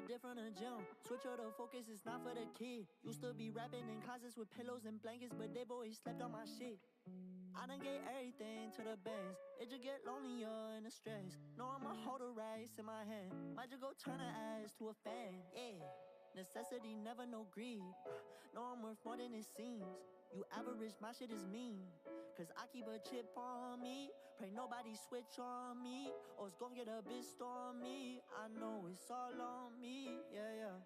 different gym. Switch out the focus, it's not for the kid. Used to be rapping in closets with pillows and blankets, but they boys slept on my shit. I done gave everything to the best. It just get lonelier and the stress. No, I'ma hold a rice in my hand. Might just go turn her ass to a fan. Yeah, necessity never no greed. No, I'm worth more than it seems. You average, my shit is mean. Cause I keep a chip on me. Pray nobody switch on me, or it's gon' get a bit stormy. I know it's all on me, yeah.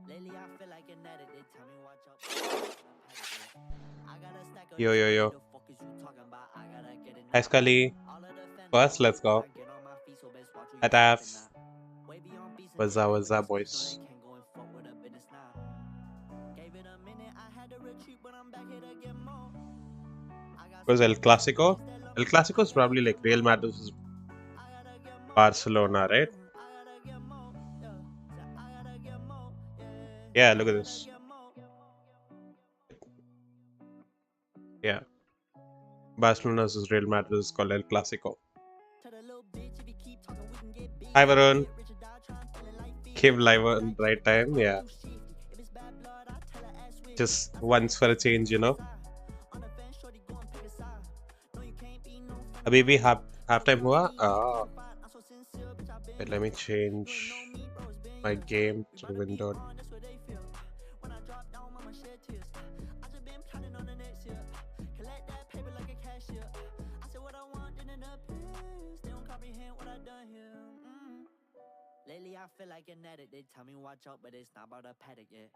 Lately I feel like an addict. They tell me watch out. I got a stack of Yo. the fuck is you talking about? I gotta get it Hi, Scully. First, let's go. Ataf. What's up, boys? Who's El Clasico? El Clasico is probably like Real Madrid's Barcelona, right? Yeah, look at this. Yeah. Barcelona's is Real Madrid's called El Clasico. Hi, Varun. Came live on right time, yeah. Just once for a change, you know. अभी भी half time हुआ? Wait, let me change my game to window. Lately I feel like an addict. They tell me watch out, but it's not about a paddock yet.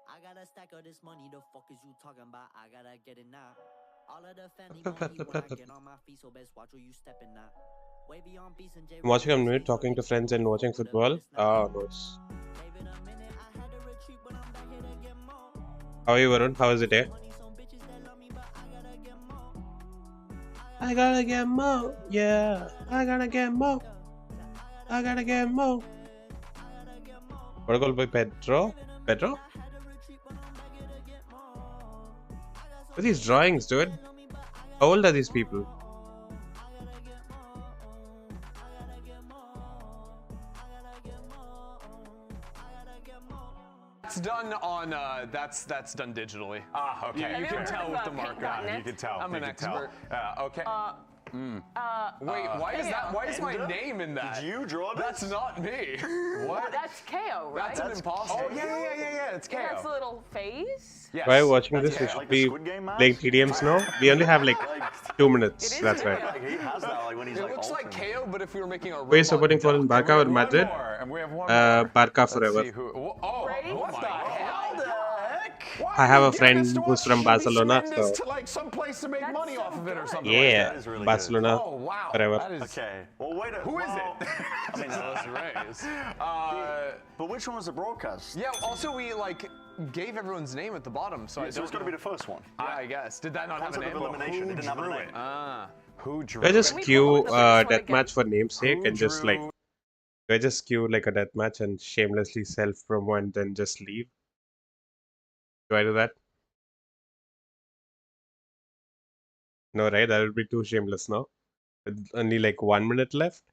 I got a stack of this money. The fuck is you talking about? I gotta get it now. All of the family when I get on my feet, so best watch where you stepping now. Wavy on beats and I'm watching a minute, talking to friends and watching football. Nice. How are you, Varun? How is it, eh? I gotta get more. Yeah, I gotta get more. I gotta get more. What called by Pedro? Pedro? What are these drawings, dude? How old are these people? It's done on that's done digitally. Ah, okay. You can tell with the marker. You can tell. I'm an expert. Okay. Wait, why is my name in that? Did you draw this? That's not me. What? That's KO, right? That's an imposter. Oh yeah. It's KO. That's a little face. Yes. Why watching this? We should be playing TDMs now. We only have like 2 minutes. That's right. Like he has that like when he's It like looks like KO, but if we were making a We're supporting Fallen Barca or Madrid. And we have one more. Barca forever. What the hell? The heck? I have a friend who's from Barcelona, so To like some place to make money so off of it or something. yeah, That is really Barcelona Oh wow. forever. That is, Okay. Well, wait. Who is it? I mean, but which one was the broadcast? yeah. Also, we like gave everyone's name at the bottom, so I So don't it's got to know. be the first one. Yeah, I guess. Did that not have a Concept name? of elimination. It didn't have a name. Ah. Who drew? Do I just Can we queue pull up the first one deathmatch for namesake Who and just like drew- do I just queue like a deathmatch and shamelessly self-promo and then just leave? Do I do that? No, right? That would be too shameless now. With only like 1 minute left.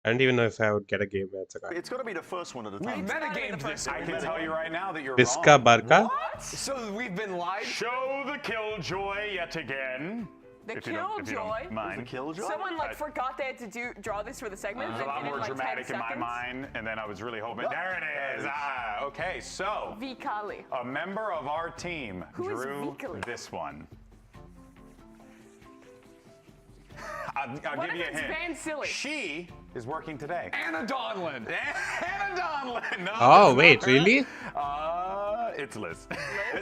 I don't even know if I would get a game. That's okay. It's got to be the first one at the We time. metagamed this. I can tell you right now that you're Visca wrong. Barca. So we've been lied. Show the killjoy yet again. The if you don't killjoy. mind. Killjoy? Someone like forgot they had to draw this for the segment. It's a lot and did it more in, like, 10 dramatic in my seconds. mind, and then I was really hoping. There it is. Okay, so Vikali. a member of our team Who is drew Vikali? this one. I'll What give if you a it's hint. Van Silly? She is working today. Anna Donlin. Anna Donlin. No, Oh, it's wait, not her. really? It's Liz.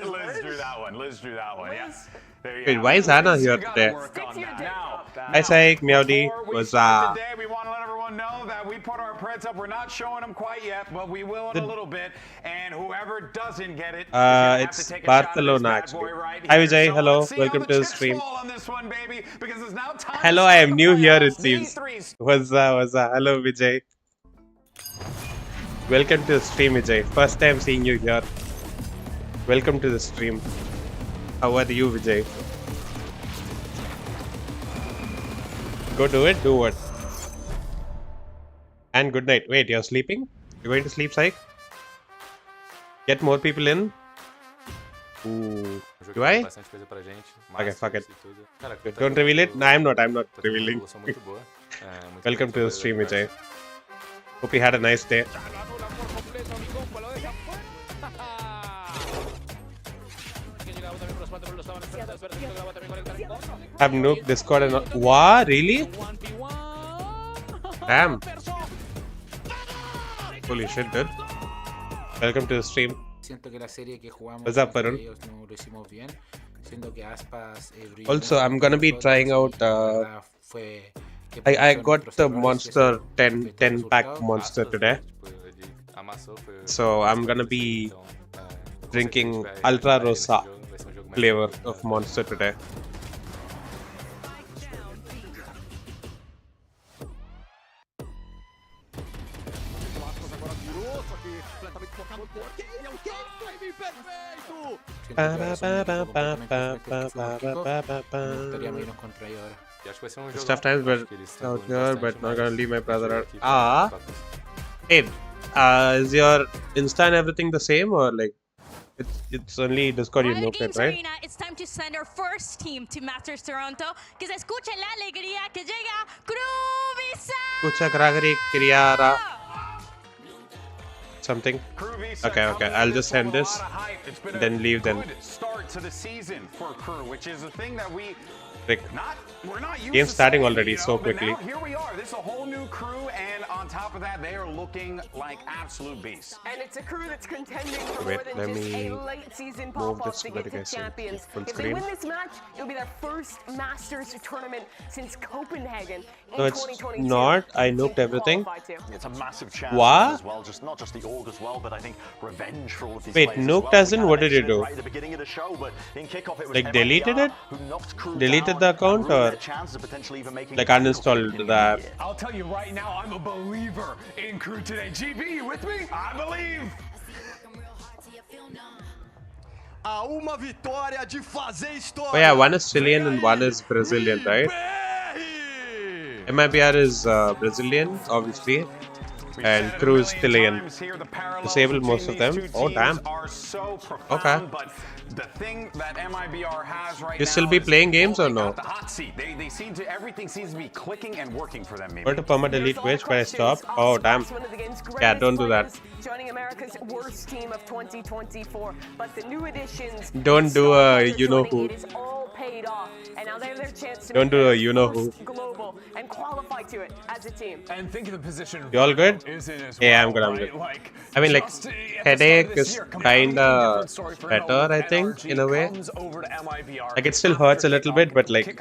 Liz drew that one. Liz drew that one. Yeah. There you Wait, have why it. is Anna You here gotta today? work Stick on to your that. day Now, job. Hi, Saik, Meowdy. before we What's start up? the day, we want to let everyone know that we put our prints up. We're not showing them quite yet, but we will in a little bit. And whoever doesn't get it, is gonna have It's to take a shot at this Barcelona, bad actually. boy right Hi, here. Vijay. So Hello. let's see Welcome how to the chips stream. fall on this one, baby, because it's now time Hello, to I start am the new here, playoffs. it seems. V3's What's up? Hello, Vijay. Welcome to the stream, Vijay. First time seeing you here. Welcome to the stream. How are you, Vijay? Go do it. Do what? And good night. Wait, you're sleeping? You're going to sleep, Psych? Get more people in? Ooh. Do I? Okay, fuck it. Don't reveal it? No, I'm not revealing. Welcome to the stream, Vijay. Hope you had a nice day. Have nuked Discord and what? Really? Damn. Holy shit, dude. Welcome to the stream. What's up, Varun? Also, I'm gonna be trying out. I got the monster 10 pack monster today. So I'm gonna be drinking Ultra Rosa flavor of monster today. It's tough times, but out here, but not gonna leave my brother out. Hey, is your Insta and everything the same, or like it's only Discord you know it, right? Arena, it's time to send our first team to Masters Toronto. Que se escuche la alegría que llega Kruvisa. Something. Okay, I'll just send this, then leave. Then start to the season for Crew, which is a thing that we're not used game to starting seeing, already so quickly. But now, here we are. This is a whole new Crew, and on top of that, they are looking like absolute beasts. And it's a crew that's contending for Wait, more let than just me a late season move pop-off this to so get that to you guys see champions. full If they screen. win this match, it'll be their first Masters tournament since Copenhagen No, in it's 2022. not. I nuked everything. It's a massive chance What? as well, not just the org as well, but I think revenge for all of these Wait, players nuked as as in well. what did you do? Right at the beginning of the show, but in kickoff it was Like MIBR deleted it? who knocked Crew Deleted down the account, and ruined or their chances of potentially even making like it uninstalled in the app? year. I'll tell you right now, I'm a believer in Crew today. GB, you with me? I believe. Oh yeah, one is Chilean and one is Brazilian, right? MIBR is Brazilian, obviously, and Crew is Chilean. Disabled most of them. Oh damn. Okay. The thing that MIBR has right You now still be is playing games or they no? got the hot seat. They seem to, everything seems to be clicking and working for them. Where to perma delete Twitch, but I stopped. Oh damn. Yeah, don't do that. Joining America's worst team of 2024, but the new additions. Don't do a you know who. It is all paid off, and now they have their chance to Don't make do a their you know who. first global and qualify to it as a team. And think of the position. You all good? Yeah, I'm good. I'm good. I mean, like, headache is kinda better, I think, in a way. Like, it still hurts a little bit, but like,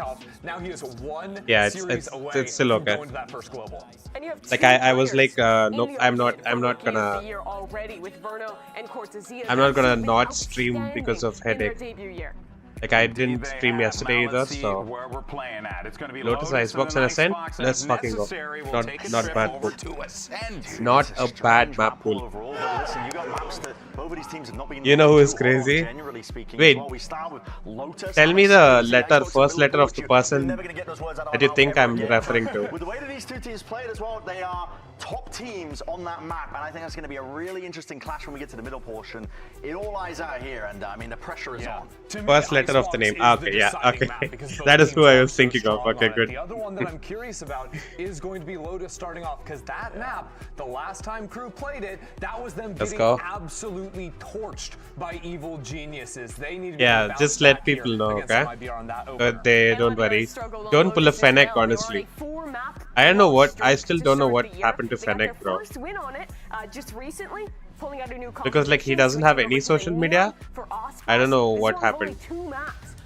yeah, it's still okay. Like, I was like, nope, I'm not gonna not stream because of headache. Like, I didn't stream yesterday either, so Lotus Icebox and Ascent, let's fucking go. Not bad pool. Not a bad map pool. You know who is crazy? Wait, tell me the first letter of the person that you think I'm referring to. With the way that these two teams played as well, they are top teams on that map, and I think that's going to be a really interesting clash when we get to the middle portion. It all lies out here, and I mean the pressure is on. First letter of the name. Okay, yeah, okay. That is who I was thinking of. Okay, good. The other one that I'm curious about is going to be Lotus starting off, because that map, the last time Crew played it, that was them getting absolutely torched by Evilgeniuses. They need to just let people know, okay? But they don't worry. Don't pull a Fennec, honestly. I don't know what. I still don't know what happened to Fennec, bro. Because like he doesn't have any social media. I don't know what happened.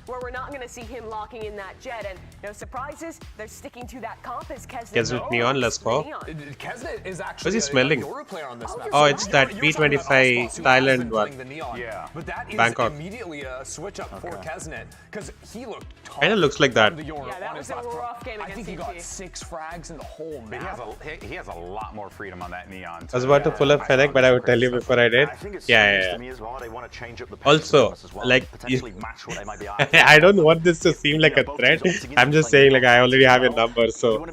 Where we're not going to see him locking in that jet, and no surprises, they're sticking to that comp as Kesnet Neon, let's go. Kesnet is actually What's he smelling? player on this map. Oh, it's that B25 Thailand one. Yeah, but that is Bangkok. Immediately a switch up for Kesnet, because he looked kind of looks like that. Yeah, that was a rough game against I think he got 6 frags in the whole map. He has a lot more freedom on that Neon. I was about to pull up Fennec, but I would tell you before I did. Yeah. Also, like, I don't want this to seem like a threat. I'm just saying like I already have your number, so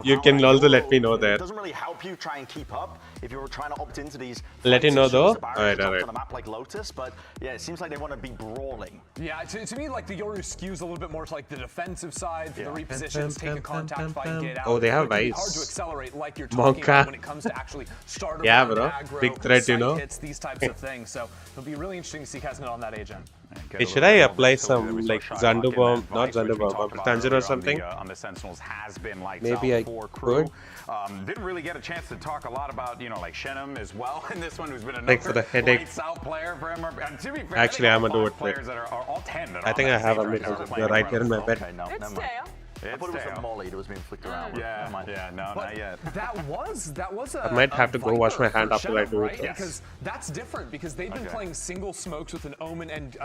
you can also let me know there. It doesn't really help you try and keep up if you're trying to opt into these. Let you know though. Alright. On a map like Lotus, but yeah, it seems like they want to be brawling. Yeah, to me, like the Yoru skews a little bit more to like the defensive side for the repositions, take a contact fight, get out. Oh, they have It's ice. hard to accelerate like you're talking about when it comes to actually start yeah, bro. aggro, Big threat, you know. hits, these types of things. So it'll be really interesting to see Ascendant on that agent. Hey, should I apply some like Zandu bomb, not Zandu bomb, Amritanjan or something? On the Sentinels has been lights Maybe out I for crew. could. Didn't really get a chance to talk a lot about, you know, like Shenum as well in this one, who's been Like for the headache. lights out player for MRB. And to be fair, Actually, I'm gonna do it. Players that are all 10 that are I think on I that have stage Amritanjan. now You're right here in my bed. Okay, no, It's never mind. Teo. I thought it was a molly that was being flicked around. Yeah, no, But not yet. that was a. I might have to go wash my hand for after I Shenum, do it. right? Yes. Because that's different because they've been playing single smokes with an Omen and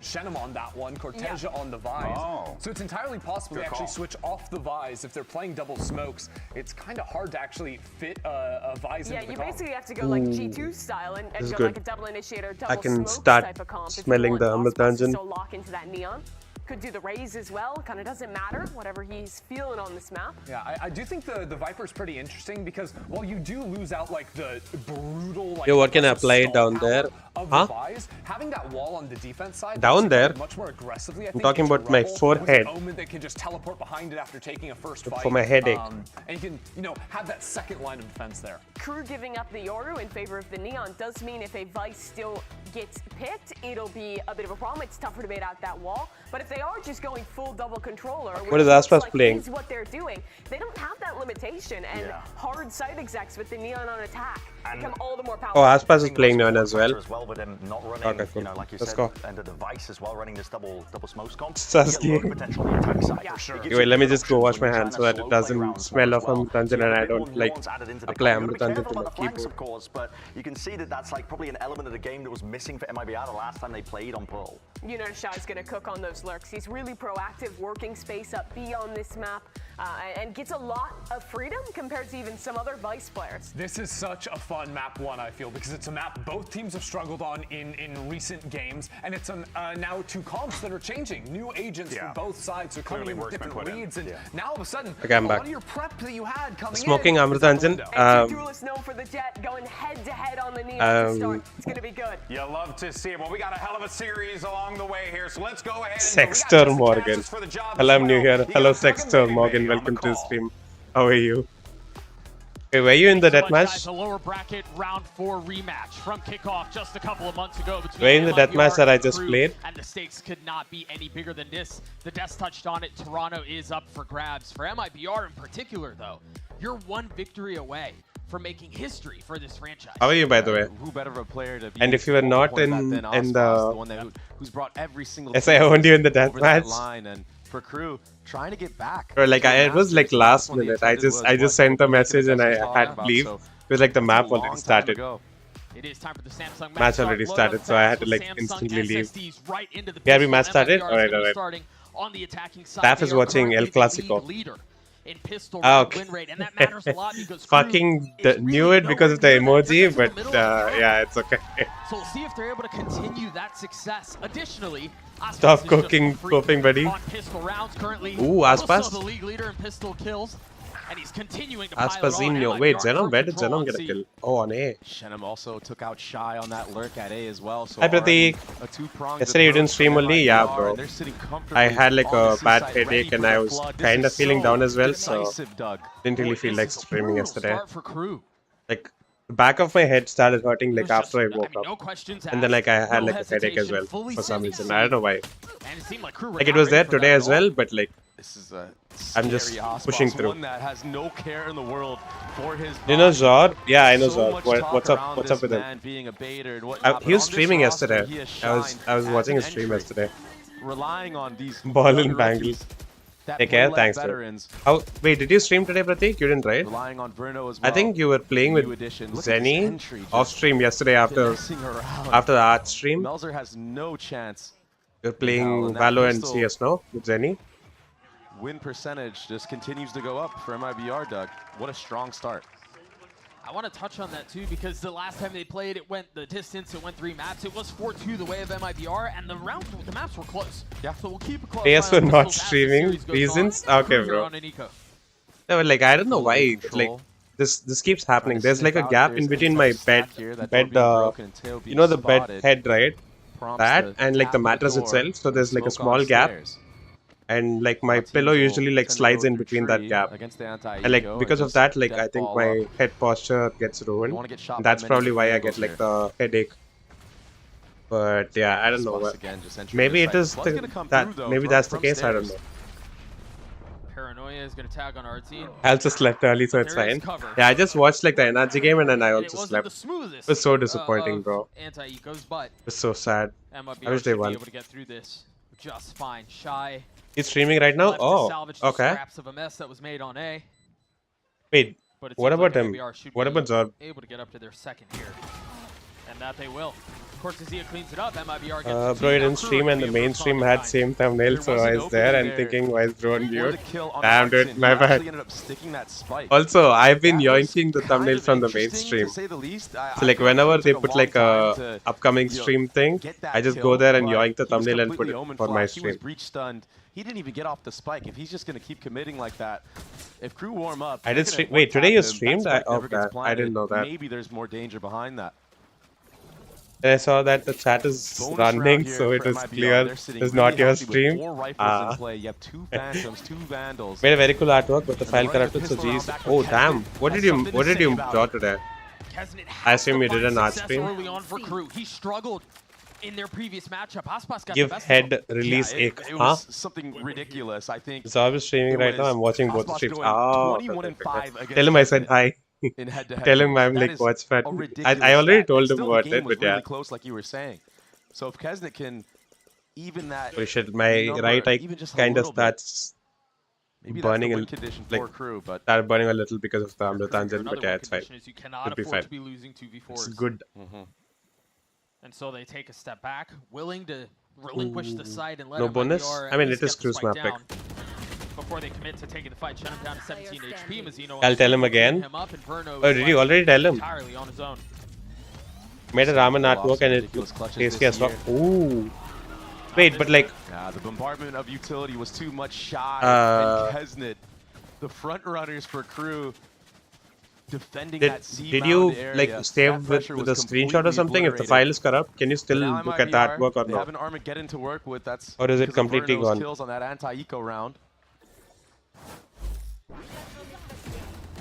Shenum on that one, Cortesia on the Vise. Oh. So it's entirely possible they actually switch off the Vise if they're playing double smokes. It's kind of hard to actually fit a Vise into the You comp. basically have to go like G2 style and This is go good. like a double initiator, double I can smokes start type of comp. If you smelling want the Aspas to Amritanjan. still lock into that neon. Could do the raise as well. Kind of doesn't matter, whatever he's feeling on this map. Yeah, I do think the Viper is pretty interesting because while you do lose out like the brutal like Yo, what can I apply stall down power there? of Huh? the Vise, having that wall on the defense side Down lets you there? play much more aggressively. I I'm think, talking into about my Rebel forehead. with an Omen that can just teleport behind it after taking a first fight. For my headache. And you can have that second line of defense there. Crew giving up the Yoru in favor of the neon does mean if a Vice still gets picked, it'll be a bit of a problem. It's tougher to bait out that wall. But if they are just going full double controller, What is which looks Aspas like playing? is what they're doing, they don't have that limitation. And hard side execs with the neon on attack become all the more powerful. Oh, Aspas is playing neon as well. But then not running, Okay, cool. like you Let's said, go. and the device as well, running this double smoke comp. Sasuke. Potential on the attack side. Yeah. It gives Wait, you let me different just go options wash when my you're hands so trying that to it slow play doesn't rounds smell as of well. Amritanjan So and I the don't big like ones added into the apply game. You gotta be Amritanjan careful to my about the flanks, keyboard. of course, but you can see that that's like probably an element of the game that was missing for MIBR the last time they played on Pearl. You know Shai's going to cook on those lurks. He's really proactive, working space up B on this map, and gets a lot of freedom compared to even some other Vice players. This is such a fun map one, I feel, because it's a map both teams have struggled on in recent games, and it's now two comps that are changing. New agents from both sides are coming in with different reads, and now all of a sudden, Okay, I'm a back. lot of your prep that you had coming Smoking in Amritanjan. And two duelists known for the Jet going head-to-head on the neon to start. It's going to be good. You love to see it. Well, we got a hell of a series along the way here, so let's go ahead. Sexter Morgan. Hello, I'm new here. Hello, Sexter Morgan. Welcome to the stream. How are you? Hey, were you in the deathmatch? The lower bracket round 4 rematch from kickoff just a couple of months ago between Were you in the MIBR deathmatch that I and just Crew, played? and the stakes could not be any bigger than this. The Death touched on it. Toronto is up for grabs. For MIBR in particular, though, you're one victory away from making history for this franchise. How are you, by the way? Who better of a player to be? And if you were not in the one who's brought every single yes, I owned you in the over that deathmatch. line, and for Crew trying to get back. Or like it was like last minute. I just sent a message and I had to leave. It was like the map already started. It is time for the Samsung Match already started, so I had to like Samsung instantly leave. SSDs right into the Yeah, we pistol. match started? MIBR is Alright, gonna be alright. starting on the attacking side. Staff They is are watching El currently the Clasico. league leader in pistol Ah, rate, okay. win rate, and that matters a lot because Crew Fucking is knew really it because of the nowhere near emoji, them. They're but just in the middle of the yeah, it's okay. So we'll see if they're able to continue that success. Additionally, Aspas Stop is just cooking, free coping, buddy. on pistol rounds currently. Ooh, Also Aspas. the league leader in pistol kills, and he's continuing to pile it on. Aspasinho. Wait, MIBR Zenom, where did control Zenom on get a C. kill? Oh, on A. Shenum also took out Shy on that lurk at A as well. So Hi, Prateek. a two-pronged Yesterday you didn't approach stream from only? MIBR, Yeah, and bro. they're sitting comfortably I had like on the a C bad side, headache ready and for I the was flood. This kind of is feeling so down as well, so decisive, Doug. didn't really feel like This is a streaming brutal yesterday. start for Crew. Like the back of my head started hurting like There's after I just- woke no up. questions And then like asked, I had no like a headache as well hesitation, fully for some sent reason. to I don't know why. And it seemed like Crew were Like it not was ready there for today that as at all. well, but like This is a I'm just scary Aspas, pushing through. One that has no care in the world for his you know body. Zod? Yeah, I know So Zod. much What's talk up? around What's up this with him? man being a baiter and whatnot, He was but on streaming this roster, yesterday. he has I was shined watching as his an stream entry, yesterday. relying on these Ball and younger bangles. rookies that Take care, play like thanks, dude. veterans, How? Wait, did you stream today, Prateek? You didn't, right? relying on Verno as well. I think you were playing with New addition. Look at this Zenny entry, just off stream yesterday after finessing around. the art stream. Melzer has no chance. You're playing and that Valo and pistol- CS, no? With Zenny. Win percentage just continues to go up for MIBR, Doug. What a strong start. I want to touch on that too, because the last time they played, it went the distance, it went 3 maps. It was 4-2 the way of MIBR, and the maps were close. Yeah. So we'll keep a close eye PS for on not Pistols as the streaming series goes reasons? on. Okay, bro. On Nico. No, like I don't know why. Like this keeps happening. There's like a gap in between my bed, you know, the bed head, right? That and like the mattress itself. So there's like a small gap. And like my pillow usually like slides in between that gap, and like because of that, like I think my head posture gets ruined. And that's probably why I get like the headache. But yeah, I don't know. Maybe it is that. Maybe that's the case. I don't know. Paranoia is going to tag on RT. I also slept early, so it's fine. Yeah, I just watched like the energy game and then I also slept. It was so disappointing, bro. It was so sad. I wish they won. Able to get through this just fine. Shy. He's streaming right now? Oh, okay. Of a mess that was made on A. Wait, what about him? What about Zorb? Able to get up to their second here. And that they will. Of course, Azia cleans it up. MIBR gets bro, he didn't stream and the mainstream had same thumbnail, so I was there and thinking, why is bro on mute? Damn, dude, my bad. Also, I've been yoinking the thumbnail from the mainstream. So like whenever they put like a upcoming stream thing, I just go there and yoink the thumbnail and put it for my stream. He didn't even get off the spike. If he's just going to keep committing like that, if crew warm up... I did stream. Wait, today you streamed? I didn't know that. Maybe there's more danger behind that. And I saw that the chat is running, so it is clear it's not your stream. You have 2 Phantoms, 2 Vandals. Made a very cool artwork, but the file corrupted, so geez. Oh damn! What did you draw today? I assume you did an art stream. Early on for crew. He struggled in their previous matchup. Aspas got Give the best head release it was something ridiculous, I think. So I was streaming right now. I'm watching both the streams. Oh, tell him I said hi. Tell him I'm like watch fan. I already told him about it, but yeah. Really close, like you were saying. So if Kesnet can even that, holy shit, my right eye kind of starts burning a little, like started burning a little because of the Amritanjan, but yeah, it's fine. It'll be fine. It's good. And so they take a step back, willing to relinquish the site and let no bonus. I mean, it is Crew's map pick. Before they commit to taking the fight, shut him down to 17 HP. Mazzino I'll tell him again. Oh, did you already tell him? Entirely on his own. Made a ramen artwork and it tasty as well. Ooh. Wait, but like... the bombardment of utility was too much Shy and Kesnet. The front runners for Crew defending that C did you area. like save with a screenshot or something? If the file is corrupt, can you still look at the artwork or not? Have an Armageddon to work with. That's or is it completely gone? Kills on that anti-eco round.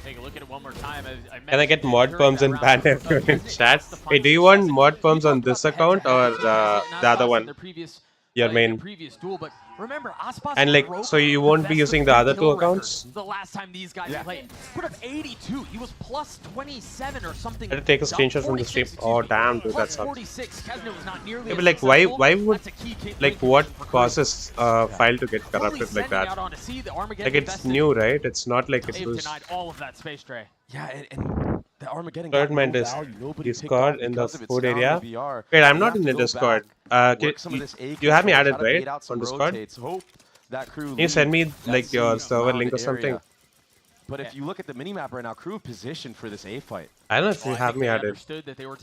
Take a look at it one more time. Can I get mod perms and ban everyone in chat? Hey, do you want mod perms on this account or the other one? Your main. But remember, Aspas and like, so you won't be using the other 2 accounts? The last time these guys played, put up 82. He was plus 27 or something. Let me take a screenshot from the stream. Oh damn, dude, that sucks. 46. Kesnet was not nearly but like, why would like what causes file to get corrupted like that? Like it's new, right? It's not like it was. All of that space tray. Yeah, and the Armageddon third man Discord in the food area. Wait, I'm not in the Discord. You have me added, right? On Discord? Can you send me like your server link or something? But if you look at the minimap right now, Crew positioned for this A fight. I don't know if you have me added.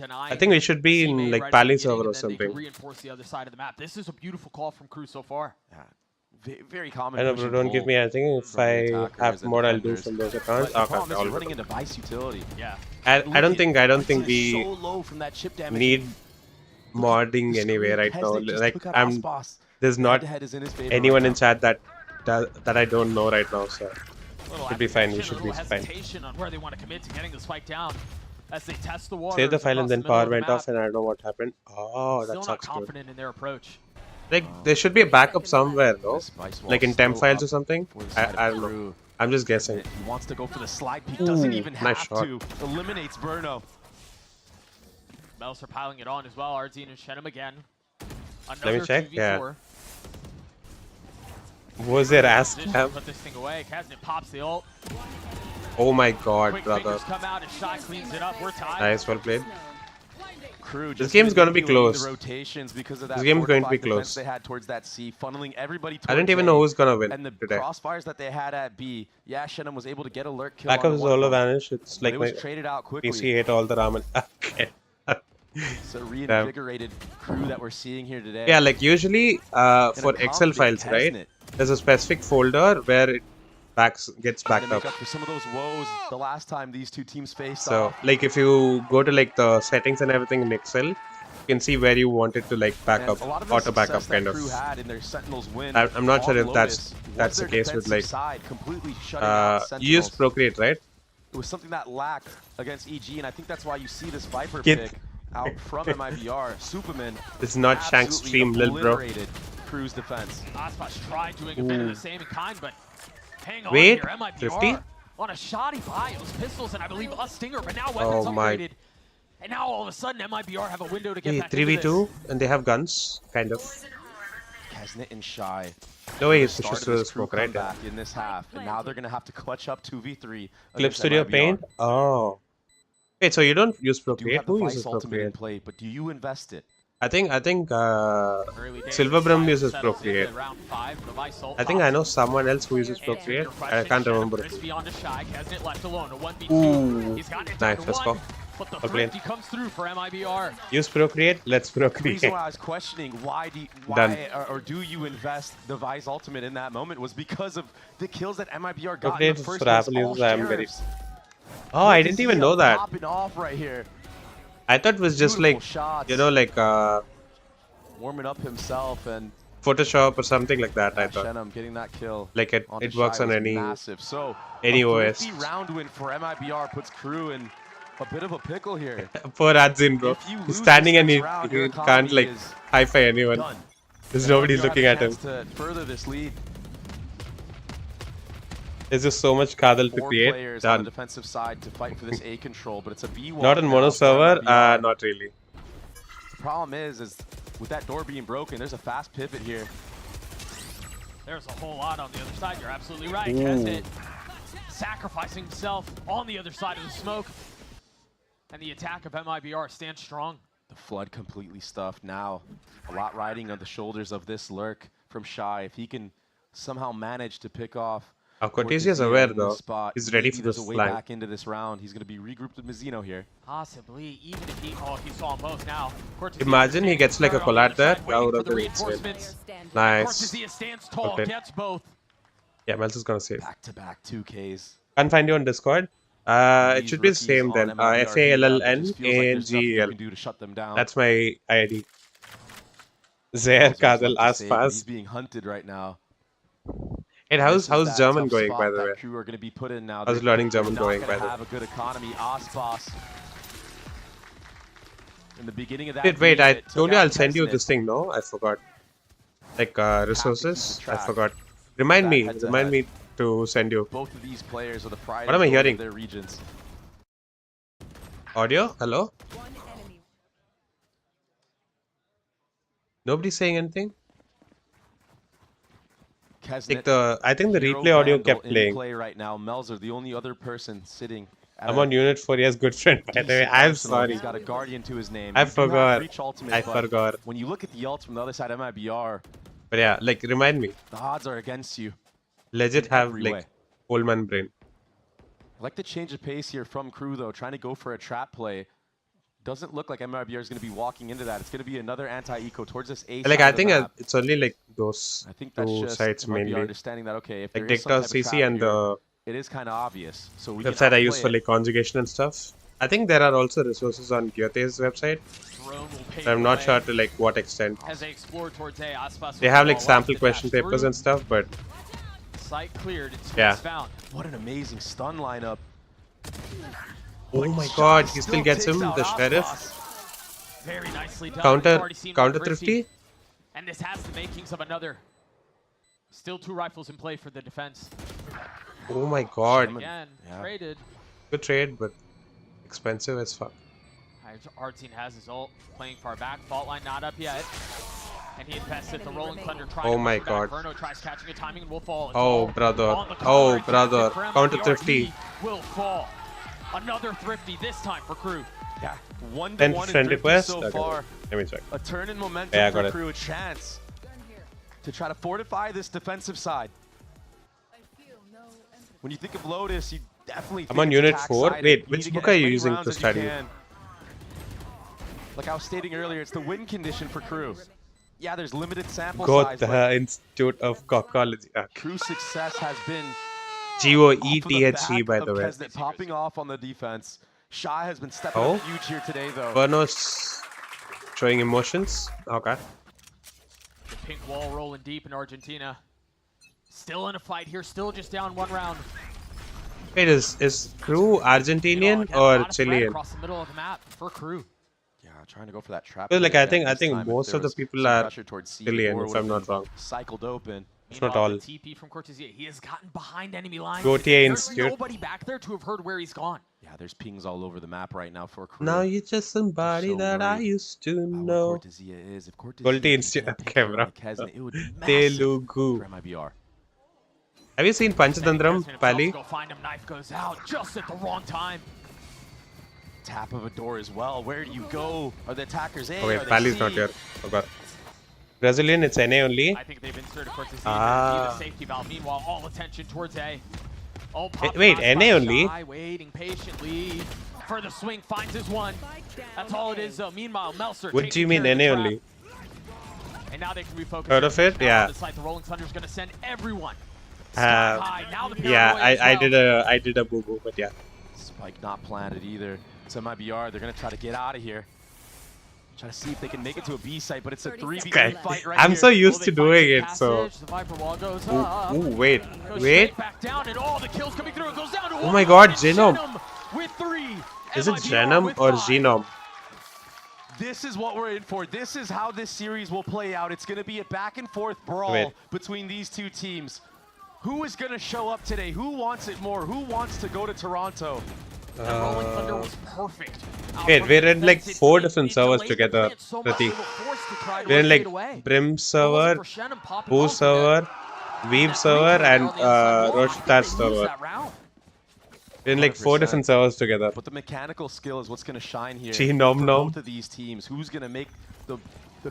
I think we should be in like Pally server or something. Reinforce the other side of the map. This is a beautiful call from Crew so far. Very common. I know, bro, don't give me anything. If I have more, I'll do from those accounts. Okay, all running into Vice utility. Yeah. I don't think we need modding anyway right now. Like there's not anyone in chat that I don't know right now, so should be fine. We should be fine. On where they want to commit to getting the spike down as they test the water. Save the file and then power went off, and I don't know what happened. Oh, that sucks. Still not confident in their approach. Like there should be a backup somewhere, no? Like in temp files or something. I don't know. I'm just guessing. He wants to go for the slide. He doesn't even have to. Eliminates Burno. Mels are piling it on as well. Ardzine and Shenham again. Let me check. 2v4. Yeah. Was there ass cam? Put this thing away. Kesnet pops the ult. Oh my god, Quick brother. come out and Shy cleans it up. We're tied. Nice, well played. KRU. This game's gonna be close. The rotations because of that this game's going to be close. They had towards that C, funneling everybody towards I don't even know who's gonna win and the today. crossfires that they had at B. Yeah, Shenum was able to get a lurk kill. Backup is all vanished. It's like it my was traded out quickly. PC ate all the ramen. Okay. It's a reinvigorated KRU that we're seeing here today. Yeah, like usually for Excel files, right? There's a specific folder where it gets backed up. For some of those woes the last time these two teams faced So, off. like if you go to like the settings and everything in Excel, you can see where you want it to like back up, auto backup kind of. Had in their Sentinels win I'm not sure if Lotus that's the case with like completely shutting out you use Procreate, right? It was something that lacked against EG, and I think that's why you see this Viper pick out from MIBR. Superman. This is not Shank's stream, lil bro. KRU's defense. Aspas tried doing a bit of the same in kind, but hang on Wait, here. MIBR 50? on a shoddy bios, pistols, and I believe a stinger, but now weapons upgraded. And now all of a sudden MIBR have a window to get back 3v2, and they have guns, kind of. Kesnet and Shy. No way he's pushes through the smoke, right? In this half, and now they're gonna have to clutch up 2v3. Clip Studio Paint? Oh. Wait, so you don't use Procreate? Who uses Procreate? Play, but do you invest it? I think Silverbrum uses Procreate. I think I know someone else who uses Procreate. I can't remember. Ooh, nice. Let's go. Comes through for MIBR. Use Procreate. Let's Procreate. The reason why I was questioning why do you invest the Vice ultimate in that moment was because of the kills that MIBR got in the first place. Oh, I didn't even know that. Off right here. I thought it was just like, you know, like warming up himself and Photoshop or something like that. I thought. Shenum getting that kill. Like it works on any So OS. Round win for MIBR puts KRU in a bit of a pickle here. Poor Adzin, bro. He's standing and he can't like high-five anyone. There's nobody looking at him. To further this lead. There's just so much Kadal to create. Players on the defensive side to fight for this A control, but it's a B1. Not on mono server, not really. The problem is with that door being broken, there's a fast pivot here. There's a whole lot on the other side. You're absolutely right. Kesnet sacrificing himself on the other side of the smoke. And the attack of MIBR stands strong. The flood completely stuffed now. A lot riding on the shoulders of this lurk from Shy. If he can somehow manage to pick off. Cortez is aware though. He's ready for this flank. Back into this round. He's going to be regrouped with Mizzino here. Possibly, even if he saw them both now. Imagine he gets like a collat there. That would have been insane. Nice. Stands tall, gets both. Yeah, Mel's is gonna save. Back-to-back 2Ks. Can't find you on Discord. It should be the same then. FALLNANGEL. That's my ID. Zaire Kadal Aspas. He's being hunted right now. Hey, how's German going, by the way? Are going to be put in now. How's learning German going, by the way? Have a good economy. Aspas. In the beginning of that. Wait, I told you I'll send you this thing, no? I forgot. Like resources? I forgot. Remind me to send you. Both of these players are the pride what am I hearing? Of their regions. Audio? Hello? Nobody's saying anything? Like I think the replay audio kept playing. Right now. Melzer, the only other person sitting. I'm on Unit 4's good friend, by the way. I'm sorry. He's got a guardian to his name. I forgot. I forgot. When you look at the ults from the other side of MIBR. But yeah, like remind me. The odds are against you. Legit have like old man brain. I like the change of pace here from KRU though, trying to go for a trap play. Doesn't look like MIBR is going to be walking into that. It's going to be another anti-eco towards this A. Like I think it's only like those two sites mainly. Understanding that okay, if like Dictor CC and the it is kind of obvious. So we website I use for like conjugation and stuff. I think there are also resources on Gyote's website. So I'm not sure to like what extent. They have like sample question papers and stuff, but site cleared. Yeah. Found. What an amazing stun lineup. Oh my god, he still gets him, the sheriff. Very nicely done. Counter thrifty. And this has the makings of another. Still 2 rifles in play for the defense. Oh my god. Again, traded. Good trade, but expensive as fuck. Our team has his ult, playing far back. Fault line not up yet. And he invested the rolling thunder. Oh my god. Inferno tries catching a timing and will fall. Oh brother. Oh brother. Counter thrifty. Will fall. Another thrifty this time for KRU. Yeah, 1-1 Then in friend Thrifty request. so Okay. far. Let me check. A turn in momentum Yeah, I for got it. KRU, a chance to try to fortify this defensive side. When you think of Lotus, you definitely I'm think on it's unit attack 4. sided. Wait, You need which to book get are as you many using rounds to as you study? can. Like I was stating earlier, it's the win condition for KRU. Yeah, there's limited sample size, but Gotha Institute of Cocology. KRU's success has been GOETHE, by the way. Kesnet popping off on the defense. Shy has been stepping Oh. up huge here today, though. Vernos showing emotions. Okay. The pink wall rolling deep in Argentina. Still in a fight here, still just down 1 round. Wait, is KRU Argentinian Again, a or lot of spread Chilean? across the middle of the map for KRU. Yeah, trying to go for that trap. Well, like play I again think this time. If most there of the was people some are pressure towards C, Chilean, or if would I'm have not been wrong. Cycled open. It's not Meanwhile, all. the TP from Cortesia, he has gotten behind enemy lines. Gautier There's Institute. nobody back there to have heard where he's gone. Yeah, there's pings all over the map right now for KRU. Now you're just somebody so that I worried used to about where know. Cortesia is. If Cortesia Gautier can Institute. get a Okay, picture bro. on Kesnet, it would be massive Telugu. for MIBR. Have you seen Panchadandram, Pali? Go find him, knife goes out just at the wrong time. Tap of a door as well. Where do you go? Are the attackers A? Okay, Are they Pali's C? not here. Forgot. Brazilian, it's NA only. I think they've inserted Cortesia Ah. into the safety valve. Meanwhile, all attention towards A. Oh, Wait, NA only? Shy, waiting patiently for the swing, finds his one. That's all it is, though. Meanwhile, Melser. What do you mean NA only? And now they can refocus. Heard of it? Now Yeah. on this side, the Rolling Thunder's going to send everyone sky high. Now the Yeah, paranoia as I did a boo boo, but yeah. Spike not planted either. So MIBR, they're going to try to get out of here. Try to see if they can make it to a B site, but it's a 3v3 Okay. fight right I'm here. so used Will to they find doing some it, so. passage? The Viper wall goes Ooh, up. wait, Goes wait. straight back down, and all the kills coming through. It goes down to Oh one. my god, And Genome. with 3. Is it MIBR Genome with or 5. Genome? This is what we're in for. This is how this series will play out. It's going to be a back and forth brawl Wait. between these two teams. Who is going to show up today? Who wants it more? Who wants to go to Toronto? The Rolling Thunder was perfect. Wait, we're in like Defense, 4 it different delayed servers the together, plant so much Pratik. they were forced to try to We're in rotate like away. Brim server, For Shannon popping Boo off of server, Weave that server, three-pointer and on the inside wall. I think Roshitar they lose server. that round. We're in like 4 different servers together. But the mechanical skill is what's going to shine here Gee, nom for nom. both of these teams. Who's going to make the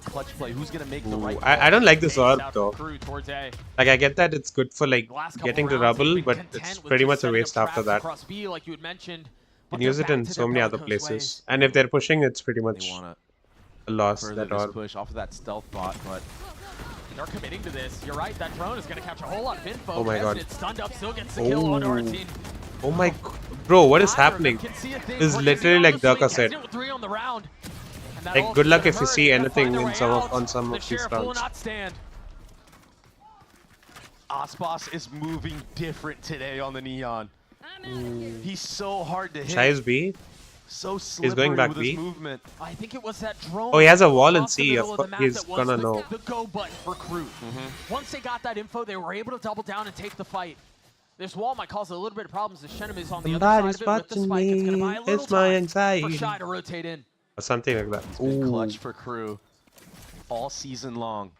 clutch play? Who's going to make the right Ooh, I don't like this orb Out though. from KRU towards A. Like I get that it's good for like The last couple getting to rounds, they've rubble, been but content it's with pretty just much a setting up waste after traps that. across B, like you had mentioned. You but can use they're it in back to so their many other bellicose places. ways. And if they're pushing, it's pretty They much want a loss, to further that this orb. push off of that stealth bot, but They're committing to this. You're right, that drone is going to catch a whole lot of info. Oh my god. It's stunned up, still gets the kill on our team. Oh my bro, what is Neither of them happening? can see a thing. This is Cortez literally on like the swing, Durka said. Kesnet with 3 on the round. And that Like ult's good luck gonna if you hurt. see They gotta find anything their in way some out. on some The of these Sheriff will rounds. not stand. Aspas is moving different today on the Neon. He's so hard to hit. Shy is B. So slippery going back with B. his movement. I think it was that drone. Oh, he has a wall in across the C. middle Of the course, map he's that was gonna the, know. the go button for KRU. Once they got that info, they were able to double down and take the fight. This wall might cause a little bit of problems. The Shenum is on the other Somebody's side of it with the watching spike. It's going to buy me. a little It's my time anxiety. for Shy to rotate in. Or something like that. It's been Ooh. clutch for KRU all season long.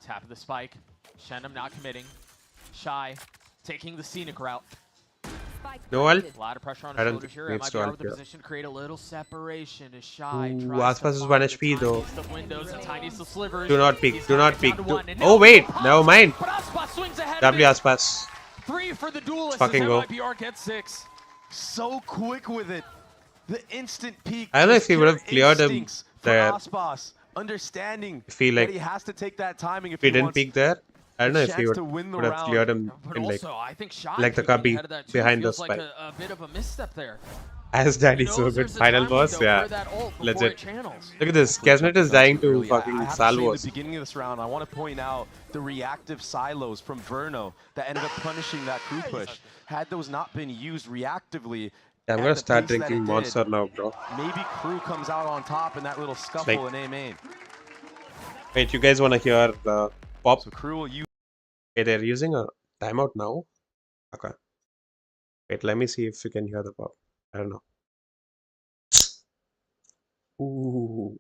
Tap of the spike. Shenum not committing. Shy taking the scenic route. Noel? A lot of pressure on I his don't shoulders think here. needs to MIBR with the help here. position to create a little separation as Shy Ooh, tries to Aspas is find 1 the HP though. tiniest of windows, the tiniest of slivers. Do not peek, He's do got not it peek. down to Do one, and oh now wait, he never mind. But Aspas swings ahead W of it. Aspas. 3 for the duelist Fucking as go. MIBR gets 6. So quick with it. The instant peak. I don't know if just he would have pure cleared him instincts for there. Aspas. Understanding If he, like, that he has to take that timing if If he didn't wants peek there, I don't know if he chance would, to win the would have round. cleared him But in like also, I think Shy like the peeking cubby ahead of that too behind the feels like spike. a bit of a misstep there. As Daddy He so knows good. there's a Final time boss, window yeah. for that ult before Legit. it channels. Look at this. Kesnet is dying to Early. fucking I have to say, in salvos. the beginning of this round, I want to point out the reactive silos from Verno that ended up punishing that crew push. Had those not been used reactively, I'm at gonna the start pace that drinking it did, Monster now, bro. maybe crew comes out on top in that little scuffle Like- in A main. Wait, you guys wanna hear the pop? So crew will use. Okay, they're using a timeout now? Okay. Wait, let me see if you can hear the pop. I don't know. Ooh.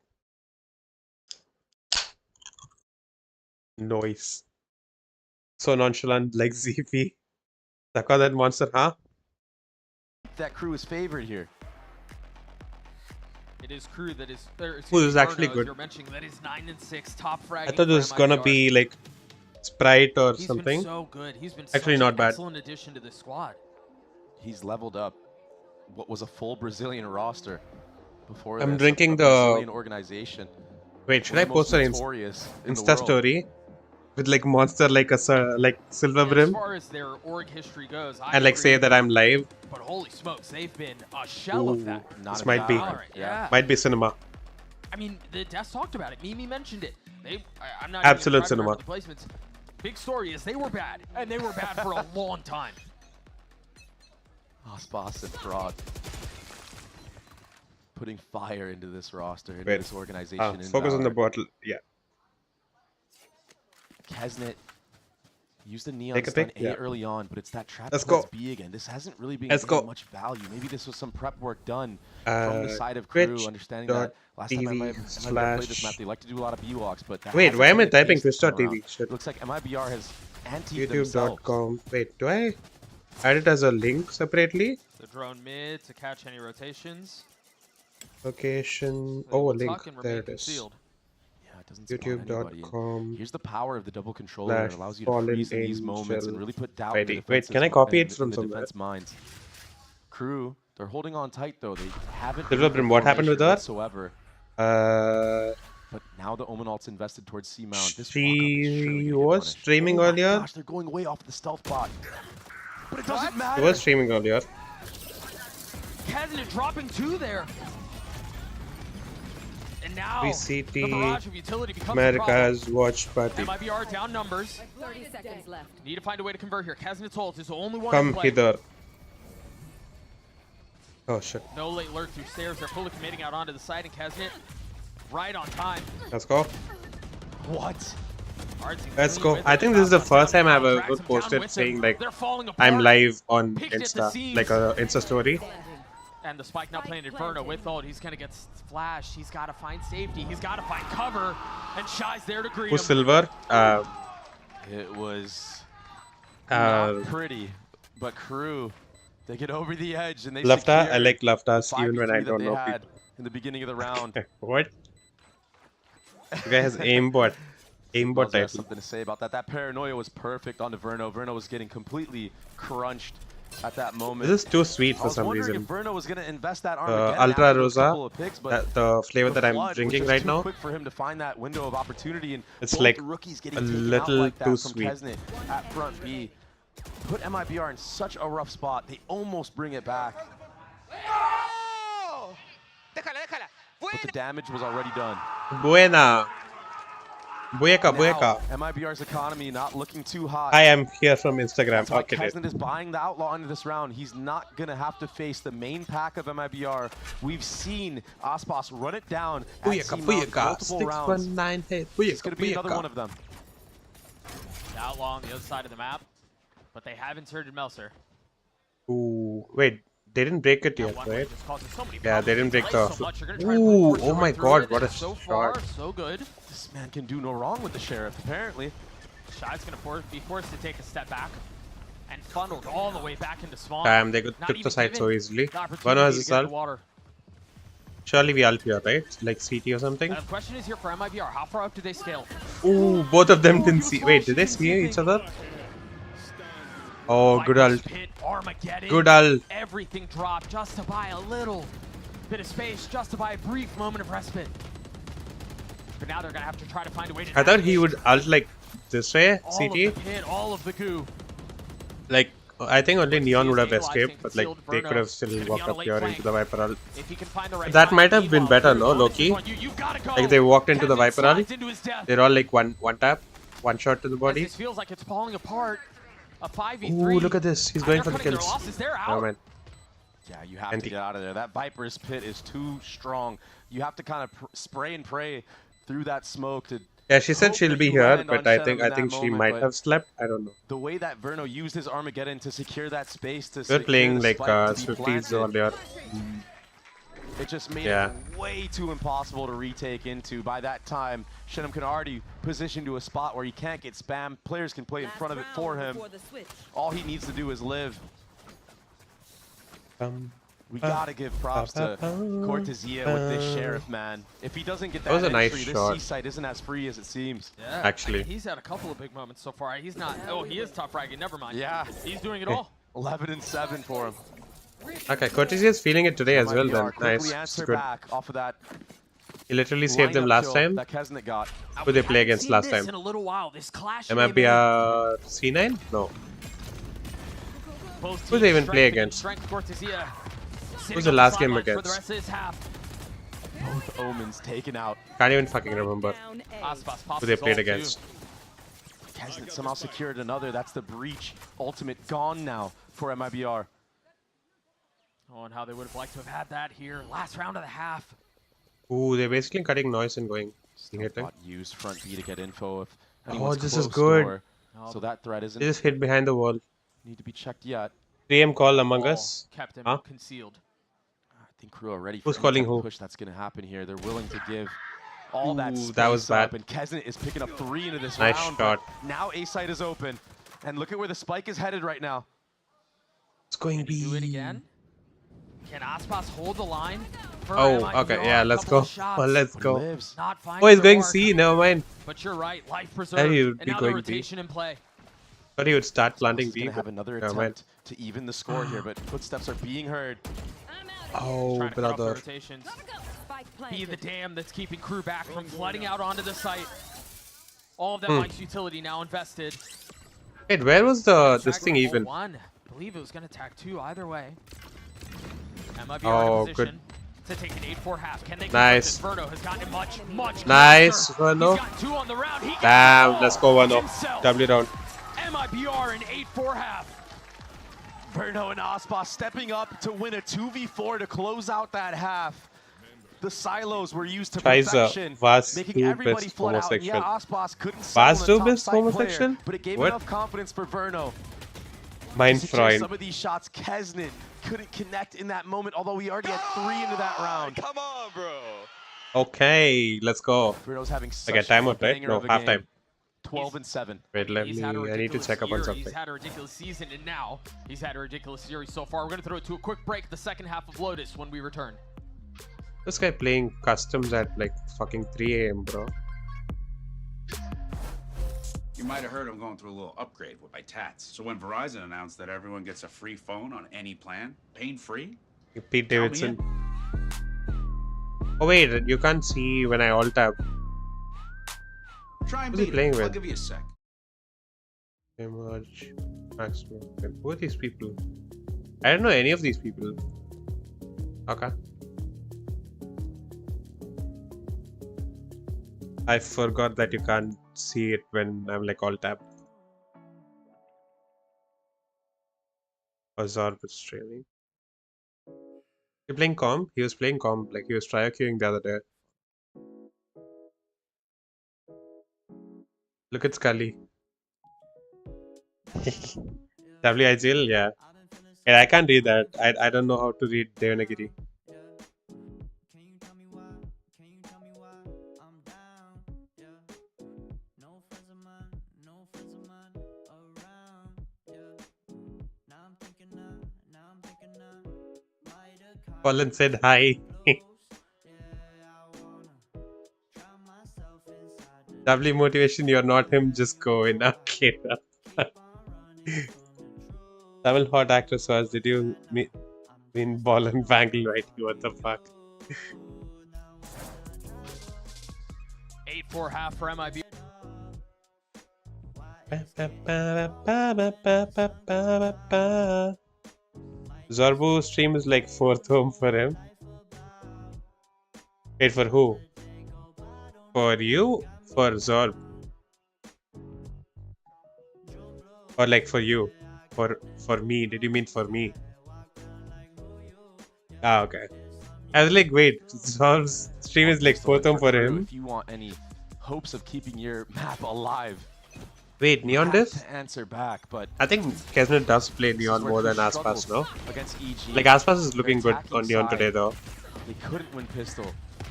Noise. So nonchalant like ZP. Suck on that monster, huh? that KRU is favored here. It is KRU that is. Who is actually good. You're mentioning that is 9-6 top frag. I thought it was gonna be like Sprite or He's something. Been so good. He's been actually such not an bad. Excellent addition to the squad. He's leveled up what was a full Brazilian roster before. I'm this, drinking a the Brazilian organization. Wait, should I post an Insta story with like monster like a silver brim As far as their org history goes, and like say that I'm live? But holy smokes, they've been a shell of that. This might be. Yeah. Might be cinema. I mean, the devs talked about it. Mimi mentioned it. I'm not Absolute even cinema. the placements. Big story is they were bad, and they were bad for a long time. Aspas and Fraud putting fire into this roster, into this organization. Focus on the bottle. Yeah. Kesnet used the neon stun A early on, but it's that trap Let's towards go. B again. This hasn't really been getting much value. Maybe this was some prep work done from the side of KRU, understanding that last time I might have played this map, they like to do a lot of B walks, but that wait, why am I typing Twitch.tv? Looks like MIBR has anti themselves. YouTube.com. Wait, do I add it as a link separately? The drone mid to catch any rotations. Location. Oh, a link. There it is. YouTube.com. Here's the power of the double controller. It allows you to freeze in these moments and really put doubt in the wait, can I copy it from the somewhere? defense minds. KRU, they're holding on tight though. They haven't. Silver Brim, what happened with her? Whatsoever. But now the Omen ult's invested towards C mount. She was streaming earlier. Gosh, they're going way off the stealth bot. But it doesn't matter. She was streaming earlier. Kesnet dropping 2 there. And now VCT the barrage of utility becomes America's watch party. MIBR down numbers. 30 seconds left. Need to find a way to convert here. Kesnet's ult is the only one Come in play. hither. Oh shit. No late lurk through stairs. They're fully committing out onto the side, and Kesnet right on time. Let's go. What? Let's go. I think this is the first time I've ever posted saying like I'm live on Insta, like a Insta story. And the spike now playing Inferno with ult. He's gonna get flashed. He's gotta find safety. He's gotta find cover. And Shy's there to greet Who's him. silver? It was not pretty, but KRU, they get over the edge and they Lafta. I like Laftas even when I don't know people. In the beginning of the round. What? The guy has aimbot. Aimbot I title. have something to say about that. That paranoia was perfect on Verno. Verno was getting completely crunched at that moment. This is too sweet for some reason. If Verno was going to invest that Ultra Rosa, picks, the flavor that I'm drinking right now, quick for him to find that window of opportunity, and it's like rookies getting a little like too sweet. At front B, put MIBR in such a rough spot. They almost bring it back. But the damage was already done. Buena. Bueka, bueka. MIBR's economy not looking too hot. I am here from Instagram. Okay. Kesnet is buying the Outlaw into this round. He's not going to have to face the main pack of MIBR. We've seen Aspas run it down at C-Mount multiple rounds. 619 hit. It's going to be another one of them. Outlaw on the other side of the map, but they have inserted Melser. Ooh, wait. They didn't break it yet, right? Yeah, they didn't break the... Ooh, oh my god, what a shot. So good. This man can do no wrong with the Sheriff, apparently. Shy's going to be forced to take a step back and funneled all the way back into spawn. Damn, they took the side so easily. One has assault. Surely we ult here, right? Like CT or something? The question is here for MIBR, how far up do they scale? Ooh, both of them didn't see... Wait, did they see each other? Oh, good ult. Good ult. Everything dropped just to buy a little bit of space, just to buy a brief moment of respite. But now they're going to have to try to find a way to... I thought he would ult like this way, all CT. Of the pit, all of the goo. Like, I think only Neon would have escaped, but like they could have still walked up here into the Viper ult. That might have been better, no, Loki? Like they walked into the Viper ult. They're all like one tap, one shot to the body. This feels like it's falling apart. A 5v3. Ooh, look at this. He's going for the kills. Oh, man. Yeah, you have to get out of there. That Viper's pit is too strong. You have to kind of spray and pray through that smoke to... Yeah, she said she'll be here, but I think she might have slept. I don't know. The way that Verno used his Armageddon to secure that space to... We're playing like 50s earlier. It just made it way too impossible to retake into. By that time, Shenum can already position to a spot where he can't get spammed. Players can play in front of it for him. All he needs to do is live. We gotta give props to Cortesia with this sheriff, man. If he doesn't get that, was a nice entry, shot. this C-site isn't as free as it seems. Yeah, Actually. I mean, he's had a couple of big moments so far. He's not. Oh, he is top fragging. Never mind. Yeah, he's doing it all. 11 and 7 for him. Okay, Cortesia is feeling it today as well then. Quickly Nice. answer Good. back off of that. He literally saved them lineup last kill time. that Kesnet got. Who they play against last time? In a little while, this clash MIBR C9? No. Both Who they even teams play strength, against? Cortesia Who's the last game sidelines for the against? rest of this half. Both Omens taken out. Can't even fucking remember Aspas pops who they his played ult, too. against. Kesnet somehow secured another. That's the breach. Ultimate gone now for MIBR. Oh, and how they would have liked to have had that here. Last round of the half. Ooh, they're basically cutting noise and going. Still use front B to get info if Oh, anyone's this is close good. door. So that threat isn't They just hid behind the wall. need to be checked yet. 3M call Among Us. Kept him Huh? concealed. I think KRU are ready for Who's any calling type of who? push that's going to happen here. They're willing to give all that Ooh, space that was up, bad. and Kesnet is picking up 3 into this Nice round. shot. but Now A site is open, and look at where the spike is headed right now. It's going Can he do it B. again? Can Aspas hold the line? For Oh, MIBR? okay, yeah, let's Couple go. of shots. Oh, let's But he go. lives. Not finding Oh, he's the going mark. C. Never mind. But you're right, life he preserved. would And be now the going B. rotation in play. Thought he would start planting He's B. going to have but another never mind. attempt to even the score here, but footsteps are being heard. Oh, Trying to cut off the brother. rotations. Be the dam that's keeping KRU back from flooding out onto the site. All of that Mike's utility now invested. Wait, where was this thing even? One. I believe it was going to tag 2 either way. MIBR Oh, in position to take an 8-4 half. Can they Nice. convert this? Verno has gotten much Nice, closer. Verno. He's got 2 on the round. He Damn, let's go, Valo. himself. W round. MIBR in 8-4 half. Verno and Aspas stepping up to win a 2v4 to close out that half. The silos were used to perfection, was making do everybody best flood out. And yeah, homosexual. Aspas couldn't settle Was on do a top best side player, homosexual? but it gave What? enough confidence for Verno. Mein To secure Freund. some of these shots, Kesnet couldn't connect in that moment, although we already had 3 into that round. Come on, bro. Okay, let's go. Verno's having such Okay, timeout, a right? banger No, of a game. halftime. 12 and 7. Wait, let He's me. had a I need to ridiculous check up on year, something. He's had a ridiculous season, and now he's had a ridiculous series so far. We're going to throw it to a quick break, the second half of Lotus, when we return. This guy playing customs at like fucking 3 AM, bro. You might have heard I'm going through a little upgrade with my tats. So when Verizon announced that everyone gets a free phone on any plan, pain-free, Pete Count me Davidson. Oh wait, you can't see when I alt tab. try and Who's he beat playing it. I'll with? give you a sec. Emerge, maximum. Who are these people? I don't know any of these people. Okay. I forgot that you can't see it when I'm like alt tab. Azar was streaming. You playing comp? He was playing comp, like he was trio queuing the other day. Look at Scully. WIGL, yeah. And I can't read that. I don't know how to read Devanagiri. Fallen said hi. W motivation, you're not him, just go in. Okay. Tamil hot actress was, did you mean ball and bangle right? What the fuck? 8-4 half for MIBR. Zorbu stream is like 4th home for him. Wait, for who? For you? For Zorb? Or like for you? For me? Did you mean for me? Ah, okay. I was like, wait, Zorb's stream is like 4th home for him? If you want any hopes of keeping your map alive, Wait, Neon have does? to answer back, but I think Kesnet does play this Neon is where more they than Aspas, no? against EG. Like Aspas is looking Their good attacking on Neon side, today though. They couldn't win pistol.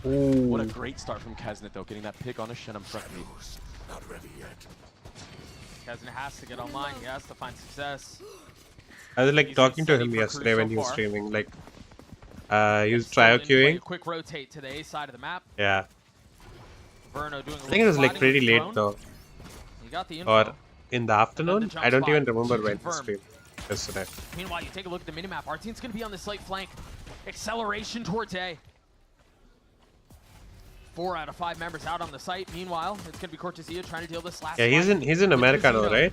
Ooh. What a great start from Kesnet though, getting that pick on a Shenum front knee. Kesnet has to get online. He has to find success. I was like talking to him yesterday when he was streaming. Like, he was trio queuing. Quick rotate to the A side of the map. Yeah. Verno doing I think it was like pretty late though. You got the info. Or in the afternoon. I don't even remember when he streamed yesterday. Meanwhile, you take a look at the minimap. Our team's going to be on this late flank. Acceleration towards A. 4 out of 5 members out on the site. Meanwhile, it's going to be Cortesia trying to deal this last. Yeah, he's in America now, right?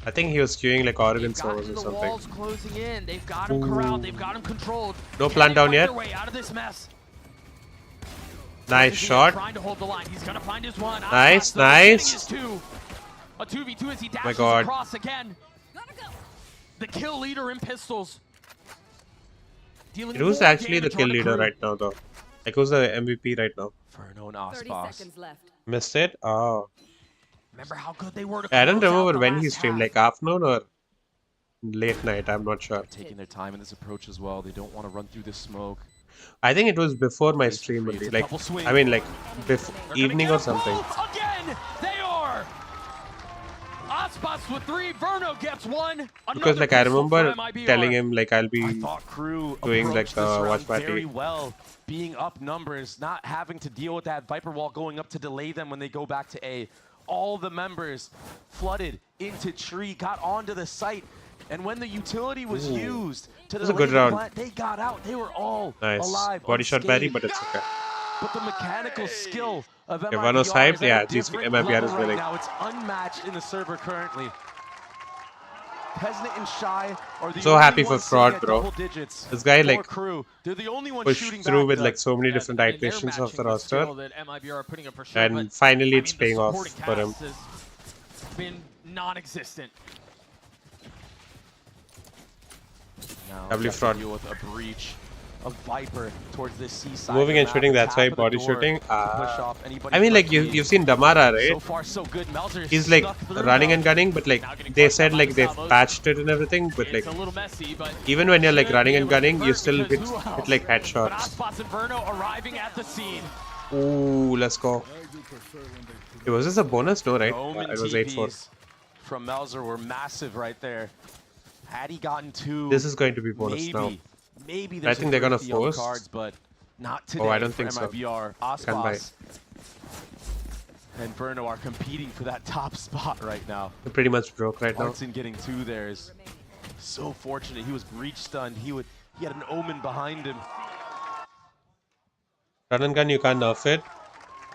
I think he was queuing like Oregon servers or something. Walls closing in. They've got him corralled. They've got him controlled. No plan down yet. Out of this mess. Nice shot. Trying to hold the line. He's going to find his one. Nice, nice. A 2v2 as he dashes my God. across again. The kill leader in pistols. Who's actually the kill leader right now though? Like who's the MVP right now? Verno and Aspas. Missed it? Oh. Remember how good they were to I don't remember when he streamed, like afternoon or late night, I'm not sure. Taking their time in this approach as well. They don't want to run through this smoke. I think it was before my stream only. Like, I mean like before evening or something. Again, they are. Aspas with 3, Verno gets 1. Because like I remember telling him like I'll be doing like watch party. Very well, being up numbers, not having to deal with that Viper wall going up to delay them when they go back to A. All the members flooded into tree, got onto the site, and when the utility was used to the good round. plant, they got out. They were all nice. alive. Body shot Barry, but it's okay. But the mechanical skill of MIBR Valo's hyped, yeah, MIBR is winning. Now it's unmatched in the server currently. Peasant and Shy are the so happy for Fraud, bro. This guy like pushed through with like so many different iterations of the roster, and finally it's paying off for him. Been non-existent. Lovely Fraud. With a breach. A Viper towards the seaside. Moving and shooting, that's why body shooting. I mean, like you've seen Damara, right? So far, so good. He's like running and gunning, but like they said like they've patched it and everything, but like even when you're like running and gunning, you still hit like headshots. Ooh, let's go. Was this a bonus? No, right? It was 8-4. From Melzer were massive right there. Had he gotten 2, this is going to be bonus now. Maybe I think they're gonna force. Cards, but not today. Oh, I don't think so. MIBR, Aspas and Verno are competing for that top spot right now. They're pretty much broke right now. Martin getting 2 there is so fortunate. He was breach stunned. He had an omen behind him. Run and gun, you can't nerf it.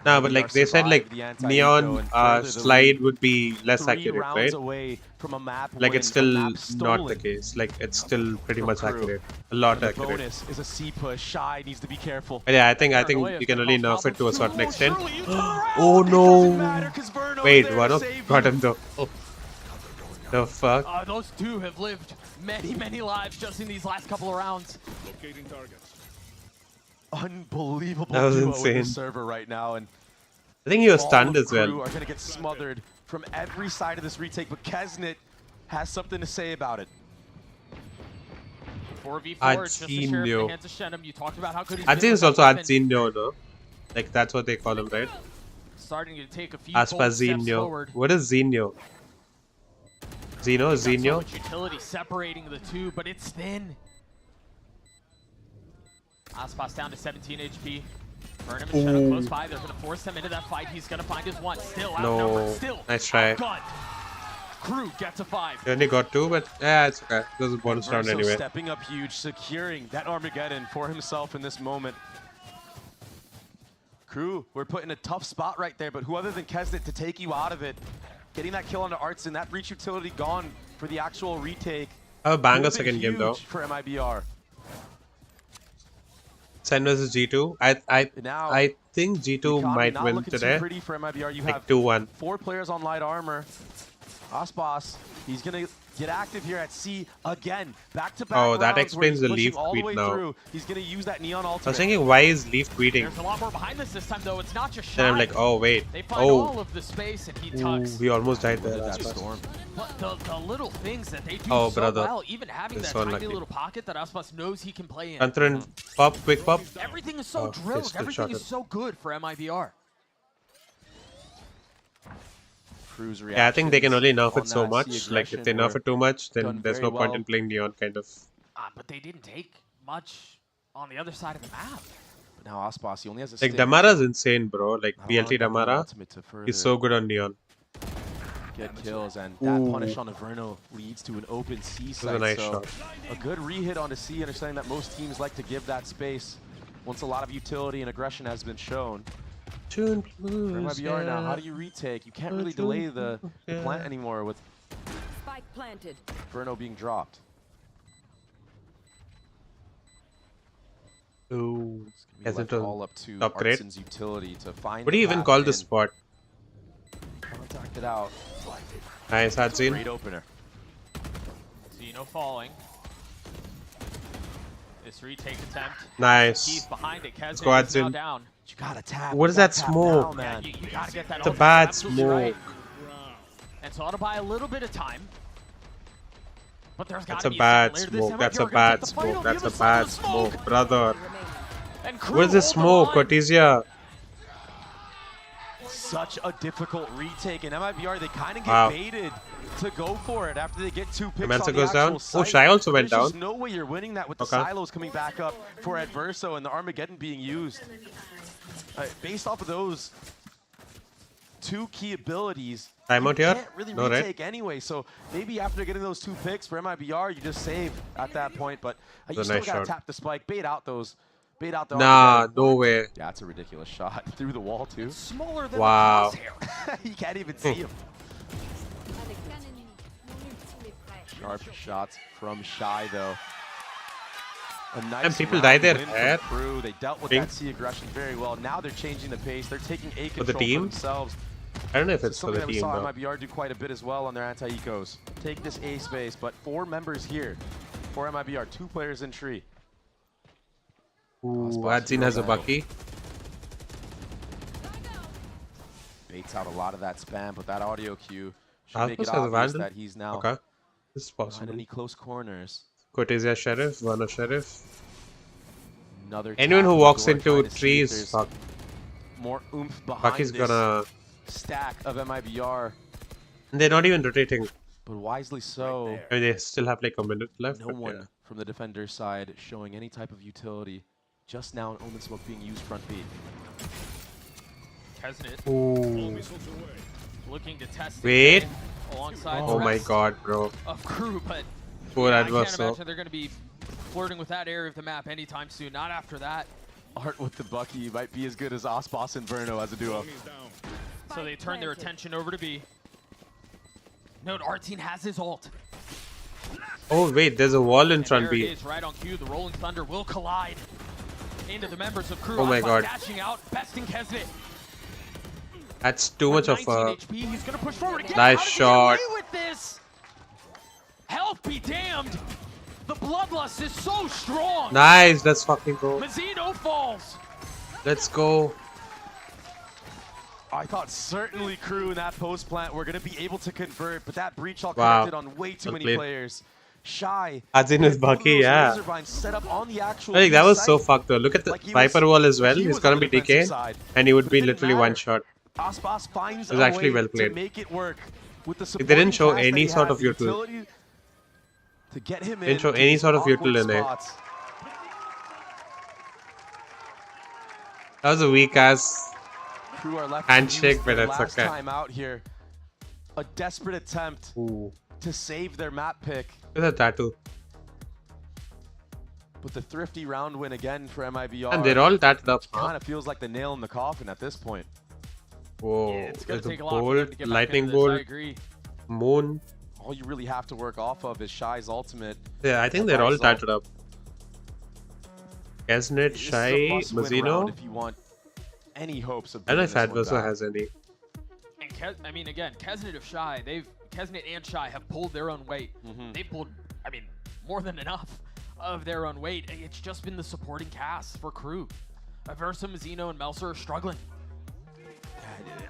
No, but like they said, like neon slide would be less accurate, right? From a map like it's still not the case. Like it's still pretty much accurate, a lot accurate. Bonus is a C push. Shy needs to be careful. But yeah, I think you can only nerf it to a certain extent. Oh no! Wait, one got him though. Oh. The fuck? Those 2 have lived many lives just in these last couple of rounds. Locating targets. Unbelievable that was duo insane. in the server right now, and I think he was stunned as well. Are going to get smothered from every side of this retake, but Kesnet has something to say about it. 4v4, just to share the hands of Shenum. You talked about how good he's been is also Adzinho, no? Like that's what they call him, right? Starting to take a few Aspazinho. What is Zinho? Zinho? Utility separating the 2, but it's thin. Aspas down to 17 HP. Burnham and Shadow close by. They're going to force him into that fight. He's going to find his 1. Still outnumbered. Still. Nice try. KRU gets a 5. He only got 2, but yeah, it's okay. It was a bonus round anyway. Stepping up huge, securing that Armageddon for himself in this moment. KRU, we're put in a tough spot right there, but who other than Kesnet to take you out of it? Getting that kill onto Artson, that breach utility gone for the actual retake. I have a banger second game though. For MIBR. Sen versus G2. I think G2 might win today. For MIBR. You like have 2-1. 4 players on light armor. Aspas, he's gonna get active here at C again. Back-to-back Oh, that rounds explains the where he's Leaf pushing all the tweet way now. through. He's gonna use that neon ultimate. I was thinking, why is Leaf tweeting? There's a lot more behind this time, though. It's not just Shy. Then I'm like, oh wait. They find all of the space, and he tucks. We almost died there. But the little things that they do so brother. Well, even having that tiny little pocket that Aspas knows he can play in. Panther and pop, quick pop. Everything is so drilled. Everything is so good for MIBR. Crew's reaction. Yeah, I think they can only nerf it so much. Like, if they nerf it too much, then there's no point in playing Neon, kind of. But they didn't take much on the other side of the map. But now Aspas, he only has a Like, stick. Damara's insane, bro. Like, BLT Damara, Ultimate to he's further so good on Neon. get kills, and that punish on Averno leads to an open C site. That was a nice so shot. a good re-hit on the C, understanding that most teams like to give that space once a lot of utility and aggression has been shown. For MIBR now, how do you retake? You can't really delay the plant anymore with Spike planted. Averno being dropped. Ooh, It's hasn't left all up to upgrade. Artsin's utility to find. What do you even call this spot? Contact it out. Nice, Hadzin. Great opener. Zeno falling. This retake attempt. Nice. He's behind it. Let's go, Kazin is now Hadzin. down. You gotta tap. What is that smoke? Now, man. You gotta get that. It's a ultimate. bad Absolutely smoke. right. And so it'll buy a little bit of time. But there's That's gotta a be bad second layer to this. smoke. That's a MIBR gonna bad take the fight. smoke. The That's a other side bad of the smoke. smoke, brother. And Crew What is this hold the smoke, line. Cortesia? Such a difficult retake, and MIBR, they kind of get Wow. baited to go for it after they get 2 picks Mansa on the goes down. actual site. Oh, Shy also went There's just down. no way you're winning that with the Okay. silos coming back up for Adverso and the Armageddon being used. Based off of those 2 key abilities, Timeout you here? can't really No, right? retake anyway. So maybe after getting those 2 picks for MIBR, you just save at that point. But you That's a still nice gotta shot. tap the spike, bait out the Nah, Armageddon. no way. Yeah, that's a ridiculous shot through the wall too. Smaller than Wow. the crosshair. You can't even see him. Sharp shots from Shy though. A nice And people round dye their win for hair. Crew. They dealt with Pink. that C aggression very well. Now they're changing the pace. They're taking A For the control team? themselves. I don't know if This it's is for something the that we team, saw though. MIBR do quite a bit as well on their anti-ecos. Take this A space, but 4 members here for MIBR. 2 players in tree. Ooh, Aspas Hadzin has a hero Bucky. Baits out a lot of that spam, but that audio cue should make Aspas it has a obvious Vandal. that he's now Okay. This is behind possible. any close corners. Cortesia Sheriff, Vano Sheriff. Another Anyone tap who on the walks door, into trying to see if trees, there's fuck. more oomph behind Bucky's this gonna. stack of MIBR, And they're not even rotating. but wisely so. I mean, they still have like a minute left. No but one yeah. from the defender's side showing any type of utility. Just now, an Omen Smoke being used front B. Keznit Ooh. looking to test Wait. it alongside Oh the my rest god, bro. of Crew, but Poor I can't Adverso. imagine they're going to be flirting with that area of the map anytime soon. Not after that. Art with the Bucky might be as good as Aspas and Verno as a duo. So they turn their attention over to B. Note, Artine has his ult. Oh wait, there's a wall in And front there it B. is, right on cue. The Rolling Thunder will collide into the members of Crew. Oh my Aspas god. Dashing out, besting Keznit. That's too much of 19 a. HP. He's gonna push forward again. Nice How does he shot. get away with this? Health be damned. The bloodlust is so strong. Nice, let's fucking go. Mazzino falls. Let's go. I thought certainly Crew in that post plant were going to be able to convert, but that breach all Wow. connected on way too Well many played. players. Shy. Hadzin is both of Bucky, those yeah. laser vines set up on the actual I think that was site. so fucked though. Look at the Like he Viper was- wall as well. he He's was gonna on be the defensive DK. side, And he would but be it didn't literally one matter. shot. Aspas finds It was a actually way well to played. make it work with the They didn't show supporting any cast sort that of he had, the util. utility to get him Didn't show into any these sort of awkward util in it. spots. That was a weak ass. Crew are left to Handshake, use but their that's last okay. time out here. A desperate attempt Ooh. to save their map pick, Look at that tattoo. but the thrifty round win again for MIBR. And they're all tatted up. Kind of feels like the nail in the coffin at this point. Whoa. It's gonna There's a take a lot for them to bolt, get back lightning into this, I bolt, agree. moon. All you really have to work off of is Shy's ultimate. Yeah, I think they're all Advisal. tatted up. Keznit, This is a Shy, must-win round Mazzino. if you want any hopes of I don't know if bringing this one Adverso back. has any. And I mean, again, Keznit of Shy, Keznit and Shy have pulled their own weight. They've pulled, I mean, more than enough of their own weight. It's just been the supporting cast for Crew. Aversa, Mazzino, and Melser are struggling.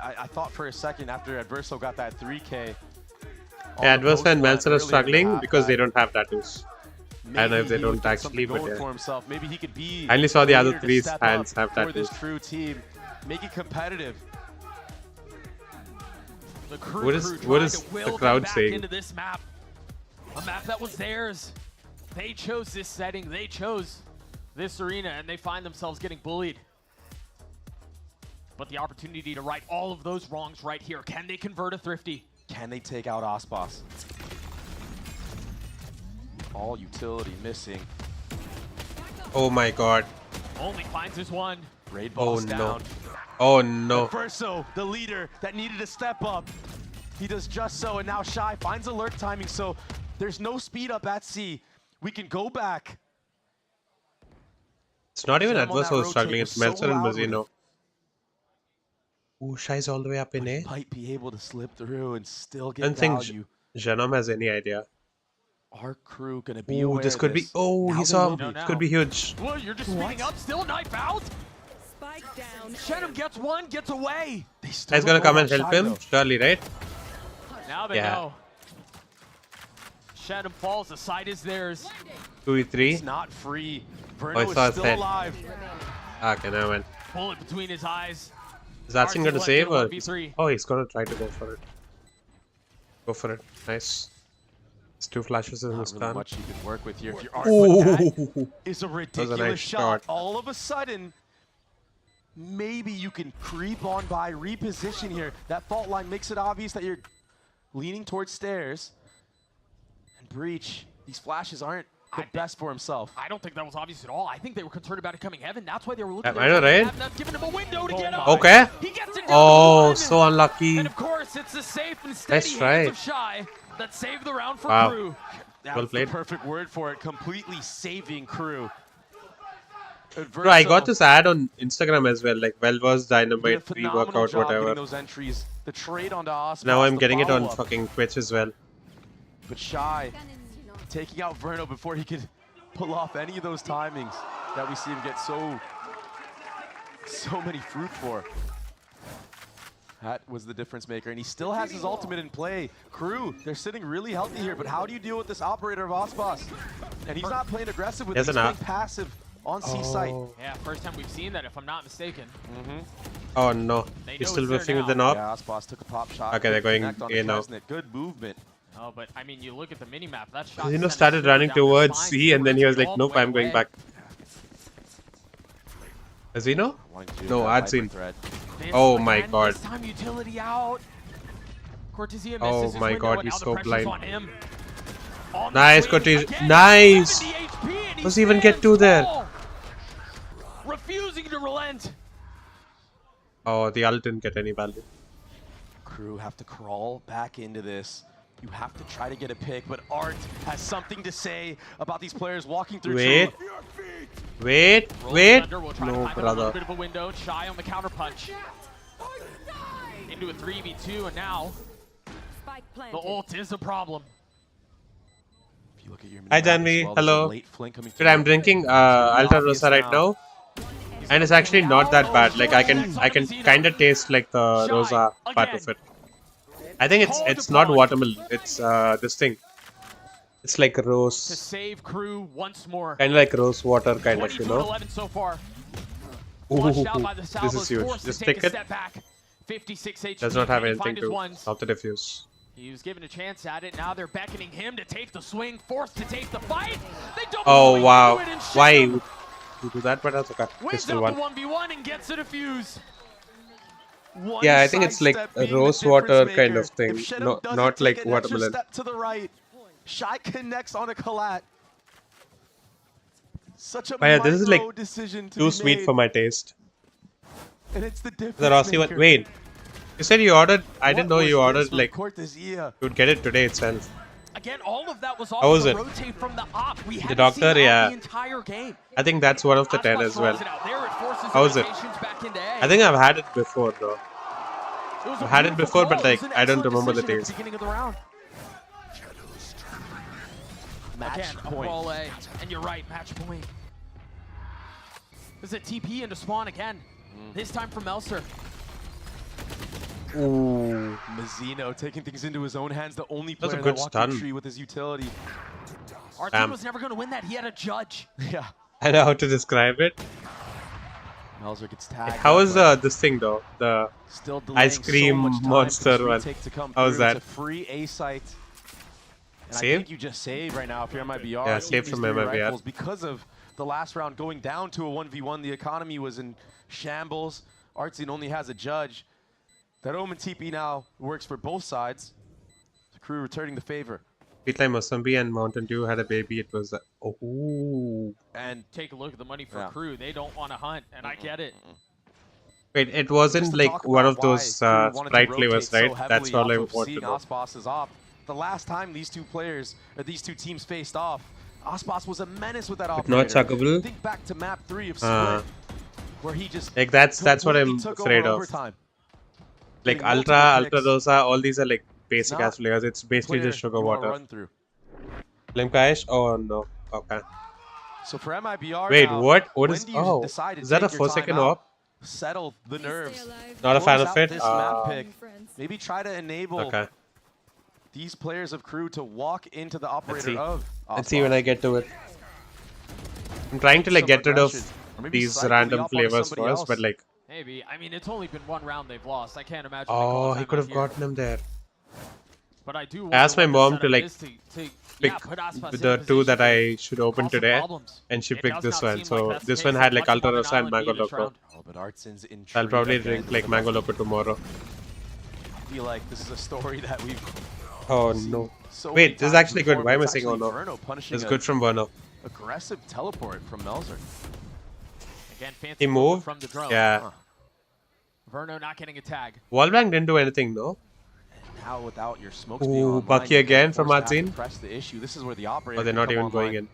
I thought for a second after Adverso got that 3K. Yeah, on the Adverso post and plant Melser are early in the struggling half, because they that don't have tattoos. I don't know if they maybe he would don't get actually, something but going yeah. for himself. Maybe he could be. I only saw the other leader to three step hands up have for this tattoos. Crew team. Make it competitive. The crew, What is to will the them crowd back saying? into this map. A map that was theirs. They chose this setting. They chose this arena, and they find themselves getting bullied. But the opportunity to right all of those wrongs right here. Can they convert a Thrifty? Can they take out aspas? All utility missing. Oh my god. Only finds his one. Raid Oh balls no. down. Oh no. Verso, the leader that needed to step up. He does just so, and now Shy finds alert timing, so there's no speed up at C. We can go back. It's not even Them on Adverse that who's rotate struggling, was it's so Meltzer and loud with Mazino. Ooh, Shy's all the way up in A. Might be able to slip through and still I get don't think value. Genome has any idea. Our crew gonna be Ooh, aware this of could be. this. Oh, Now he they saw. will be. This could be huge. Well, you're just speeding up. Still knife out. Spike down. Shenum gets one, gets away. They still Guy's don't gonna know come and about help Shy, him, though. surely, right? Now they Yeah. know. Shenum falls. The side is theirs. 2v3. It's not free. Oh, Verno I is saw his still head. alive. Okay, never mind. Bullet between his eyes. Is Atsin going to RC save or? 1v3. Oh, he's going to try to go for it. Go for it. Nice. It's 2 flashes in Not his really gun. much you can work with here if you're that is a ridiculous nice shot. shot. All of a sudden, maybe you can creep on by, reposition here. That fault line makes it obvious that you're leaning towards stairs. And Breach, these flashes aren't the best for himself. I don't think that was obvious at all. I think they were concerned about it coming heaven. That's why they were looking. I know, right? Have given him a window to get him. Okay. He gets it down Oh, to one. so unlucky. And of course, it's the safe and steady Nice try. hands of Shy that saved the round for Wow. Crew. That's Well the played. perfect word for it. Completely saving Crew. Bro, I got this ad on Instagram as well, like Velva's Did a Dynamite phenomenal pre-workout, job getting whatever. those entries. The trade onto Aspas, Now I'm the getting it on follow-up. fucking Twitch as well. But Shy taking out Verno before he could pull off any of those timings that we see him get so many fruit for. That was the difference maker, and he still has his ultimate in play. Crew, they're sitting really healthy here, but how do you deal with this operator of Aspas? And he's not playing aggressive with it, Yes, he's enough. playing passive on C site. Yeah, first time we've seen that, if I'm not mistaken. Oh no, They he's know still it's there whiffing with now. the knob. Yeah, Aspas took a pop shot. Okay, they're couldn't going connect on A now. Kesnet. Good movement. Oh, but I mean, you look at the minimap. That shot. You know, sent started Astro running down their towards spine, C, and then he was all like, the nope, way I'm going away. back. Azino? Wanting to do No, that Adzine. Viper thread. This Oh again, my god. This time utility out. Cortesia misses Oh his my window, god, and he's now the so pressure's blind. on him. On the Nice, swing Cortez. again, Nice. 70 HP, and he Does he even get stands two there? tall, refusing to relent. Oh, the ult didn't get any value. Crew have to crawl back into this. You have to try to get a pick, but Art has something to say about these players walking through. Wait. True. Wait, Rolls wait. under, we'll try to No, find a little brother. bit of a window. Shy on the counter punch. Into a 3v2, and now Spike the planted. ult is a problem. If you look at your Hi, minimap as Janvi. well, there's a Hello. late flank coming Dude, through. I'm drinking Alta Rosa right now, and it's actually not that bad. Like I can kind of taste like the Rosa part of it. I think it's not watermelon. It's this thing. It's like To rose, save Crew once more. kind of like rose water, kind of, 22 you know. 11 so far. Ooh, Flushed out by the this Salvos, is huge. forced Just to take take a it. step back. 56 HP. Does not have Can he anything find his to ones? stop the defuse. He was given a chance at it. Now they're beckoning him to take the swing, forced to take the fight. They double Oh swing wow! into it, and Why Shenum would you do that? But that's okay. wins Pistol out one. the 1v1 and gets a defuse. One Yeah, I think it's like sidestep a being the rose water difference kind maker. of thing, If Shenum not doesn't like take an extra watermelon. step to the right, Shy connects on a collat. Such a But yeah, this is like micro decision to too be sweet made, for my taste. and it's the difference The Rossi one. maker. Wait, you said you ordered. I didn't know What you was ordered this from like Cortesia? you would get it today itself. Again, all of that was off How was the it? rotate from the op. We The hadn't doctor, seen that yeah. the entire game. I think that's one of the 10 Aspas as well. throws it out there. It forces How is it? rotations back into A. I think I've had it before though. It was a I've had it beautiful before, but call. It was like an I don't excellent remember the decision at taste. beginning of the round. Match Again, a point. brawl A, and you're right, match point. There's a TP into spawn again. This time from Melser. Ooh. Mazzino taking things into his own hands. The only That's a player good that walked stun. the tree with his utility. Our team was never going to win that. He had a judge. Yeah. I know how to describe it. Melzer gets tagged. How is this thing though? The still ice cream so monster one. How is that? It's a free A site. And Save? I think you just save right now if you're MIBR. Yeah, save from MIBR. Because of the last round going down to a 1v1, the economy was in shambles. Artsy only has a judge. That Omen TP now works for both sides. The crew returning the favor. Like Mosambi and Mountain Dew had a baby. It was oh. And take a look at the money for crew. They don't want to hunt, and I get it. Wait, it wasn't like one of those Sprite flavors, right? That's all I want to know. Aspas is off. The last time these two teams faced off, Aspas was a menace with that operator. Not chuggable. Think back to map 3 of Split, where he just like that's what I'm afraid of. Like Ultra Rosa, all these are like basic ass flavors. It's basically just sugar water. Limkaish? Oh no. Okay. So for MIBR wait, now, what? What is? Oh, is that a 4-second op? Settle the nerves. Not a fan of it. Map pick. Maybe try to enable okay. these players of crew to walk into the operator of. Let's see when I get to it. I'm trying to like get rid of these random flavors first, but like. Maybe. I mean, it's only been one round they've lost. I can't imagine. Oh, he could have gotten him there. But I do. I asked my mom to like pick put the two that I should open today, and she picked this one. So this one had like Ultra Rosa and Mango Loco. Oh, but Artsin's I'll probably drink like Mango Loco tomorrow. I feel like this is a story that we've. Oh no! Wait, this is actually good. Why am I saying oh no? It's good from Verno. Aggressive teleport from Melzer. Again, fancy he moved from the drone. Yeah. Verno not getting a tag. Wallbang didn't do anything, no? Now without your smokes being online, Bucky again from Martin. Press the issue. This is where the operator. Oh, they're not even going in.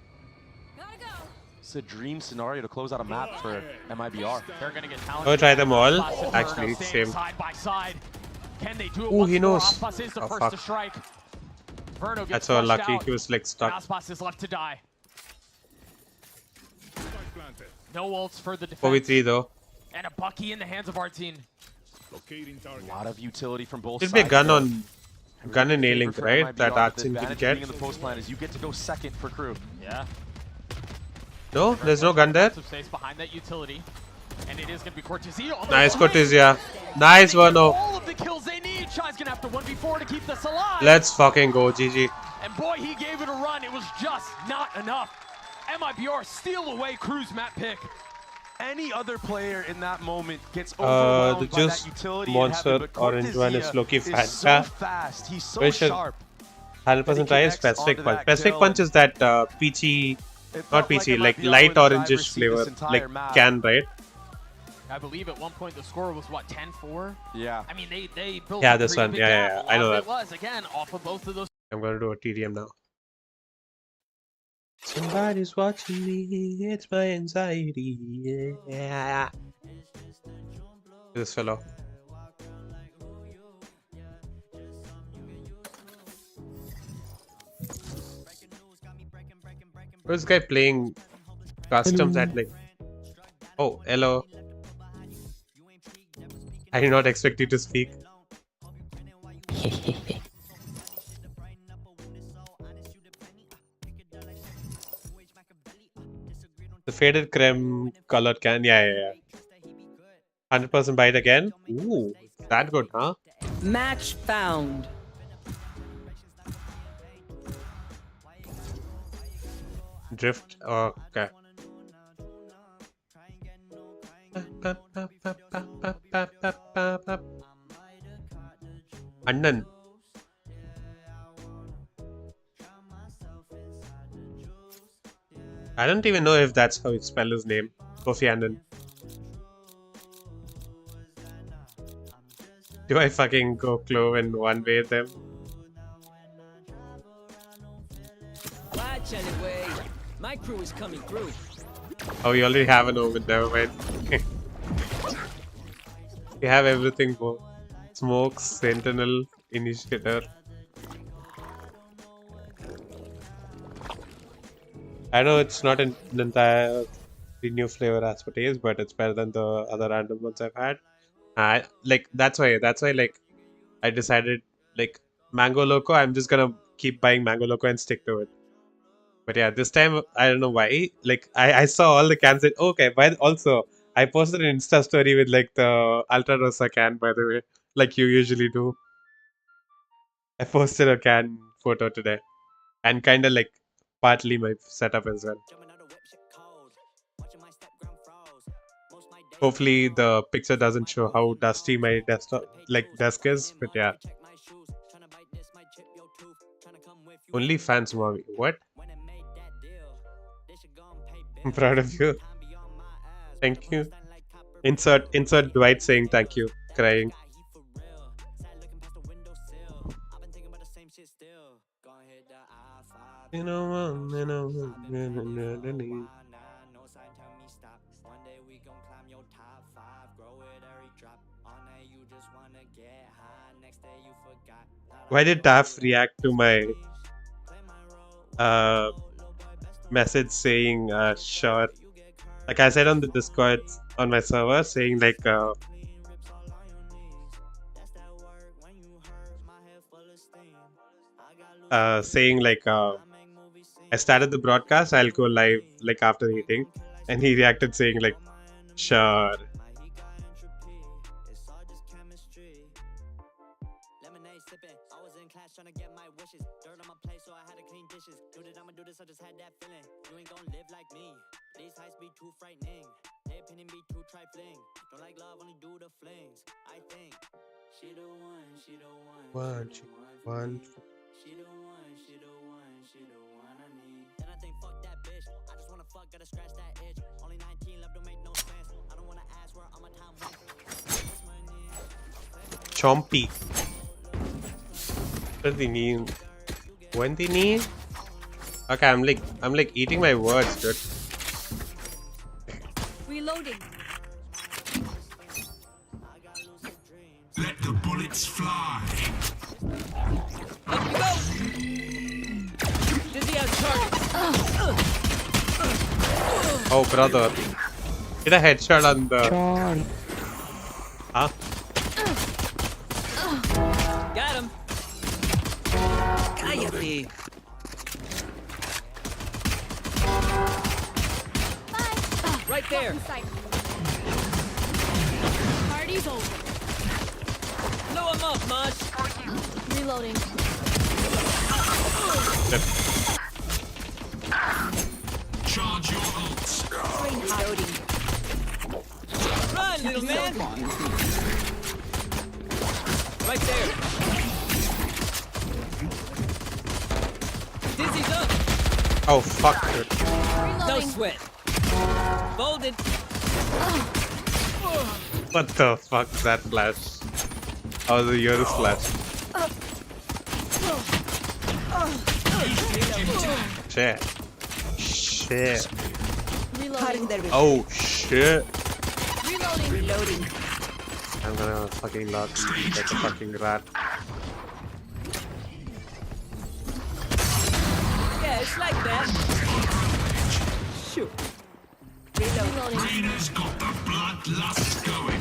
It's a dream scenario to close out a map for MIBR. They're gonna get talented. Oh, try them all. Actually, same. Side by side. Can they do it? Oh, he knows. Aspas is the oh, first fuck. to strike. Verno gets That's so lucky. Out. He was like stuck. Aspas is left to die. No ults for the defense. 4v3 though. And a Bucky in the hands of Artin. A lot of utility from both Should sides. be a gun on gun and A-Link, right? That Artin can get. In the post plan is you get to go second for crew. Yeah. No, there's no gun there. Space behind that utility. And it is going to be Cortezia. Nice Cortezia. Nice Verno. All of the kills they need. Shy's going to have to 1v4 to keep this alive. Let's fucking go, GG. And boy, he gave it a run. It was just not enough. MIBR steal away Crew's map pick. Any other player in that moment gets overwhelmed by that utility. Monster orange one is Loki Fanta. So fast. He's so sharp. 100% try specific punch. Specific punch is that peachy, not peachy, like light orangish flavor, like can, right? I believe at one point the score was what, 10-4? Yeah. I mean they built. Yeah, this one. Yeah, I know that. It was again off of both of those. I'm gonna do a TDM now. Somebody's watching me, it's my anxiety. Yeah. This fellow. Where's this guy playing customs at like. Oh, hello. I did not expect you to speak. The faded creme colored can, yeah. 100% bite again. Ooh, that good, huh? Match found. Drift, okay. Annan. I don't even know if that's how you spell his name. Kofi Annan. Do I fucking go Clove and one way them? Watch anyway. My crew is coming through. Oh, we already have an omen, never mind. We have everything for Smoke, Sentinel, Initiator. I know it's not an entire new flavor aspartame, but it's better than the other random ones I've had. Like that's why like I decided like Mango Loco. I'm just gonna keep buying Mango Loco and stick to it. But yeah, this time I don't know why. Like I saw all the cans. And, okay, but also I posted an Insta story with like the Ultra Rosa can, by the way, like you usually do. I posted a can photo today, and kind of like partly my setup as well. Hopefully the picture doesn't show how dusty my desktop desk is, but yeah. Only fans movie. What? I'm proud of you. Thank you. Insert Dwight saying thank you, crying. You know. Why did Taff react to my message saying sure? Like I said on the Discord on my server, saying like I started the broadcast, I'll go live like after eating, and he reacted saying like sure. One. Chompy. What does he mean? When they need? Okay, I'm like eating my words, dude. Reloading. Let the bullets fly. Up you go. Dizzy out target. Oh, brother. Hit a headshot on the... Huh? Got him. Cállate. Right there. Party's over. Blow him up, Mosh. Reloading. Charge your ults. Reloading. Run, little man. Right there. Dizzy's up. Oh, fuck, dude. No sweat. Folded. What the fuck is that flash? How was the Eurus flash? Shit. Shit. Reloading. Oh, shit. Reloading. I'm gonna fucking lock you like a fucking rat. Yeah, it's like that. Shoot. Reloading. Rainer's got the bloodlust going.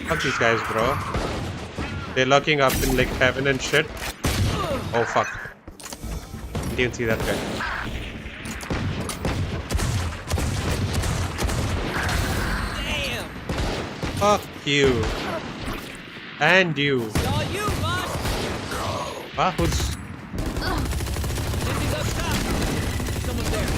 Fuck these guys, bro. They're locking up in like heaven and shit. Oh fuck. Didn't see that guy. Damn. Fuck you. And you. It's all you, Mosh. Ah, who's... Dizzy's up top. Someone's there.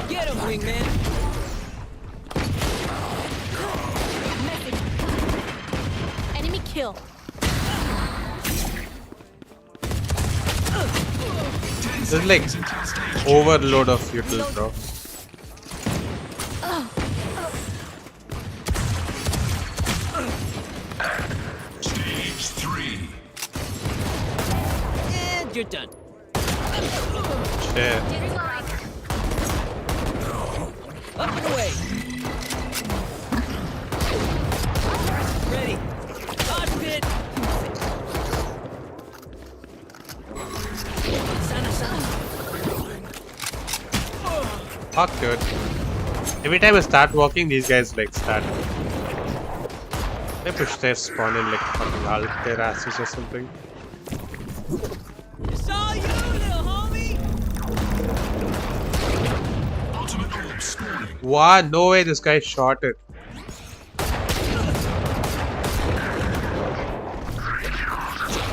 Get him, wingman. Message. Enemy kill. There's like overload of utils, bro. Stage 3. And you're done. Shit. Up and away. Ready. Dodge pit. Sana. Fuck, dude. Every time I start walking, these guys like start. They push their spawn and like fucking alt their asses or something. It's all you, little homie. Ultimate orb spawning. Wow, no way this guy shot it.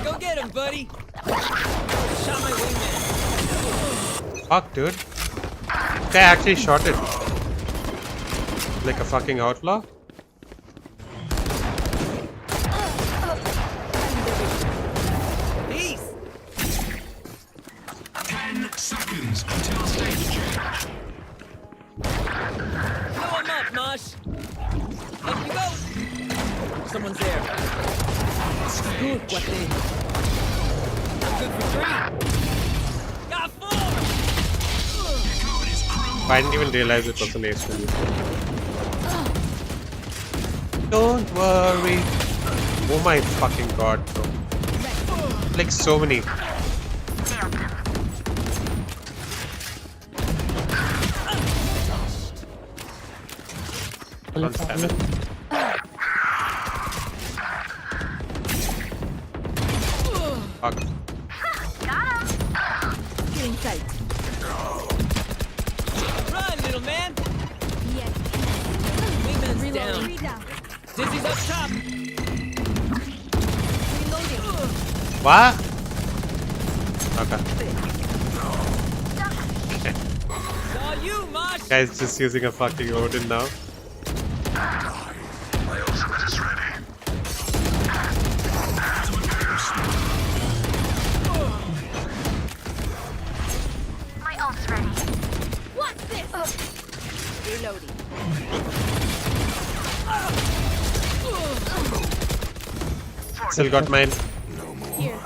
Go get him, buddy. Shot my wingman. Fuck, dude. This guy actually shot it. Like a fucking outlaw. Peace. 10 seconds until stage change. Blow him up, Mosh. Up you go. Someone's there. Good, what they? I'm good for 3. Got 4. I didn't even realize it was an ace for me. Don't worry. Oh my fucking god, bro. Like so many. 1-7. Fuck. Getting sight. Run, little man. Yeah. Wingman's down. Reloading. Dizzy's up top. Reloading. What? Okay. It's all you, Mosh. Guy's just using a fucking Odin now. My ultimate is ready. My ult's ready. What's this? Reloading. Still got mine. Here.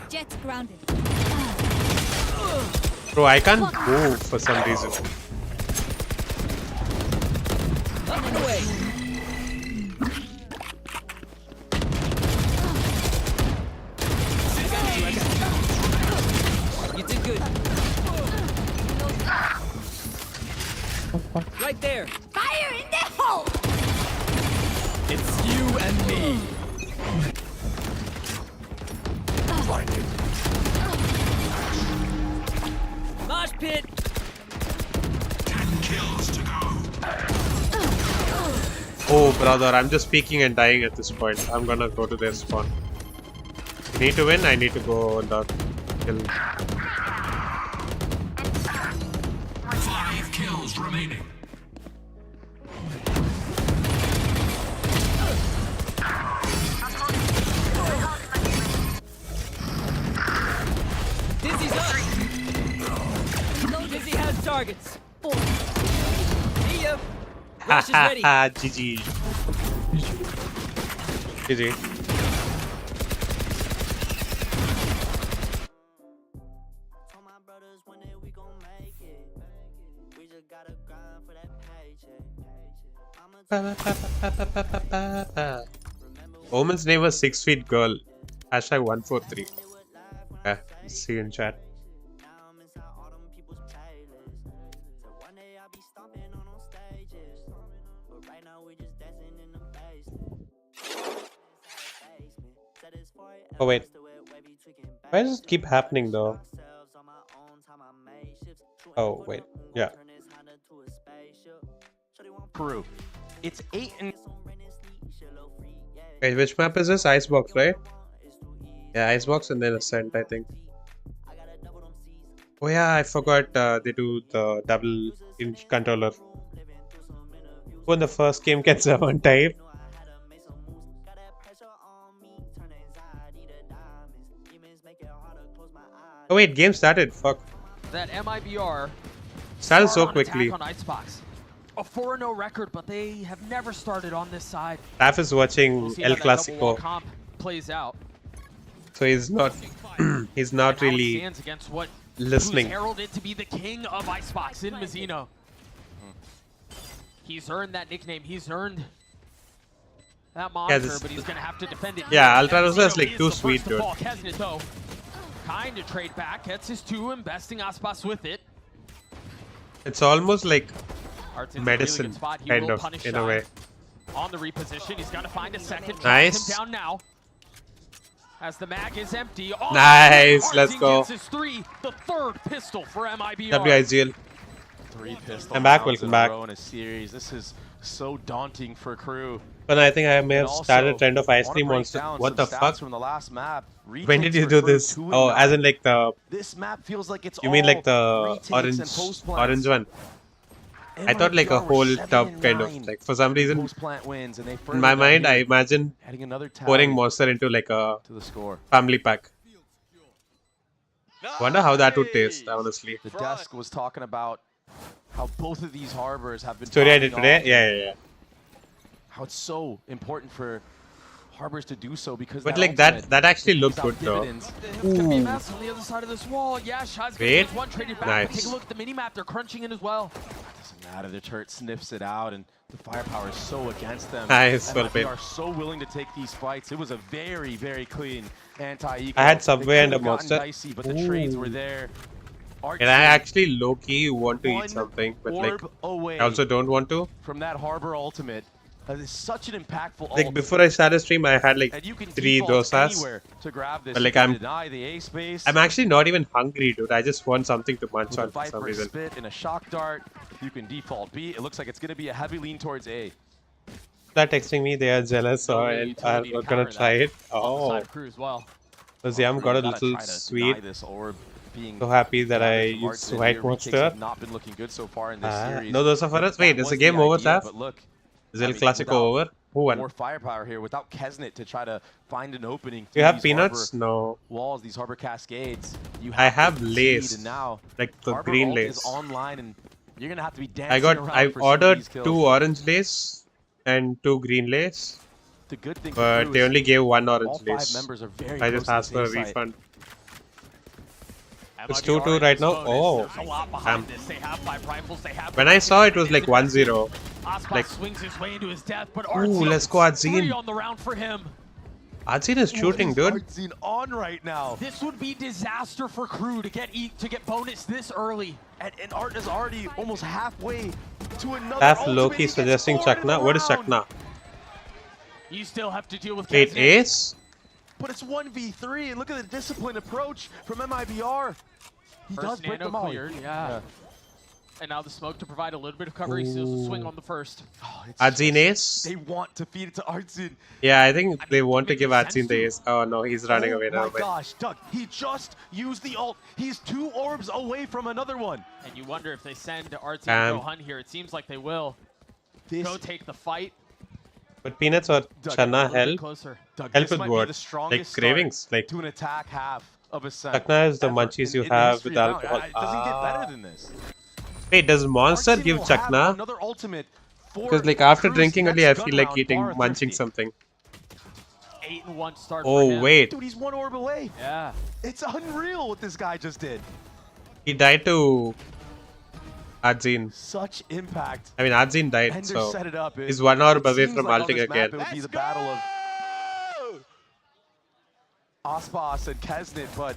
Jet's grounded. Bro, I can't move for some reason. Up and away. You did good. Right there. Fire in the hole! It's you and me. Mosh pit. 10 kills to go. Oh, brother, I'm just peeking and dying at this point. I'm gonna go to their spawn. You need to win, I need to go on the kill. 5 kills remaining. Dizzy's up. Dizzy has targets. 4. See ya. Rush is ready. GG. GG. Omen's name was 6 feet girl. Hashtag 143. Okay, see you in chat. Oh wait, why does it keep happening though? Oh wait, yeah. KRU. It's 8 and. Wait, which map is this? Icebox, right? Yeah, Icebox and then Ascent, I think. Oh yeah, I forgot they do the double in controller. When the first game gets on time. Oh wait, game started. Fuck. That MIBR Started so on quickly. attack on Icebox. A 4-0 record, but they have never started on this side. Taf is watching We'll see El how that double wall Clasico, comp plays out. so he's not he's not How it really stands against what listening. who's heralded to be the king of Icebox in Mizzino. He's earned that nickname. He's earned that moniker, this- but he's gonna have to defend it. Yeah, here. Ultra Rosa is Mizzino like is too the sweet, first to dude. fall. Kesnet, though, Kind of trade back, gets his 2, investing aspas with it. It's almost like Artsin's medicine, really spot. He kind will of, punish in Shy a way. On the reposition, he's got to find a second. Nice. Him down now. As the mag is empty. Oh, Nice, let's go. Gets his 3, the 3rd pistol for MIBR. WIGL. 3 pistols. I'm back, welcome back. In a series. This is so daunting for KRU. But I think I may have Also, started a trend of ice wanna cream break monster. down What the some fuck? stats from the last map. When did Retakes you for do KRU, this? 2 and Oh, 9. as in like the... This map feels like it's You mean like the all retakes orange, and post plants. orange one? I thought like a MIBR were whole 7 tub and kind of 9. like for some reason Post plant wins, and they in my mind I imagine adding another pouring tally monster into like a to the score. family pack. Wonder how that would taste, honestly. The desk was talking about how both of these harbors have been Story I did popping today? off, Yeah. how it's so important for harbors to do so because But like that actually looked good though. It's gonna be a mess on the other side of this wall. Yeah, Shy's gonna Wait. get 1 traded back. Nice. But take a look at the mini-map. They're crunching in as well. Doesn't matter. The turret sniffs it out, and the firepower is so against them. Nice, And well they played. are so willing to take these fights. It was a very, very clean anti-eco. I had Subway and a They could've gotten monster. dicey, but the trades were there. And I actually low-key want to eat something, but like away I also don't want to. from that harbor ultimate. It's such an impactful Like ult. before I started stream, I had like And you can 3 default dosas. anywhere to grab this. But like You can deny the A space. I'm actually not even hungry, dude. I just want something to munch With a on for some Viper reason. spit and a shock dart, you can default B. It looks like it's going to be a heavy lean towards A. They're texting me, they are jealous No and utility to are gonna counter try that it. on the Oh, side of KRU as well. because Yam got a Gotta little try to sweet. deny this orb being So happy that I gathered from used Artsin White here. Retakes Monster. have not been looking good so far in this series. No, those are for us. Wait, is That the was game over, idea, Taf? but look, Is I El mean, Clasico without over? Who won? More firepower here without Kesnet to try to find an opening. Do you through have these peanuts? harbor No. Walls, these harbor cascades. You I to have concede, lace. and now Like the harbor green ult lace. is online, and you're gonna have to be dancing around I for some of ordered these kills. 2 orange lace and 2 green lace. The good thing for But KRU they is only gave 1 all orange 5 lace. members are very I just close asked to for a the safe side. refund. It's 2-2 right now. Oh, There's a lot behind this. They have 5 rifles. They have when I saw it was like 1-0. Aspas Like, swings his way into his death, but ooh, let's go Artsin, 3 Adzine. on the round for him. Adzine is shooting, What dude. is Artsin on right now? This would be disaster for KRU to get bonus this early. And Art is already almost halfway to another Taf ultimate. Loki He gets suggesting scored in the Chakna. What is round. Chakna? You still have to deal with Wait, Kesnet. Ace? But it's 1v3, and look at the disciplined approach from MIBR. He does First break nano them all. cleared, yeah. And now the smoke to provide a little bit of cover. He seals the swing on the first. Adzine Ace? They want to feed it to Artsin. Yeah, I think they want to give makes Adzine the Ace. Oh no, he's running away now. Oh my gosh, Doug, he just used the ult. He's 2 orbs away from another one. And you wonder if they send Artsin to Damn. go hunt here. It seems like they will. This, Go take the fight. But Peanuts or Doug, Chana A little bit help? closer. Doug, Help this with might what? be the strongest Like start cravings? Like to an attack half of Ascendant. Chakna is the ever munchies you in the have history with of alcohol. Valorant. It doesn't get better than this. Wait, does Monster Artsin give will have Chakna? another ultimate for Because like after KRU's drinking next only, I gun feel like round, eating, bar munching 50. something. 8-1 start Oh, for him. wait. Dude, he's 1 orb away. Yeah. It's unreal what this guy just did. He died to Adzine. Such impact. I mean, Adzine died, Ender so set it up. he's 1 orb It away seems from like on ulting this map again. It would be the battle of Aspas and Kesnet, but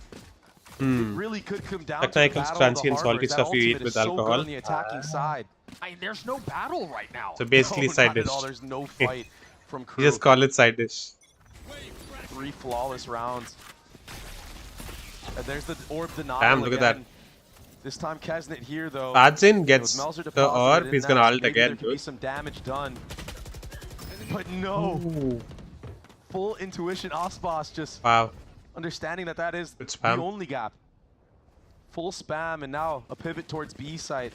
it really could come down to the Technicals, battle of crunchy the and salty harbors. stuff That you eat ultimate with is so good alcohol. on the attacking side. I mean, there's no battle right now. So basically No, side not at dish. all. There's no fight from You KRU. just call it side dish. 3 flawless rounds. And there's the orb denial. Damn, look at that. again. This time Kesnet here though. Adzine gets Those Melzer the deposited orb, in he's that. gonna ult Maybe again, there could be dude. some damage done. But no. Ooh. Full intuition Aspas just Wow. understanding that that is Good the spam. only gap. Full spam and now a pivot towards B site.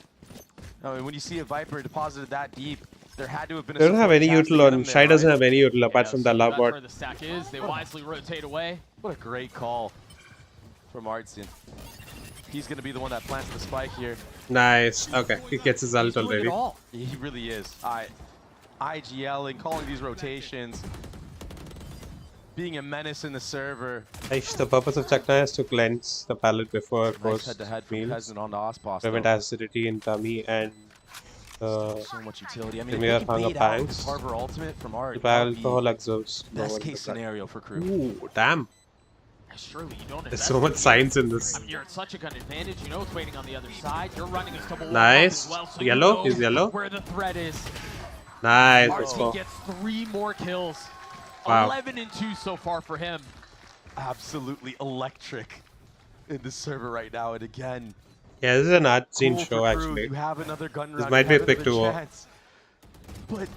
I mean, when you see a Viper deposited that deep, there had to have been a They don't have any support cast to util get on. him there, Shy doesn't right? have any util apart from the So love that's where bot. the stack is. They wisely rotate away. What a great call from Artsin. He's going to be the one that plants the spike here. Nice. Okay, he gets his ult He's doing already. it all. He really is. IGLing, calling these rotations, being a menace in the server. Aish, the purpose of Chakna is to cleanse the palate before Nice post head-to-head from meals, Kesnet on the Aspas. prevent though. acidity in tummy, and So much utility. I mean, if Premier they can Hunger bait out Pangs. this Harbor Ultimate from Art, the that would be alcohol exhaust. best case scenario for KRU. Ooh, damn. Surely you don't. There's so much science in this. I mean, you're at such a gun advantage. You know it's waiting on the other side. You're running a double Nice. as well, so Yellow. You know He's yellow. where the threat is. Nice. Let's go. RT gets 3 more kills. Wow. 11 and 2 so far for him. Absolutely electric in the server right now. And again, Yeah, this is an art scene cool show for Crew. actually. You have another gun This round, might you be a have quick another 2-0. chance. But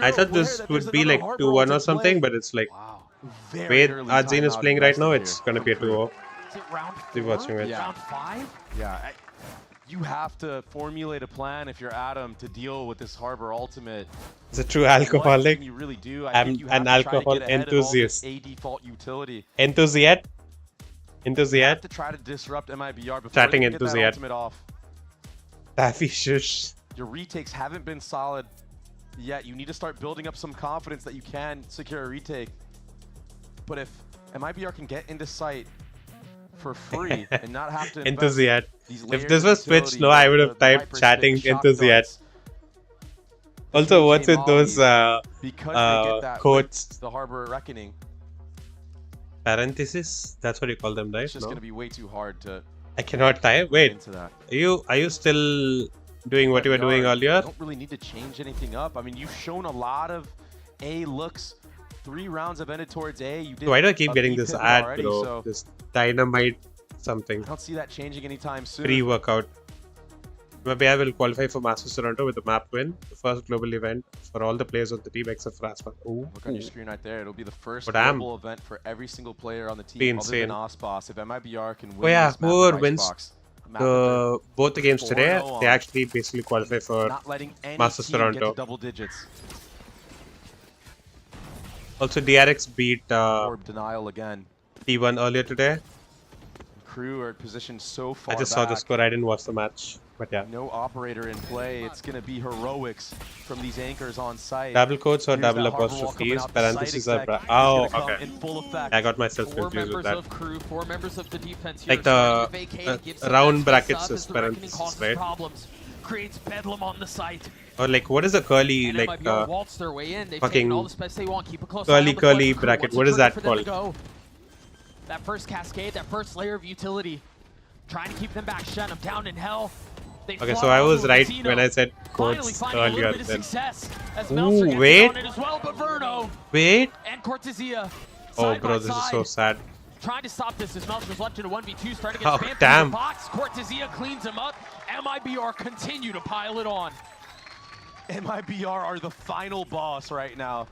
I thought this would be like 2-1 or something, but it's like way art scene is playing right now. It's gonna be a 2-0. Is it round 4? Keep watching it. Round 5? Yeah, you have to formulate a plan if you're Adam to deal with this Harbor ultimate. It's a true alcoholic. What you really do. I'm an alcohol enthusiast. A default utility. Enthusiast. You have Enthusiast. to try to disrupt MIBR before Chatting you can get that enthusiast. ultimate off. Taffy shush. Your retakes haven't been solid yet. You need to start building up some confidence that you can secure a retake. But if MIBR can get into sight for free and not have to Enthusiast. these If this was layers of Twitch, no, I would have the typed Viper chatting stick, shot enthusiast. darts, Also, what's with those because they get that quotes? with the Harbor Reckoning. Parentheses? That's what you call them, right? It's just No? going to be way too hard to I cannot type. Wait, into that. are you still doing what you were doing earlier? You don't really need to change anything up. I mean, you've shown a lot of A looks. 3 rounds have ended towards A. You did Why do I keep a getting B this pivot ad, already, bro? so This dynamite something. I don't see that changing anytime soon. Pre-workout. MIBR will qualify for Masters Toronto with a map win. The first global event for all the players on the team except for Aspas. Look on your screen right there. It'll be the first But damn. global event for every single player on the Be team other than insane. aspas. If MIBR can win Oh yeah, this map whoever with wins Icebox, a map that both the games they're today, 4-0 they on, actually basically qualify for not letting any Masters team get to Toronto. double digits. Also, DRX beat Orb denial again. T1 earlier today. Crew are positioned so far I just back. saw the score. I didn't watch the match, but yeah. No operator in play. It's going to be heroics from these anchors on site. Double quotes or Here's double that harbor wall coming apostrophes. out the site Parentheses are exec. oh, It's gonna come okay. in full effect. I got myself 4 confused with members that. of crew, 4 members of the defense here. Like the starting to vacate, gives them round that space brackets up is as the reckoning parentheses, causes right? problems, creates bedlam on the site. Or like, what is a curly And like MIBR waltz their way in. They've fucking taken all the space they want. Keep a close eye on the curly point. Crew bracket? wants a What is trigger that for them to called? go. That first cascade, that first layer of utility, trying to keep them back. Shen, I'm down in hell. They Okay, fly so I was onto a right casino. when I said Finally quotes finding a earlier. little bit of Then success as Meltzer gets wait, on it as well, but Verno wait. and Cortesia Oh, side bro, by this is side, so sad. trying to stop this as Meltzer's left in a 1v2, starting to get Oh, spammed through damn. the box. Cortesia cleans him up. MIBR continue to pile it on. MIBR are the final boss right now.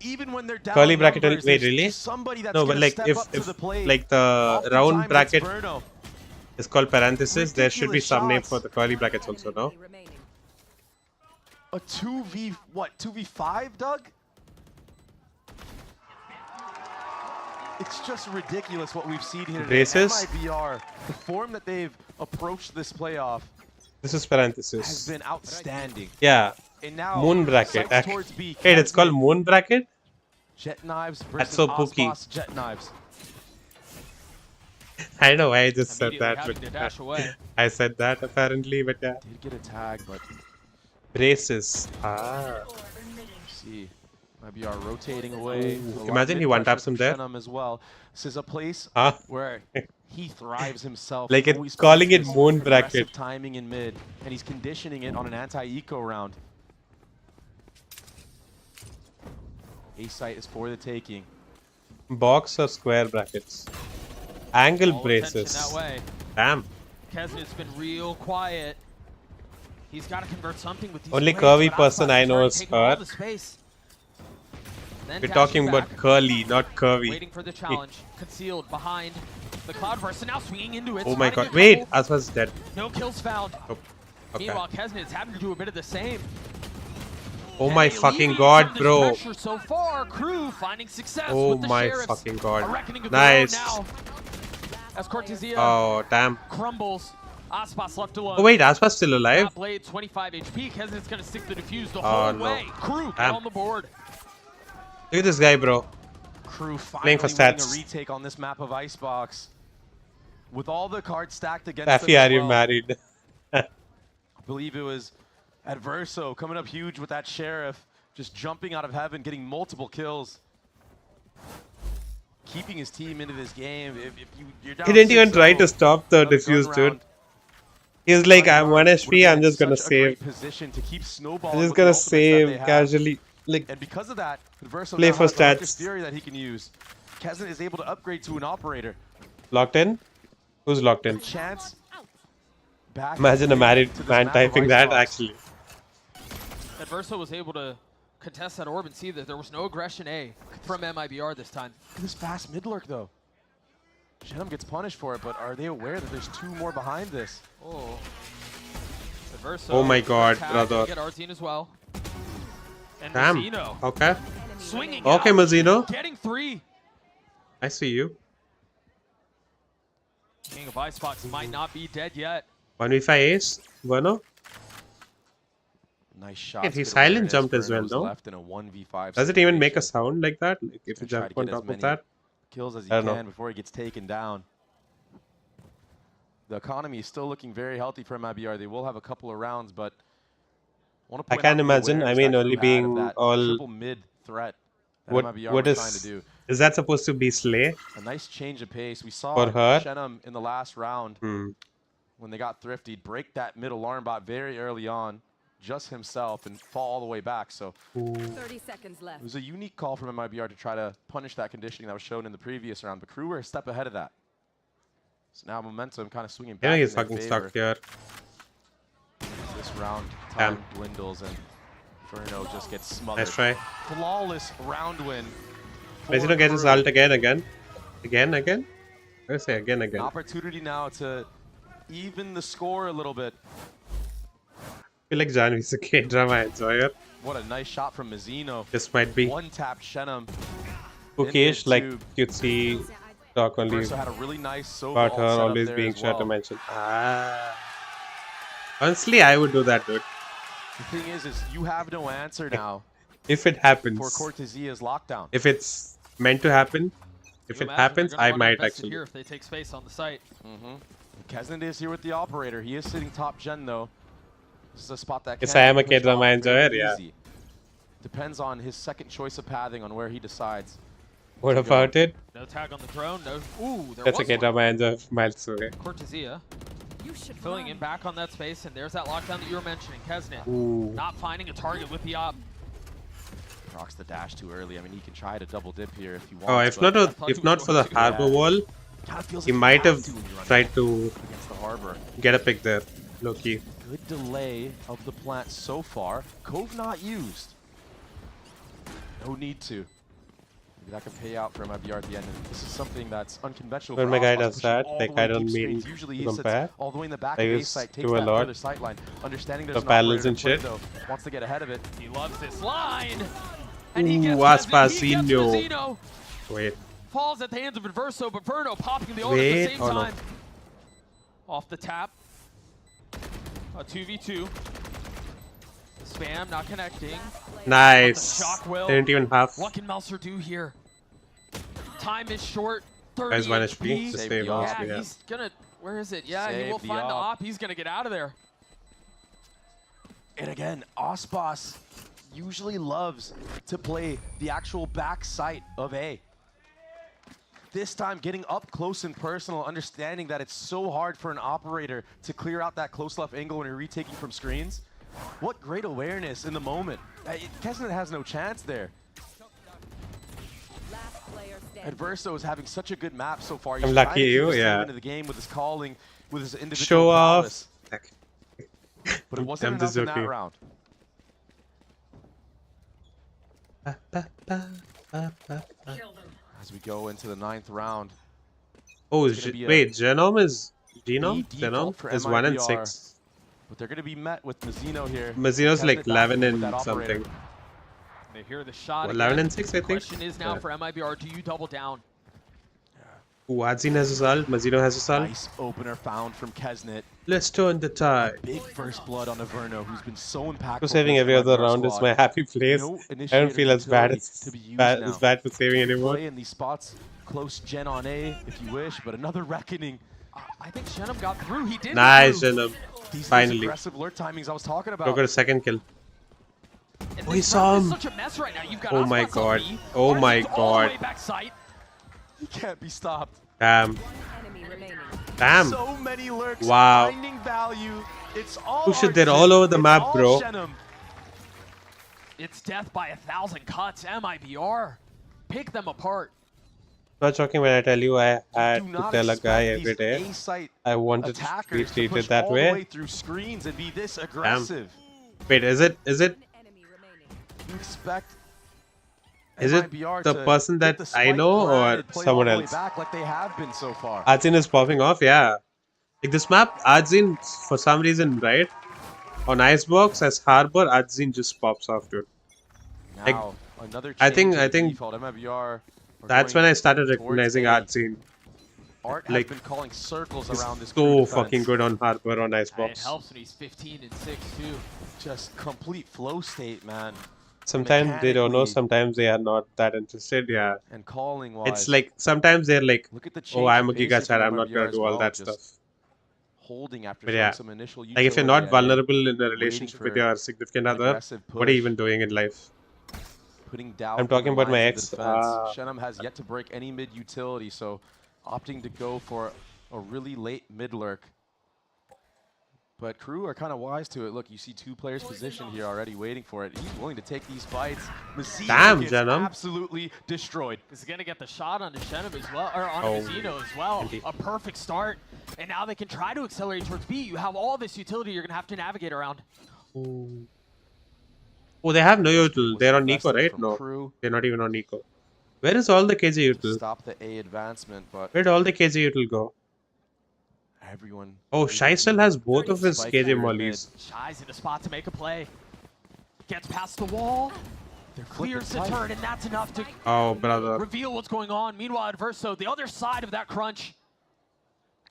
Even when they're down Curly bracket. numbers, Wait, there's really? somebody that's No, but gonna like step if up to the plate. like the Oftentimes round it's bracket Verno. is called parentheses, there should be Ridiculous some name shots. for the curly brackets also, no? A 2v5, Doug? It's just ridiculous what we've seen here today. Braces? MIBR, the form that they've approached this playoff This is has parentheses. been outstanding. Yeah. And now, Moon bracket. sights towards B. Wait, it's called moon bracket? Jet knives versus That's so pooky. Aspas jet knives. I know I just said Immediately that, having to dash but away. I said that apparently, but yeah. Did get a tag, but Braces. Ah. see, MIBR rotating away. Ooh, A lot of imagine he mid one-taps pressure him from there. Shenum as well. This is a place Ah. where he thrives himself. Like it- Always calling it practices moon aggressive bracket. timing in mid, and he's conditioning it on an anti-eco round. A site is for the taking. Box or square brackets? Angle All attention braces. that way. Damn. Keznet's been real quiet. He's got to convert something with these Only blades, curvy but person Aspas I is know already is taking all her. the space. Then We're dashes talking back, about curly, not curvy. waiting for the challenge. Concealed behind the Cloudburst, and now swinging into it. Oh my spotting god. a Wait, couple. Aspas is dead. No kills found. Oh, okay. Meanwhile, Keznet's having to do a bit of the same. Oh my And they fucking alleviate god, some of this bro. pressure so far. Crew finding success Oh with the my Sheriffs. fucking A god. reckoning of their own Nice. now. As Cortesia Oh, damn. crumbles. Aspas left alone. Oh wait, Aspas still alive? Top blade, 25 HP. Keznet's going to stick the defuse the Oh, whole no. way. Crew get Damn. on the board. Look at this guy, bro. Crew Playing finally for winning stats. a retake on this map of Icebox. With all the cards stacked against Taffy, them are as you well. married? I believe it was Adverso coming up huge with that Sheriff, just jumping out of heaven, getting multiple kills. keeping his team into this game. If you're down He didn't even 6-0, try to stop the another defuse, gun dude. round, He's like, I'm 1 would've HP, been I'm in just gonna such a great save. position to keep snowballing I'm just with the gonna ultimates that they save have. casually. Like, And because of that, Verso play now for has a Hunter's stats. Fury that he can use. Kesnet is able to upgrade to an operator. Locked in? Who's locked in? Chance. Back Imagine a married to this man map of typing that, Icebox. actually. Adverso was able to contest that orb and see that there was no aggression A from MIBR this time. Look at this fast mid lurk though. Shenum gets punished for it, but are they aware that there's 2 more behind this? Oh. Adverso. Oh my god, attack, brother. Get Arzine as well. And Damn. Mazzino Okay. swinging Okay, out, Mazzino. getting 3. I see you. King of Icebox might not be dead yet. 1v5 ace. Bueno. Nice shot. He silent jumped as well, no? Left in a 1v5 Does it even make a sound like that? Like if you Try jump to on get as top of many that? kills as he I don't can know. before he gets taken down. The economy is still looking very healthy for MIBR. They will have a couple of rounds, but I can't imagine. I mean, only being all. triple mid threat that MIBR What were trying to is? do. Is that supposed to be Slay? A nice change of pace. We saw For her? Shenum in the last round when they got thrifty break that mid alarm bot very early on, just himself, and fall all the way back. So 30 seconds left. it was a unique call from MIBR to try to punish that conditioning that was shown in the previous round. But KRU were a step ahead of that. So now momentum kind of swinging back. Yeah, he's in their fucking favor. stuck here. This round Damn. time dwindles and Inferno just gets smothered. Nice try. Flawless round win. for Mazzino gets his KRU. ult again. I say again. An opportunity now to even the score a little bit. I feel like John is a K-drama enjoyer. What a nice shot from Mazzino. This might be. One tap Shenum. Bookish, like you'd see talk only Also had a really nice solo about her ult setup always there being as sure to well. mention. Ah. Honestly, I would do that, dude. The thing is you have no answer now If it happens. for Cortesia's lockdown. If it's meant to happen. If it happens, I might actually. Here if they take space on the site. Kesnet is here with the operator. He is sitting top gen though. This is a spot that Yes, can I am be a pushed K-drama off enjoyer, very yeah. easy. Depends on his second choice of pathing on where he decides. What about it? No tag on the drone. No. Ooh, there That's a was K-drama enjoyer miles away. Cortesia filling in back on that space, and there's that lockdown that you were mentioning. Kesnet Ooh. not finding a target with the op. Procs the dash too early. I mean, he can try to double dip here if he wants. Oh, if not for the harbor wall, he might have tried to against the harbor. get a pick there. Low key. Good delay of the plant so far. Cove not used. No need to. Maybe that can pay out for MIBR at the end. And this is something that's unconventional. When for my guy Aspas, does pushing that, all like the way I don't deep mean screens. Usually to he sits compare. all the way in the back I of A used site, to takes a that lot. further sight line, understanding there's The an balance operator and in play, shit. though, wants to get ahead of it. He loves this line. And he Ooh, gets Aspasinho. Mazzino. Wait. Falls at the hands of Adverso, but Verno popping the ult at Wait, the same oh no. time. Off the tap. A 2v2. The spam not connecting. Nice. Shock will. Didn't even have. What can Melser do here? Time is short. 30 Guys, 1 HP. HP. Just Save save the us, op. Yeah, yeah. he's gonna. Where is it? Yeah, he Save will the find the op. op. He's gonna get out of there. And again, Aspas usually loves to play the actual back site of A. This time getting up close and personal, understanding that it's so hard for an operator to clear out that close left angle when you're retaking from screens. What great awareness in the moment. Kesnet has no chance there. Adverso is having such a good map so far. He's I'm trying lucky to keep you, his team yeah. into the game with his calling, with his individual Show prowess. off. But it wasn't I'm enough just in that joking. round. As we go into the 9th round. Oh, It's gonna be a wait, Genome is default Genome for is 1 and MIBR. 6. But they're going to be met with Mazzino here. Mazzino's like Kesnet 11 with and that operator. something. They hear the shot. Well, again. 11 and 6, I think. Question is now Yeah. for MIBR, do you double down? Wadzin has his ult, Mazzino has his ult. Nice opener found from Kesnet. Let's turn the tide. Big first blood on Averno, who's been so impactful. For saving for every this other MIBR round is squad. my happy place. No I don't feel as bad initiator as to be used bad, now. as bad for saving anymore. Play in these spots, close gen on A if you wish, but another reckoning. I think Shenum got through. He did. Nice, get through. Genome. These Finally. aggressive alert timings I was talking about. Go got a second kill. And Oh, he this saw round is him. such a mess right now. You've got Oh my Aspas on god. B, Oh my Arzine's all the way god. back site. He can't be stopped. Damn. Damn. So many lurks. Wow. Finding value. It's all Push it, they're Artisan. all over the It's map, all bro. Shenum. It's death by 1,000 cuts. MIBR. Pick them apart. Not joking when I tell you I had Do to not tell a guy expect every these day A-site I wanted to be attackers to treated push that all the way way. through screens and be this Damn. aggressive. Wait, is it You expect is it MIBR the to person get that the I spike know or planted, play someone all the way else? back like they have been so far. Arjun is popping off, yeah. Like this map, Arjun for some reason, right? On Icebox as Harbor, Arjun just pops off, dude. Like, Now, another I change think in default. MIBR are that's going when I started towards recognizing A. Arjun. Art has Like, been calling circles he's around this so crew defense. fucking good on Harbor on It Icebox. helps when he's 15 and 6 too. Just complete flow state, man. Sometimes they don't know, Mechanically sometimes they are not that interested, yeah. and calling wise. It's like, sometimes they're like, Look at the oh, change I'm in a Giga basic Chat, from I'm not MIBR gonna as do all well, that just stuff. holding after But showing yeah, some initial like if you're utility not and vulnerable in a waiting relationship with for your significant an other, aggressive what are you push. even doing in life? Putting doubt I'm in the talking about my minds ex. of the defense. Shenum has yet to break any mid utility, so opting to go for a really late mid lurk. But KRU are kind of wise to it. Look, you see two players positioned here already waiting for it. He's willing to take these fights. Mazzino Damn, gets Shenum. absolutely destroyed. He's gonna get the shot onto Shenum as well, or on Oh, Mazzino as well. indeed. A perfect start, and now they can try to accelerate towards B. You have all this utility you're gonna have to navigate around. Oh, they have no util. They're on Nico, Invested right? from No, KRU. they're not even on Nico. Where is all the KJ to util? stop the A advancement, but Where did all the KJ util go? everyone. Oh, Shai still has both of his Spike KJ here in mollies. Shy's in a spot to make a play. Gets past the wall. Clears the tight. turret, and that's enough to Oh, brother. reveal what's going on. Meanwhile, Adverso, the other side of that crunch.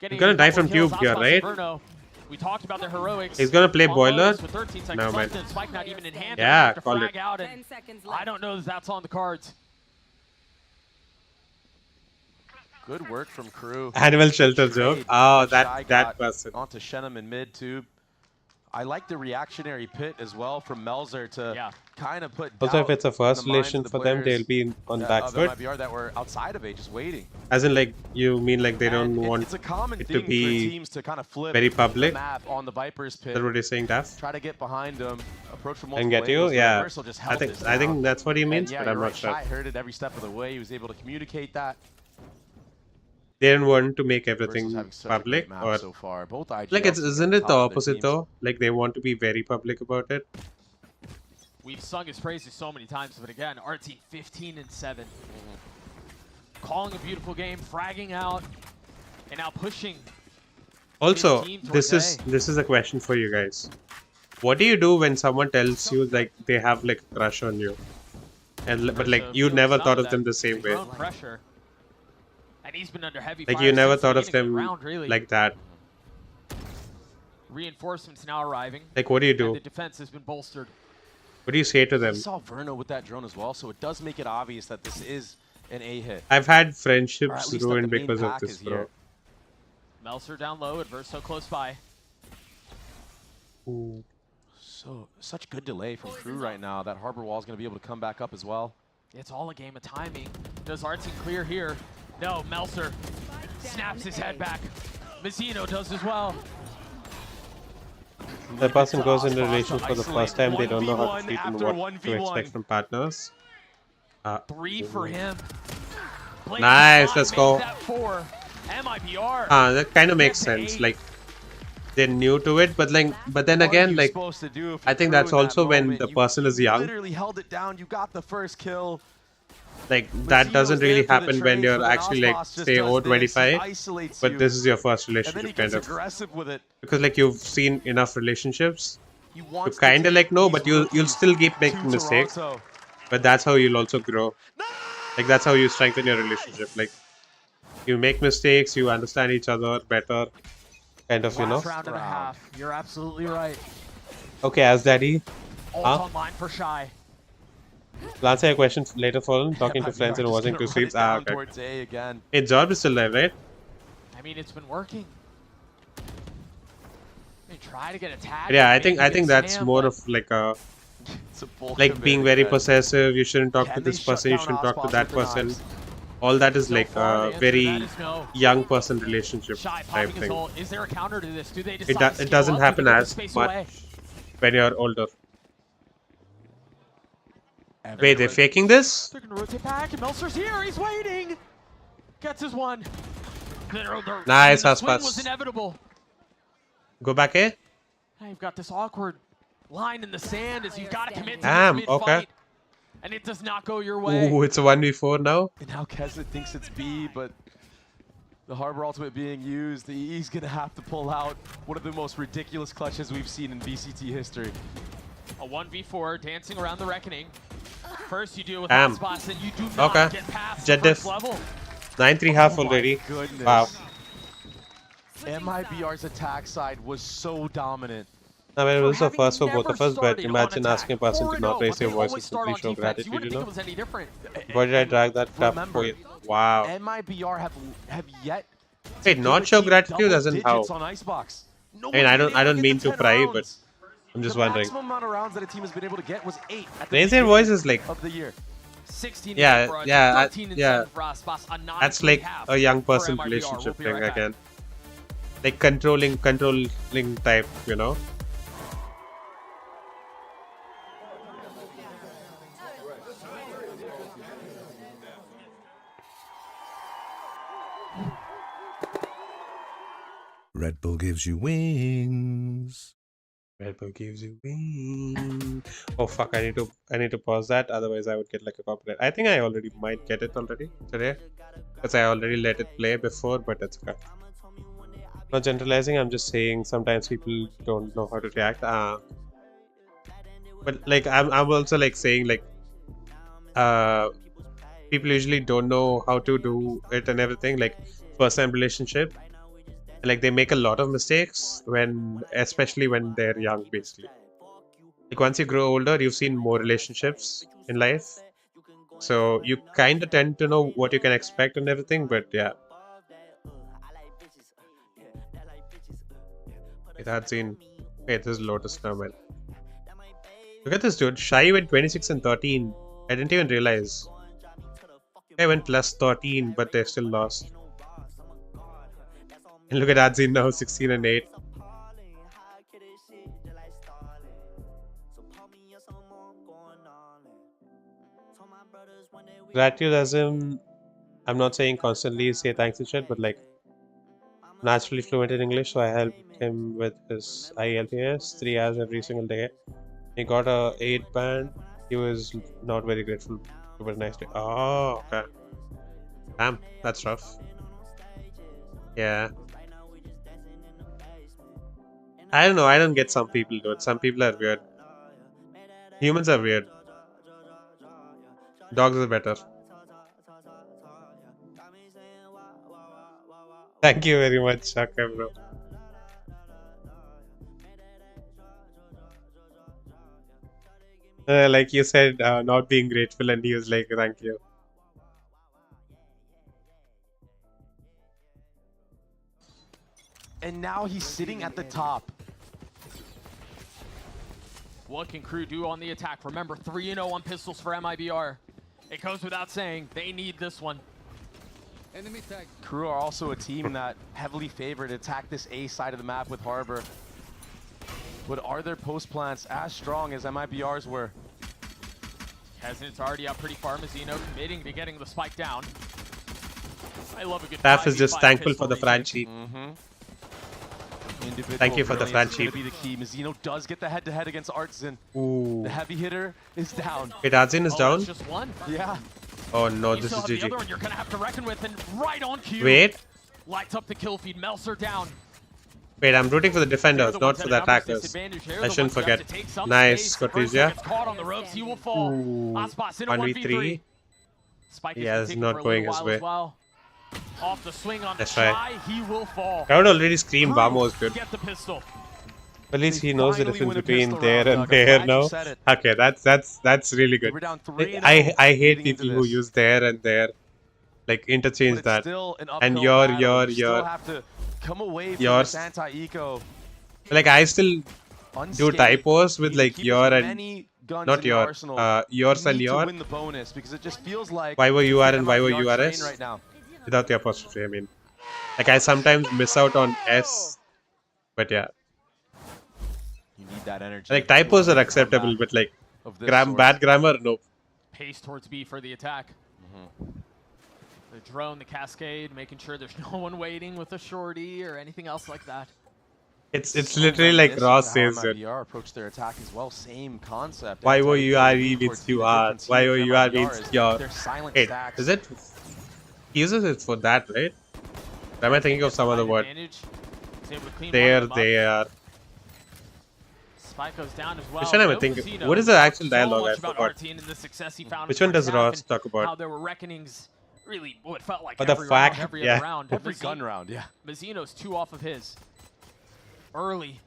He's gonna die from kills, Cube here, Aspas right? and Verno. We talked about their heroics. He's gonna play On Boiler? Lotus with 13 seconds No, left, man. and Spike not even in hand. Yeah, Have to called frag it. out, and I don't know if that's on the cards. Good work from KRU. Animal shelter joke. Trade Oh, Shy that got person. onto Shenum in mid too. I like the reactionary pit as well from Melzer to kind of put Also, if doubt it's a in first the minds relation of the for them, players they'll be on of back the foot. MIBR that were outside of it, just waiting. As in, like, you mean like they don't And want it's a common it thing to be for teams to kind of flip very the public? map on the Viper's pit. That's what you're saying, Daf? Try to get behind them, approach from And multiple get you? angles, but Yeah. Adverso just I held think this I think down. that's what he And means, yeah, but you're I'm right. not sure. Shy heard it every step of the way. He was able to communicate that. They didn't want to make Versus everything having such a public, great map or so far. Both IGLs like it's are isn't it the top of their opposite teams. though? Like they want to be very public about it. We've sung his praises so many times, but again, our team 15 and 7. Calling a beautiful game, fragging out, and now pushing. Also, his team this towards is A. this is a question for you guys. What do you do when someone tells you like they have like a crush on you, and but like you never thought of them the same way? Grown pressure. And he's been under heavy Like fire you never since the thought of beginning them round, really. like that. Reinforcements now arriving. Like, what do you and do? the defense has been bolstered. What do you say to them? We saw Verno with that drone as well, so it does make it obvious that this is an A hit. I've had Or at friendships least that ruined the main because of pack this, is bro. here. Melzer down low, Adverso close by. So such good delay from KRU right now. That harbor wall is going to be able to come back up as well. It's all a game of timing. Does Artsy clear here? No, Melzer snaps his head back. Mazzino does as well. The person goes into a relationship for the first time, they don't know how to treat and after what to expect from partners. 3 for him. Blaze Nice, Design let's made go. that 4. MIBR. That kind of makes sense. Like they're new to it, but like, but then again, like I think that's also when the person is young. Literally held it down. You got the first kill. Like that doesn't really happen when you're actually like say 25, but this is your first relationship kind of. Aggressive with it. Because like you've seen enough relationships, You you kind of like know, but you'll still keep making mistakes. But that's how you'll also grow. Like that's how you strengthen your relationship. Like you make mistakes, you understand each other better, kind of, you know. Last round and a half. You're absolutely right. Okay, as Daddy. Ult Huh? online for Shy. I'll answer your question later, Fallen. Talking to friends and watching two streams. Okay. Towards A again. Hey, Job is still there, right? I mean, it's been working. They try to get attacked. Yeah, I think that's more of like a It's a full like being very commit, possessive. You shouldn't talk to Can they this shut person. You down shouldn't talk to Aspas that with the person. knives? All that is like a very no. young person relationship Shy type popping his thing. ult. Is there a counter to this? Do they It, decide to it doesn't scale up? happen Do they give as space much away? when you're older. Evan Wait, they're faking this? They're gonna rotate back, and Meltzer's here. He's waiting. Gets his one. Nice, the swing aspas. was inevitable. Go back, eh? Now you've got this awkward line in the sand as you've got to commit to Damn, this mid-fight. okay. And it does not go your way. Ooh, it's a 1v4 now. And now Kesnet thinks it's B, but the Harbor Ultimate being used, he's going to have to pull out one of the most ridiculous clutches we've seen in VCT history. A 1v4 dancing around the reckoning. First you deal with Damn. hotspots and you do not Okay. get past Jet the first diff. level. 9-3 half Oh my already. goodness. Wow. MIBR's attack side was so dominant. I mean, it was the first for both Never of us, but started on imagine attack. asking a person to 4-0, not raise but your they voice always and start simply on show defense. You gratitude, wouldn't you think know? it was any different. Why did I drag that crap Remember, for you? Wow. MIBR have yet Wait, to not give show a team gratitude double as in how? digits on Icebox. No I mean, one's I been able don't to mean get to to 10 pry, rounds. but I'm just the wondering. maximum amount of rounds that a team has been able to get was 8 at the Raise your voice is like, of the year. 16 yeah, for us, yeah, 13 yeah. for Aspas, a 9 That's for like half a young for person MIBR. relationship We'll be thing right back. again. Like controlling type, you know? Red Bull gives you wings. Red Bull gives you wings. Oh fuck! I need to pause that. Otherwise, I would get like a copyright. I think I already might get it already today, because I already let it play before. But that's okay. Not generalizing. I'm just saying sometimes people don't know how to react. But like I'm also like saying like people usually don't know how to do it and everything. Like first time relationship. Like they make a lot of mistakes especially when they're young, basically. Like once you grow older, you've seen more relationships in life, so you kind of tend to know what you can expect and everything. But yeah, it had seen. Wait, this is Lotus now, man. Look at this dude. Shy went 26 and 13. I didn't even realize. They went plus 13, but they still lost. And look at Adzin now, 16 and 8. Gratitude as in, I'm not saying constantly say thanks and shit, but like naturally fluent in English, so I helped him with his IELTS 3 hours every single day. He got a 8 band. He was not very grateful. Super nice day. Oh, okay. Damn, that's rough. Yeah. I don't know, I don't get some people, dude. Some people are weird. Humans are weird. Dogs are better. Thank you very much, Shaka, bro. Like you said, not being grateful, and he was like, thank you. And now he's sitting at the top. What can KRU do on the attack? Remember, 3-0 on pistols for MIBR. It goes without saying, they need this one. Enemy tag. KRU are also a team that heavily favored attack this A side of the map with Harbor. But are their post plants as strong as MIBR's were? Kesnet's already up pretty far. Mazzino committing to getting the spike down. I love a good Staff is just 5v5 thankful for pistol the region. franchise. Thank you for the friendship. Be the key. Mazzino does get the head-to-head against Artisan. Ooh. The heavy hitter is down. Wait, Adzin is down? Just one. Yeah. Oh no, You this still is have the other GG. one you're gonna have to reckon with, and right on cue. Wait. Lights up the kill feed. Meltzer down. Wait, I'm rooting for the defenders, They're not ones for at the a numbers attackers. disadvantage. They're I the shouldn't ones who have forget. to take some Nice, space. First Cortesia. gets caught on the ropes, he will fall. Ooh. Aspas in a 1v3. Spike is Yeah, gonna it's take him not for a going little his while way. as well. Off the swing on That's Shy, right. he will fall. I would already scream KRU Vamo is good. Get the pistol. At least he knows the finally difference win a between pistol there round, and Doug. I'm there glad you now. said it. Okay, that's really good. We're down 3-0 I hate leading into people who this. use there and there, like interchange But it's that. still an And uphill your battle. You still have to come away from yours. this anti-eco. Like I still do Unscathed. typos with You like keep your as and many guns Not in the your, arsenal, yours you and need your. to win the bonus because it just feels like YOUR and MIBR YOURS train right now. without the apostrophe. I mean, like I sometimes miss out on S, but yeah. You need that energy. Like typos are acceptable, but like bad grammar, nope. Pace towards B for the attack. The drone, the cascade, making sure there's no one waiting with a shorty or anything else like that. It's literally like Ross says it. MIBR approach their attack as well, same concept. YOURE means you are. YOUR means your. Wait, is it? He uses it for that, right? Or am I thinking of some other word? There they are. Spike goes down as well. Which one am I thinking? What is the actual dialogue? I forgot. Which one does Ross talk How about? there were reckonings, really, what felt like Oh, the every fact, round, every yeah. other round. Every gun round, yeah. Mazino's 2 off of his. Early.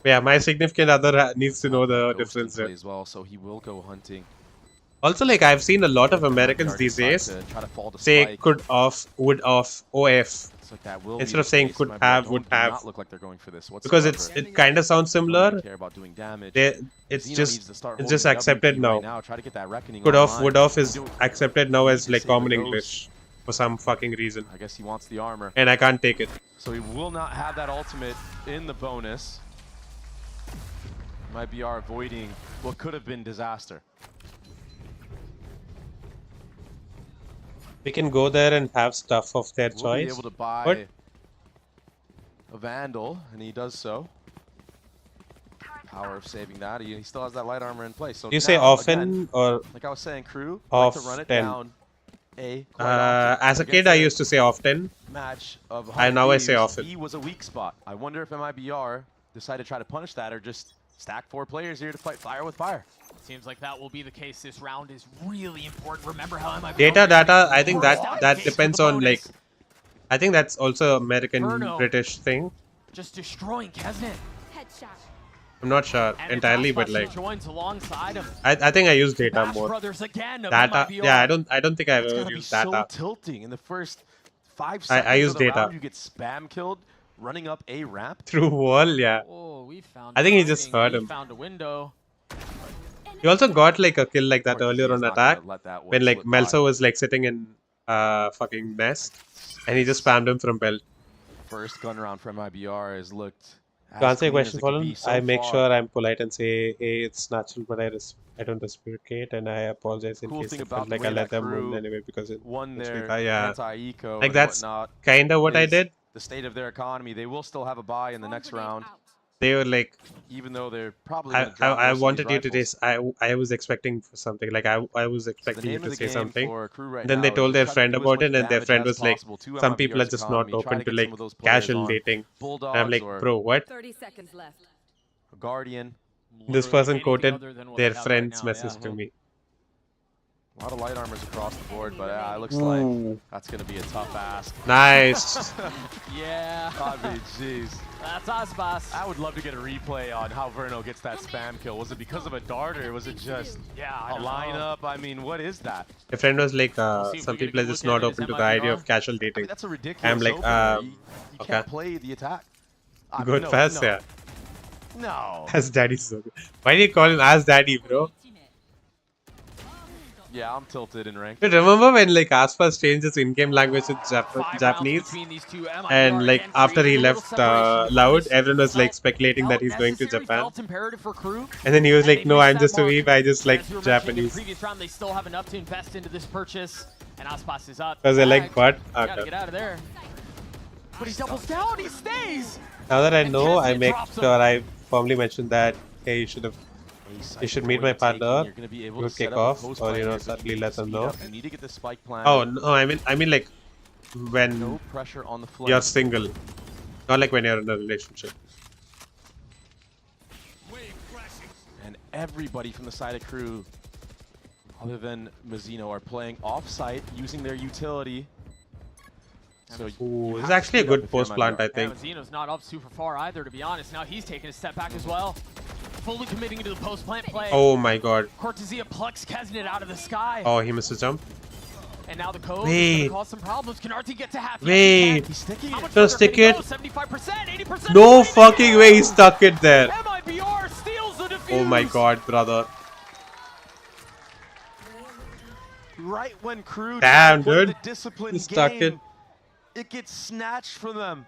Yeah, my significant other needs to know the difference there. As well, so he will go hunting. Also, like I've seen a lot of Americans these days say could off, would off, OF Like that will instead of saying could have, would have. Not look like they're going for this because it kind of sounds similar. Care about doing damage. It's just accepted now. Try to get that reckoning Could off, online. would off is accepted now as like common English for some fucking reason. I guess he wants the armor. And I can't take it. So he will not have that ultimate in the bonus. MIBR avoiding what could have been disaster. We can go there and have stuff of their We'll choice. be able to buy What? a Vandal, and he does so. Power of saving that. He still has that light armor in place. So Do you say now, often again, or like I was saying, crew like to run it often? down. Quite often. As a kid, I used to say often. Match of Now I say Thieves, often. He was a weak spot. I wonder if MIBR decided to try to punish that or just stack 4 players here to fight fire with fire. Seems like that will be the case. This round is really important. Remember how MIBR Data, I think that depends on like. I think that's also American British thing. just destroying Kesnet. Headshot. I'm not sure And entirely, but Aspas like joins alongside him. I think I use data Bash more. Brothers again of Data, MIBR. yeah, I don't think I've It's ever gonna be used so data. tilting in the first 5 I seconds use of the data. round. You get spam killed, running up a ramp. Through wall, yeah. Oh, we found I think he timing. just heard We him. found a window. He also got like a kill like that earlier on not attack gonna let that one when like slip by. Melso was like sitting in fucking nest and he just spammed him from belt. First gun round for MIBR has looked To answer your clean as question, it could Fallen, be so I make far. sure I'm polite and say, hey, it's natural, but I don't reciprocate, and I apologize in Cool case thing it about felt the like way I let that them crew win anyway because it won it's their like, yeah. anti-eco Like and that's whatnot kind of what I is did. The state of their economy. They will still have a buy in the next round, They were like, even though they're probably I gonna drop I most of wanted these you to rifles. taste. I was expecting for something like I was expecting you name to of the say game something. for Crew right Then they now told is their just try to friend do as about much it, and their damage friend as was like, possible to some people are MIBR's just not economy. Try to open to get like some of those players casual on dating. And I'm Bulldogs like, or bro, what? 30 seconds left. Guardian. This person anything quoted other than what their we have right friend's now, message yeah. to me. A lot of light armors across the board, but it looks Ooh. like that's going to be a tough ask. Nice. Yeah. I mean, jeez. That's Aspas. I would love to get a replay on how Verno gets that spam kill. Was it because of a dart or was it just I a don't know. lineup? I mean, what is that? My friend was like, see if some we get a people are good just look at not it. Is open to that the idea MIBR? of casual I dating. mean, that's a ridiculous I'm like, opener. You okay. can't play the attack. I mean, Good no, fast, no. yeah. No. As daddy so good. Why do you call him as daddy, bro? Yeah, I'm tilted in rank. Dude, remember when like Aspas changed his in-game language to Japanese? Between these two, MIBR And like again after he creating a little left separation. Loud, This everyone was like felt- speculating that he's felt going to necessary, Japan. felt imperative for Crew. And then he was And like, they no, missed I'm that just a mark. weeb, I just like As you were mentioning in the Japanese. previous round, they still have enough to invest into this purchase, and Aspas is up. Because they're like, Back. what? Gotta Okay. get out of there. But he doubles down, he stays! Now that I And know, I Kesnet make drops him. sure I firmly mention that, hey, you should meet my partner, You're gonna be able good to set kick up a off, post or plan you know, here, so subtly you let them speed know. up. You need to get the spike plan. Oh no, I mean like when No pressure on the flank. you're single, not like when you're in a relationship. And everybody from the side of Crew, other than Mazino, are playing off-site using their utility. So Ooh, this is actually a good post plant, I think. Zeno's not up super far either, to be honest. Now he's taking a step back as well. Fully committing to the post plant play. Oh my god. Cortesia plucks Kesnet out of the sky. Oh, he missed his jump. And now the code is Wait. going to cause some problems. Can RT get to half? Wait. He's sticking How it. much Just further can stick he it. go? 75%, 80%. No fucking way he stuck it there. MIBR steals the defense. Oh my god, brother. Right when KRU Damn, play dude. the disciplined Stuck it. game, it gets snatched from them.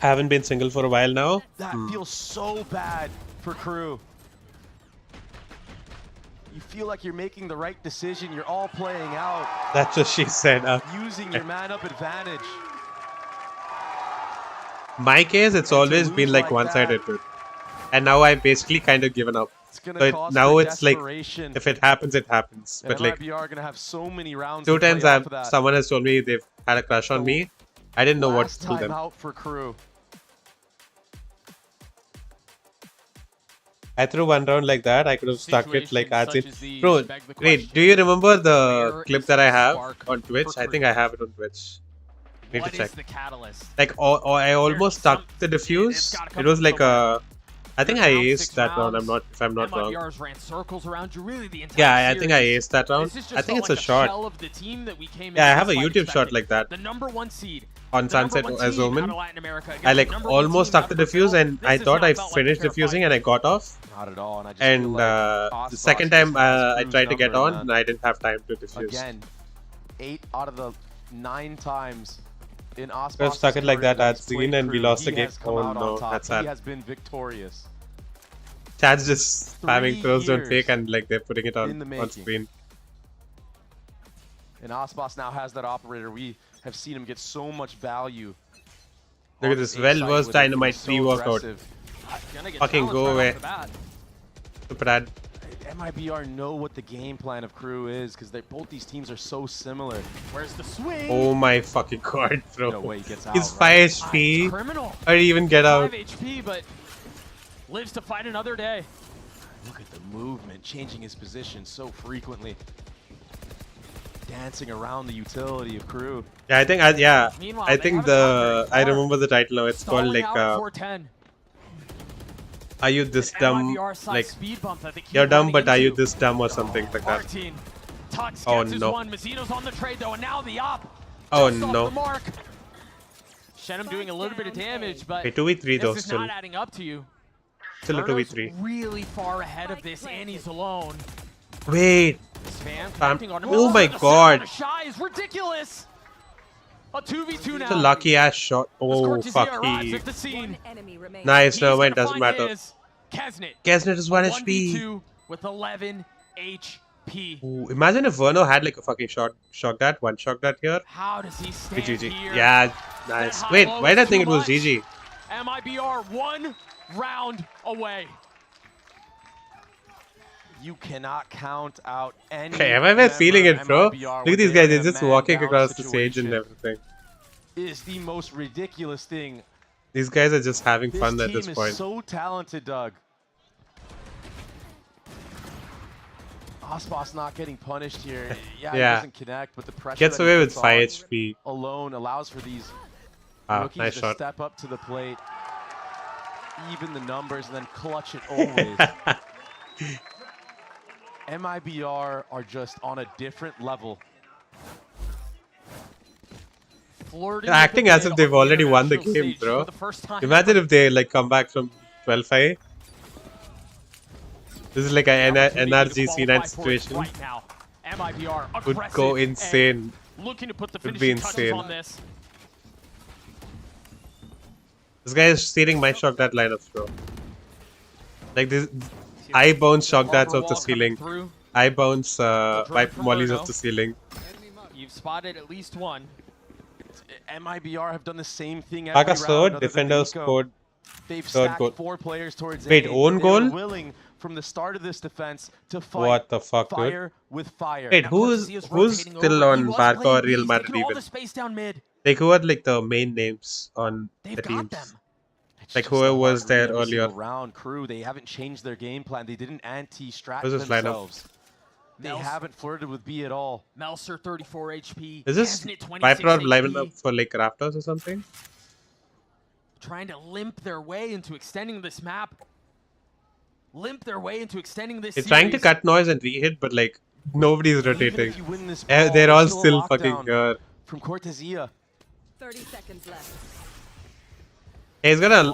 Haven't been single for a while now. That feels so bad for KRU. You feel like you're making the right decision. You're all playing out. That's what she said. Using your man-up advantage. My case, it's always been like one-sided, dude. And now I've basically kind of given up. But now it's like, if it happens, it happens. But like, MIBR gonna have so many rounds 2 times that. someone has told me they've had a crush on me. I didn't know what to tell them. Out for KRU. I threw one round like that. I could have stuck it like as it. Bro, wait, do you remember the clip that I have on Twitch? I think I have it on Twitch. Need to check. The catalyst? Like, I almost stuck the defuse. It was like a. I think I aced that round. If I'm not wrong. MIBRs ran circles around you really the entire Yeah, I think I aced that round. I think it's a shot. Yeah, I have a YouTube shot like that. The #1 seed on Sunset as Omen. I like almost stuck the defuse and I thought I finished defusing and I got off. Not at all. And the second time I tried to get on and I didn't have time to defuse. Again, 8 out of the 9 times in Aspas. We stuck it like that at scene and we lost the game. Oh no, that's sad. He has been victorious. Chat's just spamming throws don't fake and like they're putting it on screen. And Aspas now has that operator. We have seen him get so much value. Look at this well-versed Dynamite pre-workout. Fucking go away. Super bad. MIBR know what the game plan of KRU is because both these teams are so similar. Where's the swing? Oh my fucking god, bro. No way he gets out, He's 5 HP. How did he even get out? 5 HP, but lives to fight another day. Look at the movement, changing his position so frequently. Dancing around the utility of KRU. Yeah, I think I think I remember the title now. It's called like are you this dumb? Like you're dumb, but are you this dumb or something like that? Oh no. Oh no. Shenum doing a little bit of damage, but 2v3 though, this is still. not adding up to you. Still a 2v3. Really far ahead of this, and he's alone. Wait. On oh my god. Shy is ridiculous. A 2v2 now. It's a lucky ass shot. Oh fuck he. Nice, no mind, doesn't matter. Kesnet is 1 HP. With 11 HP. Ooh, imagine if Verno had like a fucking shot that here. How does he stand GG. here? Yeah, nice. Wait, why did I think it was GG? MIBR 1 round away. You cannot count out any. Okay, am I feeling it, bro? Look at these guys, they're just walking across the stage and everything. Is the most ridiculous thing. These guys are just having fun at this This team point. is so talented, Doug. Aspas not getting punished here. Yeah, he doesn't connect, but the pressure gets away with 5 HP. Alone allows for these rookies nice to shot. step up to the plate, even the numbers, and then clutch it always. MIBR are just on a different level. They're acting as if they've already won the game, bro. Imagine if they like come back from 12-5. This is like an NRG C9 situation. Would go insane. Would be insane. This guy is stealing my shock dart lineups, bro. Like this, I bounce shock darts off the ceiling. I bounce wipe mollies off the ceiling. You've spotted at least one. MIBR have done the same thing. Baka third, defender scored They've third stacked goal. 4 players towards Wait, own goal? Willing from the start of this defense to fight What the fuck, fire dude? with fire. Wait, who's still on Barca or Real Madrid even? Like who are like the main names on the teams? Like whoever was there earlier. Round KRU, they haven't changed their game plan. They didn't anti-strat Who's this lineup? themselves. They haven't flirted with B at all. Melser 34 HP. Is this Viper live up for like Raptors or something? Trying to limp their way into extending this map. They're trying to cut noise and re-hit, but like nobody's rotating. They're all still fucking here. From Cortesia. 30 seconds left. Hey, he's gonna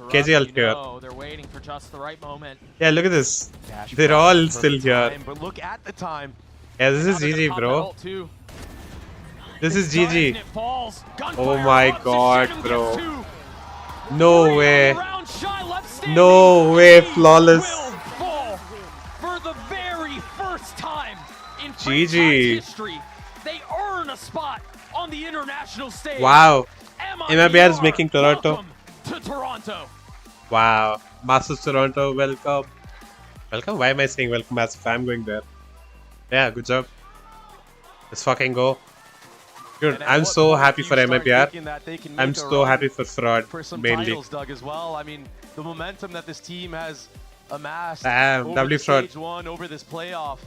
KJ ult here. They're waiting for just the right moment. Yeah, look at this. They're all still here. But look at the time. Yeah, this is GG, bro. This is GG. Oh my god, bro. No way. No way, flawless. For the very first time in GG. history, they earn a spot on the international stage. Wow. MIBR is making Toronto. To Toronto. Wow. Masters Toronto, welcome. Welcome? Why am I saying welcome as if I'm going there? Yeah, good job. Let's fucking go. Dude, I'm so happy for MIBR. I'm so happy for Fraud, mainly. Titles, Doug, as well. I mean, the momentum that this team has amassed Damn, over Fraud. stage one, over this playoff.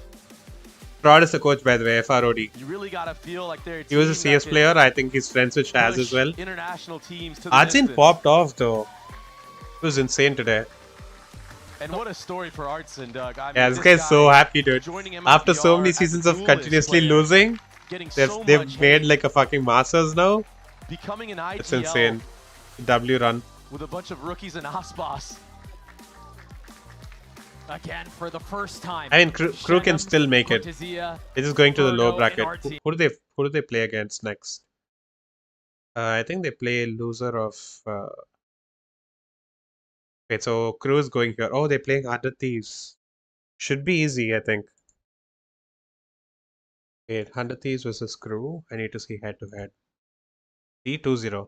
Fraud is the coach, by the way, FROD. You really gotta feel like they're a He was a team CS that player. I think he's friends with Shaz as well. International teams to the Arjun distance. popped off, though. It was insane today. And what a story for Artson, Doug. I mean, Yeah, this guy's so happy, dude. joining After so MIBR many as a seasons of duelist continuously player, losing, getting so they've much made hate, like a fucking Masters now. becoming an IGL It's insane. W run. with a bunch of rookies and aspas. Again, for the first time. I mean, crew can still make it. They're just going to the low bracket. Who do they play against next? I think they play loser of. Wait, so crew is going here. Oh, they're playing Under Thieves. Should be easy, I think. Wait, 100 Thieves versus crew. I need to see head to head. 3-2-0.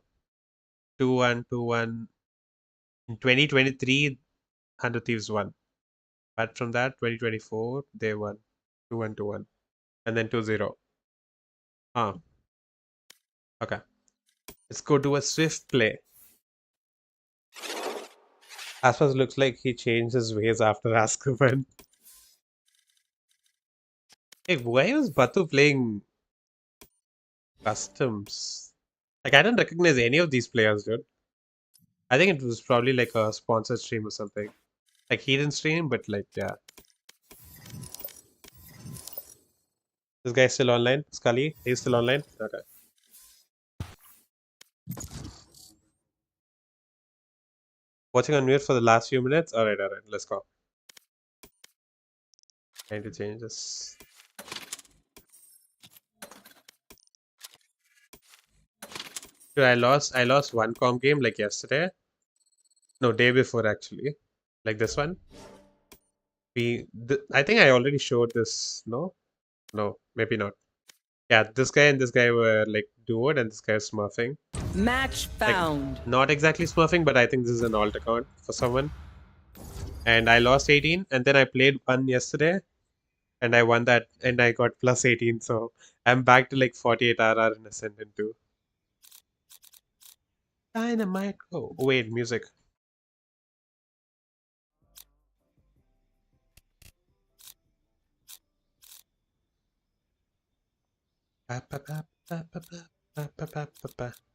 2-1, 2-1. In 2023, 100 Thieves won. But from that, 2024, they won. 2-1, 2-1. And then 2-0. Okay. Let's go to a swift play. Aspas looks like he changed his ways after Azkaban. Hey, why was Batu playing customs? Like, I don't recognize any of these players, dude. I think it was probably like a sponsored stream or something. Like, he didn't stream, but like, yeah. This guy's still online? Scully? He's still online? Okay. Watching on mute for the last few minutes? Alright, let's go. Trying to change this. Dude, I lost one comp game like yesterday. No, day before actually. Like this one. I think I already showed this, no? No, maybe not. Yeah, this guy and this guy were like duoed and this guy is smurfing. Match found. Like, not exactly smurfing, but I think this is an alt account for someone. And I lost 18 and then I played one yesterday and I won that and I got plus 18. So I'm back to like 48 RR in Ascendant too. Dynamite. Oh, wait, music. Who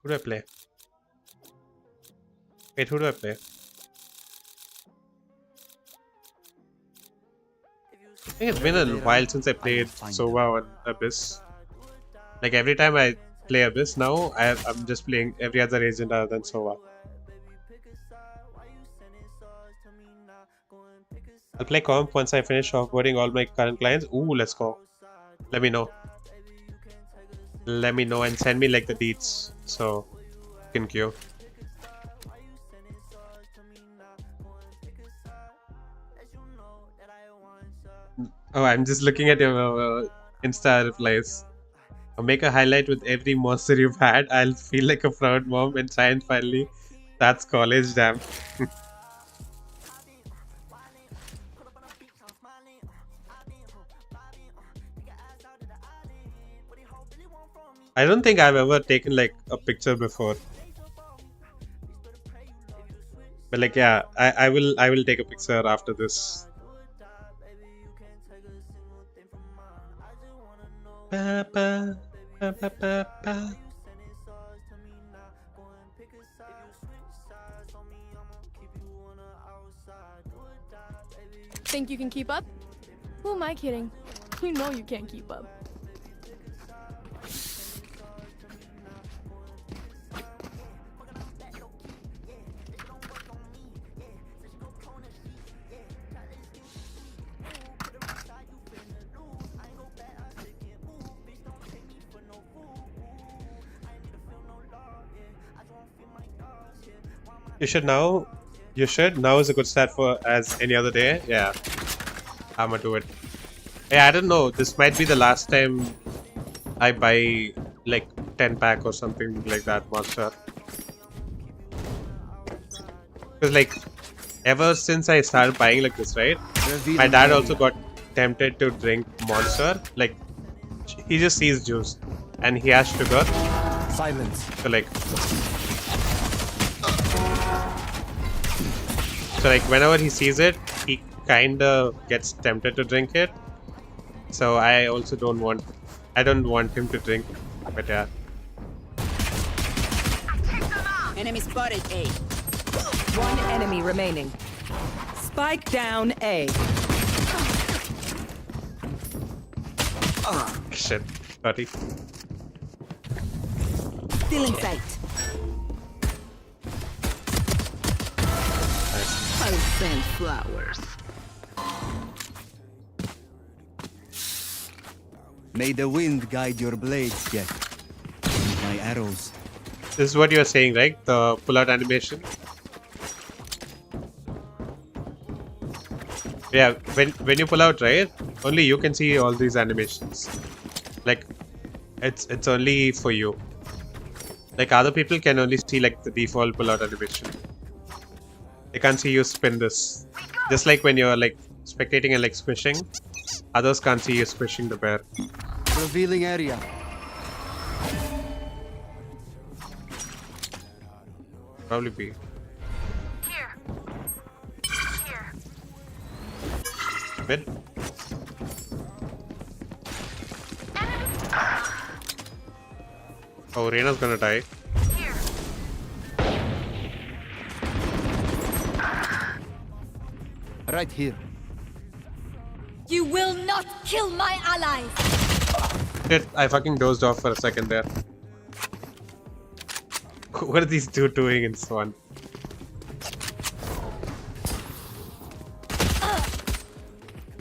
do I play? Wait, who do I play? I think it's been a while since I played Sova on Abyss. Like every time I play Abyss now, I'm just playing every other agent other than Sova. I'll play comp once I finish offboarding all my current clients. Ooh, let's go. Let me know. Let me know and send me like the deets so you can queue. Oh, I'm just looking at your Insta replies. I'll make a highlight with every monster you've had. I'll feel like a proud mom and try and finally. That's college, damn. I don't think I've ever taken like a picture before. But like yeah, I will take a picture after this. Ba, ba, ba, ba, ba, ba. Think you can keep up? Who am I kidding? You know you can't keep up. You should now. You should. Now is a good start for as any other day. Yeah. I'ma do it. Yeah, I don't know. This might be the last time I buy like 10 pack or something like that monster. Because like ever since I started buying like this, right? My dad also got tempted to drink monster. Like he just sees juice and he has sugar. Silence. So like whenever he sees it, he kinda gets tempted to drink it. So I also don't want him to drink, but yeah. Enemy spotted A. One enemy remaining. Spike down A. Shit, buddy. Still in sight. I'll send flowers. May the wind guide your blades, Jet. My arrows. This is what you're saying, right? The pull-out animation. Yeah, when you pull out, right? Only you can see all these animations. Like, it's only for you. Like other people can only see like the default pull-out animation. They can't see you spin this. Just like when you're like spectating and like squishing, others can't see you squishing the bear. Revealing area. Probably be. Here. Mid. Oh, Reina's gonna die. Right here. You will not kill my allies. Shit, I fucking dozed off for a second there. What are these two doing in Swan?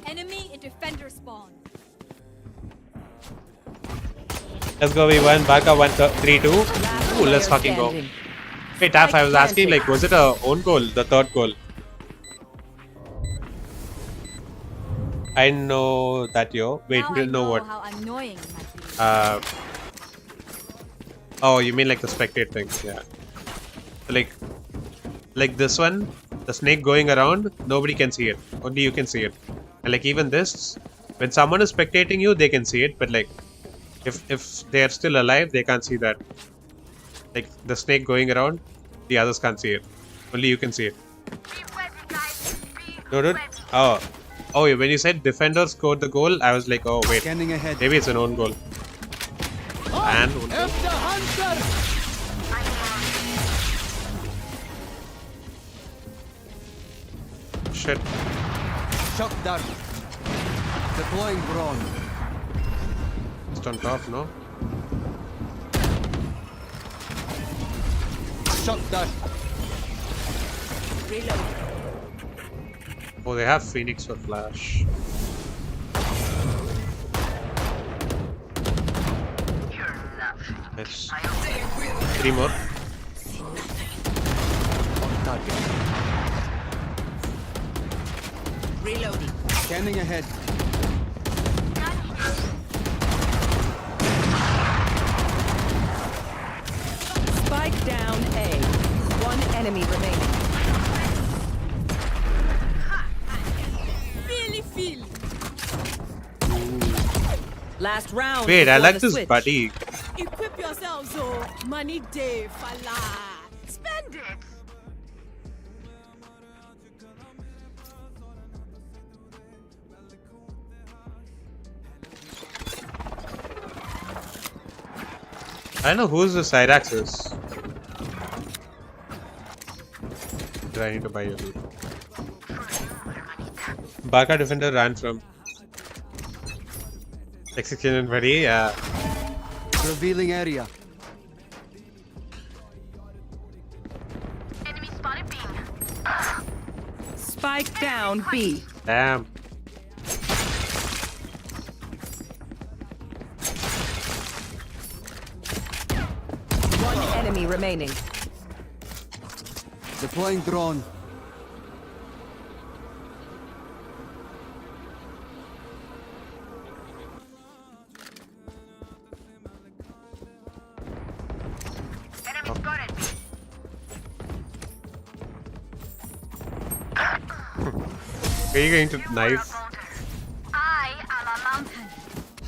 Enemy and defender spawn. Let's go, V1. Barca 1-3-2. Ooh, let's fucking go. Wait, Taff, I was asking, like, was it a own goal? The third goal? I know that, yo. Wait, you know what? How annoying it might be. Oh, you mean like the spectate thing? Yeah. Like this one, the snake going around, nobody can see it. Only you can see it. And like even this, when someone is spectating you, they can see it. But like, if they are still alive, they can't see that. Like the snake going around, the others can't see it. Only you can see it. No, dude. Oh, when you said defender scored the goal, I was like, oh wait, maybe it's an own goal. And shit. Shock dart. Deploying brawn. It's on top, no? Shock dart. Reload. Oh, they have Phoenix or Flash. Yes. 3 more. Reloading. Scanning ahead. Spike down A. One enemy remaining. Feel. Last round. Wait, I like the this switch. buddy. Equip yourselves, oh. Money day, fala. Spend it. I don't know who's the side axis. Do I need to buy your loot? Barca defender ran from execution ready, yeah. Revealing area. Enemy spotted B. Spike down B. Damn. One enemy remaining. Deploying drone. Are you going to knife? I am a mountain.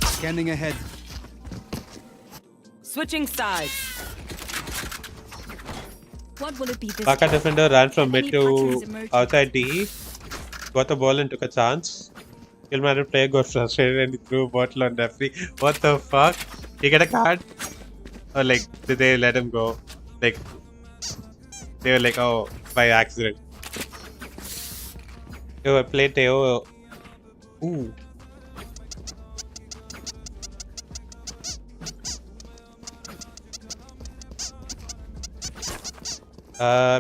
Scanning ahead. Switching sides. What will it be this Baka time? defender ran from mid Any to patterns emerging? outside D. Got the ball and took a chance. Killmatter player got frustrated and he threw a bottle on referee. What the fuck? He get a card? Or like, did they let him go? Like, they were like, oh, by accident. Yo, I played Teo. Ooh.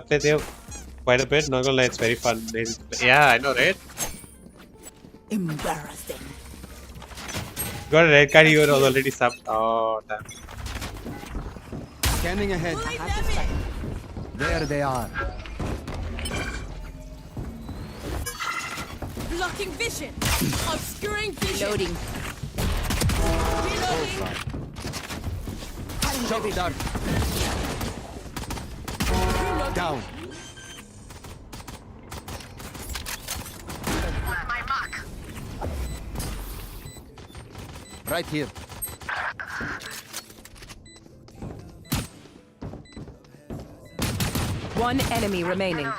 Play Teo quite a bit. Not gonna lie, it's very fun. Yeah, I know, right? Embarrassing. Got a red card, you were already subbed. Oh, damn. Scanning ahead. There they are. Blocking vision. Obscuring vision. Loading. Reloading. Shot dart. Down. My mark. Right here. One enemy remaining. I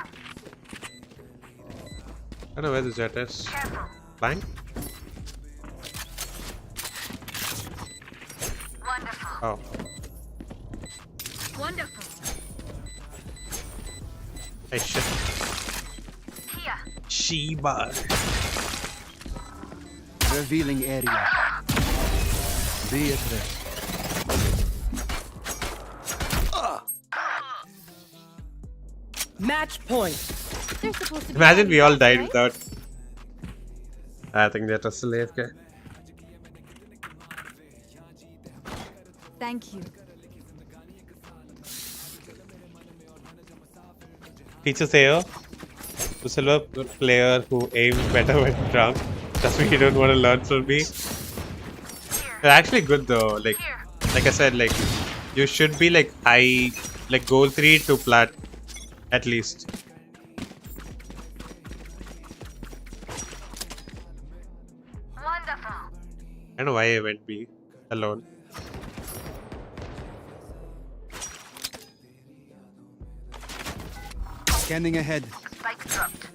don't know where the jet is. Blank? Wonderful. Oh. Wonderful. Hey, shit. Here. Sheba. Revealing area. Be it there. Match point. They're supposed to be Imagine we all died right? without. I think that was still AFK. Thank you. Teacher Sayo, the silver player who aims better when drunk. That's why you don't want to learn from me. They're actually good though. Like I said, like you should be like high, like gold 3 to plat, at least. Wonderful. I don't know why I went B alone. Scanning ahead. Spike dropped.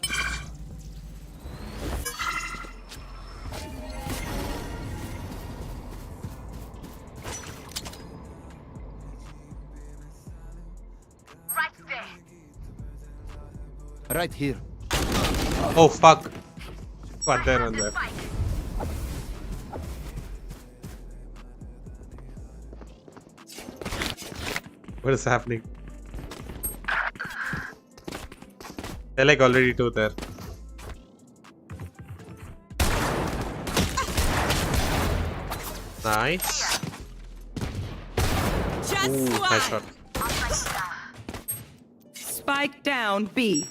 Right there. Right here. Oh fuck! What there on there? What is happening? They're like already 2 there. Nice. Ooh, nice shot. Spike down B.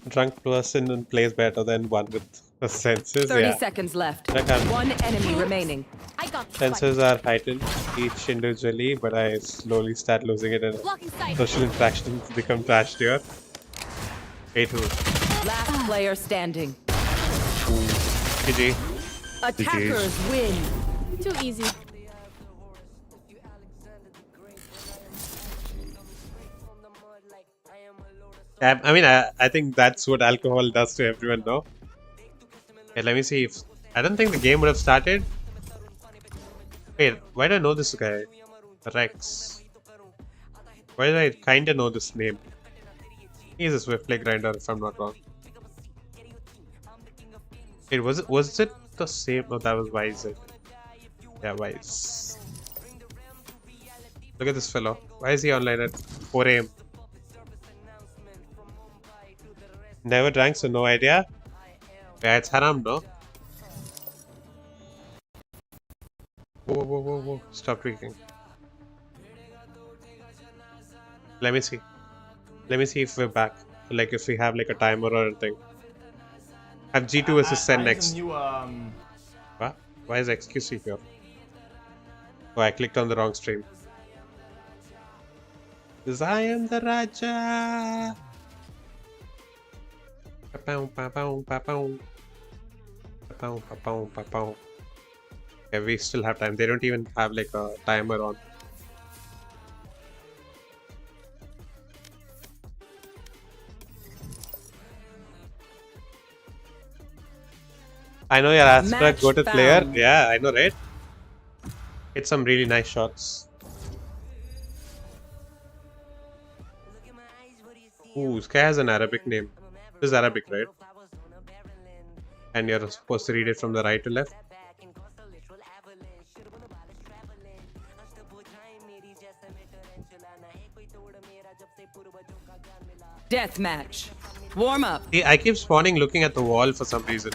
Drunk person plays better than one with the senses. 30 Yeah. seconds left. That can- One enemy remaining. I got the Senses are heightened each individually, but I slowly start losing it and Blocking sight. social interactions become trashed here. 8-2. Last player standing. GG. Attackers win. Too easy. I mean, I think that's what alcohol does to everyone, no? Okay, let me see if... I don't think the game would have started. Wait, why do I know this guy? Rex. Why do I kinda know this name? He's a Swift Play Grinder, if I'm not wrong. Wait, was it the same? No, that was Wise. Yeah, Wise. Look at this fellow. Why is he online at 4 AM? Never drank, so no idea. Yeah, it's haram, no? Whoa, whoa, whoa, whoa. Stop drinking. Let me see. Let me see if we're back. Like if we have like a timer or anything. Have G2 versus Sen next. What? Why is XQC here? Oh, I clicked on the wrong stream. Because I am the Raja. Yeah, we still have time. They don't even have like a timer on. I know you're Aspas go-to player. Yeah, I know, right? Hit some really nice shots. Ooh, this guy has an Arabic name. This is Arabic, right? And you're supposed to read it from the right to left. Deathmatch. Warm up. See, I keep spawning looking at the wall for some reason.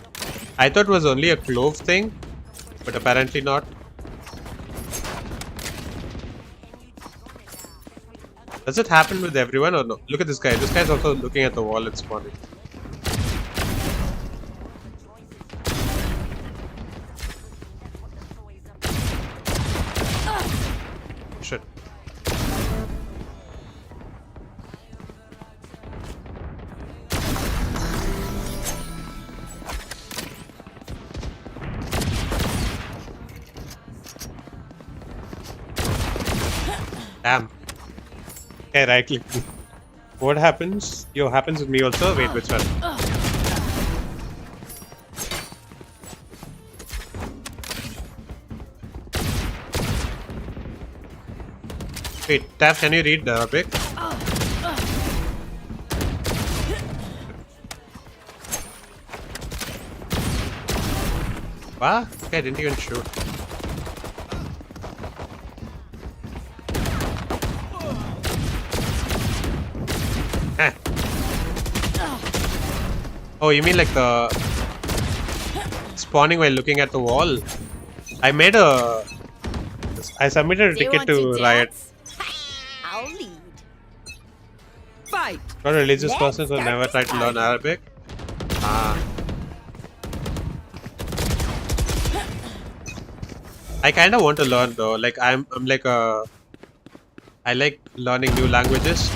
I thought it was only a clove thing, but apparently not. Does it happen with everyone or no? Look at this guy. This guy's also looking at the wall and spawning. Shit. Damn. Okay, right click. What happens? Yo, happens with me also? Wait, which one? Wait, Taff, can you read Arabic? What? Okay, I didn't even shoot. Oh, you mean like the spawning while looking at the wall? I submitted a ticket to Riot. I'll lead. Fight. Not religious persons will never try to learn Arabic. I kind of want to learn though. Like I'm like I like learning new languages.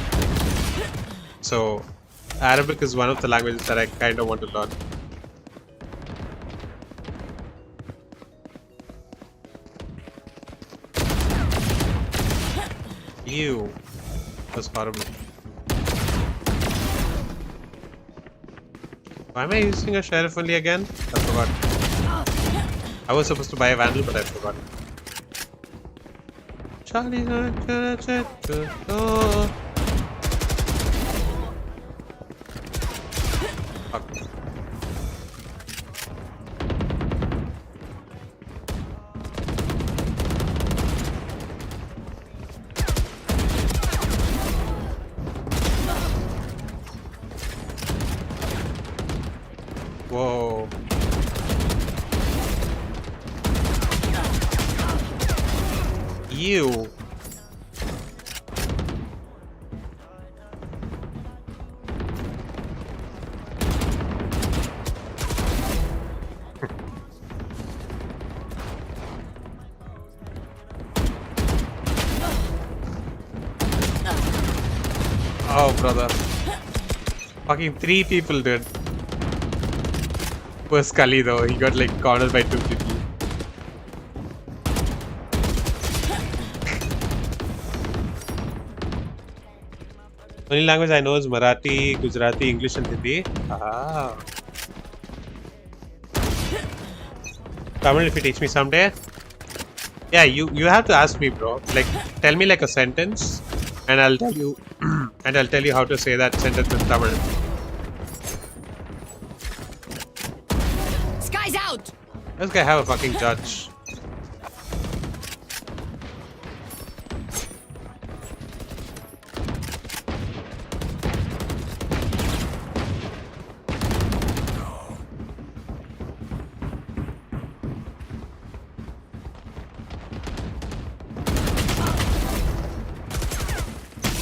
So Arabic is one of the languages that I kind of want to learn. Ew. That's horrible. Why am I using a sheriff only again? I forgot. I was supposed to buy a vandal, but I forgot. Charlie, fuck. Whoa. Ew. Oh, brother. Fucking 3 people, dude. Poor Scully, though. He got, like, cornered by 2 people. Only language I know is Marathi, Gujarati, English, and Hindi. Ah. Tamil, if you teach me someday. Yeah, you have to ask me, bro. Like, tell me like a sentence, and I'll tell you, and I'll tell you how to say that sentence in Tamil. Sky's out. This guy have a fucking judge.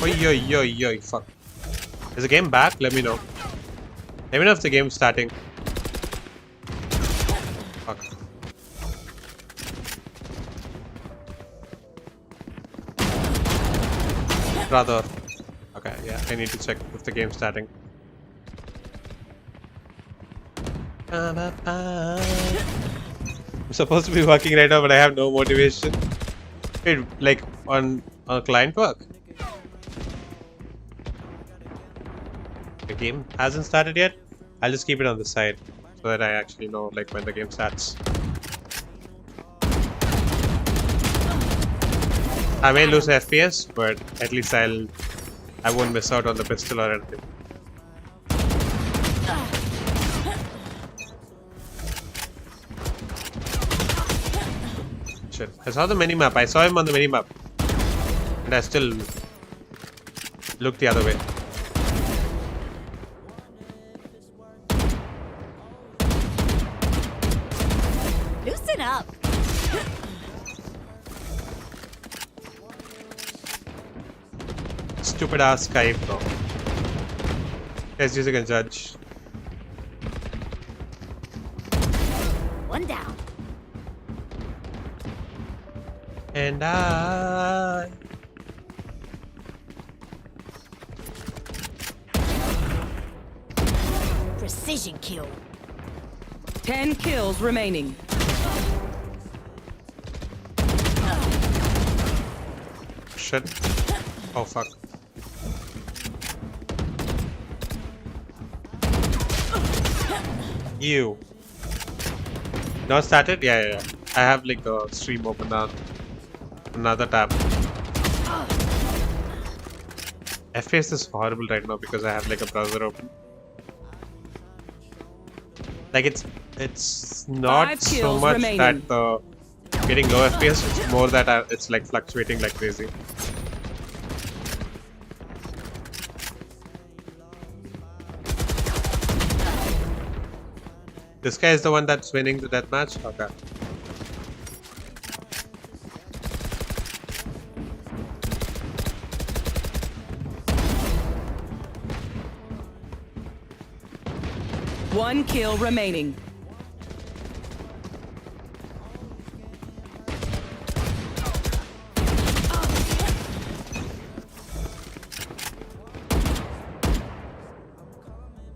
Oi, fuck. Is the game back? Let me know. Let me know if the game's starting. Fuck. Rather. Okay, yeah, I need to check if the game's starting. I'm supposed to be working right now, but I have no motivation. Wait, like on client work? The game hasn't started yet. I'll just keep it on the side so that I actually know like when the game starts. I may lose FPS, but at least I won't miss out on the pistol or anything. Shit. I saw the minimap. I saw him on the minimap. And I still looked the other way. Loosen up. Stupid ass Skype, bro. Guys, you can judge. One down. And I. Precision kill. 10 kills remaining. Shit. Oh fuck. You. Not started? Yeah. I have like the stream open on another tab. FPS is horrible right now because I have like a browser open. Like it's not so much that getting low FPS, it's more that it's like fluctuating like crazy. This guy is the one that's winning the deathmatch? Okay. One kill remaining.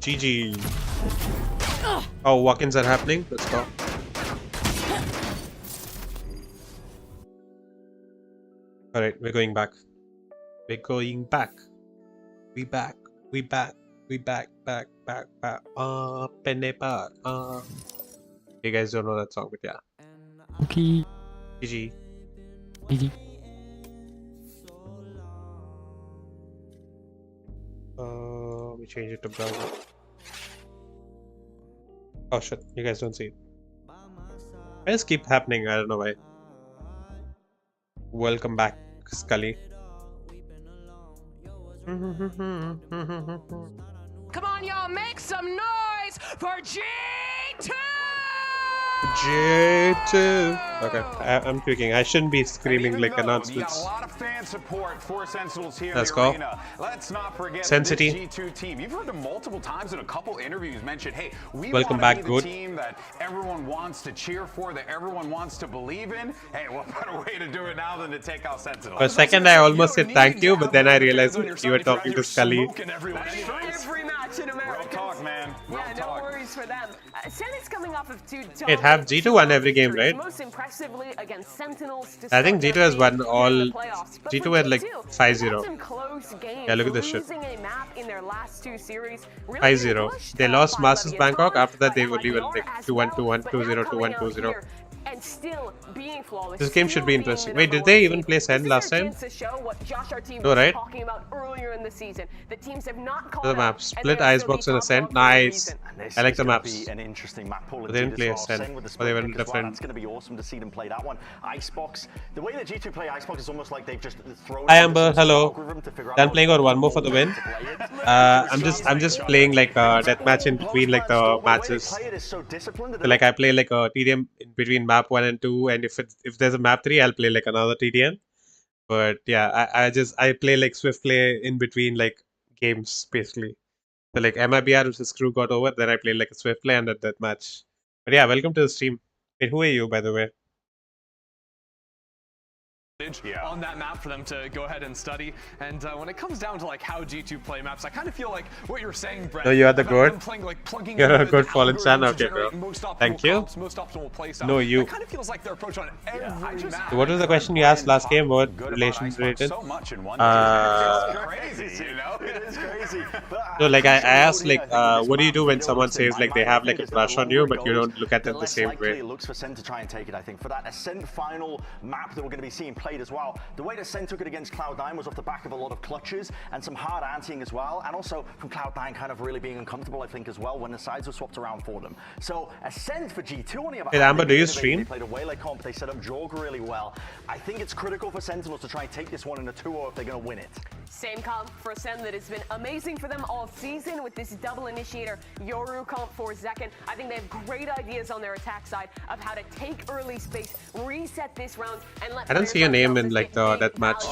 GG. Oh, walk-ins are happening. Let's go. Alright, we're going back. We're going back. We back. Back. Penepa. You guys don't know that song, but yeah. Okay. GG. GG. Let me change it to browser. Oh shit, you guys don't see it. Why does keep happening? I don't know why. Welcome back, Scully. Come on, y'all, make some noise for G2! G2. Okay, I'm tweaking. I shouldn't be screaming like announcements. We got a lot of fan support for Sentinels here Let's in the go. arena. Let's not forget this Sensity. G2 team. You've heard them multiple times in a couple interviews mention, hey, we Welcome want back, to be good. the team that everyone wants to cheer for, that everyone wants to believe in. Hey, what better way to do it now than to take out Sentinels? For a second, I almost said thank you, but then I realized you were talking to Scully. Every match in America. Real talk, man. Real yeah, talk. No worries for them. Sentinel's coming off of two. It have G2 won every game, right? Most impressively against Sentinels. I think G2 has won all. G2 had like 5-0. Yeah, look at this shit. 5-0. They lost Masters Bangkok. After that, they were even like 2-1, 2-1, 2-0, 2-1, 2-0. And still being flawless. This game should be interesting. Wait, did they even play Sen last time? No, right? The map. Split Icebox and Ascent. Nice. I like the maps. An interesting map pool. They didn't play Ascent. Or they were different. It's going to be awesome to see them play that one. Icebox. The way that G2 play Icebox is almost like they've just thrown. Hi Amber, hello. Done playing or one more for the win? I'm just playing like a deathmatch in between like the matches. So like I play like a TDM in between map 1 and 2, and if there's a map 3, I'll play like another TDM. But yeah, I play like swift play in between like games basically. So like MIBR versus Crew got over, then I played like a swift play and that match. But yeah, welcome to the stream. Wait, who are you by the way? On that map for them to go ahead and study. And when it comes down to like how G2 play maps, I kind of feel like what you're saying, Brett. No, you are the good. You're a good Fallen Chan. Okay, bro. Thank you. No, you. It kind of feels like their approach on every map. So what was the question you asked last game? What relations related? Crazy, you know? It is crazy. No, like I asked like, what do you do when someone says like they have like a crush on you, but you don't look at them the same way? It looks for Sen to try and take it, I think. For that Ascent final map that we're going to be seeing played as well, the way that Sen took it against Cloud9 was off the back of a lot of clutches and some hard anteing as well, and also from Cloud9 kind of really being uncomfortable, I think, as well, when the sides were swapped around for them. So Ascent for G2 on the other hand, Amber, do you stream? They played a Waylay comp, they set up jawgemo really well. I think it's critical for Sentinels to try and take this one in a 2-0 if they're going to win it. Same comp for Ascend that has been amazing for them all season with this double initiator Yoru comp for Zekken. I think they have great ideas on their attack side of how to take early space, reset this round, and let I don't see your name in like that match.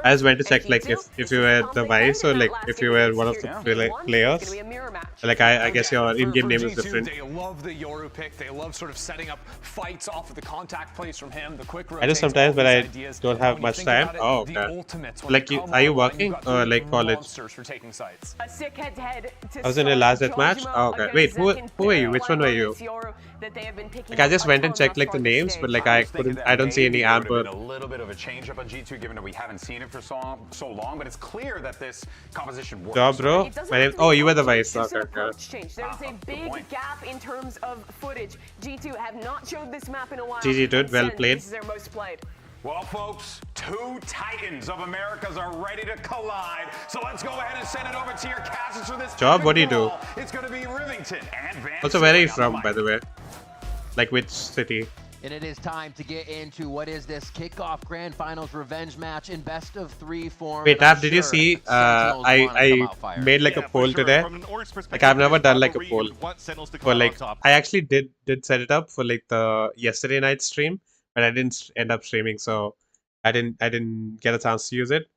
I just went to check like if you were the vice or like if you were one of the players. Like I guess your in-game name is different. They love the Yoru pick. They love sort of setting up fights off of the contact plays from him. The quick I do sometimes, but I don't have much time. Oh, okay. Like are you working or like college? A sick head-to-head I was in the last death match. Oh, okay. Wait, who are you? Which one were you? Like I just went and checked like the names, but like I don't see any Amber. A little bit of a change up on G2, given that we haven't seen it for so long, but it's clear that this composition works. Job, bro. My name. Oh, you were the vice. Okay. There's a big gap in terms of footage. G2 have not showed this map in a while. GG, dude. Well played. This is their most played. Well, folks, two titans of Americas are ready to collide. So let's go ahead and send it over to your castles for this. Job, what do you do? It's going to be Rivington and Van. Also, where are you from, by the way? Like which city? And it is time to get into what is this kickoff grand finals revenge match in best of 3 form. Wait, Tap, did you see? I made like a poll today. Like I've never done like a poll. For like, I actually did set it up for like the yesterday night stream, but I didn't end up streaming, so I didn't get a chance to use it.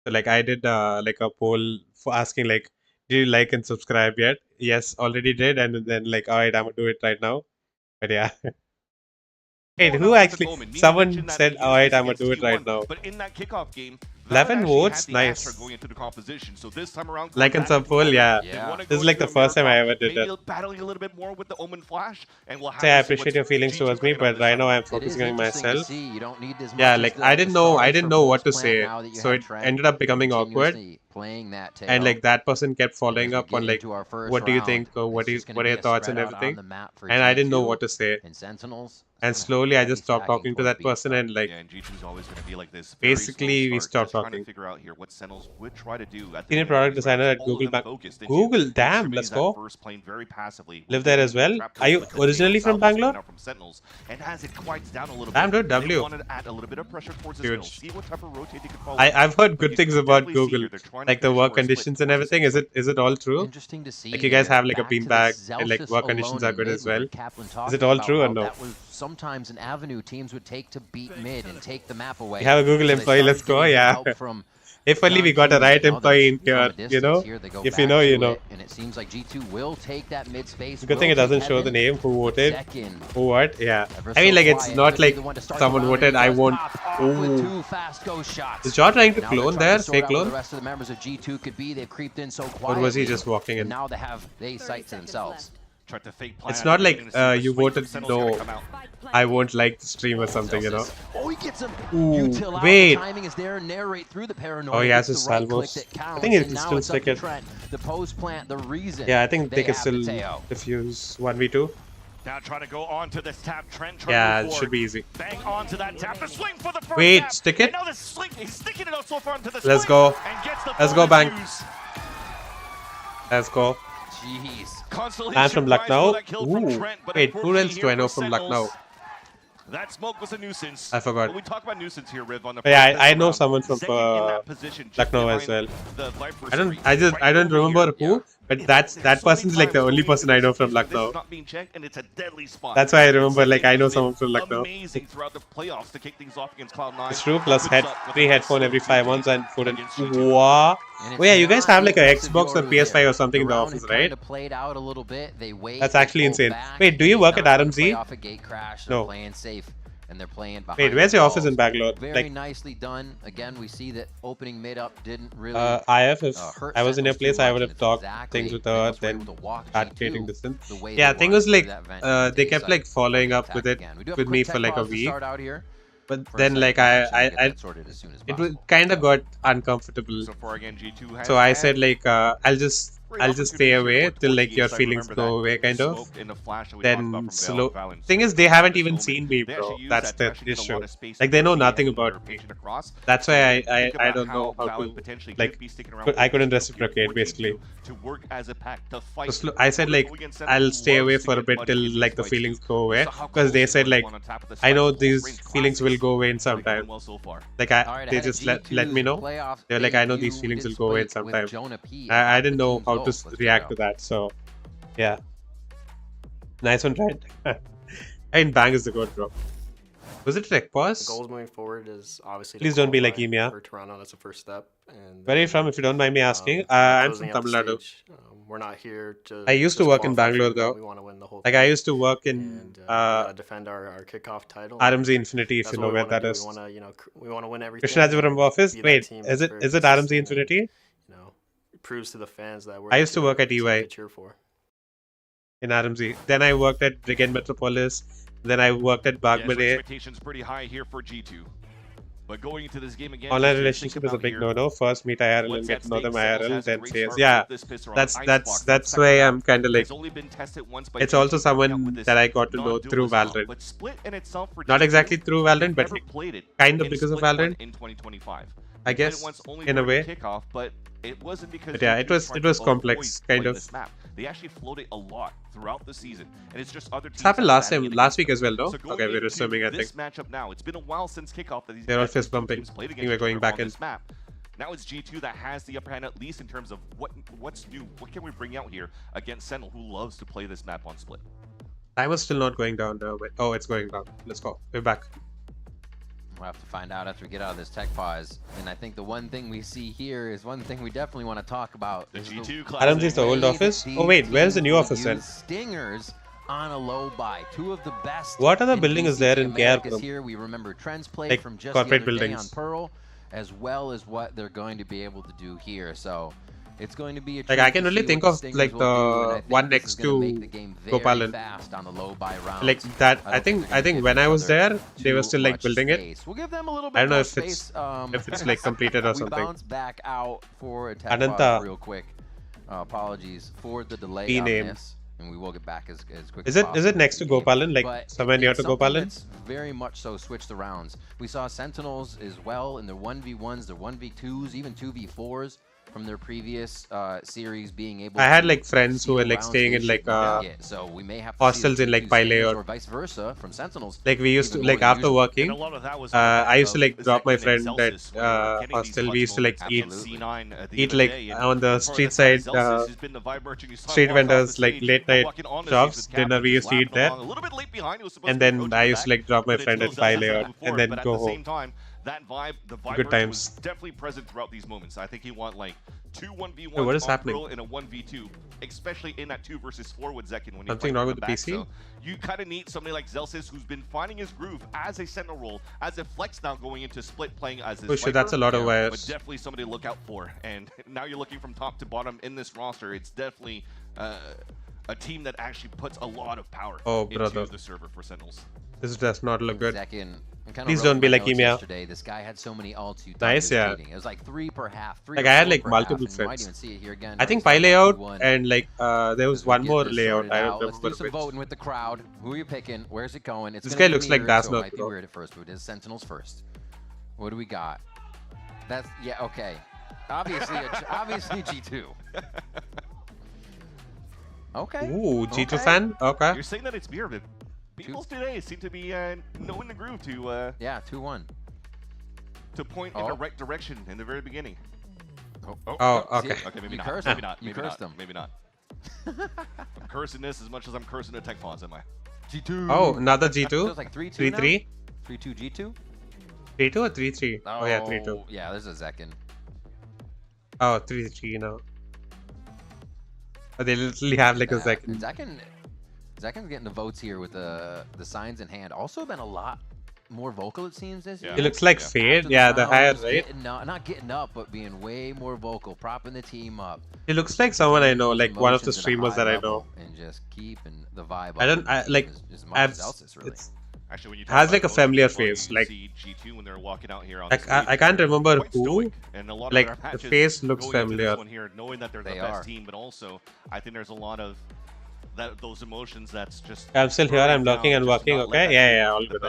So like I did like a poll for asking like, did you like and subscribe yet? Yes, already did, and then like, alright, I'm gonna do it right now. But yeah. Wait, who actually? Someone said, alright, I'm gonna do it right now. But in that kickoff game, 11 votes, nice. Going into the composition. So this time around, like in some poll, yeah. This is like the first time I ever did that. Battling a little bit more with the Omen Flash, and we'll have I appreciate your feelings towards me, but right now I'm focusing on myself. Yeah, like I didn't know what to say, so it ended up becoming awkward. And like that person kept following up on like, what do you think, or what are your thoughts and everything, and I didn't know what to say. And slowly I just stopped talking to that person, and like basically we stopped talking. Figure out here what Sentinels would try to do. Senior product designer at Google. Google, damn, let's go. Live there as well. Are you originally from Bangalore? Damn, dude, W. Huge. I've heard good things about Google, like the work conditions and everything. Is it all true? Interesting to see. Like you guys have like a beanbag and like work conditions are good as well. Is it all true or no? Sometimes an avenue teams would take to beat mid and take the map away. We have a Google employee, let's go, yeah. If only we got a right employee in here, you know? If you know, you know. And it seems like G2 will take that mid space. Good thing it doesn't show the name, who voted, who what, yeah. I mean, like, it's not like someone voted, I won't. Ooh. Is Jaw trying to clone there? Fake clone? The rest of the members of G2 could be, they've creeped in so Or quietly. was he just walking in? Now they have a sight to themselves. It's not like you voted no, I won't like the stream or something, you know. Oh, he gets him. Ooh, wait. Timing is there, narrate through the paranoia. Oh, he has his salvos. I think he can still stick it. The post plant, the reason. Yeah, I think they can still defuse 1v2. Now trying to go on to this tap trend. Yeah, it should be easy. Bang onto that tap. The swing for the first wait, tap. stick it. Now the sling, he's sticking it out so far into the Let's go. Let's go, bang. Let's go. Jeez. Man from Lucknow. Ooh. Wait, who else do I know from Lucknow? That smoke was a nuisance. I forgot. When we talk about nuisance here, Riv, on the yeah, I know someone from Lucknow as well. I don't remember who, But that person's like the only person I know from Lucknow. Not being checked, and it's a deadly spot. That's why I remember, like, I know someone from Lucknow. Amazing throughout the playoffs to kick things off against Cloud9. It's true, plus free headphone every 5 months and food and wow. Oh yeah, you guys have like a Xbox or PS5 or something in the office, right? Played out a little bit. They wait. That's actually insane. Wait, do you work at RMZ? No. Playing safe. And they're playing behind. Wait, where's your office in Bangalore? Very like, nicely done. Again, we see that opening mid-up didn't really IF, if I was in your place, I would have talked things with her, then start creating distance. Yeah, thing was like, they kept like following up with it with me for like a week. But then like it kind of got uncomfortable. So I said like, I'll just stay away till like your feelings go away, kind of. Then slow. Thing is, they haven't even seen me, bro. That's the issue. Like they know nothing about me. That's why I don't know how to like. I couldn't reciprocate basically. So I said like I'll stay away for a bit till like the feelings go away, because they said like I know these feelings will go away in some time. Like they just let me know. They're like, I know these feelings will go away in some time. I didn't know how to react to that, so yeah. Nice one, right? And bang is the good drop. Was it tech pause? The goals moving forward is obviously. Please don't be like Emia. For Toronto, that's the first step. And where are you from, if you don't mind me asking? I'm from Tamil Nadu. We're not here to. I used to work in Bangalore though. We want to win the whole like I used to work in defend our kickoff title. RMZ Infinity, if you know where that is. We want to win everything. Krishnajapuram office. Wait, is it RMZ Infinity? Proves to the fans that we're. I used to work at EY in RMZ. Then I worked at Brigade Metropolis. Then I worked at Bagmade. Expectations pretty high here for G2. But going into this game again, online relationship is a big no-no. First meet IRL and get to know them IRL, then CS. Yeah, that's why I'm kind of like. It's also someone that I got to know through Valorant. Not exactly through Valorant, but kind of because of Valorant. I guess in a way. But it wasn't because but yeah, it was complex, kind of. Map. They actually floated a lot throughout the season, and it's just other teams. It happened last week as well, no? Okay, we're assuming, I think. This matchup now, it's been a while since kickoff that these they're all fist bumping. I think we're going back in. Map. Now it's G2 that has the upper hand, at least in terms of what's new. What can we bring out here against Sentinel, who loves to play this map on split? Time is still not going down though. But, oh, it's going down. Let's go. We're back. We'll have to find out after we get out of this tech pause. And I think the one thing we see here is one thing we definitely want to talk about. The G2 class. I don't think the old office. Oh wait, where's the new office then? Stingers on a low buy. Two of the best. What other building is there in KRU? Here we remember Trent's play like from just corporate the other buildings. day on Pearl, as well as what they're going to be able to do here. So it's going to be a like I can only think of like the one next to Gopalan. Like that, I think when I was there, they were still like building it. We'll give them a little bit I don't know more if it's like completed or we something. bounce back out for a tech Ananta. pause real quick. Apologies for the delay on this, and we will get back as quick as possible. Is it next to Gopalan, like But somewhere near to Gopalan? It's very much so switched arounds. We saw Sentinels as well in their 1v1s, their 1v2s, even 2v4s. From their previous series being able. I had like friends who were like staying in like so we may have hostels in like Pile or vice versa from Sentinels. Like we used to like after working, I used to like drop my friend at hostel. We used to like eat like on the street side street vendors like late night shops. Dinner we used to eat there, and then I used to like drop my friend at Pile and then go home. That vibe, the Good times. definitely present throughout these moments. I think you want like 2 1v1 what is happening? and a 1v2, especially in that 2 versus 4 with Zekin. When something wrong with the PC? So you kind of need somebody like Zelsis, who's been finding his groove as a Sentinel role, as a flex now going into split playing as this. Oh shit, that's a lot of wires. But definitely somebody to look out for. And now you're looking from top to bottom in this roster. It's definitely a team that actually puts a lot of power into the server for Sentinels. This does not look good. Zekin, please don't be like Emia. This guy had so many ults. Nice, yeah. It was like 3 per half. Like I had like multiple friends. I think Pi layout and like there was one more layout. I don't remember. Let's do some voting with the crowd. Who are you picking? Where's it going? It's this guy looks like Dasno. So it might be bro. weird at first, but it is Sentinels first. What do we got? That's okay. Obviously, obviously G2. Okay. Ooh, G2 fan. Okay. You're saying that it's beer, but people today seem to be knowing the groove to 2-1 to point in the right direction in the very beginning. Oh, okay. Okay, maybe You not. cursed Maybe him. not. You Maybe cursed not. him. Maybe not. I'm cursing this as much as I'm cursing the tech pawns, am I? G2. Oh, another G2. So it's like 3-2 3-3. 3-2 G2? 3-2 or 3-3? Oh, yeah, 3-2. Yeah, there's a Zekin. Oh, 3-3 now. Oh, they literally have like a second. Zekin's getting the votes here with the signs in hand. Also been a lot more vocal, it seems, this year. He looks like Fade. Yeah, the higher, right? Not getting up, but being way more vocal, propping the team up. He looks like someone I know, like one of the streamers that I know. And just keeping the vibe up. I don't, like, Actually, when you has like a familiar face, like, G2 when they're walking out here on I can't remember who, like, the face looks familiar. Here, knowing that they're the best team, but also, I think there's a lot of those emotions that's just... I'm still here, I'm looking and working, okay? Yeah, all good.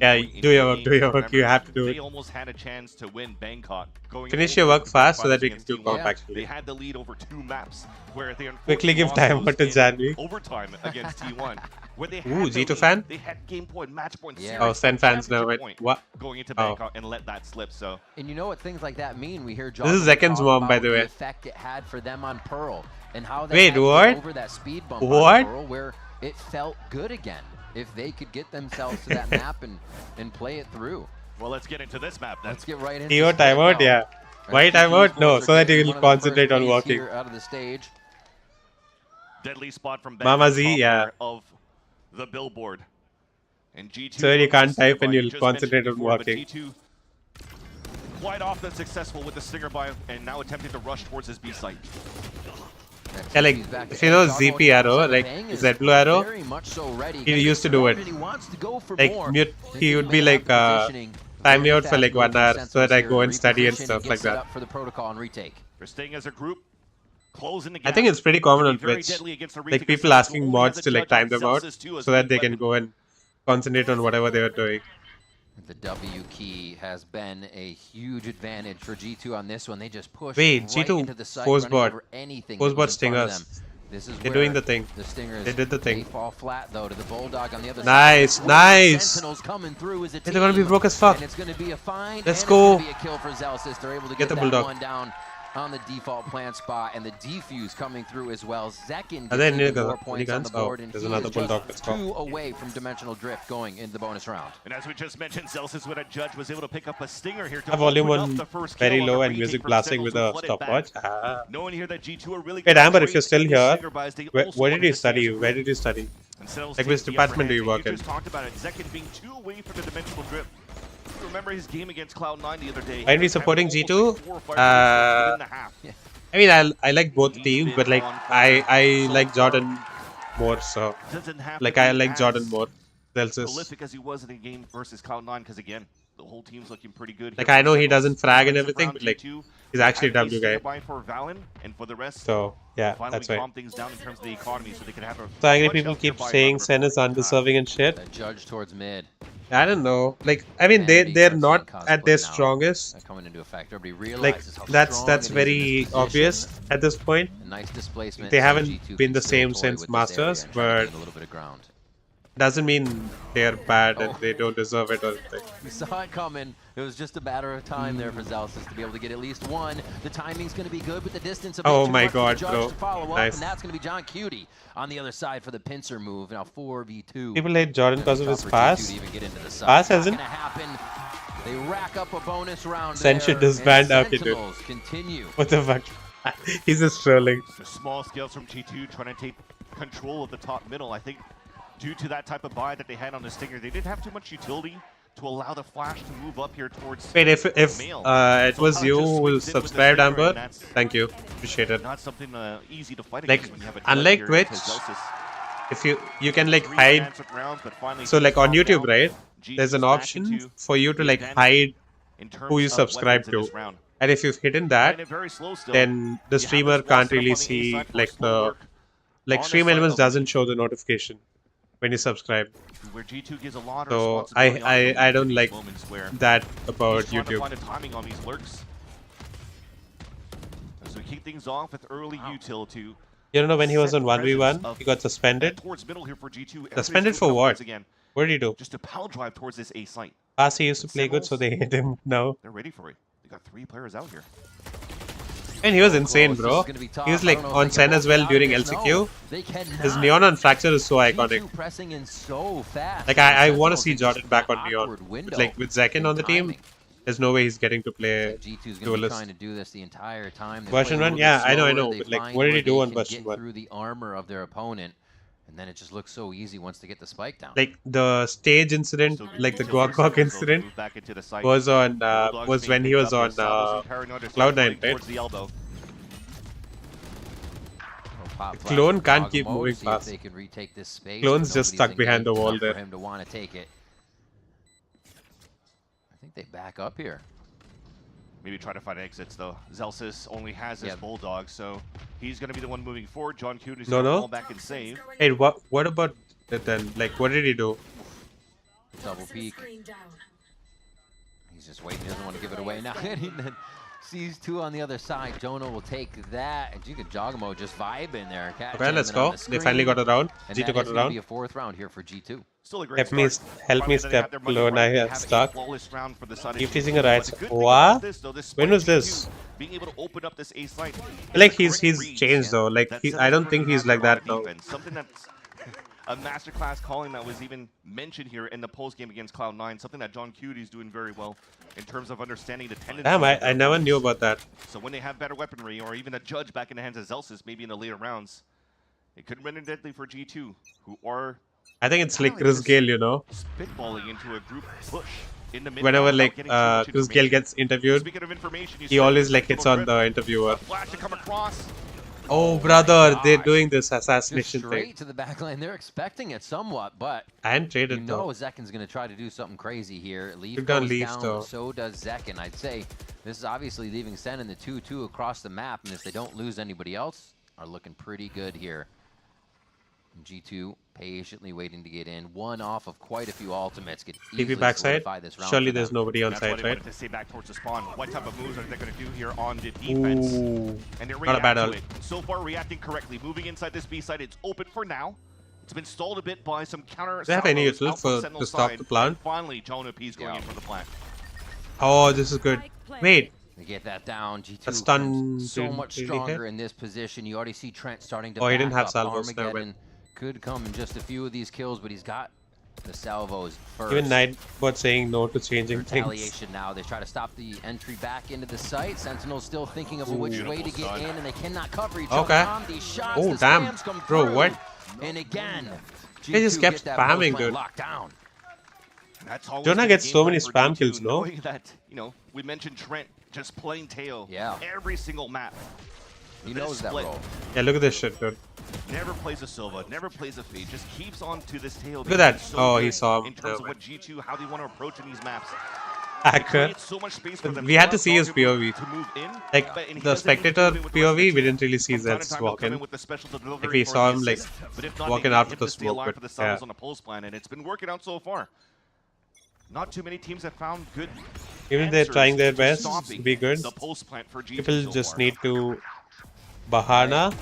Yeah, do your work, you have to do it. They almost had a chance to win Bangkok. Finish your work fast so that we can do comp actually. They had the lead over 2 maps, where they quickly give time to Janvi. Overtime against T1. Where they Ooh, G2 fan? They had game point, match point, Oh, Sen fans now. What? Going into Bangkok and let that slip, so... And you know what things like that mean? We hear This is Zekin's mom, by the way. The effect it had for them on Pearl. And how they Wait, had to what? get over that speed bump what? on Pearl where it felt good again. If they could get themselves to that map and play it through. Well, let's get into this map then. Let's get right into TO timeout, yeah. Why timeout? No, so that you can concentrate on walking. Out of the stage. Deadly spot from Mama Z, yeah. Of the billboard. And G2 so you can't type and you'll concentrate on walking. G2 quite often successful with the stinger buy and now attempting to rush towards his B site. Yeah, like, if you know ZP arrow, like Z-Blue arrow, he used to do it. Like, mute, he would be like, time me out for like 1 hour so that I go and study and stuff like that. For the protocol and retake. They're staying as a group, closing the gap. I think it's pretty common on Twitch. Like, people asking mods to like time them out so that they can go and concentrate on whatever they were doing. The W key has been a huge advantage for G2 on this one. They just pushed Wait, right G2 into the site, force running bot. over anything Force that bot was in front of stingers. them. This is They're where doing the thing. The stingers, they did the thing. They fall flat though to the Bulldog on the other nice, side. Nice. Sentinels coming through as a team. They're gonna be broke as fuck. And it's gonna be a fine. Let's and go. It's gonna be a kill for Zelsis. They're able to Get the that Bulldog. one down on the default plant spot, and the defuse coming through as well. Zekin Are they near more points on the board, and there's he another is Bulldog. just 2 away from dimensional drift going into the bonus round. And as we just mentioned, Zelsis with a judge was able to pick up a stinger here. A volume on very low and music blasting with a stopwatch. Knowing here that G2 are really Wait, Amber, if you're still here, where did you study? Where did you study? Like, which department do you work in? Just talked about it. Zekin being 2 away from the dimensional drift. Remember his game against Cloud9 the other day. Why are we supporting G2? I mean, I like both teams, but like I like Jordan more. So like I like Jordan more. Prolific as he was in the game versus Cloud9, because again, the whole team's looking pretty good. Like I know he doesn't frag and everything, but like he's actually a W guy. For Valon and for the rest, so yeah, that's right. Calm things down in terms of the economy, so they can have a. So angry people keep saying Sen is undeserving and shit. Judge towards mid. I don't know. Like I mean, they're not at their strongest. Coming into effect. Everybody like that's very obvious at this point. Nice displacement. They haven't been the same since Masters, but doesn't mean they're bad and they don't deserve it or anything. We saw it coming. It was just a matter of time there for Zelsis to be able to get at least one. The timing's going to be good, but the distance. Oh my God, bro! Nice. And that's going to be John Cutie on the other side for the pincer move. Now 4v2. People hate Jordan because of his pass. Pass hasn't. They rack up a bonus round. Sen should disband. Okay, dude. Continue. What the fuck? He's just trolling. Small scales from G2 trying to take control of the top middle. I think due to that type of buy that they had on the stinger, they didn't have too much utility to allow the flash to move up here towards. Wait, if it was you who subscribed, Amber, thank you, appreciate it. Not something easy to fight like when you have a unlike Twitch, if you can like hide. So like on YouTube, right? There's an option for you to like hide who you subscribe to, and if you've hidden that, then the streamer can't really see like the Stream Elements doesn't show the notification when you subscribe. Where G2 gives a lot of so I don't like that about YouTube. Find a timing on these lurks. As we keep things off with early util to. You don't know when he was on 1v1, he got suspended. Suspended for what? What did he do? Just a pal drive towards this A site. Past he used to play good, so they hate him now. They're ready for it. They got 3 players out here. And he was insane, bro. He was like on Sen as well during LCQ. His Neon on Fracture is so iconic. Like I want to see Jordan back on Neon. But like with Zekin on the team, there's no way he's getting to play Duelist. Trying to do this the entire time. Version 1, yeah, I know. But like, what did he do on version 1? Through the armor of their opponent, and then it just looks so easy once they get the spike down. Like the stage incident, like the Gawk incident, was on was when he was on Cloud9, right? Clone can't keep moving fast. Clone's just stuck behind the wall there. For him to want to take it. I think they back up here. Maybe try to find exits though. Zelsis only has his Bulldog, so he's going to be the one moving forward. John Kuhn is going to fall back and save. Hey, what about it then? Like, what did he do? Double peek. He's just waiting. He doesn't want to give it away now. And then sees two on the other side. Jonah will take that. And you can jawgemo just vibe in there. Okay, let's go. They finally got a round. G2 got a round. Be a 4th round here for G2. Still a great help me step Clone. I have stuck. Keep teasing a right. What? When was this? Being able to open up this ace line. Like he's changed though. Like I don't think he's like that now. Something that's a masterclass calling that was even mentioned here in the post game against Cloud9. Something that John Cutie is doing very well in terms of understanding the tendencies. Damn, I never knew about that. So when they have better weaponry or even a judge back in the hands of Zelsis, maybe in the later rounds, it could render deadly for G2, who are. I think it's like Chris Gale, you know. Spitballing into a group push in the whenever like Chris Gale gets interviewed, he always like hits on the interviewer. Flash to come across. Oh brother, they're doing this assassination straight thing. To the back line. They're expecting it somewhat, but and traded you know Zekin's going to try to do something crazy here. Leaf goes down, though. So does Zekin. I'd say this is obviously leaving Sen in the 2-2 across the map, and if they don't lose anybody else, are looking pretty good here. G2 patiently waiting to get in. One off of quite a few ultimates. Could easily backside. This round Surely there's nobody on side, right? To stay back towards the spawn. What type of moves are they going to do here on the defense? Ooh, and they're not a bad reacting ult. to it. So far, reacting correctly. Moving inside this B side. It's open for now. It's been stalled a bit by some counter. Do they have any util to stop the plant? And finally, Jonah P's going in for the plant. Oh, this is good. Wait. They get that down. G2 a stun so much stronger in this position. You already see Trent starting to. Oh, he didn't have up. salvos. Armageddon could come in just a few of these kills, but he's got the salvos first. Even Nightbot saying no to changing retaliation things. Now they try to stop the entry back into the site. Sentinels still thinking of which way to get in, and they cannot cover each other on these shots. Oh the damn, bro, through. what? And again, they just kept spamming, dude. Down. Jonah gets so many spam kills, no? That, you know, we mentioned Trent just playing Teo. Yeah. Every single map. He knows that role. Yeah, look at this shit, dude. Never plays a Silva, never plays a Fade, just keeps on to this tail. Look at that. So oh, he saw him. In terms of what G2, how they want to approach in these maps. Hacker. So much space for them. We had to see his POV. In, like the spectator POV, we didn't really see Zeds walk in. Like we saw him like walking out of the smoke, but yeah. On the pulse plan, and it's been working out so far. Not too many teams have found good. Even they're trying their best to be good. People just need to Bahana.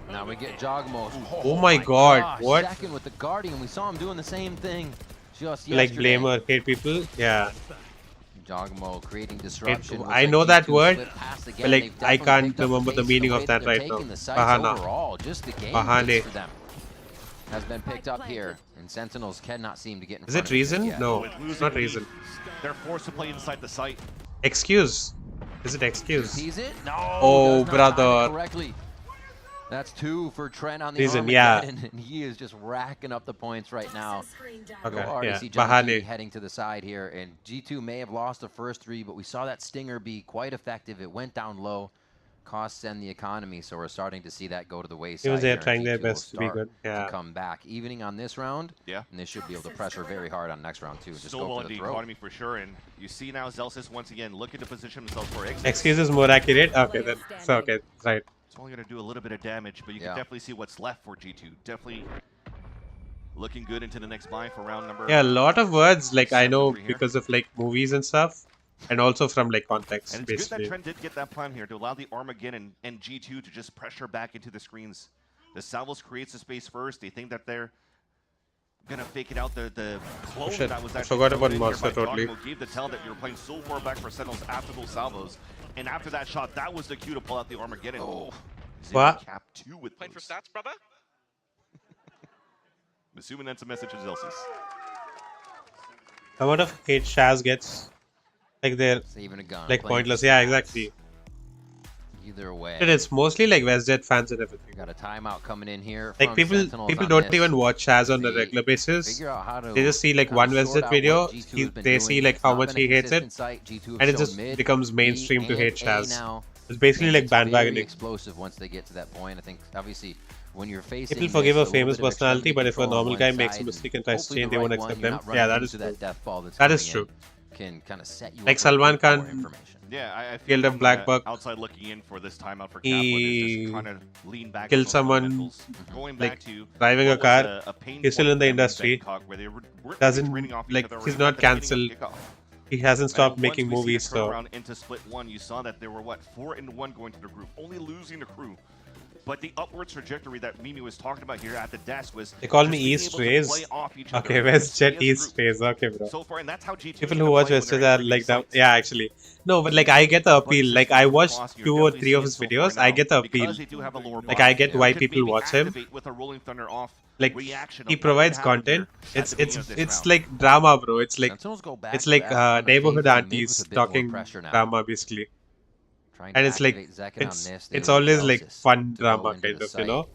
Now we get jawgemo. Oh my god, what? Second with the Guardian, we saw him doing the same thing just yesterday. Like blame or hate people, yeah. jawgemo creating disruption. I know that word, but like I can't remember the meaning of that right now. Bahana. Just the game Bahane for them has been picked up here, and Sentinels cannot seem to get in Is it reason? No, it's not reason. They're forced to play inside the site. Excuse. Is it excuse? Sees it? No. Oh, brother. Correctly. That's 2 for Trent on the reason, Armageddon, and he is just racking up the points right now. Okay, yeah. Bahane heading to the side here, and G2 may have lost the first 3, but we saw that stinger be quite effective. It went down low, costs and the economy, so we're starting to see that go to the wayside. Even they're trying their best to be good. Yeah. To come back, evening on this round. Yeah. And they should be able to pressure very hard on next round too. Just so go well for the in the economy for sure, and you see now Zelsis once again looking to position themselves for exit. Excuse is more accurate. Okay, then so okay, right. It's only going to do a little bit of damage, but you can definitely see what's left for G2. Definitely looking good into the next buy for round number. Yeah, a lot of words like I know because of like movies and stuff, and also from like context. And it's basically. good that Trent did get that plan here to allow the Armageddon and G2 to just pressure back into the screens. The Salvos creates the space first. They think that they're gonna fake it out. The clone that was I forgot about Monster totally. Gave the tell that you're playing so far back for Sentinels after those salvos. And after that shot, that was the cue to pull out the Armageddon. Oh, what? Cap 2 with Playing for stats, brother? I'm assuming that's a message to Zelsis. How much of hate Shaz gets? Like they're saving a gun, like pointless. Yeah, exactly. Either way, it's mostly like WestJet fans and everything. Got a timeout coming in here. Like people don't even watch Shaz on a regular basis. They just see like one WestJet video. They see like how much he hates it, and it just becomes mainstream to hate Shaz. It's basically like bandwagoning. Explosive once they get to that point. I think obviously when you're facing people forgive a famous personality, but if a normal guy makes a mistake and tries to change, they won't accept them. Yeah, that is true. That is true. Can kind of set you like up Salman Khan. Yeah, I killed a black buck. Outside looking in for this timeout for he just trying to lean back killed someone going like back to driving a car. He's still in the industry. Doesn't like he's not cancelled. He hasn't stopped making movies. So into split one, you saw that there were what 4-1 going to the group, only losing the crew. But the upwards trajectory that Mimi was talking about here at the desk was they call me East Rays. Okay, WestJet East Rays. Okay, bro. So far, and that's how GT people who watch WestJet are like that. Yeah, actually. No, but like I get the appeal. Like I watched 2 or 3 of his videos. I get the appeal. Like I get why people watch him. Like he provides content. It's like drama, bro. It's like neighborhood aunties talking drama basically. And it's like it's always like fun drama kind of, you know.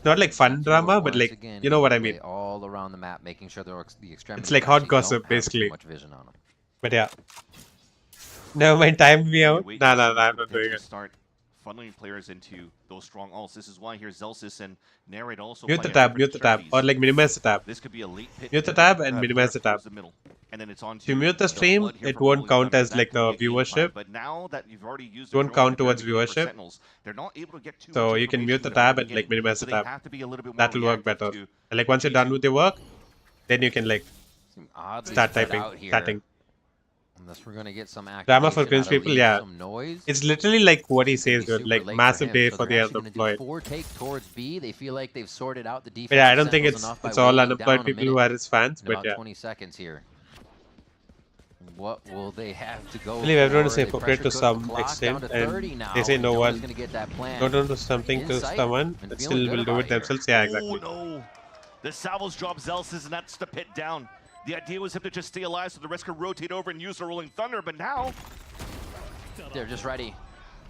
Not like fun drama, but like you know what I mean. All around the map, making sure the it's like hot gossip basically. But yeah. Never mind, time me out. Nah, I'm not doing it. Start funneling players into those strong ults. This is why here Zelsis and Narrate also mute the tab, or like minimize the tab. This could be a late pit mute the tab and minimize the tab. And then it's on to mute the stream, it won't count as like a viewership. But now that you've already used it won't count towards viewership. They're not able to get too so you can mute the tab and like minimize the tab. That will work better. And like once you're done with your work, then you can like start typing. Unless we're gonna get some drama for cringe people, yeah. It's literally like what he says, dude. Like massive day for the unemployed. Towards B, they feel like they've sorted out the defense. Yeah, I don't think it's all unemployed people who are his fans, but yeah. 20 seconons here. What will they have to go? I believe everyone is hypocrite to some extent, and they say no one don't do something to someone, but still will do it themselves. Yeah, exactly. Oh no! The salvos drop Zelsis, and that's the pit down. The idea was him to just stay alive so the rest could rotate over and use the Rolling Thunder, but now they're just ready.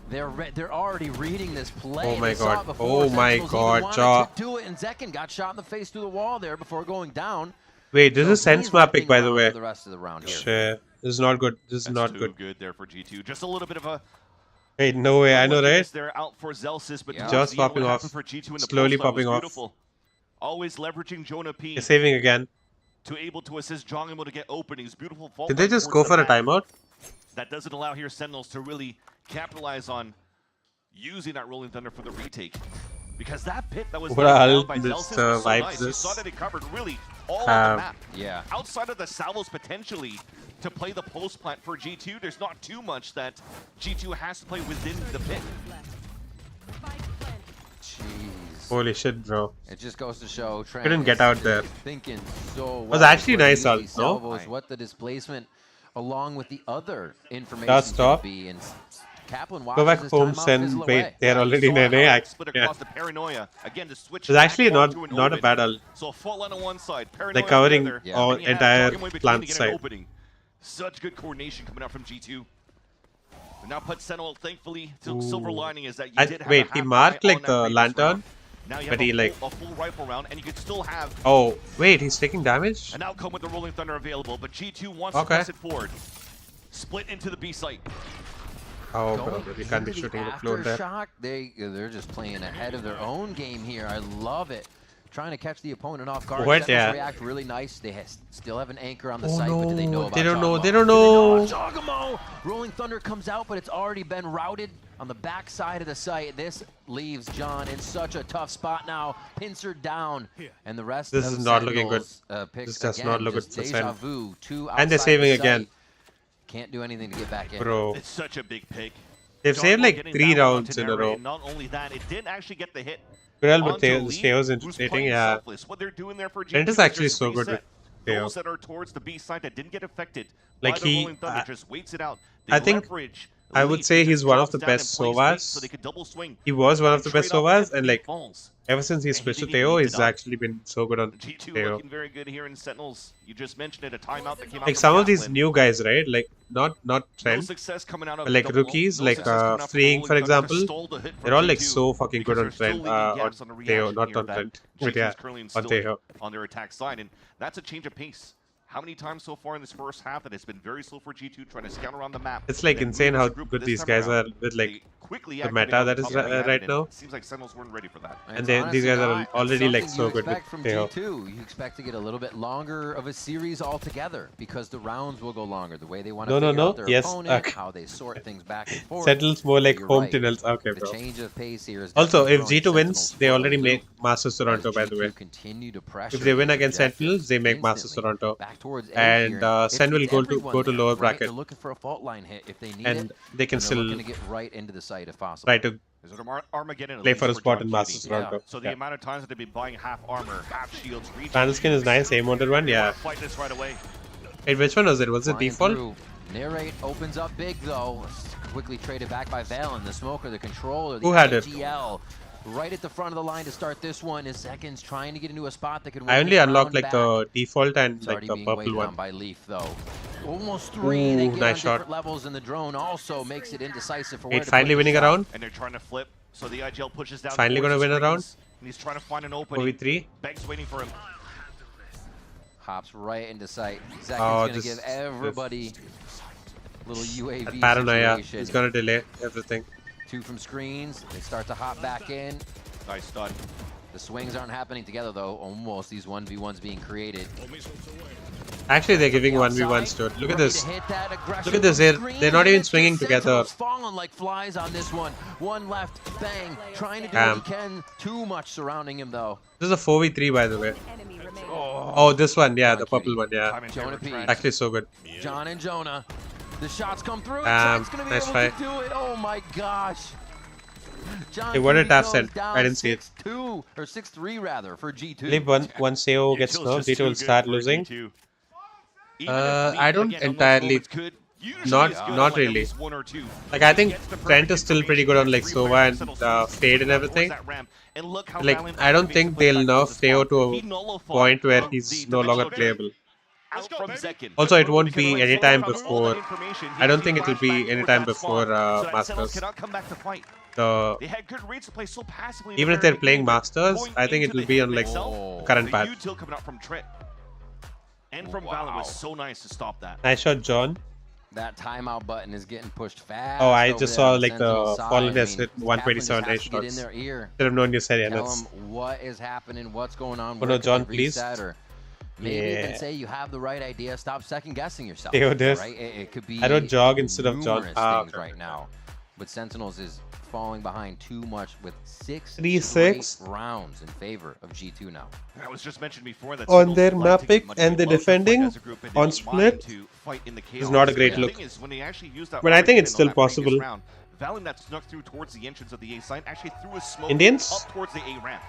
They're already reading this play. Oh my god! Oh my god! Jaw. Do it, and Zekin got shot in the face through the wall there before going down. Wait, this is sense mapping, by the way. The rest of the round here. Shit. This is not good. This is not good. Good there for G2. Just a little bit of a. Wait, no way. I know, right? They're out for Zelsis, but just popping off. Slowly popping off. Always leveraging Jonah P. They're saving again. To able to assist jawgemo to get openings. Beautiful fall. Did they just go for a timeout? That doesn't allow here Sentinels to really capitalize on using that Rolling Thunder for the retake. Because that pit that was down by Zelsis was so nice. You saw that it covered really all of the map. Yeah. Outside of the salvos potentially to play the post plant for G2, there's not too much that G2 has to play within the pit. Jeez. Holy shit, bro. It just goes to show couldn't get out there. Thinking so it was actually nice ult, no? What the displacement along with the other information does stop. Be and Kaplan go back home, send wait, they're already in NA. Yeah. It's actually not a bad ult. So FallnAngel on one side, like covering all entire plant side. Such good coordination coming out from G2. Now put Sentinel, thankfully, to silver lining is that you did have wait, he marked like the lantern, but he like a full rifle round, and you could still have. Oh wait, he's taking damage. An outcome with the Rolling Thunder available, but G2 wants to press it forward. Split into the B site. Oh, bro, you can't be shooting the floor there. They're just playing ahead of their own game here. I love it. Trying to catch the opponent off guard. What? Yeah. React really nice. They still have an anchor on the site, but do they know about They don't know. Jawgemo? They don't know. Jawgemo! Rolling Thunder comes out, but it's already been routed on the back side of the site. This leaves John in such a tough spot now. Pincer down, and the rest. This is not looking good. This does not look good for Sen. And they're saving again. Can't do anything to get back in. Bro, it's such a big pick. They've saved like 3 rounds in a row. Not only that, it didn't actually get the hit. Well, but Theo's irritating, yeah. What they're doing there for Trent is actually so good with Theo. Those that are towards the B side that didn't get affected like by the Rolling Thunder just waits it out. I think I would say he's one of the best Sovas. He was one of the best Sovas, and like ever since he switched to Theo, he's actually been so good on G2 Theo. looking very good here in Sentinels. You just mentioned it, a timeout that came out Like from some of these Kaplan. new guys, right? Like not No Trent, success coming out of but like double, rookies, no like success coming out from Freeing, Rolling for Thunder to example. stall the hit from They're all like G2 so fucking good on because they're Trent, still leaving on gaps on the Theo, reaction not here on that Trent, G2 but yeah, is currently on instilling Theo. on their attack side, and that's a change of pace. How many times so far in this first half that it's been very slow for G2 trying to scout around the map? It's like Then insane move as how a group, good but these this time guys around, are with like quickly the activating meta on that the is top lane, right and now. it seems like Sentinels weren't ready for that. And these guys are already like so good with from Theo. G2. You expect to get a little bit longer of a series altogether because the rounds will go longer. The way they want to figure out their opponent, how they sort things back and forth. Sentinels more like You're home right. tunnels. Okay, The bro. change of pace here is Also, if definitely G2 throwing wins, Sentinels they for a already loop. make Masters Toronto, by the way. Continue to pressure If they win these against objectives Sentinels, they make Masters instantly. Toronto. Back towards A here, And Sen will it's go everyone to there, lower right? bracket. They're looking for a fault line hit if they need And it. they can and they're still looking to get right into the site if possible. try to Armageddon play for a spot John in Masters Cutie. Toronto. So the amount of times that they've been buying half armor, half shields, Final skin is nice, aim mounted one, yeah. Fight this right away. Wait, which one was it? Was it Flying default? through. Narrate opens up big though. Quickly traded back by Valen, the smoker, the controller, the Who had it? IGL. Right at the front of the line to start this one is Seconds trying to get into a spot that could win I only this unlocked round like back. the default and It's like already the being purple waited one. on by Leaf though. Almost three. They Ooh, get nice on different shot. levels, and the drone also makes it indecisive for where Wait, to finally put winning the a shot. round? And they're trying to flip. So the IGL pushes down. Finally towards gonna the win a round? screens, And he's trying to find an opening. 4v3? Beg's waiting for him. Hops right into sight. Zekins Oh, gonna give everybody little UAV That paranoia situation. is gonna delay everything. Two from screens. They start to hop back in. Nice stun. The swings aren't happening together though. Almost these 1v1s being created. Actually, they're giving 1v1s to it. Look at this. Look at this. They're not even swinging together. Falling like flies on this one. One left. Bang. Trying to do Damn. what he can. Too much surrounding him though. This is a 4v3, by the way. Oh, this one, yeah, the purple one, yeah. Jonah P. Actually, so good. John and Jonah. The shots come through. Damn, Trent's gonna be nice able fight. to do it. Oh my gosh. John Hey, what a P tap goes set. down I didn't see it. 6-2 or 6-3 rather for G2. I believe once CO gets nerfed, G2 will start losing. I don't entirely, not really. Like I think Trent is still pretty good on like Sova and Fade and everything. Like I don't think they'll nerf Theo to a point where he's no longer playable. Also, it won't be anytime before. I don't think it will be anytime before Masters. Even if they're playing Masters, I think it will be on like current patch. And from Valo was so nice to stop that. Nice shot, John. That timeout button is getting pushed fast. Oh, I over just there saw on like the Sentinel's side. Fallen I has mean, hit 127 Kaplan ace just has to get in shots. their ear. Should have known you said yeah. Tell That's them what is happening, what's going on. Oh where no, can John, they please. reset, or maybe Yeah. even say you have the right idea. Stop second guessing yourself. Theo this. Right? It could be. I don't jog instead of John. numerous Ah, things okay. right now. But Sentinels is falling behind too much with 6 3-6 straight rounds in favor of G2 now. That was just mentioned before that On their Sentinels map like to get pick much and the closer, fight defending as a group, and they on don't split mind to fight in the is chaos. not a great The look. thing is, when they actually used that But I think it's Armageddon still on that previous possible. round, Valen that snuck through towards the entrance of the A site actually threw a smoke Indians? up towards the A ramp.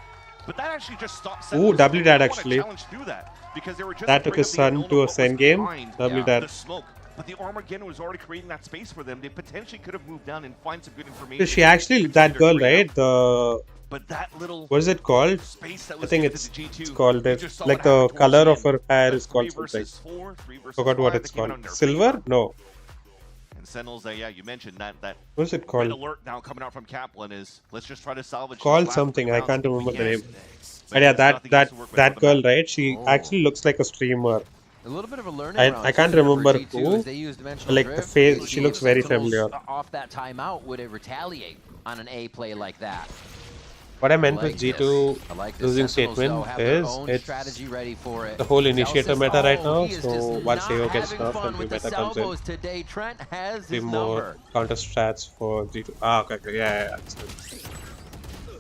But that actually just stopped Ooh, Sentinels. W They that didn't wanna actually. challenge through that because they were just That took afraid his of the son unknown to of a what was Sen game. behind W the that. smoke. But the Armageddon was already creating that space for them. They potentially could have moved down and find some good information. She actually, that girl, right? The But that little what is it called? space that I was think given it's to G2, it's called we it. just saw Like what the happened towards color the of her end. hair That is called 3 something. versus 4, 3 versus Forgot what 5 it's that came out called. in their Silver? favor. No. And Sentinels, yeah, you mentioned that What's it red called? alert now coming out from Kaplan is let's just try to salvage Called these last something. 3 I rounds can't if we remember the can. name. But But yeah, there's nothing else to work with that on the girl, map. right? She actually looks like a streamer. A little bit of a learning round I can't too for remember G2 who. as they use dimensional Like the drift. face, See she if looks very Sentinels familiar. Off that timeout, would it retaliate on an A play like that? What I meant I with like G2 this. I like this. losing Sentinels, statement though, have their is own it's strategy ready for it. the whole initiator Zelsis, meta right oh, now. he is So just once not AO gets having nerfed fun and new with the meta comes in, salvos today. Trent has be his more number. counter strats for G2. Ah, okay, okay. Yeah.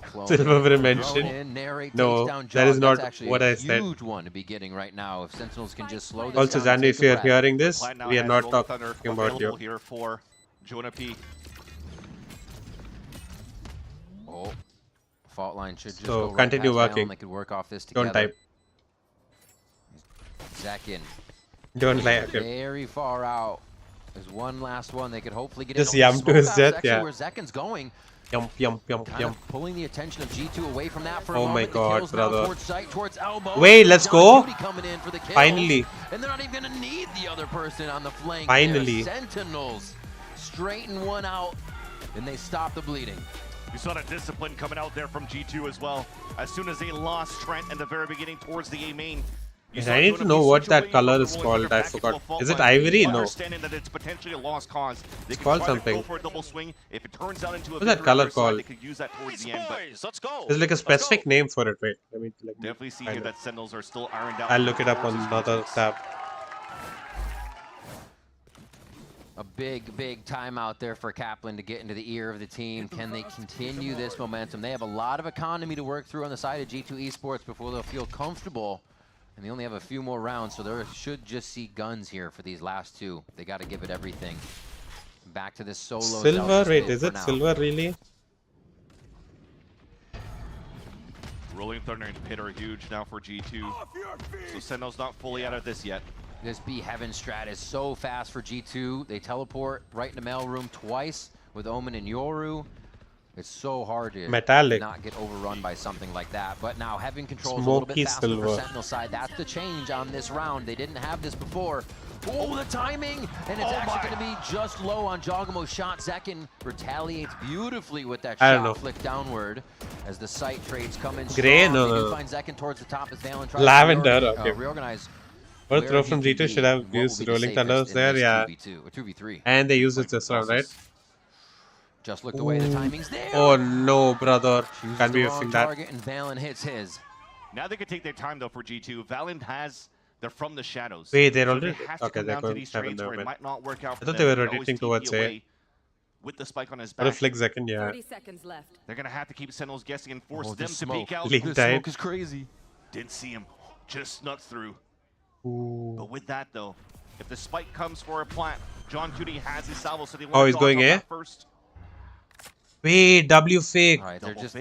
Flowing Silver in, mentioned. thrown in, narrate, No, takes down that is Jog. not That's actually what a I said. huge one to be getting right now. If Sentinels can just slow this Also, down and Zandy, take if a you're breath. hearing this, Plat now we are has not Rolling Thunder talking about available you. here for Jonah P. Oh, fault line should just So go right continue past working. Valen. They could work off this together. Don't type. Zekin. Don't lie. Okay. Very far out. There's one last one. They could hopefully get just in. yum to his death, actually yeah. Where Zekin's going. Yum, yum, yum, yum. Pulling the attention of G2 away from that for a Oh moment. my god, brother. Towards sight, towards elbow. Wait, let's go. Coming in for the kills, Finally. And they're not even going to need the other person on the flank. Finally. There. Sentinels straighten one out, and they stop the bleeding. You saw that discipline coming out there from G2 as well. As soon as they lost Trent in the very beginning towards the A main. I need to know what that color is called. I forgot. Is it ivory? No. Understanding that it's potentially a lost cause. It's called something. Go for a double swing. If it turns out into a What's that color called? they could use that towards the end. But let's go. There's like a specific name for it. Wait, let me definitely see here that Sentinels are still ironed out. I'll look it up on another tab. A big timeout there for Kaplan to get into the ear of the team. Can they continue this momentum? They have a lot of economy to work through on the side of G2 Esports before they'll feel comfortable. And they only have a few more rounds, so they should just see guns here for these last two. They got to give it everything. Back to this solo. Silver? Wait, is it silver really? Rolling Thunder and Pit are huge now for G2. So Sentinel's not fully out of this yet. This B Heaven strat is so fast for G2. They teleport right in the mail room twice with Omen and Yoru. It's so hard to not get overrun by something like that. But now Heaven controls a little bit faster for Sentinel side. That's the change on this round. They didn't have this before. Oh, the timing! And it's actually going to be just low on jawgemo's shot. Zekin retaliates beautifully with that shot flick downward as the sight trades come in. Grey? They No. do find Zekin towards the top as Valen tries Lavender, to okay. reorganize. What throw from G2 should have used Rolling Thunders there, yeah. 2v3. And they use it this round, right? Just looked away, the timing's there. Oh no, brother. Can't be using that. Target and Valen hits his. Now they can take their time though for G2. Valen has, they're from the shadows. Wait, they're already. Okay, they're going to Heaven now. It might not work out. I thought they were rotating towards A. With the spike on his Or back. a flick second, yeah. 30 seconds left. They're gonna have to keep Sentinels guessing and force them to peek out. Leak dive. Smoke is crazy. Didn't see him. Just snuck through. Ooh. But with that though, if the spike comes for a plant, John Cutie has his salvo, so they want Oh, he's going A? first. Wait, W fake. All right, they're just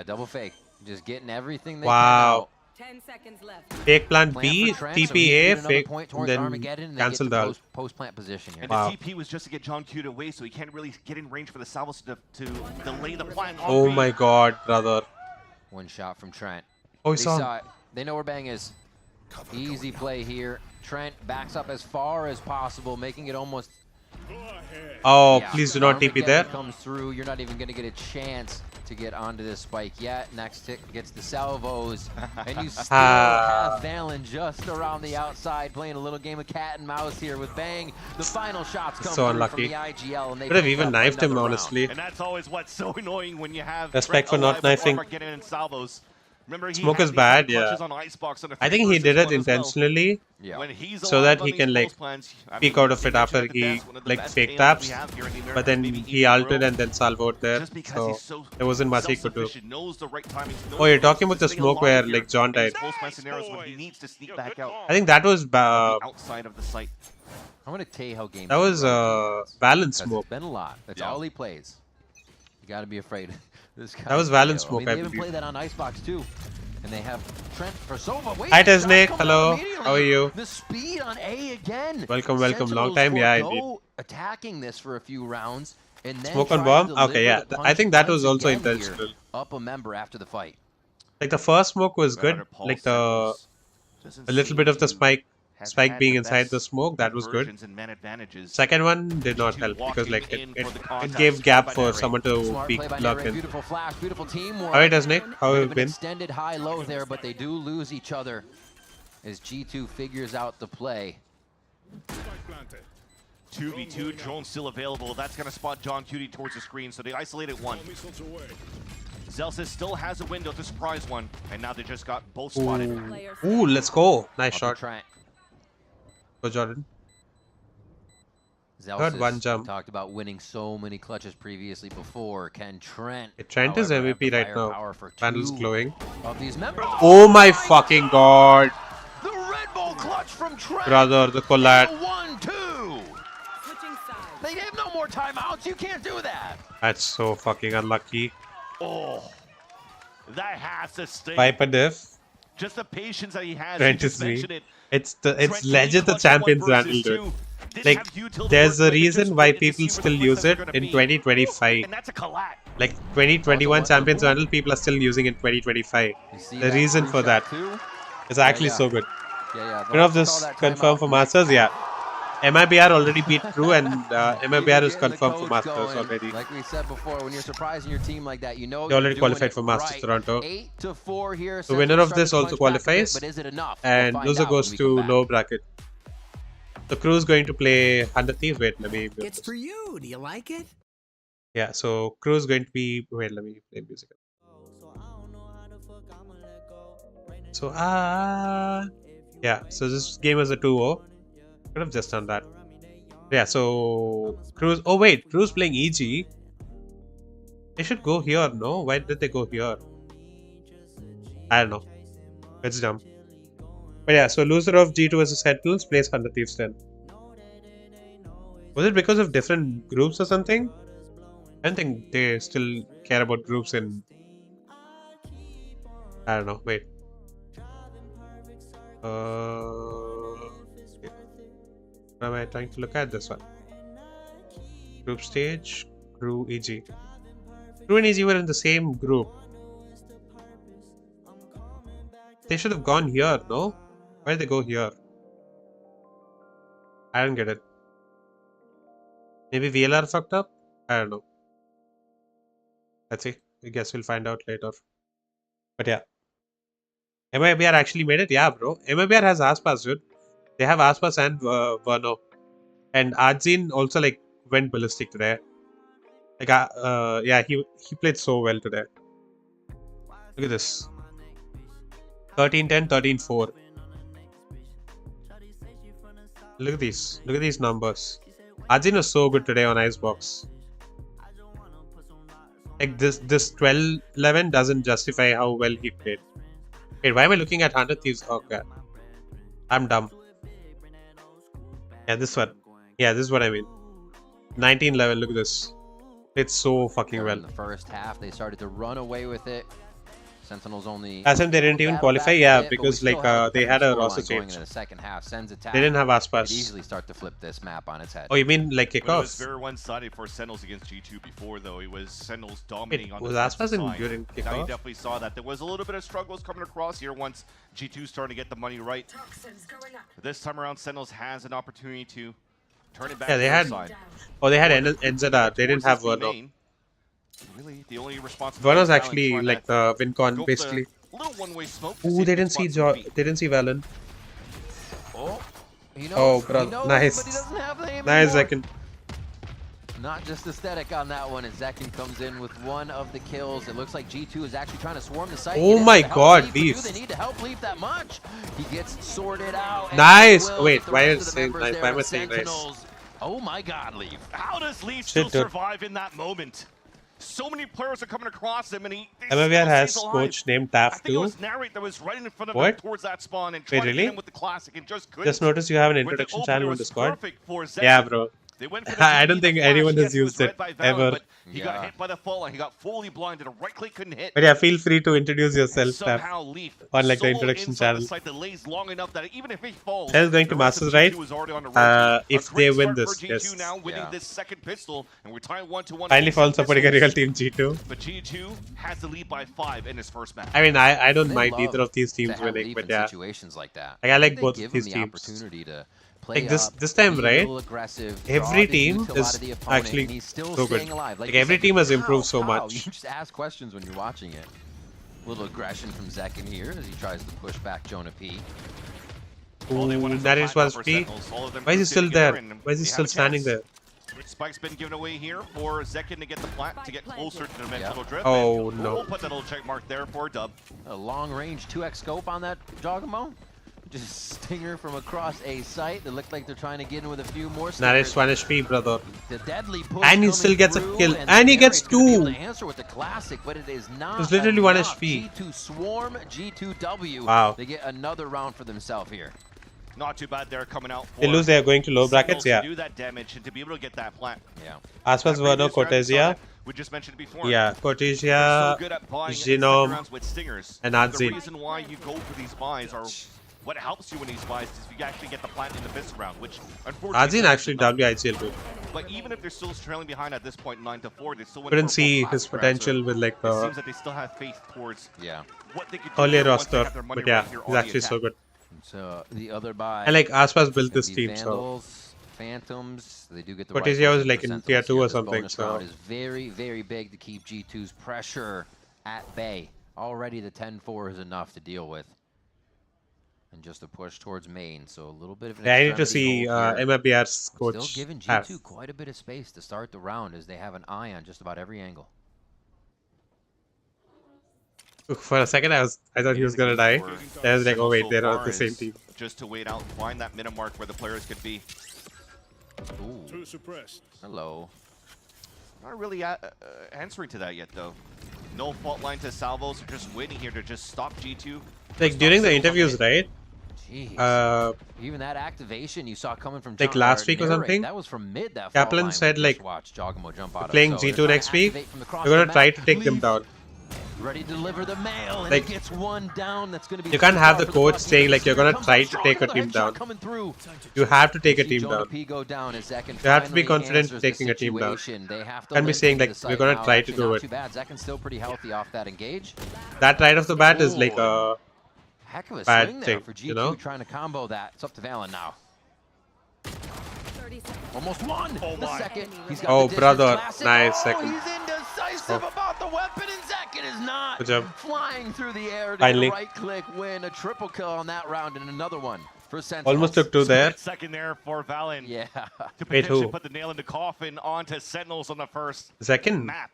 double fake. Just getting everything they wow. can out. 10 seconds left. Fake plant B, for Trent, TP A, so fake, then then and cancel the ult. post plant position here. And Wow. the TP was just to get John Cutie away, so he can't really get in range for the salvos to delay the plant. Oh my god, brother. One shot from Trent. Oh, he They saw. saw it. They know where Bang is. Easy play here. Trent backs up as far as possible, making it almost. Oh, Yeah, please do not TP there. Comes through. You're not even going to get a chance to get onto this spike yet. Next tick gets the salvos, and you still have Valen just around the outside playing a little game of cat and mouse here with Bang. The final shots come So through unlucky. from the IGL, and they Could have pick even up knifed him, another round. honestly. And that's always what's so annoying when you have Respect Trent for not alive with knifing. armor getting in salvos. Remember, he Smoke had is these bad, clutches yeah. on Icebox on the I think he first did it one as well. intentionally, When he's so that alive he on can these like close plans, I peek mean, out of it he after mentioned he the best, one of the like best fake AIMs taps, we have here in the but then American he PvP ulted world. and then salvoed there, Just because so he's so there wasn't much he could do. self-sufficient, knows the right timings, knows Oh, you're the talking about ways the to stay smoke alive where here. like John In died. these close play scenarios when he needs to sneak back out. I think that was Outside of the site. I'm going to tell you how game. that was Valen smoke. It's been a lot. That's all he plays. You got to be afraid. This guy. That was Valen I smoke, mean, I they even believe. play that on Icebox too. And they have Trent for Sova. Wait, Hi, the shot's Tesnick. coming Hello. out immediately. How are you? The speed on A again. Welcome, welcome. Long Sentinels time, yeah, forego indeed. attacking this for a few rounds. And then Smoke on try to bomb? deliver Okay, yeah. the I think that was punch also again here, intentional. Up a member after the fight. Like the first smoke was good, like a little bit of the spike being inside the smoke, that was good. Second one did not help because like it gave gap for someone to Smart peek play by block Nere. in. Beautiful flash, beautiful teamwork. Alright, Nick, how have you Been been? extended high-low there, but they do lose each other as G2 figures out the play. 2v2, drone still available. That's going to spot John Cutie towards the screen, so they isolated one. Zelsis still has a window to surprise one, and now they just got both spotted. Ooh, let's go. Nice Up shot. to Trent. Go, Jordan. Zelsis Got one jump. talked about winning so many clutches previously before. Can Trent? Trent is however, have MVP the right now. firepower for Panel's two glowing. Of these members. Oh my fucking god. The Red Bull clutch from Trent. Brother, the collab. 1-2. They have no more timeouts. You can't do that. That's so fucking unlucky. Oh, that has to stay. Viper diff. Just the patience that he has. Trent you just is me. mentioned it. It's Trent legit the clutch one champions versus handled it. two. like there's a reason why people still use it in 2025. Like 2021 Champions Bundle, people are still using in 2025. The reason for that is actually so good. You know if this confirmed for Masters? Yeah. MIBR already beat KRU and MIBR is confirmed for Masters already. Like we said before, when you're surprising your team like that, you know they already qualified for Masters Toronto. 8-4 here. The winner of this also qualifies, but is it enough? And loser goes to lower bracket. The KRU is going to play 100 Thieves. Wait, let me. It's for you. Do you like it? Yeah, so KRU is going to be. Wait, let me play music. So yeah, so this game is a 2-0. Could have just done that. Yeah, so KRU. Oh wait, KRU's playing EG. They should go here, no? Why did they go here? I don't know. It's dumb. But yeah, so loser of G2 versus Sentinels plays 100 Thieves 10. Was it because of different groups or something? I don't think they still care about groups in. I don't know. Wait. What am I trying to look at? This one. Group stage, KRU, EG. KRU and EG were in the same group. They should have gone here, no? Why did they go here? I don't get it. Maybe VLR fucked up? I don't know. Let's see. I guess we'll find out later. But yeah. MIBR actually made it? Yeah, bro. MIBR has aspas, dude. They have aspas and Valo. And Arjin also like went ballistic today. Like yeah, he played so well today. Look at this. 13-10, 13-4. Look at these. Look at these numbers. Arjin was so good today on Icebox. Like this 12-11 doesn't justify how well he played. Wait, why am I looking at 100 Thieves? Oh god. I'm dumb. Yeah, this one. Yeah, this is what I mean. 19-11, look at this. It's so fucking well. In the first half, they started to run away with it. Sentinels only. As in they didn't even qualify, yeah, because like they had a roster change. In the second half, Sen's attack. They didn't have aspas. Could easily start to flip this map on its head. Oh, you mean like kickoffs? It was very one-sided for Sentinels against G2 before, though. It was Sentinels dominating on the aspas in side. during kickoff? Now you definitely saw that there was a little bit of struggles coming across here once G2 started to get the money right. But this time around, Sentinels has an opportunity to turn it back. Yeah, they had. Oh, they had NZR. They didn't have Valo. Really, the only responsibility. Valo's actually like the win con basically. Ooh, they didn't see they didn't see Valen. Oh, he knows, oh, bro, nice. Nice Zekin. Not just aesthetic on that one, and Zekin comes in with one of the kills. It looks like G2 is actually trying to swarm the site. Oh my god, Leaf. They need to help Leaf that much. He gets sorted out. Nice. Wait, why am I saying nice? Oh my god, Leaf. How does Leaf still survive in that moment? So many players are coming across him, and MIBR has coach named Taff too. What? Wait, really? Just notice you have an introduction channel on Discord. Yeah, bro. I don't think anyone has used it ever. He got hit by the Fallen. He got fully blinded. A right click couldn't hit. But yeah, feel free to introduce yourself, Taff, on like the introduction channel. They're going to Masters, right? If they win this, yes. Finally, Fallen supporting a real team G2. But G2 has the lead by 5 in his first match. I mean, I don't mind either of these teams winning, but yeah, situations like that. I like both of these teams. Like this time, right? Every team is actually so good. Like every team has improved so much. You just ask questions when you're watching it. Little aggression from Zekin here as he tries to push back Jonah P. Ooh, that is was P. Why is he still there? Why is he still standing there? Spike's been given away here for Zekin to get the plant to get closer to the mental drift. Oh no! We'll put that little check mark there for a dub. A long range 2x scope on that jawgemo. Just stinger from across a site. They look like they're trying to get in with a few more. That is 1 HP, brother. The deadly push and he still gets a kill. And he gets 2. To answer with the classic, but it is not. It's literally 1 HP. G2 swarm, G2W. Wow. They get another round for themselves here. Not too bad. They're coming out. They lose. They are going to low brackets. Yeah. To do that damage and to be able to get that plant. Yeah. Aspas, Valo, Cortesia. We just mentioned it before. Yeah, Cortesia, Genome, and Adzin. The reason why you go for these buys are what helps you in these fights is if you actually get the plant in the fist round, which unfortunately. Azin actually WICL too. But even if they're still trailing behind at this point, 9-4, they still couldn't see his potential with like it seems that they still have faith towards what they could do earlier once they roster. have their money But yeah, right here he's on the actually so attack. good. So the other buy. And like Aspas built this the team, so Vandals, Phantoms, they do get the Cortesia right was like for in tier Sentinels 2 here. or This something, bonus so round is very, very big to keep G2's pressure at bay. Already the 10-4 is enough to deal with. And just a push towards main, so a little bit of an I need to see MIBR's coach still giving G2 have. quite a bit of space to start the round as they have an eye on just about every angle. For a second, I thought he was gonna die. I was like, oh wait, they're on the same team. Just to wait out, find that minute mark where the players could be. Ooh. Hello. Not really answering to that yet, though. No fault line to Salvos. They're just waiting here to just stop G2. Like during the interviews, right? Jeez. Even that activation you saw coming from like last week or something. That was from mid. That Kaplan said like, watch jawgemo jump out playing of. So G2 next week, we're gonna try to take them down. Ready to deliver the mail, and like, he gets one down. That's going to be. You can't have the coach saying like you're gonna try to take a team down. You have to take a team down. You have to be confident in taking a team down. Can't be saying like we're gonna try to do it. Too bad. Zekin's still pretty healthy off that engage. That right off the bat is like a heck of a bad swing thing, there for G2, you know? trying to combo that. It's up to Valen now. Almost won. The second. He's got oh, the brother, classic. nice Oh, second. he's indecisive about the weapon, and Zekin is not. Good job. Flying through the air to Finally. right-click win. A triple kill on that round and another one for Sentinels. Almost took 2 there. Second there for Valen. Yeah. To Wait, potentially who? put the nail in the coffin onto Sentinels on the first Zekin? map.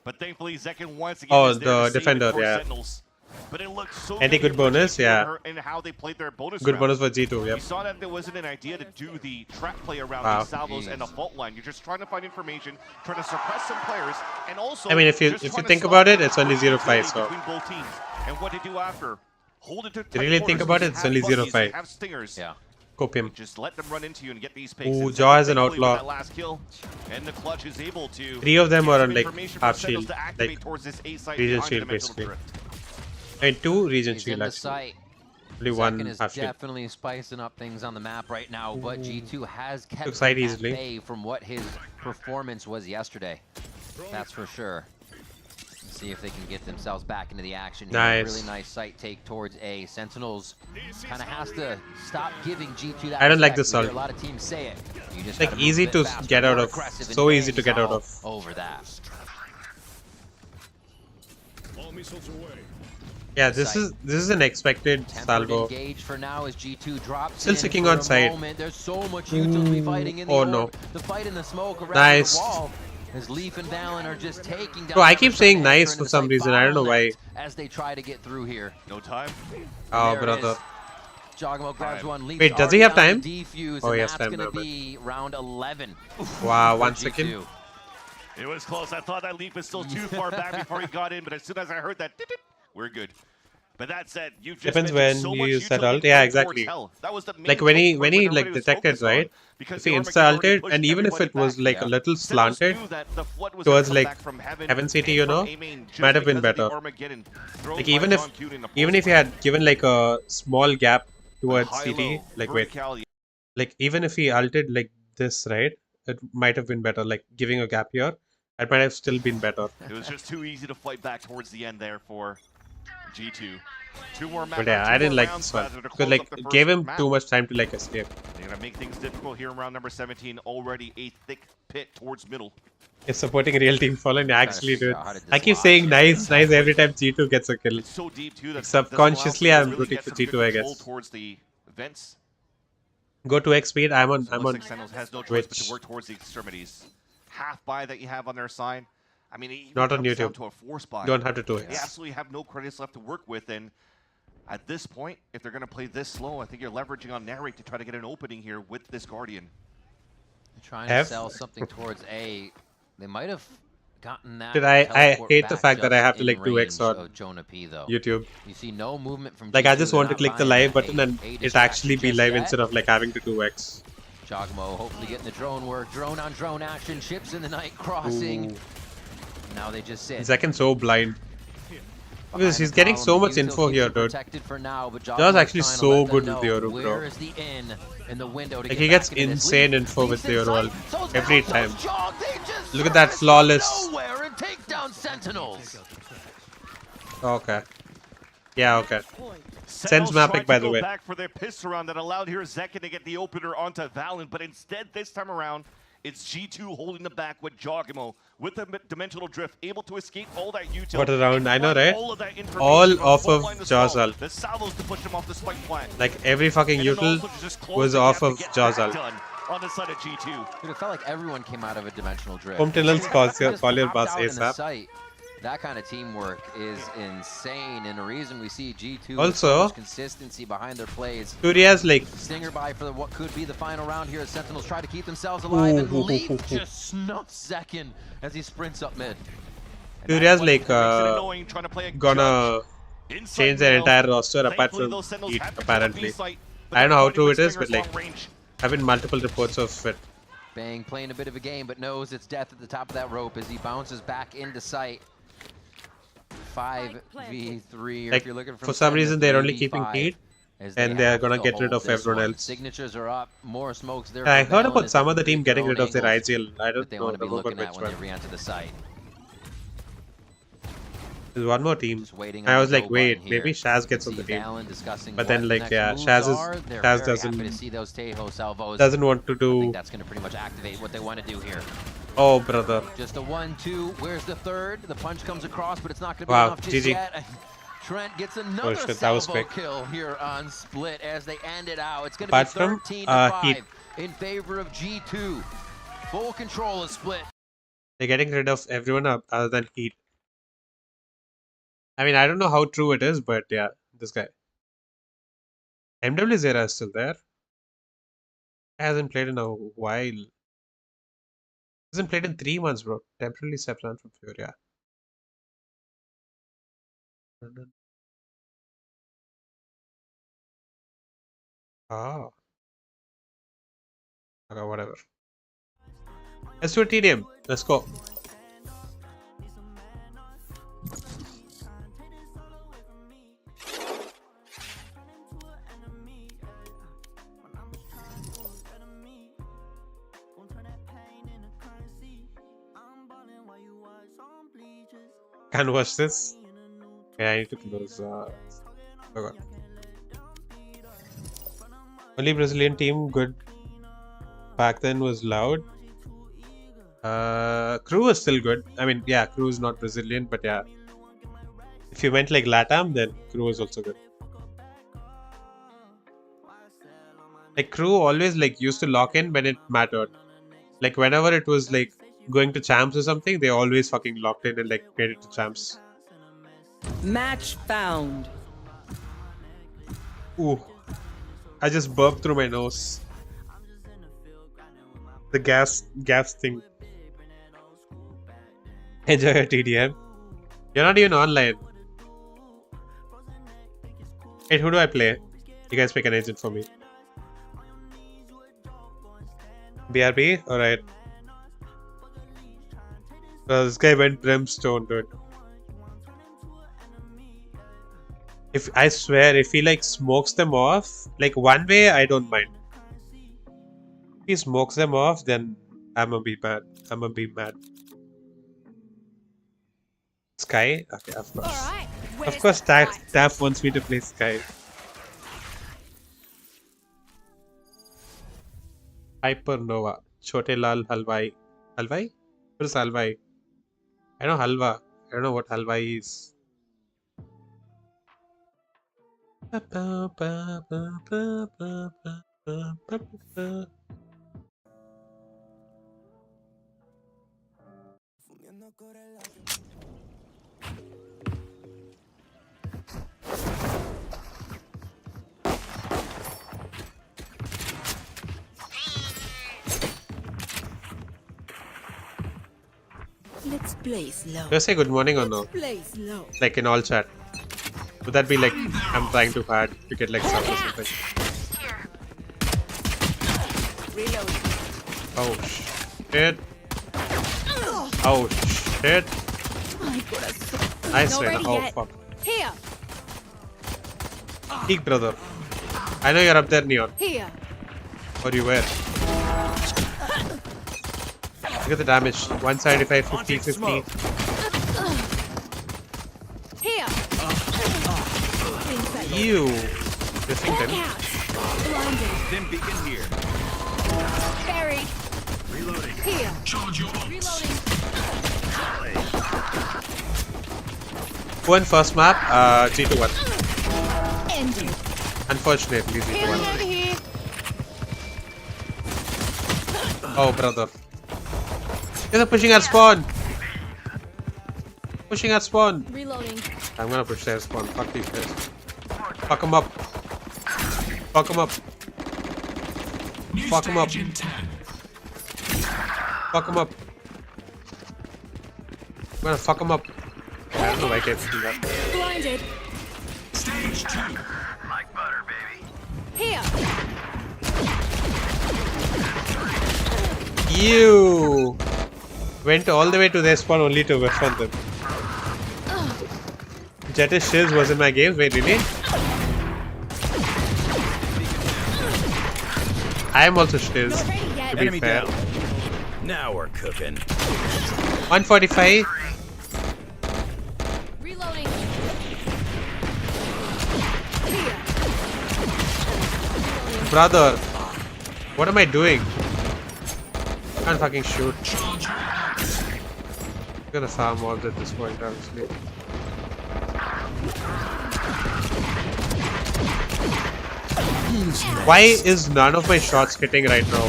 But thankfully, Zekin once again Oh, is there the to save it defender, for yeah. Sentinels. But it looked so And a good bonus, yeah. And how they played their bonus Good round. bonus for G2, You yep. saw that there wasn't an idea to do the trap play around Wow. the salvos and the fault line. You're just trying to find information, trying to suppress some players, and also I mean, if you think about it, it's only 0-5, so between both teams. And what to do after? Hold it to you really think about it, it's only 0-5. Have stingers. Yeah. Cope him. Just let them run into you and get these picks. Ooh, And Jaw is an thankfully with outlaw. that last kill, and the clutch is able to 3 of them get are some on like information from half Sentinels shield, to activate like towards this A site region behind shield the dimensional basically. drift. And 2 region He's shield in the actually. sight. Only Zekin 1 is half shield. definitely spicing up things on the map right now, but G2 has kept Took side him at easily. bay from what his performance was yesterday. That's for sure. Let's see if they can get themselves back into the action here. Nice. Really nice sight take towards A. Sentinels kind of has to stop giving G2 that I don't like respect. this We hear ult. A lot of teams say it. You just Like gotta move easy a bit to faster, get out more of. aggressive, and So easy to he's get out all of. over that. Yeah, this is an expected Tempered salvo. engage for now as G2 drops Still in sticking for on a side. moment. There's so much utility fighting in the Oh, orb. no. The fight in the smoke around Nice. the wall as Leaf and Valen are just taking down. Bro, I keep the saying Panther nice and for it's some like reason. I don't know why. bottlenecked as they try to get through here. No time. Oh, There it brother. is. Jawgemo grabs one. Leaf's Wait, does he have already on time? the defuse, Oh, and he has that's time gonna now, but- be round 11. Wow, for 1 G2. second. It was close. I thought that leap was still too far back before he got in, but as soon as I heard that, we're good. But that said, you've just Depends mentioned when so you much use that utility ult. Yeah, towards exactly. hell. That was the main Like when he point when he everybody like was detected, focused on, right? because If he the Armageddon already insta-ulted, pushed and even if everybody it was back. like a little Sentinels slanted knew that the flood was towards gonna come like back from Heaven City, you and know, from A-main just might have been because of the better. Armageddon thrown Like by even if John Kuhn in the even if he had given like a small gap towards high-low CT, like wait, verticality. like even if he ulted like this, right, it might have been better. Like giving a gap here, it might have still been better. It was just too easy to fight back towards the end there for G2. 2 more maps. But yeah, I didn't like this one because like it gave him too much time to like escape. They're gonna make things difficult here in round number 17. Already a thick pit towards middle. It's supporting real team Fallen. Actually, dude. how to I keep dislodge saying nice every time G2 gets a kill. So deep too that Subconsciously, doesn't I'm allow rooting Sentinels for to really G2, I get control guess. towards the vents. Go to X speed. I'm on Sentinels has no choice but Twitch. to work towards the extremities. Half buy that you have on their side. I mean, it even Not on comes down YouTube. to a force buy. Don't have to do They it. absolutely have no credits left to work with, and at this point, if they're going to play this slow, I think you're leveraging on Narrate to try to get an opening here with this Guardian. Trying to F? sell something towards A. They might have gotten that. Dude, I teleport hate the back fact that I just have to in like do X range on of Jonah P, though. YouTube. You see no movement from Like I G2, just they're want to not click the buying live that button and A it distraction actually be just live yet. instead of like having to do X. Jawgemo hopefully getting the drone work. Drone on drone action. Chips in the night crossing. Ooh. Now they just sit. Zekin so blind. Because he's getting so much info here, dude. Jaw's actually so good with the Yoru, bro. Like, he gets insane info with the Yoru every time. Look at that flawless. Sentinels. Okay. Yeah, okay. Sense mapping, by the way. Back for their pistol round that allowed here Zekin to get the opener onto Valen, but instead this time around, it's G2 holding the back with jawgemo with the dimensional drift, able to escape all that util. What a round, I know, right? All off of Jawzal. The salvos to push him off the spike plant. Like every fucking util was off of Jawzal. On the side of G2. Dude, it felt like everyone came out of a dimensional drift. Sentinels call your boss ASAP. That kind of teamwork is insane, and the reason we see G2 also with so much consistency behind their plays. Furia's like stinger by for what could be the final round here as Sentinels try to keep themselves alive, and Leap just snuffs Zekin as he sprints up mid. Furia's like gonna change their entire roster apart from Heat, apparently. I don't know how true it is, but like I've been multiple reports of it. Bang playing a bit of a game, but knows it's death at the top of that rope as he bounces back into sight. 5v3. Like, for some reason they're only keeping Heat, and they're gonna get rid of everyone else. Signatures are up, more smokes there. I heard about some other team getting rid of their IGL. I don't know about which one. There's one more team. I was like, wait, maybe Shaz gets on the team. But then, like, yeah, Shaz doesn't want to do. That's gonna pretty much activate what they want to do here. Oh, brother. Just a 1-2. Where's the third? The punch comes across, but it's not going to be wow, enough just yet. Trent gets another salvo kill here on Split as they end it out. It's going to be 13-5 in favor of G2. Full control of Split. They're getting rid of everyone other than Heat. I mean, I don't know how true it is, but yeah, this guy. MW Zera is still there. He hasn't played in a while. Hasn't played in 3 months, bro. Temporarily steps down from Furia. Ah. Okay, whatever. Let's do a TDM. Let's go. Can't watch this. Yeah, I need to close. Okay. Only Brazilian team good back then was Loud. KRU was still good. I mean, yeah, KRU is not Brazilian, but yeah. If you went like LATAM, then KRU was also good. Like KRU always like used to lock in when it mattered. Like whenever it was like going to champs or something, they always fucking locked in and like made it to champs. Match found. Ooh. I just burped through my nose. The gas thing. Enjoy your TDM. You're not even online. Wait, who do I play? You guys pick an agent for me. BRB? Alright. This guy went brimstone, dude. If I swear, if he like smokes them off, like one way, I don't mind. If he smokes them off, then I'm gonna be mad. I'm gonna be mad. Sky? Okay, of course. Right. Of course, Taff wants me to play Sky. Hypernova. Chote Lal Halwai. Halwai? What is Halwai? I know Halwa. I don't know what Halwai is. Let's play slow. Do I say good morning or no? Play slow. Like in all chat. Would that be like I'm trying too hard to get like sub or something? Oh shit. Oh shit. Nice Reyna. Oh fuck. Here. Peek, brother. I know you're up there, Neon. Here. Or you were. Look at the damage. 175, 50, 50. Here. Ew. Missing Blinded. Beacon here. Buried. Reloading. Here. Charge your Reloading. Who won first map? G2 won. Ended. Unfortunately, G2 won. Here. Oh, brother. They're pushing our spawn. Pushing our spawn. Reloading. I'm gonna push their spawn. Fuck these guys. Fuck them up. Fuck them up. Fuck them up. Fuck them up. I'm gonna fuck them up. I don't know why I can't do that. Blinded. Stage 2. Like butter, baby. Here. You went all the way to their spawn only to whiff on them. Jettish Shiz was in my games. Wait, really? I am also Shiz, to be fair. Now we're cooking. 145. Reloading. Brother, what am I doing? Can't fucking shoot. I'm gonna farm mobs at this point, honestly. Why is none of my shots hitting right now?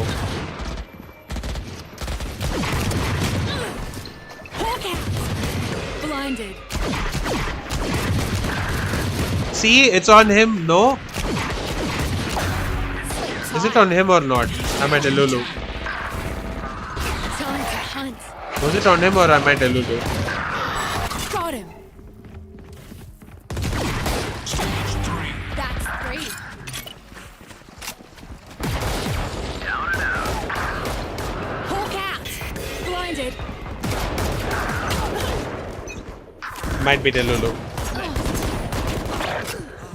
Blinded. See, it's on him, no? Is it on him or not? Am I Delulu? Time to hunt. Was it on him or am I Delulu? Got him. That's great. Down and out. Hawk out. Blinded. Might be Delulu.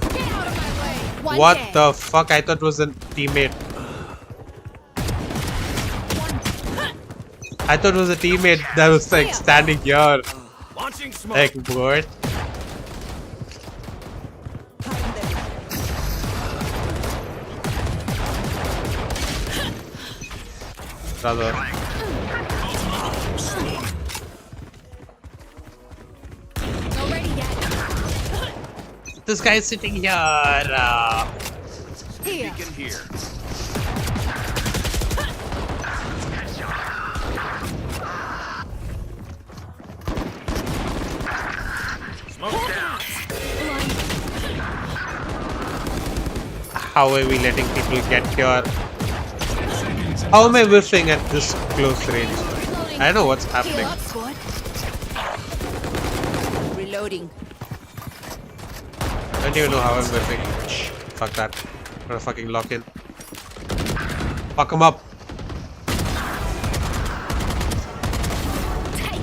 Get out of my way. One What dead. the fuck? I thought it was a teammate. I thought it was a teammate that was like standing here. Launching smoke. Like, what? Brother. Not ready yet. This guy is sitting here. Here. Beacon here. Smoke down. How are we letting people get here? How am I whiffing at this close range? I don't know what's happening. Up, squad. Reloading. I don't even know how I'm whiffing. Fuck that. I'm gonna fucking lock in. Fuck him up.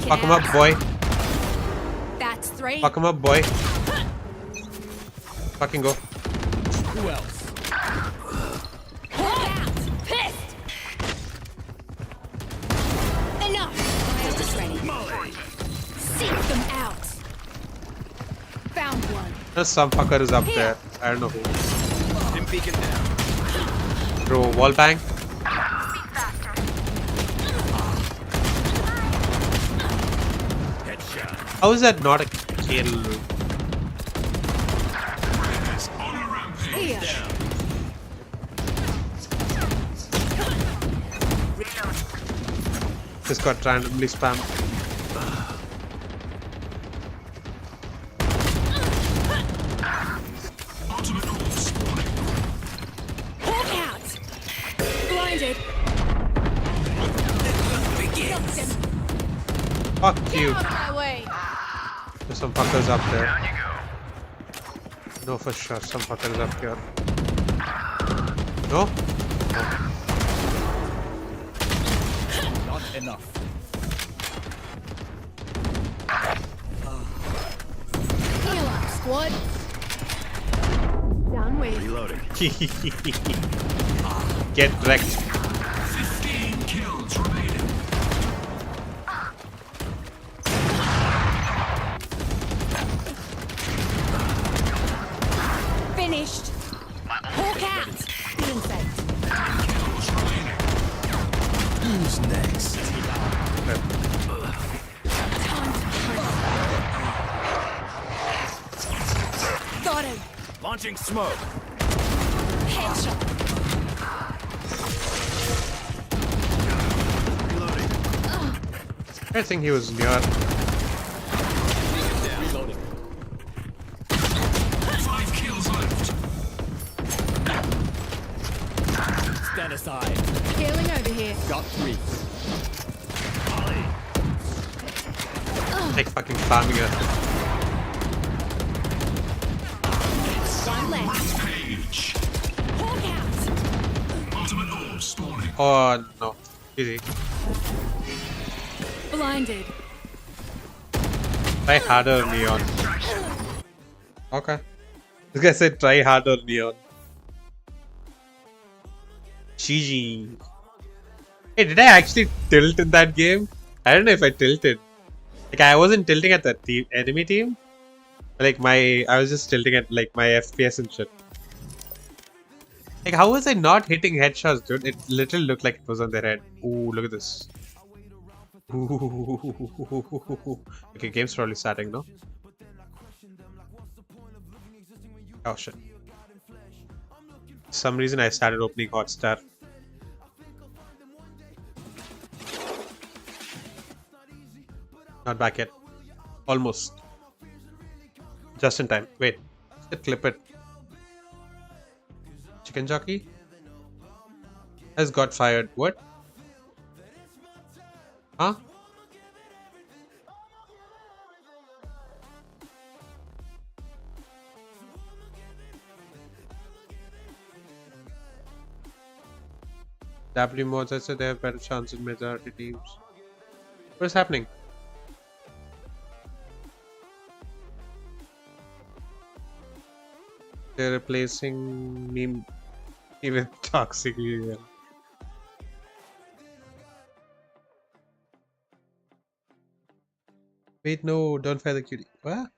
Fuck him up, boy. That's three. Fuck him up, boy. Fucking go. Who else? Hawk out. Pissed. Enough. Just ready. Seek them out. Found one. There's some fucker is up there. I don't know who. Beacon down. Bro, wall bang. Headshot. How is that not a kill? Here. Just got randomly spammed. Hawk out. Blinded. Fuck you. Out of my way. There's some fuckers up there. No, for sure, some fuckers up here. No? Not enough. Heal up, What? Downway. Reloading. Get wrecked. 15 kills remaining. Finished. Hawk out. Still in sight. 10 kills remaining. Who's next? Got him. Launching smoke. Headshot. I think he was near. Reloading. 5 kills left. Stand aside. Scaling over here. Got 3. Like fucking farming her. One left. Page. Hawk out. Ultimate orb spawning. Oh no. Easy. Blinded. Try harder, Neon. Okay. This guy said try harder, Neon. GG. Hey, did I actually tilt in that game? I don't know if I tilted. Like, I wasn't tilting at the enemy team. Like, I was just tilting at, like, my FPS and shit. Like, how was I not hitting headshots, dude? It literally looked like it was on their head. Ooh, look at this. Ooh. Okay, game's probably starting, no? Oh, shit. For some reason, I started opening Hotstar. Not back yet. Almost. Just in time. Wait. Let's clip it. Chicken jockey has got fired. What? Huh? W mods, I said they have better chance in majority teams. What is happening? They're replacing me with toxic UL. Wait, no, don't fire the cutie. What?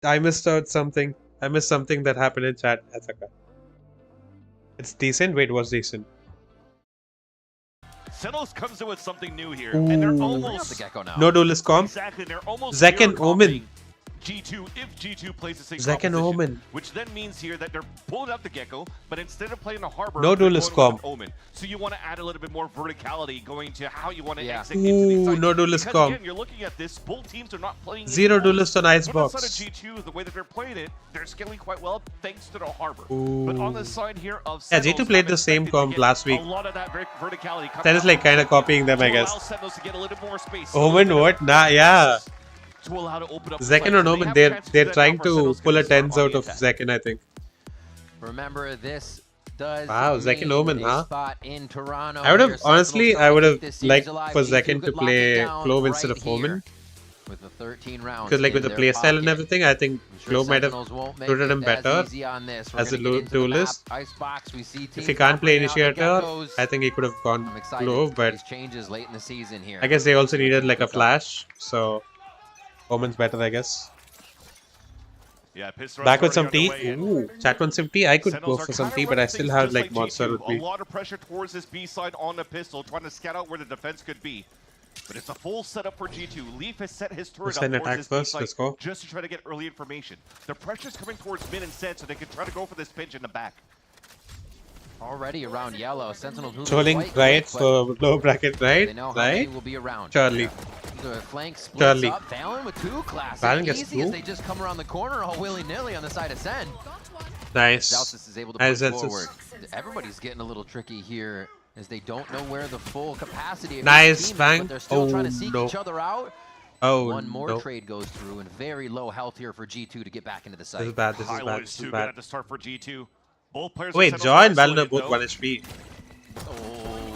I missed out something. I missed something that happened in chat. That's okay. It's decent. Wait, what's decent? Sentinels comes in with something new here, Ooh. and they're almost the gecko now. No duelist comp. Exactly, they're almost Zek and Omen. G2 if G2 plays the same Zek and Omen. which then means here that they're pulling out the gecko, but instead of playing the harbor, No they're duelist going with comp. an Omen. So you want to add a little bit more verticality going to how you want to exit Ooh, into these sites. no duelist Because comp. again, you're looking at this, both teams are not playing Zero in close. duelist on But Icebox. on the side of G2, the way that they're playing it, they're scaling quite well thanks to the harbor. Ooh. But on the side here of Yeah, Sentinels, G2 played I'm the same expected to comp get last week. A lot of that verticality coming That is out like kind of to copying them, I allow guess. Sentinels to get a little more space. Omen, what? Nah, yeah. To allow to open up Zekin or Omen, they're trying to pull a tens out of Zekin, I think. Remember, this does Wow, Zekin Omen, huh? spot in Toronto. I would have Here, honestly, Sentinels I would trying to have keep this series liked alive. for G2 Zekin to could lock it play down Clove right instead of here Omen. With the 13 rounds Because like with the in their playstyle and pocket. everything, I think I'm sure Clove might have Sentinels won't make suited it him better as easy on this. We're as a gonna get into the duelist. map. Icebox, we see If teams he can't play operating out the Initiator, geckos. I think he could have gone I'm excited Clove, for but these changes late in the season here. I guess they also needed like a flash, so Omen's better, I guess. Yeah, Back with some tea. Ooh, chat wants some tea. I could go for some tea, but I still have like monster with A me. lot of pressure towards this B side on the pistol, trying to scout out where the defense could be. But it's a full setup for G2. Leaf has set his turret Let's up send towards attack this first, B let's side go. just to try to get early information. The pressure's coming towards mid and set, so they can try to go for this pinch in the back. Already around yellow, Sentinels moving Trolling quite right quick, but for low bracket, right? they know how many Right? will be around. Charlie. The flank splits Charlie. up. Valon with two classes. Valon gets Easy as two. they just come around the corner all willy-nilly on the side of Sen. Nice. Zalsis is able to Nice, push that's forward. Everybody's getting a little tricky here as they don't know where the full capacity of Nice, each team is, bang. but they're still Oh, trying to seek no. each other out. Oh, One more no. trade goes through and very low health here for G2 to get back into the site. This is bad, this is High bad, low this is too good bad. at the start for G2. Both players Wait, are Joy and Sentinels Valor isolated, both though. 1 HP. Oh,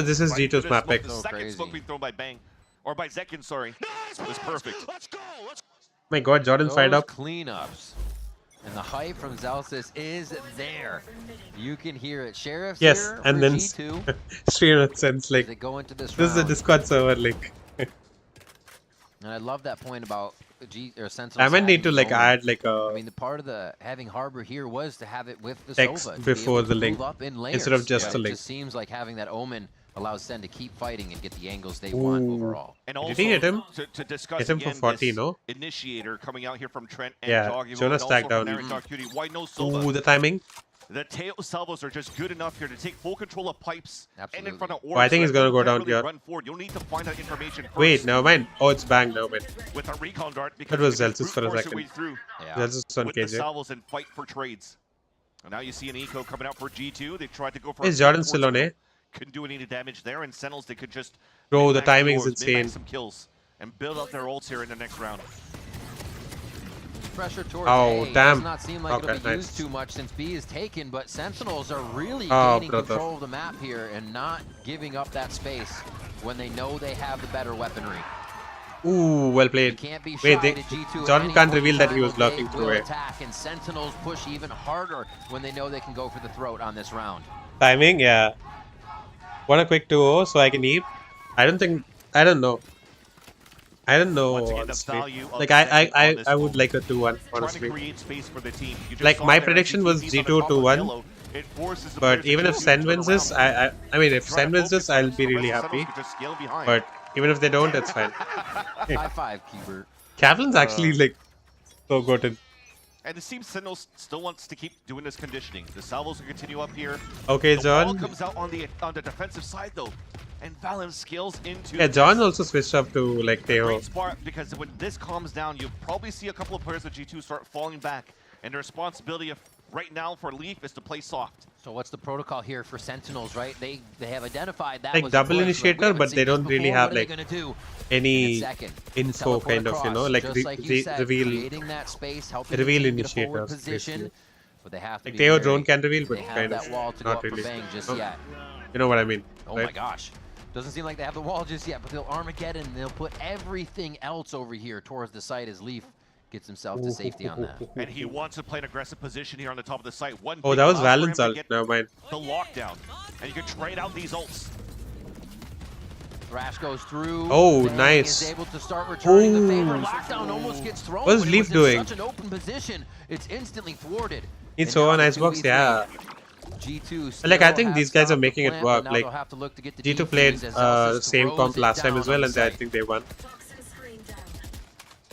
Also, this is G2's map pick. The second smoke being thrown by Bang, or by Zekin, sorry, was perfect. My God, Jordan fired up. Cleanups. And the hype from Zelsis is there. You can hear it. Sheriff's Yes, here and for then G2. streamer sends like They go into this is a round. Discord server link. And I love that point about Sentinels. I might need to having like Omen. add like a I mean, the part of the having Harbor here was to have it with the text Sova to before be able the to link move up in layers. instead of just the It link. just seems like having that Omen allows Sen to keep fighting and get the angles they want overall. And Did also, he hit him? To discuss Hit him for again 40, this no? initiator coming out here from Trent and Yeah, Jawgemo, Jonas and tagged also down. from Dark Cutie. Why no Sova? Ooh, the timing. The tail salvos are just good enough here to take full control of pipes and in front of orbs. Oh, I think he's gonna go down really here. Run forward. You'll need to find out information first. Wait, never mind. Oh, it's bang, never mind. With a recon dart, That because was you can Zelsis for a brute force your second. way through Zelsis on with the KJ. salvos and fight for trades. And now you see an eco coming out for G2. They tried to go for. Is Jordan still on A? Couldn't do any damage there, and Sentinels they could just. Bro, the min-max timing is orbs, min-max insane. some kills and build up their ults here in the next round. Pressure towards Oh, A damn. does not seem like Okay, it'll be nice. used too much since B is taken, but Sentinels are really Oh, gaining brother. control of the map here and not giving up that space when they know they have the better weaponry. Ooh, well played. Can't be Wait, shy they, to G2 Jordan at can't any reveal point that he was in time. lurking They through will it. attack, and Sentinels push even harder when they know they can go for the throat on this round. Timing, yeah. Want a quick 2-0 so I can eat? I don't know. I don't know, Once again, the honestly. value of Like, Ascendant on this I would moment. like a 2-1, Trying to honestly. create space for the team. You just Like, saw my there, prediction was GT's on the G2 top of 2-1. yellow. It forces the But players to even if G2 Sen turn wins this, around. I mean, if Try Sen to wins this, focus I'll on be the really rest of happy. Sentinels could just scale behind. But even if they don't, it's fine. High five, Keeper. Kaplan's actually, like, so goated. And it seems Sentinels still wants to keep doing this conditioning. The salvos will continue up here. Okay, the John. ball comes out on the defensive side though, and Valen scales into. Yeah, John also switched up to, like, Teo. Great spot, because when this calms down, you'll probably see a couple of players of G2 start falling back, and the responsibility of right now for Leaf is to play soft. So what's the protocol here for Sentinels, right? They have identified that Like, was double a push, initiator, we but they don't haven't seen really this have, before. What are like, they gonna do? any In a second, info teleport kind of, you know, across, like just the, like you the said, reveal. creating that space, helping Reveal the team get a forward initiators, position, basically. but they have to Like be Teo very- drone can reveal, but they have kind that of wall to go not up really. for bang just Oh, yet. You know what I mean? Oh right? my gosh. Doesn't seem like they have the wall just yet, but they'll Armageddon. They'll put everything else over here towards the site as Leaf gets himself to safety on that. And he wants to play an aggressive position here on the top of the site. One Oh, big that was allow for him Valen's to ult. get Never mind. the lockdown, and you can trade out these ults. Thrash goes through. Oh, Bang nice. is able to start returning the favor. Ooh. Lockdown almost gets thrown. What is but it Leaf was doing? in such an open position, it's instantly thwarted. It's And so now on the Icebox, 2v3. yeah. G2 Like, I still think have these guys some are making it plan, work. but now Like, they'll have to look to get the G2 defuse played as the Zelsis same throws comp it last time down as well, on and the I site. think they won.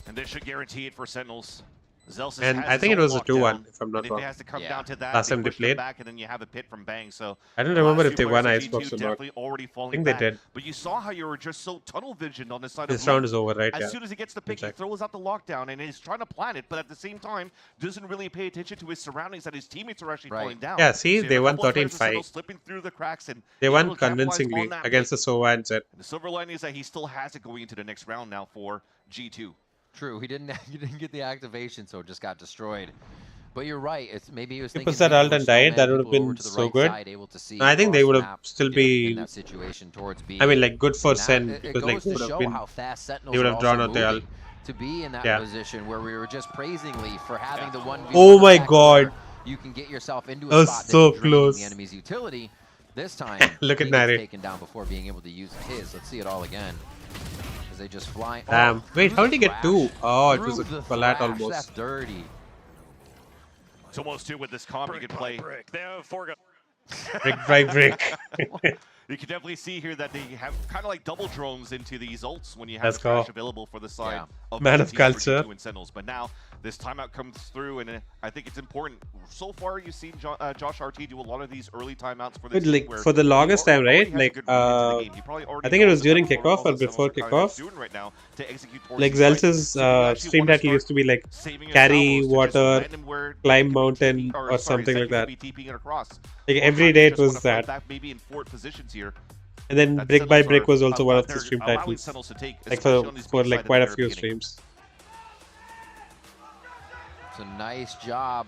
And this should guarantee it for Sentinels. Zelsis And has I his think it own was a 2-1, lockdown, if I'm not and wrong. If it has to come Yeah. down to that, Last they time they push them played. back, and then you have a pit from Bang. So I don't the remember last if they two won players of Icebox G2 or not. definitely already falling think they back. did. But you saw how you were just so tunnel visioned on this side This of round Leaf. is over, right? As Yeah. soon as he gets the pick, he Exactly. throws out the lockdown, and he's trying to plan it, but at the same time, doesn't really pay attention to his surroundings, that his teammates are actually falling down. Yeah, see, So you they have a won couple of players of 13-5. Sentinels slipping through the cracks, and They able won to capitalize convincingly on that against the pick. Sova and Zed. The silver lining is that he still has it going into the next round now for G2. True, he didn't get the activation, so it just got destroyed. But you're right. It's maybe he was He thinking. puts that people ult were and so died, many that would have people over been to the so right good. side, able to see I think they across would the have map still in be. that situation towards B. I mean, like, good for And that- Sen it because, goes like, to would have show been. how fast Sentinels He would are have drawn also out the ult. moving to be in that Yeah. position where we were just praising Leaf for having the 1v1 Oh my effect God. where you can get yourself into That a was spot so that's draining close. the enemy's utility. This time, Look at he gets Nari. taken down before being able to use his. Let's see it all again. As they just fly. Damn. Wait, how did he get two? Oh, it was a Through the collat thrash, almost. That's dirty. It's almost two with this comp you can play. They have 4 guns. Brick by brick. You can definitely see here that they have kind of like double drones into these ults when you have Let's the trash go. available for the side of Man both of teams for culture. G2 and Sentinels. But now this timeout comes through, and I think it's important. So far, you've seen Josh RT do a lot of these early timeouts for the But team like where for the he longest time, already right? has a Like good read into the game. He probably already I think it knows was the during type of kickoff or protocols that before Sentinels are kind of kickoff. doing right now to execute towards Like these fights. Zelsis So if you actually stream wanna title start used to be like saving your carry salvos to just water, land them where climb they could be mountain TP or sorry, something Zed like that. could be TPing it across. Like Or every if day you it just wanna was fight that. back maybe in forward positions here. And then That Brick by Sentinels Brick are was also one of they're the stream allowing titles. Sentinels to take, Like especially on this for B like side quite at a the few very beginning. streams. It's a nice job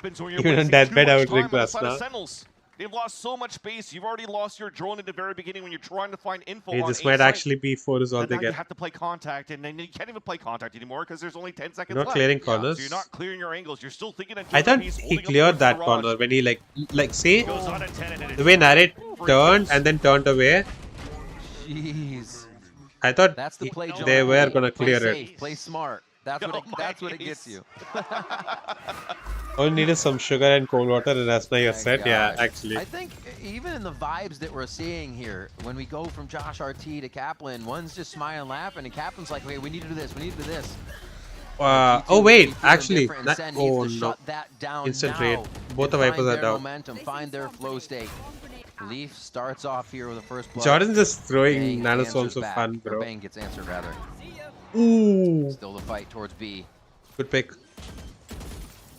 happens when you're Even on wasting deathbed, too I much would time drink on the side of Rasna. Sentinels. They've lost so much space. You've already lost your drone at the very beginning when you're trying to find info Hey, on this A might site. actually be 4 is all And they now you get. have to play contact, and then you can't even play contact anymore because there's only 10 seconds Not left. clearing corners. So you're not clearing your angles. You're still thinking. I thought he cleared that corner when he like see the way Narrate turned and then turned away. Jeez. I thought That's the play, they were Jonathan. gonna Play clear safe, it. play smart. That's what it gets you. All you need is some sugar and cold water, and that's now you're set. Yeah, actually. I think even in the vibes that we're seeing here, when we go from Josh RT to Kaplan, one's just smiling, laughing, and Kaplan's like, "Wait, we need to do this. We need to do this." Oh wait, actually, oh no! That down Instant now. trade. Both the Vipers are down. Momentum, find their flow state. Leaf starts off here with the first blood. Jordan's just throwing Bang nanoswarms for back. fun, Or bro. Bang gets answered rather. Ooh. Still the fight towards B. Good pick.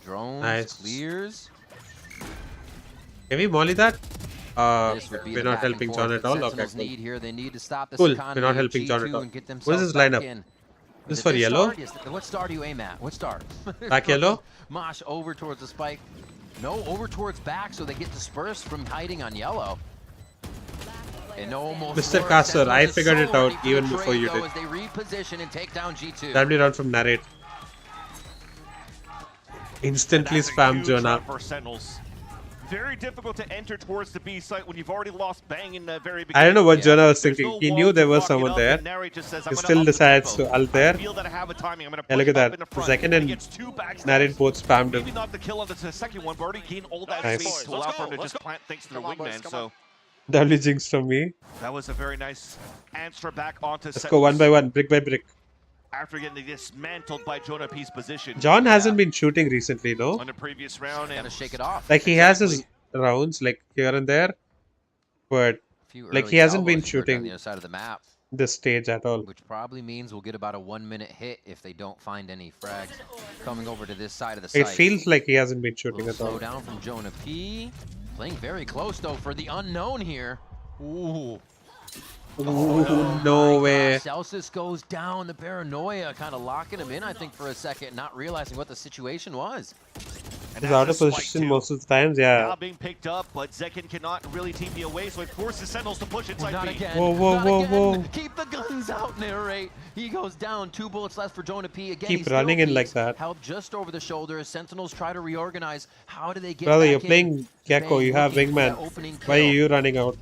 Drones Nice. clears. Can we molly that? This would be We're the not back and helping forth John that at all. Okay, Sentinels cool. need here. They need to stop this Cool. We're economy not of helping John G2 at all. and get What is themselves this back lineup? in. This Is for it yellow? star? What star do you aim at? What star? Back yellow? Mosh over towards the spike. No, over towards back, so they get dispersed from hiding on yellow. And almost Mr. Caster, I figured it out even before you did. as they reposition and take down G2. W round from narrate. Instantly spam Jonah. For Sentinels. Very difficult to enter towards the B site when you've already lost Bang in the very beginning. I don't know what Jonah was thinking. He knew there was someone there. He still decides to ult there. Yeah, look at that. The second and narrate both spammed Maybe him. not the kill on the second one, but already gained all that Nice. space to allow for him to just plant thanks to the wingman. So W jinx from me. that was a very nice answer back onto Let's go one by one, brick by brick. after getting dismantled by Jonah P's position. John hasn't been shooting recently, no? On the previous round, and gotta shake it off. Like he has his rounds like here and there, but like he hasn't been on the shooting other side of the map, this stage at all. which probably means we'll get about a 1 minute hit if they don't find any frags coming over to this side of the site. It feels like he hasn't been shooting at Slow all. down from Jonah P. Playing very close though for the unknown here. Ooh. Ooh, no way. Celsius goes down. The paranoia kind of locking him in, I think, for a second, not realizing what the situation was. He's out of position most of the times, yeah. now being picked up, but Zekin cannot really team me away, so it forces Sentinels to push inside Not B. again. Whoa, whoa, Not whoa, again. whoa. Keep the guns out, narrate. He goes down. 2 bullets left for Jonah P. Again, Keep he still running in like peeks. that. Help just over the shoulder as Sentinels try to reorganize. How do they get Brother, back you're in? playing Gecko, Bang you have looking for wingman. that opening Why are kill. you running out?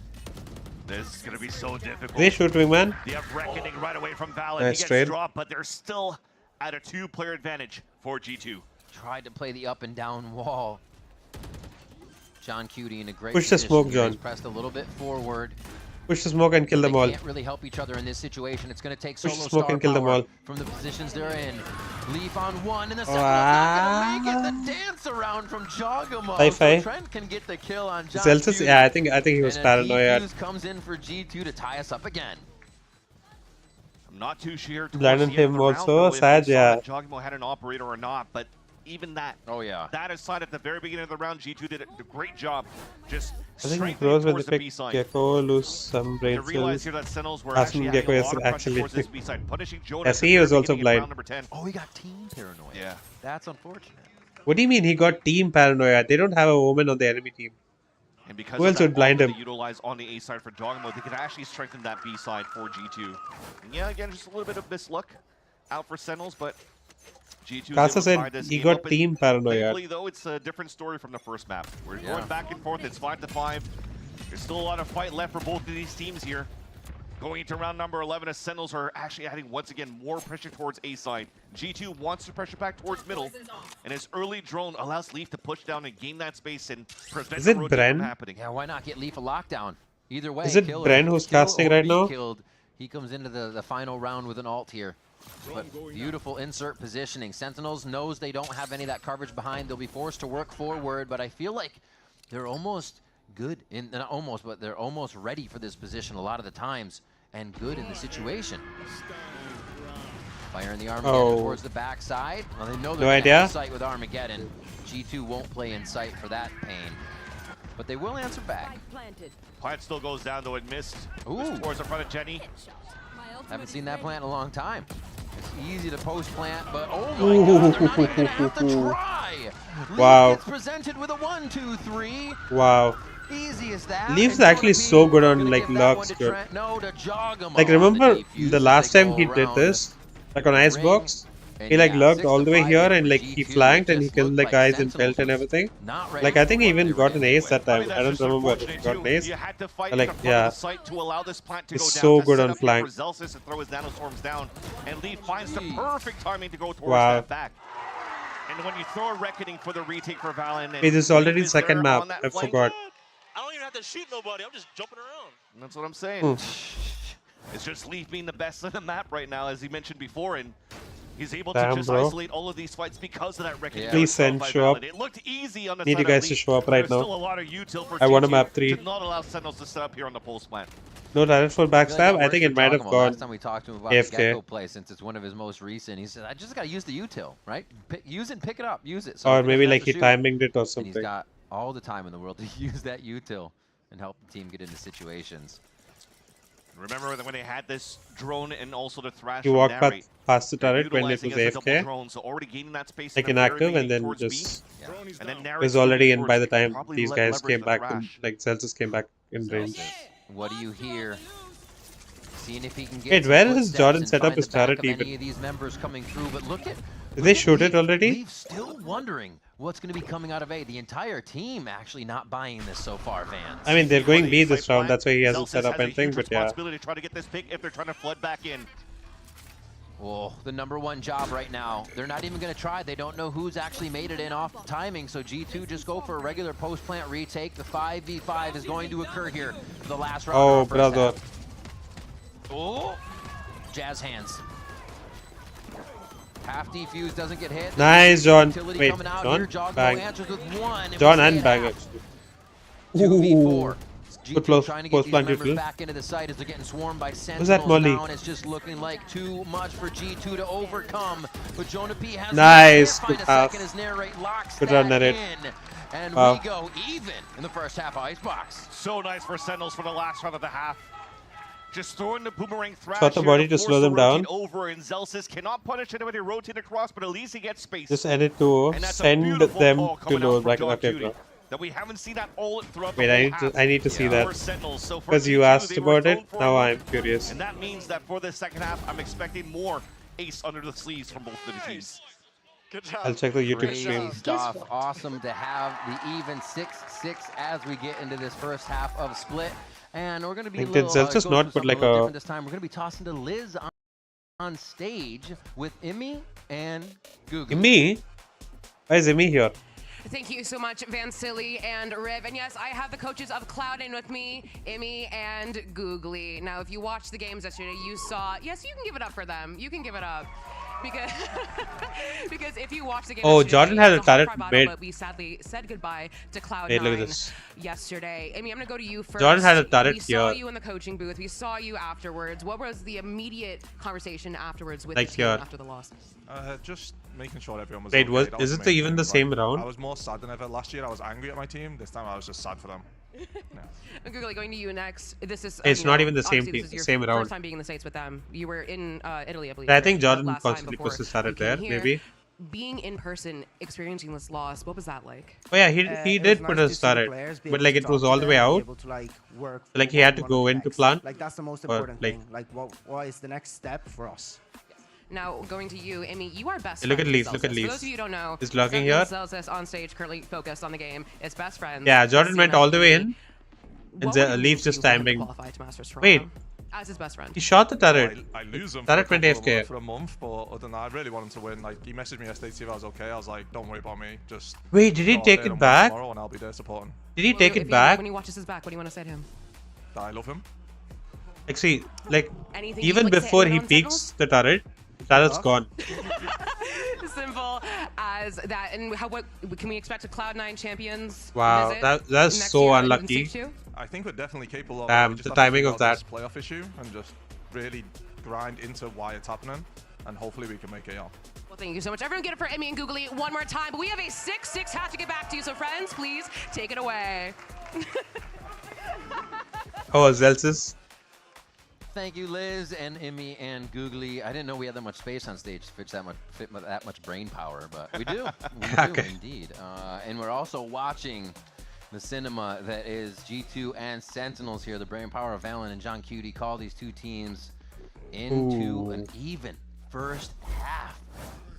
This is going to be so difficult. They shoot wingman. They have reckoning right away from Valo. Nice He gets trade. dropped, but they're still at a 2-player advantage for G2. Tried to play the up and down wall. John Cutie in a great Push the position smoke, here. John. He's pressed a little bit forward. Push the smoke and kill them They all. can't really help each other in this situation. It's going to take Push solo the smoke star and kill them power all. from the positions they're in. Leaf on one, and the Wow. Sentinel's not going to make it. The dance around from jawgemo. Hi-fi. So Trent can get the kill on John Celsius, Cutie. yeah, I think he was And a paranoid. defuse comes in for G2 to tie us up again. I'm not too sure towards Blinded the end of him the round, also, though, if we Saj, saw yeah. that Jawgemo had an operator or not, but even that. Oh, yeah. That aside, at the very beginning of the round, G2 did a great job just I think strengthening pros when towards they the B pick side. Gecko lose some brain To realize cells. here that Sentinels were Aspen actually Gecko having a is lot of pressure actually. towards this B side, punishing Jonah. Yes, at the he very was also beginning of blind. round number 10. Oh, he got team paranoia. Yeah. That's unfortunate. What do you mean he got team paranoia? They don't have a woman on the enemy team. And because Who of else that would blind bomb him? that they utilize on the A side for Jawgemo, they could actually strengthen that B side for G2. And yeah, again, just a little bit of misluck out for Sentinels, but G2 Kasa said he got team paranoia. Thankfully, though, it's a different story from the first map. We're going back and forth. It's 5-5. There's still a lot of fight left for both of these teams here. Going into round number 11, as Sentinels are actually adding, once again, more pressure towards A side. G2 wants to pressure back towards middle, and his early drone allows Leaf to push down and gain that space and prevent Is the it rotate from Bren? happening. Yeah, why not get Leaf a lockdown? Either way, Is it kill Bren or who's kill casting or right be now? Killed. He comes into the final round with an ult here. But beautiful insert positioning. Sentinels knows they don't have any of that coverage behind. They'll be forced to work forward, but I feel like they're almost good in, not almost, but they're almost ready for this position a lot of the times and good in the situation. Fire in the Armageddon towards the backside. Well, they know they're No gonna idea. have sight with Armageddon. G2 won't play in sight for that pain, but they will answer back. Plant still goes down, though it missed. Ooh. Just towards the front of Jenny. Haven't seen that plant in a long time. It's easy to post plant, but oh my god, they're not even gonna have to try. Wow. Leaf gets presented with a 1-2-3. Wow. Easy as that. Leaf's And actually Jonah so P good gonna on like give that one locks. to Good. Trent. No, to Jawgemo. Like remember defuse the as last they time go he did around. this, like on Icebox, He like lurked all the way here and like he flanked and he killed the guys in felt and everything. Like I think he even got an ace that time. I don't remember if he got an ace. But like yeah, he's so good on flank. Wow. And when you throw a reckoning for the retake for Valorant, Hey, this is already second map. I forgot. I don't even have to shoot nobody. I'm just jumping around. That's what I'm saying. It's just Leaf being the best on the map right now, as he mentioned before, and he's able to just isolate all of these fights because of that reckoning. Please send, show up. It looked easy on the Need you guys to show up right now. Still a lot of util for I want a map 3. Did not allow Sentinels to set up here on the pulse plant. No direct for backstab. I think it might have gone Last time we talked to him about the Gecko play, since it's one of his most recent, he said, I just got to use the util, right? Use it, pick it up, use it. So or maybe like he timinged it or something. And he's got all the time in the world to use that util and help the team get into situations. Remember when they had this drone and also the thrash? He walked past the turret when it was AFK, so already gaining that space like inactive, and then just was already in by the time these guys came back, and like Celsius came back in range. What do you hear? Seeing if he can get. Wait, where is Jordan set up his turret even? Any of these members coming through, but look at. Did they shoot it already? Leaf's still wondering what's going to be coming out of A. The entire team actually not buying this so far, fans. I mean, they're going B this round. That's why he hasn't set up anything. But yeah. To try to get this pick if they're trying to flood back in. Oh, the #1 job right now. They're not even going to try. They don't know who's actually made it in off timing. So G2 just go for a regular post-plant retake. The 5v5 is going to occur here for the last round. Oh, brother. Oh, jazz hands. Half defuse doesn't get hit. Nice, John. Wait, John? Bang. John and Bang actually. 2v4. Good close. Trying to get these members back into the site as they're getting swarmed by Sentinels. that Molly? Now, and it's just looking like too much for G2 to overcome. But Jonah P has nice. Good half. Good run at it. And we go even in the first half of Icebox. So nice for Sentinels for the last round of the half. Just throwing the boomerang thrash. Shot the body to slow them down. Over, and Zelsis cannot punish anybody rotate across, but at least he gets space. Just edit to send them to lower bracket. Okay, bro. That we haven't seen that all throughout. Wait, I need to see that because you asked about it. Now I'm curious. And that means that for the second half, I'm expecting more ace under the sleeves from both of the teams. Good job. I'll check the YouTube stream. Stuff. Awesome to have the even 6-6 as we get into this first half of Split. And we're going to be just not put like a this time. We're going to be tossing to Liz on stage with Emmy and Google. Emmy? Why is Emmy here? Thank you so much, Van Silly and Riv. And yes, I have the coaches of Cloud9 with me, Emmy and Googly. Now, if you watched the games yesterday, you saw, yes, you can give it up for them. You can give it up. Because if you watch the game, Jordan had a turret mid. But we sadly said goodbye to Cloud9 yesterday. Amy, I'm gonna go to you first. Jordan had a turret here. We saw you in the coaching booth. We saw you afterwards. What was the immediate conversation afterwards with the team after the loss? Just making sure everyone was. Wait, okay. is it even the same round? I was more sad than ever. Last year I was angry at my team. This time I was just sad for them. Google, going to you next. This is. It's not even the same team, same round. First time being in the States with them. You were in Italy, I believe. I think Jordan constantly pushed his started there, maybe. Being in person, experiencing this loss, what was that like? Oh yeah, he did put a started, but like it was all the way out. Like he had to go into plant. Like that's the most important thing. Like what is the next step for us? Now, going to you, Emmy, you are best look friends at Leaf, with look at Celsius. Leaf. For those of you who don't know, is logging here. Celsius on stage, currently focused on the game. It's best friends. Yeah, Jordan went all the way in, and Leaf just timing. Wait, as his best friend. He shot the turret. I lose him turret went AFK for a month, but other than that, I really want him to win. Like he messaged me yesterday to see if I was okay. I was like, don't worry about me. Just wait, did he take it back? Tomorrow and I'll be there supporting. Did he take it back? When he watches his back, what do you want to say to him? That I love him. Like see, like anything even before he peeks the turret, turret's gone. Simple as that. And what can we expect a Cloud9 champions? Wow, that's so unlucky. I think we're definitely capable of Damn, the timing of that playoff issue and just really grind into why it's happening, and hopefully we can make it up. Well, thank you so much. Everyone get it for Emmy and Googly one more time. But we have a 6-6 have to get back to you. So friends, please take it away. Oh, Zelsis. Thank you, Liz and Emmy and Googly. I didn't know we had that much space on stage to fit that much brain power, but we do. We do indeed. And we're also watching the cinema that is G2 and Sentinels here. The brain power of Valen and John Cutie call these two teams into an even first half.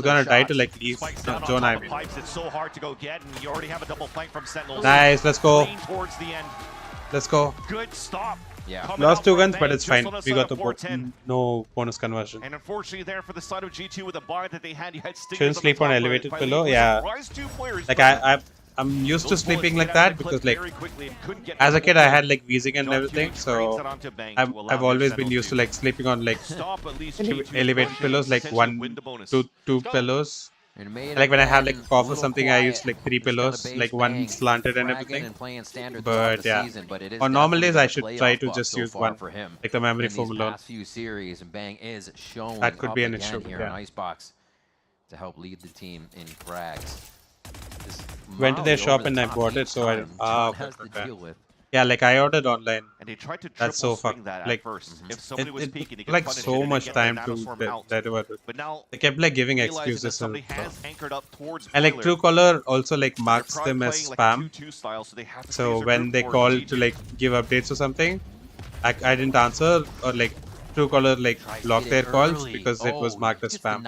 was gonna try to like leave zone. I mean. Pipes, it's so hard to go get, and you already have a double flank from Sentinels. Nice, let's go. Towards the end. Let's go. Good stop. Yeah. Lost 2 guns, but it's fine. We got the no bonus conversion. And unfortunately, there for the side of G2 with a bind that they had, you had Shouldn't sleep on elevated pillow. Yeah. Like I'm used to sleeping like that because like as a kid I had like wheezing and everything, so I've always been used to like sleeping on like elevated pillows, like two pillows. Like when I have like cough or something, I use like 3 pillows, like one slanted and everything. But yeah, on normal days I should try to just use one, like the memory foam alone. That could be an issue. Yeah. Icebox to help lead the team in frags. Went to their shop and I bought it, so I okay. Yeah, like I ordered online. And they tried to that's so fucked. Like it like so much time to deliver it. But now they kept like giving excuses and like Truecaller also like marks them as spam. So when they call to like give updates or something, I didn't answer, or like Truecaller like blocked their calls because it was marked as spam.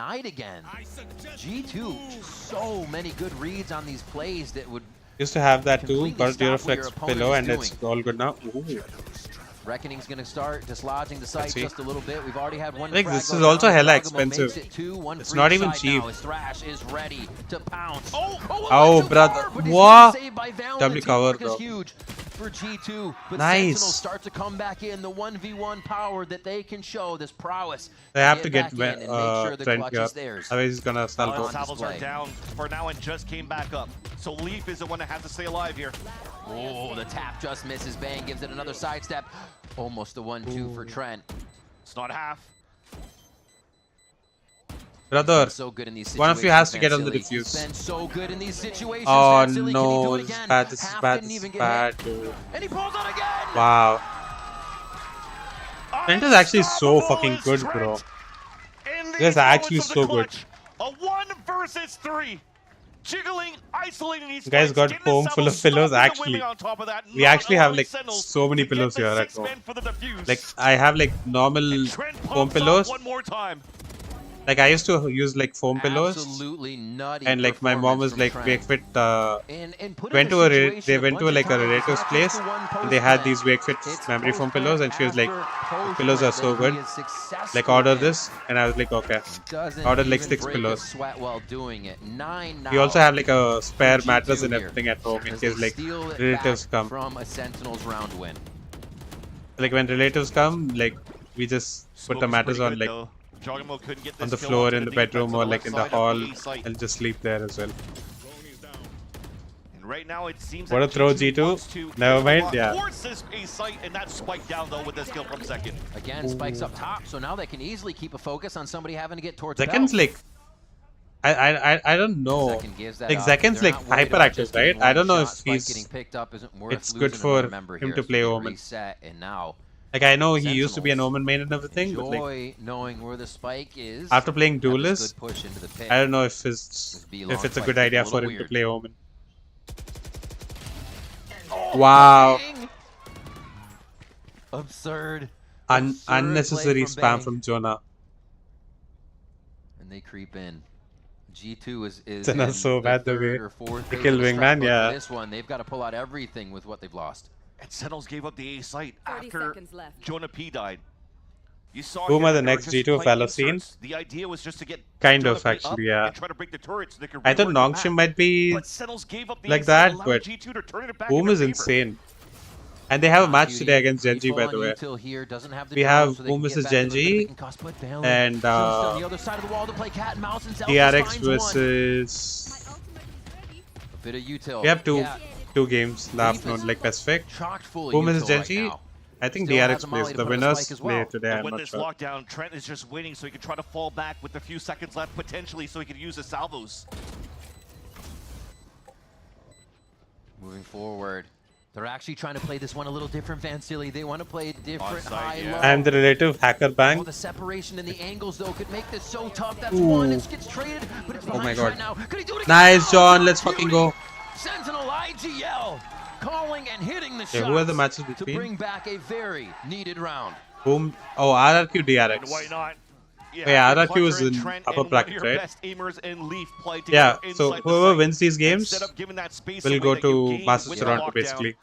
G2, so many good reads on these plays that would used to have that too, got Duraflex pillow and it's all good now. Ooh. Reckoning's gonna start dislodging the site just a little bit. We've already had one. Like this is also hella expensive. It's not even cheap. Thrash is ready to pounce. Oh brother, what? W cover, bro. Huge for G2, but nice. Sentinels start to come back in. The 1v1 power that they can show, this prowess. They have to get Trent here, otherwise he's gonna salvo. Salvos are down for now and just came back up. So Leaf is the one that has to stay alive here. Oh, the tap just misses. Bang gives it another sidestep. Almost the 1-2 for Trent. It's not half. Brother, so good in these one of you has to get on the defuse. Been so good in these situations. Oh no, this is bad, this is bad, this is bad, dude. And he pulls on again. Wow. Trent is actually so fucking good, bro. This is actually so good. A 1 versus 3. Jiggling, isolating these guys got home full of pillows. Actually, we actually have like so many pillows here at home. Like I have like normal foam pillows. Like I used to use like foam pillows, and like my mom was like Wakefit. They went to like a relative's place, and they had these Wakefit memory foam pillows, and she was like, "The pillows are so good. Like order this," and I was like, "Okay." Ordered like 6 pillows. We also have like a spare mattress and everything at home in case like relatives come. From a Sentinels round win. Like when relatives come, like we just put the mattress on like on the floor in the bedroom or like in the hall and just sleep there as well. And right now it seems what a throw, G2. Never mind, yeah. And that spike down though with the skill from Second. Again, spikes up top, so now they can easily keep a focus on somebody having to get towards Second's like I don't know. Like Second's like hyperactive, right? I don't know if he's it's good for him to play Omen. Like I know he used to be an Omen main and everything, but like knowing where the spike is, after playing Duelist, I don't know if it's a good idea for him to play Omen. Wow. Absurd. Unnecessary spam from Jonah. And they creep in. G2 is Jonah's so bad the way they kill Wingman, yeah. This one, they've got to pull out everything with what they've lost. And Sentinels gave up the A site after Jonah P died. You saw whom are the next G2 Valo scene? The idea was just to get kind of actually, yeah. I thought Nongshim might be like that, but Boom is insane. And they have a match today against Genji, by the way. We have Boom vs Genji and DRX versus. We have two games in the afternoon, like Pacific. Boom vs Genji. I think DRX plays. The winners play today. I'm not sure. Lockdown, Trent is just waiting, so he can try to fall back with a few seconds left, potentially, so he can use the salvos. Moving forward. They're actually trying to play this one a little different, Vansili. They want to play a different high-low. I'm the relative hacker bang. Oh, the separation and the angles, though, could make this so tough. That's one. It gets traded, but it's behind Trent now. Could he do it again? Nice, John. Let's fucking go. Sentinel IGL calling and hitting the shot. Who are the matches between? To bring back a very needed round. Boom. Oh, RRQ DRX. Why not? Yeah, RRQ is in upper bracket, right? Yeah, so whoever wins these games will go to Masters Toronto, basically.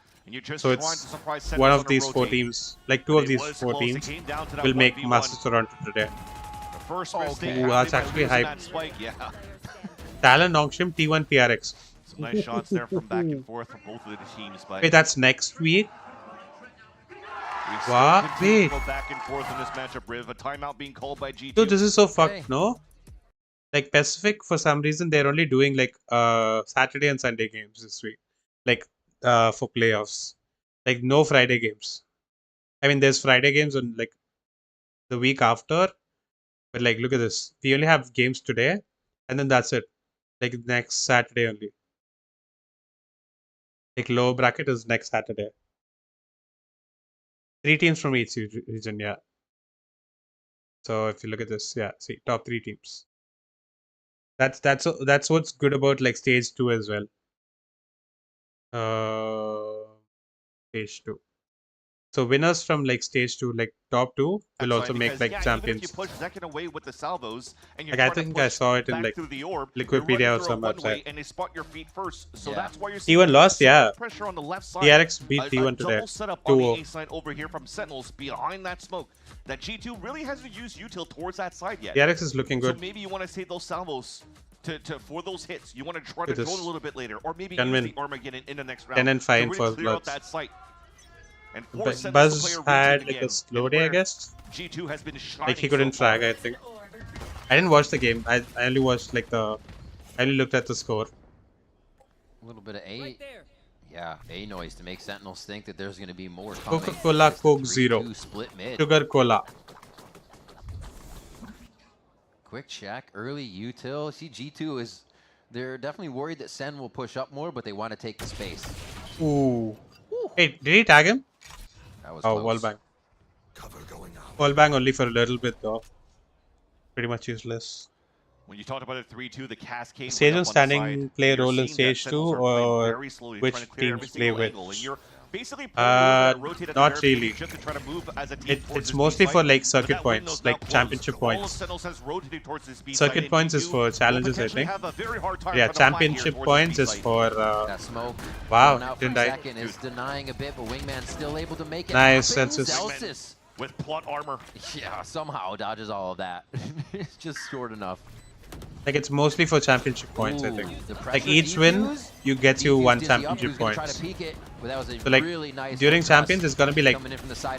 So it's one of these 4 teams, like 2 of these 4 teams will make Masters Toronto today. Ooh, that's actually hype. Talon T1 PRX. Some nice shots there from back and forth from both of the teams. But wait, that's next week? Wow, wait. Go back and forth in this matchup, Riv. A timeout being called by G2. Dude, this is so fucked, no? Like Pacific, for some reason, they're only doing like Saturday and Sunday games this week. Like for playoffs. Like no Friday games. I mean, there's Friday games on like the week after. But like, look at this. We only have games today. And then that's it. Like next Saturday only. Like lower bracket is next Saturday. 3 teams from each region, yeah. So if you look at this, yeah, see, top 3 teams. That's what's good about like stage 2 as well. Stage 2. So winners from like stage 2, like top 2, will also make like champions. Even if you push Zekken away with the salvos, and you're like I think I saw it in like Liquipedia or some website. And they spot your feet first, so that's why you're T1 lost, yeah. Pressure on the left side. TRX beat T1 today. Set up on the A side over here from Sentinels behind that smoke. That G2 really hasn't used util towards that side yet. TRX is looking good. So maybe you want to save those salvos for those hits. You want to try to drone a little bit later, or maybe use the Armageddon in the next round. 10 and 5 for clear that site. And Buzz had like a slow day, I guess. G2 has been like he couldn't frag, I think. I didn't watch the game. I only watched like I only looked at the score. A little bit of A. Yeah, A noise to make Sentinels think that there's going to be more coming. Coca-Cola Coke Zero. Split mid. Sugar Cola. Quick check. Early util. See, G2 is... They're definitely worried that Sen will push up more, but they want to take the space. Ooh. Hey, did he tag him? That was wallbang. Wallbang only for a little bit though. Pretty much useless. When you talked about a 3-2, the cascade. Stage and standing play a role in stage 2, or which teams play with? Not really. It's mostly for like circuit points, like championship points. Circuit points is for challenges, I think. Yeah, championship points is for. Wow, didn't I? Is denying a bit, but Wingman still able to make it. Nice senses. With plot armor. Yeah, somehow dodges all of that. It's just short enough. Like it's mostly for championship points, I think. Like each win, you get you 1 championship points. So like during champions, it's gonna be like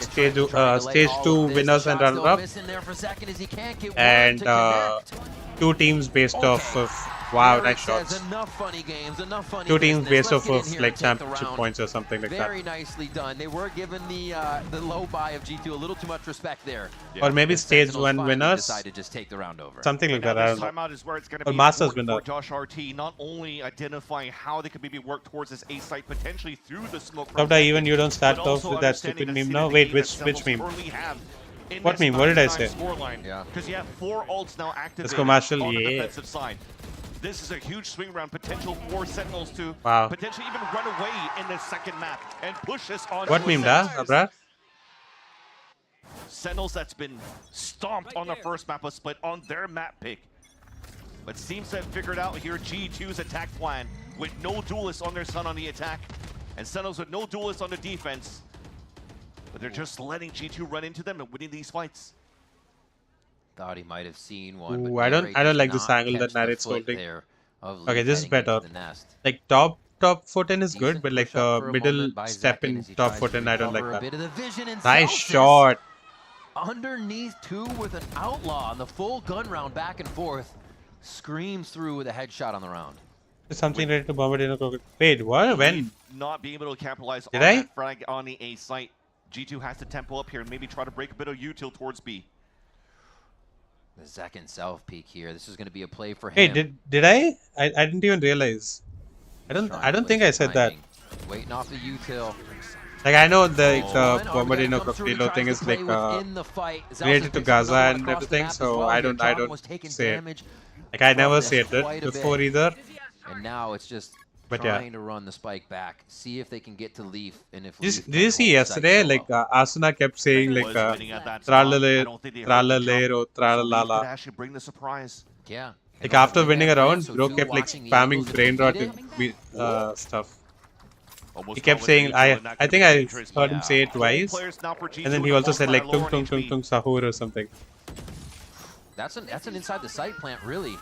stage 2 winners and runner-up, and 2 teams based off of nice shots. 2 teams based off of like championship points or something like that. Very nicely done. They were given the low buy of G2 a little too much respect there. Or maybe stage 1 winners. Decided to just take the round over. Something like that. I don't know. Is where it's going to or be Masters winner. for Josh RT, not only identifying how they could maybe work towards this A site potentially through the smoke. Even you don't start off with that stupid meme now. Wait, which meme? What meme? What did I say? Yeah. Because you have 4 ults now activated Let's go, Marshall. on the defensive side. This is a huge swing round potential for Sentinels to potentially even run away in the second map and push this on. What meme, da, Abra? Sentinels that's been stomped on the first map, a split on their map pick. But seems to have figured out here G2's attack plan with no duelists on their Sun on the attack, and Sentinels with no duelists on the defense. But they're just letting G2 run into them and winning these fights. Thought he might have seen one. Ooh, I don't like this angle that Narrate's holding. Okay, this is better. Like top 410 is good, but like the middle step in top 410, I don't like that. Nice shot. Underneath 2 with an outlaw on the full gun round back and forth. Screams through with a headshot on the round. Something ready to bomb it in a wait, what? When? Not being able to capitalize on that frag on the A site. G2 has to tempo up here and maybe try to break a bit of util towards B. The Zekken self peek here. This is going to be a play for him. Hey, did I? I didn't even realize. I don't think I said that. Waiting off the util. Like I know the Bombardino Cocktail thing is like related to Gaza and everything, so I don't say it. Like I never said it before either. And now it's just trying to run the spike back, see if they can get to Leaf, and if did you see yesterday? Like Asuna kept saying like tralale, or tralalala. Actually bring the surprise. Yeah. Like after winning a round, bro kept like spamming brain rot stuff. He kept saying, I think I heard him say it twice. And then he also said like tung tung tung tung sahur or something. That's an inside the sight plant, really.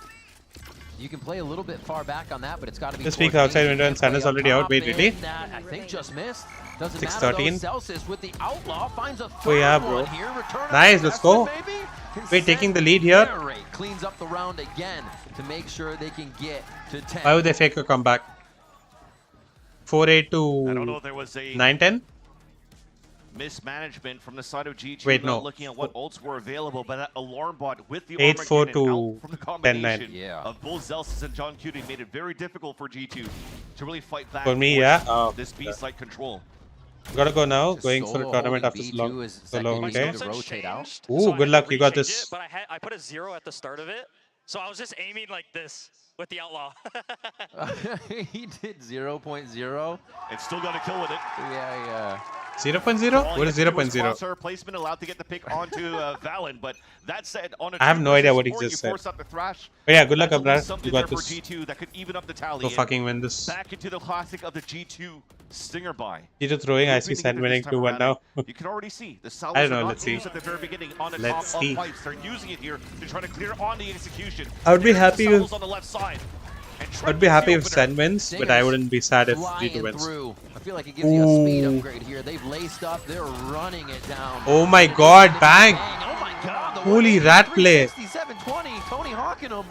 You can play a little bit far back on that, but it's got to be. This week's outside window and sun is already out. Wait, really? I think just missed. Doesn't 6:13. Celsius with the outlaw finds a Oh yeah, bro. Nice, let's go. We're taking the lead here. Cleans up the round again to make sure they can get to 10. Why would they fake a comeback? 4-8 to 9-10. Mismanagement from the side of G2. Wait, no. Looking at what ults were available, but that alarm bot with the 8-4 to from the 10-9. combination of both Zelsis and John Cutie made it very difficult for G2 to really fight back For me, yeah. this B-site control. Gotta go now. Going for a tournament after so long day. Ooh, good luck. You got this. But I put a 0 at the start of it, so I was just aiming like this with the outlaw. He did 0.0 and still got a kill with it. Yeah. 0.0? What is 0.0? Placement allowed to get the pick onto Valen, but that said, on a I have no idea what he just said. But yeah, good luck, Abrar. You got this. G2 that could even up the tally. Go fucking win this. Back into the classic of the G2 stinger buy. G2 throwing, I see Sen winning 2-1 now. You can already see the I don't know, let's see. At the very beginning on the Let's top see. of pipes. They're using it here to try to clear on the execution. I would be happy with. On the left side. I'd be happy if Sen wins, but I wouldn't be sad if G2 wins. I feel like it gives you a speed upgrade here. They've laced up. They're running it down. Oh my god, bang! Holy rat play. 67-20, Tony hawking him.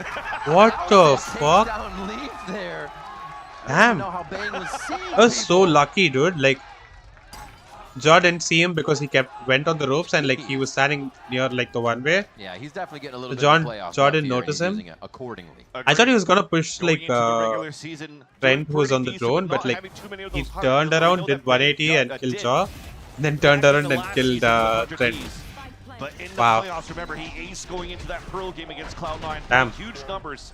What the fuck? Damn. I was so lucky, dude. Like, Jaw didn't see him because he went on the ropes and like he was standing near like the one way. Yeah, he's definitely getting a little bit Jaw of playoff. Jaw didn't notice him. Accordingly. I thought he was gonna push like Trent who was on the drone, but like he turned around, did 180 and killed Jaw, then turned around and killed Trent. But in the Wow. playoffs, remember, he aced going into that Pearl game against Cloud9. Damn. Huge numbers.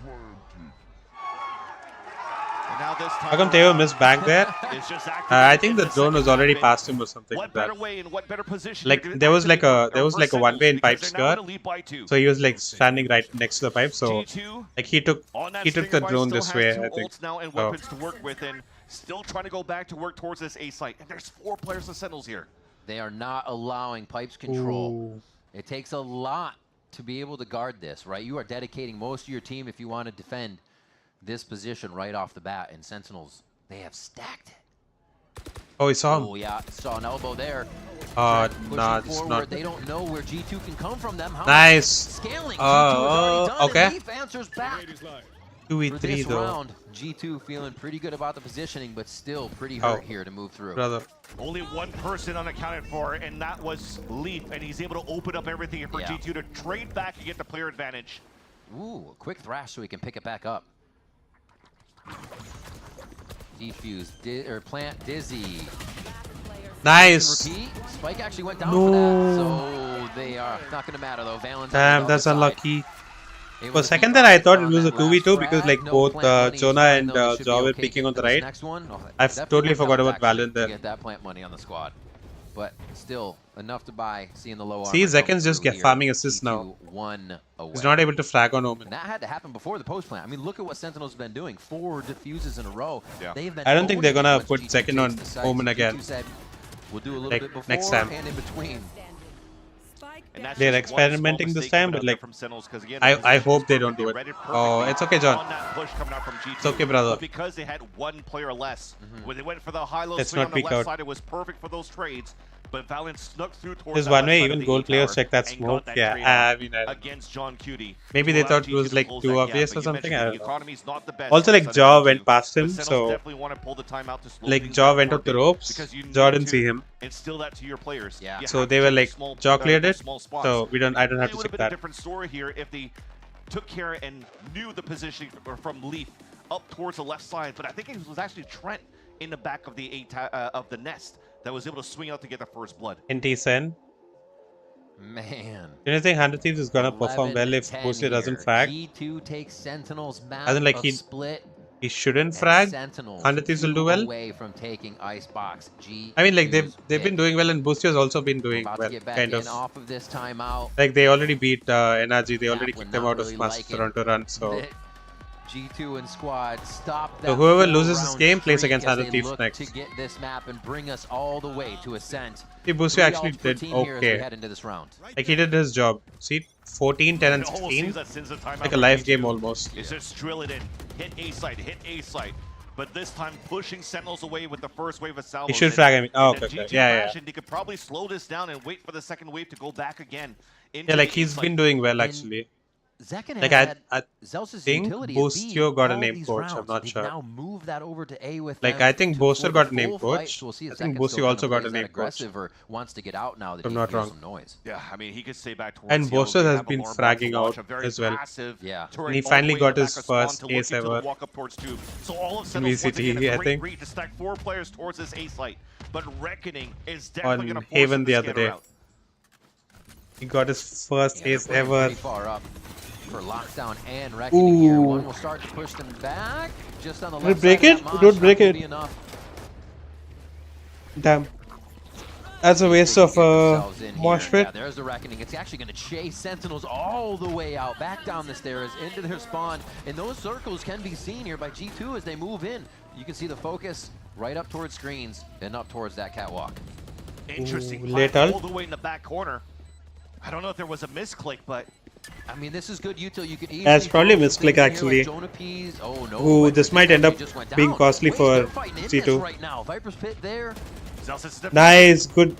And now this time How come Teo missed back there? it's just I think the drone was already past him or something like what that. better way and what better position? Like there was like a one way in pipe skirt, so he was like standing right next to the pipe. So like he took the drone this way, I think. Now and So, weapons to work with, and still trying to go back to work towards this A site. And there's 4 players of Sentinels here. They are not allowing pipes control. It takes a lot to be able to guard this, right? You are dedicating most of your team if you want to defend this position right off the bat. And Sentinels, they have stacked it. oh, he saw him. Oh yeah, saw an elbow there. Nah, Pushing it's forward, not. they don't know where G2 can come from them. How Nice. Scaling. G2 has already done okay. it. Leaf answers back. 2v3 For this though. round, G2 feeling pretty good about the positioning, but still pretty hurt here to move through. Brother. Only one person unaccounted for, and that was Leaf, and he's able to open up everything for G2 to trade back and get the player advantage. Ooh, a quick thrash so he can pick it back up. Defuse, plant Dizzy. Nice. Repeat. Spike actually went down for that, so they are not going to matter though. Valentine. Damn, that's unlucky. For a second there, I thought it was a 2v2 because like both Jonah and Jaw were peeking on the right. I've totally forgot about Valent there. Get that plant money on the squad, but still enough to buy. Seeing the low. See, Zekens just get farming assists now. He's not able to frag on Omen. And that had to happen before the post plant. I mean, look at what Sentinels have been doing. 4 defuses in a row. They've been I don't think they're gonna put Zekin on Omen again. We'll do a little Like, bit before next time. and in between. They're experimenting this time, but like, I hope they don't do it. Oh, it's okay, John. It's okay, brother. But because they had one player less, when they went for the high-low Let's swing not on the peek left out. side, it was perfect for those trades. But Valent snuck through towards There's that one left way side even of the goal E players tower check that and got smoke. that Yeah, trade I mean, against John Cutie. maybe they Allowed thought it G2 was to like close too that obvious gap, or but you something. mentioned I the don't know. economy's not the best Also, for like Sentinels Jaw G2, went past him, but Sentinels so definitely want to pull the time out to slow like things Jaw down went for a up the bit, ropes. because you Jaw need didn't to see him, instill that to your players. You so have they to were take like small, Jaw cleared it. small spots. So I don't have to It would check have been a that. different story here if they took care and knew the positioning from Leaf up towards the left side, but I think it was actually Trent in the back of the nest that was able to swing out to get the first blood. NT Sen. Man. Do you think 100 Thieves is gonna perform well if Boosted doesn't frag? G2 takes Sentinels map As in like split. he shouldn't frag. 100 Thieves will do well. Away from taking Icebox. I mean, like they've been doing well, and Boostier's also been doing well, kind of. Off of this timeout. Like they already beat NRG. They already kicked them out of Master Toronto run. So G2 and squad stop that. So whoever loses this game plays streak against as other they teams look next. to get this map and bring us all the way to Ascent. See, Busio actually did okay. Head into this round. Like he did his job. See, 14, 10, and 16. Like a live game almost. Is just drill it in, hit A site, but this time pushing Sentinels away with the first wave of salvos. He should frag him. Oh, okay, G2 yeah. He could probably slow this down and wait for the second wave to go back again. Yeah, like he's been doing well actually. Like I think Busio got a name coach. I'm not sure. Now move that over to A with like I think Boaster got a name coach. I think Busio also got a name coach. Or wants to get out now that I'm not wrong. Some noise. Yeah, I mean he could stay back towards and Boaster has been fragging out as well. Yeah, and he finally got his first ace ever. So all of in VCT, I think. To stack 4 players towards this A site, but Reckoning is on definitely going to force Haven him the to other scatter day. out. He got his first ace ever. Far up for lockdown and Reckoning here. One will start to push them back. Just on the left break side it? Don't break it. Damn. That's a waste of mosh pit. Yeah, there's the Reckoning. It's actually going to chase Sentinels all the way out, back down the stairs, into their spawn. And those circles can be seen here by G2 as they move in. You can see the focus right up towards screens and up towards that catwalk. Interesting late all the way in the back corner. I don't know if there was a misclick, but I mean, this is good util. You can easily that's probably a misclick actually. Oh, no, ooh, this might end up being costly for C2. Right now. Viper's Pit there. Nice, good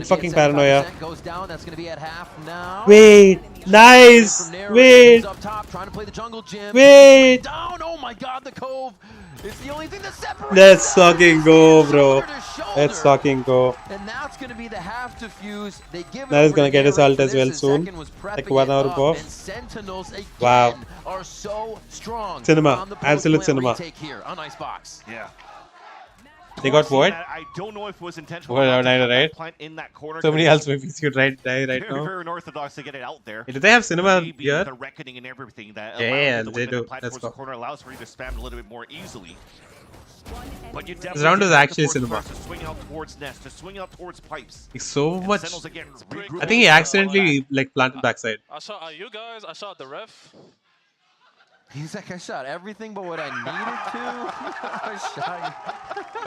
fucking paranoia. Goes down. That's going to be at half now. Wait, nice. Wait. Up top, trying to play the jungle gym. Wait. Down. Oh my God, the cove. It's the only thing that separates. Let's fucking go, bro. Let's fucking go. And that's going to be the half defuse. They give that is going to get his ult as well soon. Like 1 hour above. Sentinels again wow. Are so strong. Cinema. Absolute cinema. Here on Icebox. Yeah. They got what? I don't know if it was intentional. Well, right? In that corner. Somebody else maybe should die right now. Very unorthodox to get it out there. Do they have cinema here? The Reckoning and everything that yeah, they do. Let's go. The corner allows for you to spam a little bit more easily. But you this round is actually cinema. To swing out towards nest, to swing out towards pipes. It's so much. I think he accidentally like planted backside. I shot you guys. I shot the ref. He's like, I shot everything but what I needed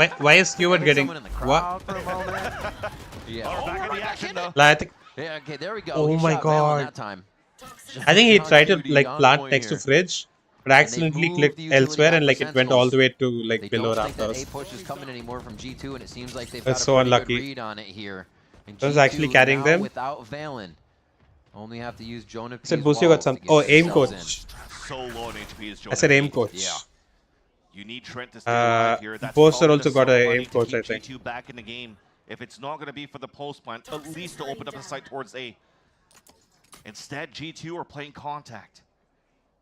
to. Why is Stewart getting what? Yeah. Back in the action though. I think. Yeah. Okay. There we go. Oh he my shot God. that time. I think he tried to like plant next to fridge, but accidentally clicked elsewhere and like it went all the way to like below rafters. A push is coming anymore from G2, and it seems like they've That's got a so pretty unlucky. good read on it here. I was actually carrying them. Without Valen, only have to use Jonah. I said Busio got some. Oh, aim coach. So low on HP is I said aim coach. Yeah. You need Trent to stay alive here. Boaster also got an aim coach, I think. G2 back in the game. If it's not going to be for the post plant, at least to open up a site towards A. Instead, G2 are playing contact.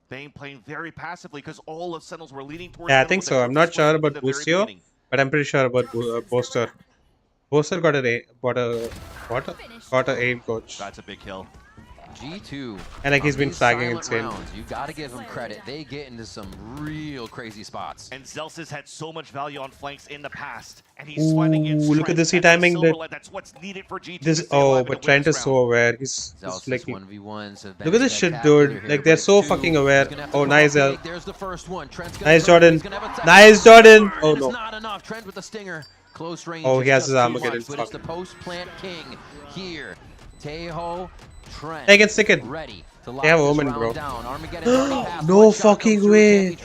Playing very passively because all of Sentinels were leaning towards. Yeah, I think so. I'm not sure about Busio, but I'm pretty sure about Boaster. Boaster got an aim coach. That's a big kill. G2. And like he's been fragging insane. You gotta give him credit. They get into some real crazy spots. And Zelsis had so much value on flanks in the past, and he's finding it. Look at this timing. That's what's needed for G2. This but Trent is so aware. He's like, look at this shit, dude. Like they're so fucking aware. Oh, nice. There's the first one. Nice Jordan. Nice Jordan. Oh no. Not enough. Trent with the stinger. Close range. Oh, he has his Armageddon. But it's the post plant king here. Tejo. Trent, I can stick it. Ready to they have Omen, bro. No fucking way.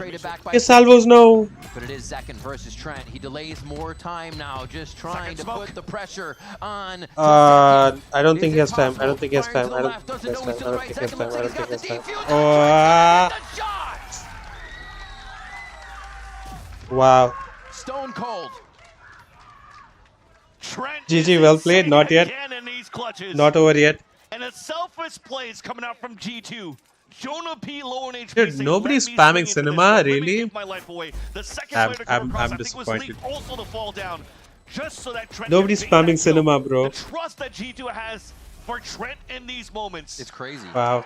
His salvos, no. But it is Zekin versus Trent. He delays more time now, just trying to put the pressure on. I don't think he has time. I don't think he has time. I don't think he has time. Oh. Wow. Stone cold. GG, well played. Not yet. Not over yet. And a selfless play is coming out from G2. Jonah P low on HP. Dude, nobody's spamming cinema, really? I'm disappointed. Also to fall down, just so that Trent nobody's spamming cinema, bro. The trust that G2 has for Trent in these moments. It's crazy. Wow.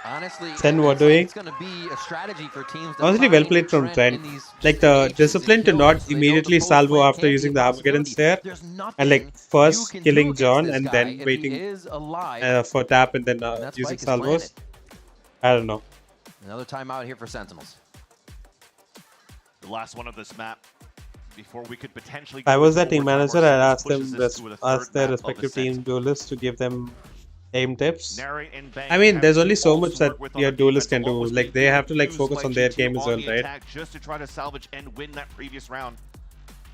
Honestly, doing. It's going to be a strategy for teams. Honestly, well played from Trent. Like the discipline to not immediately salvo after using the Armageddon stare, and like first killing John and then waiting for tap and then using salvos. I don't know. Another timeout here for Sentinels. The last one of this map before we could potentially. If I was the team manager, I'd ask their respective team duelists to give them aim tips. I mean, there's only so much that your duelist can do. Like, they have to like focus on their game as well, right? Just to try to salvage and win that previous round.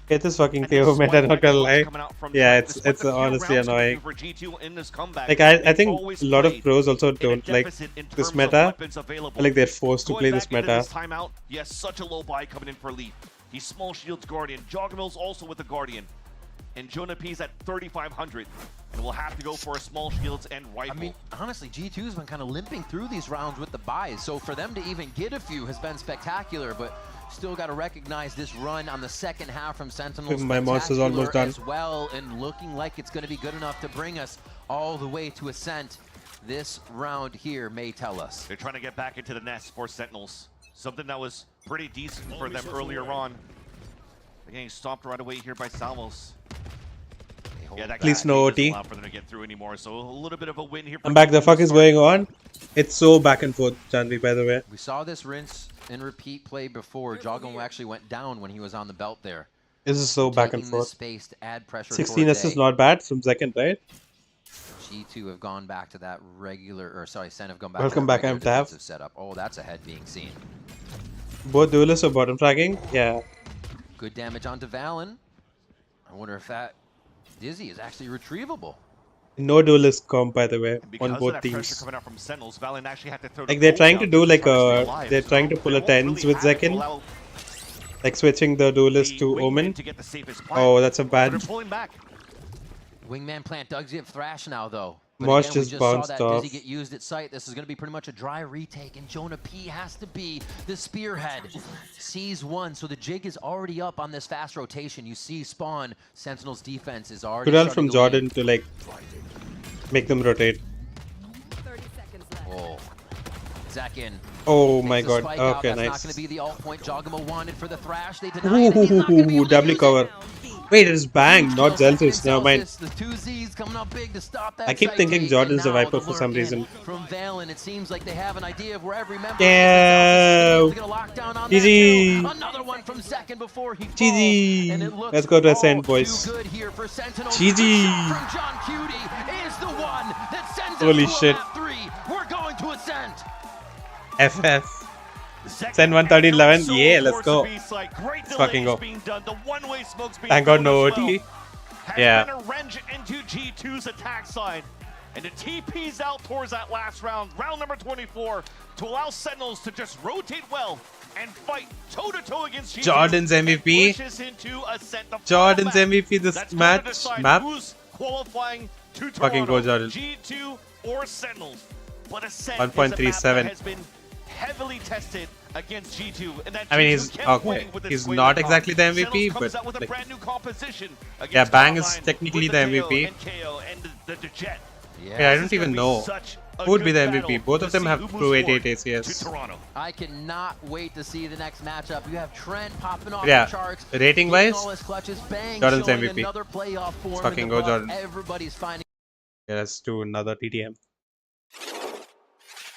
It is fucking KO meta, not gonna lie. Yeah, it's honestly annoying. Like, I think a lot of pros also don't like this meta. Like, they're forced to play this meta. Yes, such a low buy coming in for Leaf. He's small shields Guardian. Jawgemo's also with the Guardian. And Jonah P's at 3,500. And we'll have to go for a small shields and rifle. I mean, honestly, G2's been kind of limping through these rounds with the buys. So for them to even get a few has been spectacular, but still got to recognize this run on the second half from Sentinels. My monster's almost done. As well, and looking like it's going to be good enough to bring us all the way to Ascent. This round here may tell us. They're trying to get back into the nest for Sentinels. Something that was pretty decent for them earlier on. They're getting stopped right away here by Salmos. Yeah, that Please no OT. allow for them to get through anymore. So a little bit of a win here. I'm back. The fuck is going on? It's so back and forth, Janvi, by the way. We saw this rinse and repeat play before. Jawgemo actually went down when he was on the belt there. This is so back and forth. Space to add pressure 16 assists not bad from second, right? G2 have gone back to that regular, or sorry, Sen have gone back Welcome to back, that I'm Tav. setup. Oh, that's a head being seen. Both duelists are bottom fragging? Yeah. Good damage onto Valen. I wonder if that Dizzy is actually retrievable. No duelist comp, by the way, on both teams. Like, they're trying to do like a, they're trying to pull a tens with Zekin. Like switching the duelist to Omen. Oh, that's a bad. Wingman plant does give Thrash now though. But Mosh again, just bounced saw that off. Dizzy get used at sight. This is going to be pretty much a dry retake, and Jonah P has to be the spearhead. Sees one, so the jig is already up on this fast rotation. You see spawn. Sentinel's defense is already. Good help from Jordan to like make them rotate. 30 seconds left. Oh, Zekin. Oh my god. Okay, Okay, That's nice. not going to be the alt point Jawgemo wanted for the Thrash. They denied it. He's not gonna be Ooh, able to doubly use it. cover. Wait, it is Bang, not Zeltis. Never mind. The two Z's coming up big to stop that I keep side thinking gate, Jordan's a and now Viper the for some lurk in reason. From Valen, it seems like they have an idea of where every member Yeah. is. GG. Another one from second before he falls, and it GG. looks Let's go to Ascend, boys. too good here for Sentinels. GG. From John Cutie is the one that sends Holy us to shit. a map 3. We're going to Ascent. FF. Send 113-11. Yeah, let's go. Let's fucking go. Thank God no OT. Yeah. Been a wrench into G2's attack side. And the TP's out towards that last round, round number 24, to allow Sentinels to just rotate well and fight toe-to-toe against G2. Jordan's MVP. Jordan's MVP this map. Who's qualifying to Fucking go, Jordan. G2 or Sentinels. But Ascent 1.37. has been heavily tested against G2. And that I mean, G2 he's kept okay. winning with this He's wave not of exactly the Sentinels MVP, comes but out with a like, brand new composition yeah, against Bang is Cloud9 technically with the KO MVP. and KO and the Jet. Yeah, I don't even know who would be the MVP. Both of them have 288 ACS. I cannot wait to see the next matchup. You have Trent popping off Yeah, the charts. rating wise, Bang Jordan's showing MVP. another playoff form Let's fucking in go, the buff. Jordan. Everybody's finding. Yeah, let's do another TTM.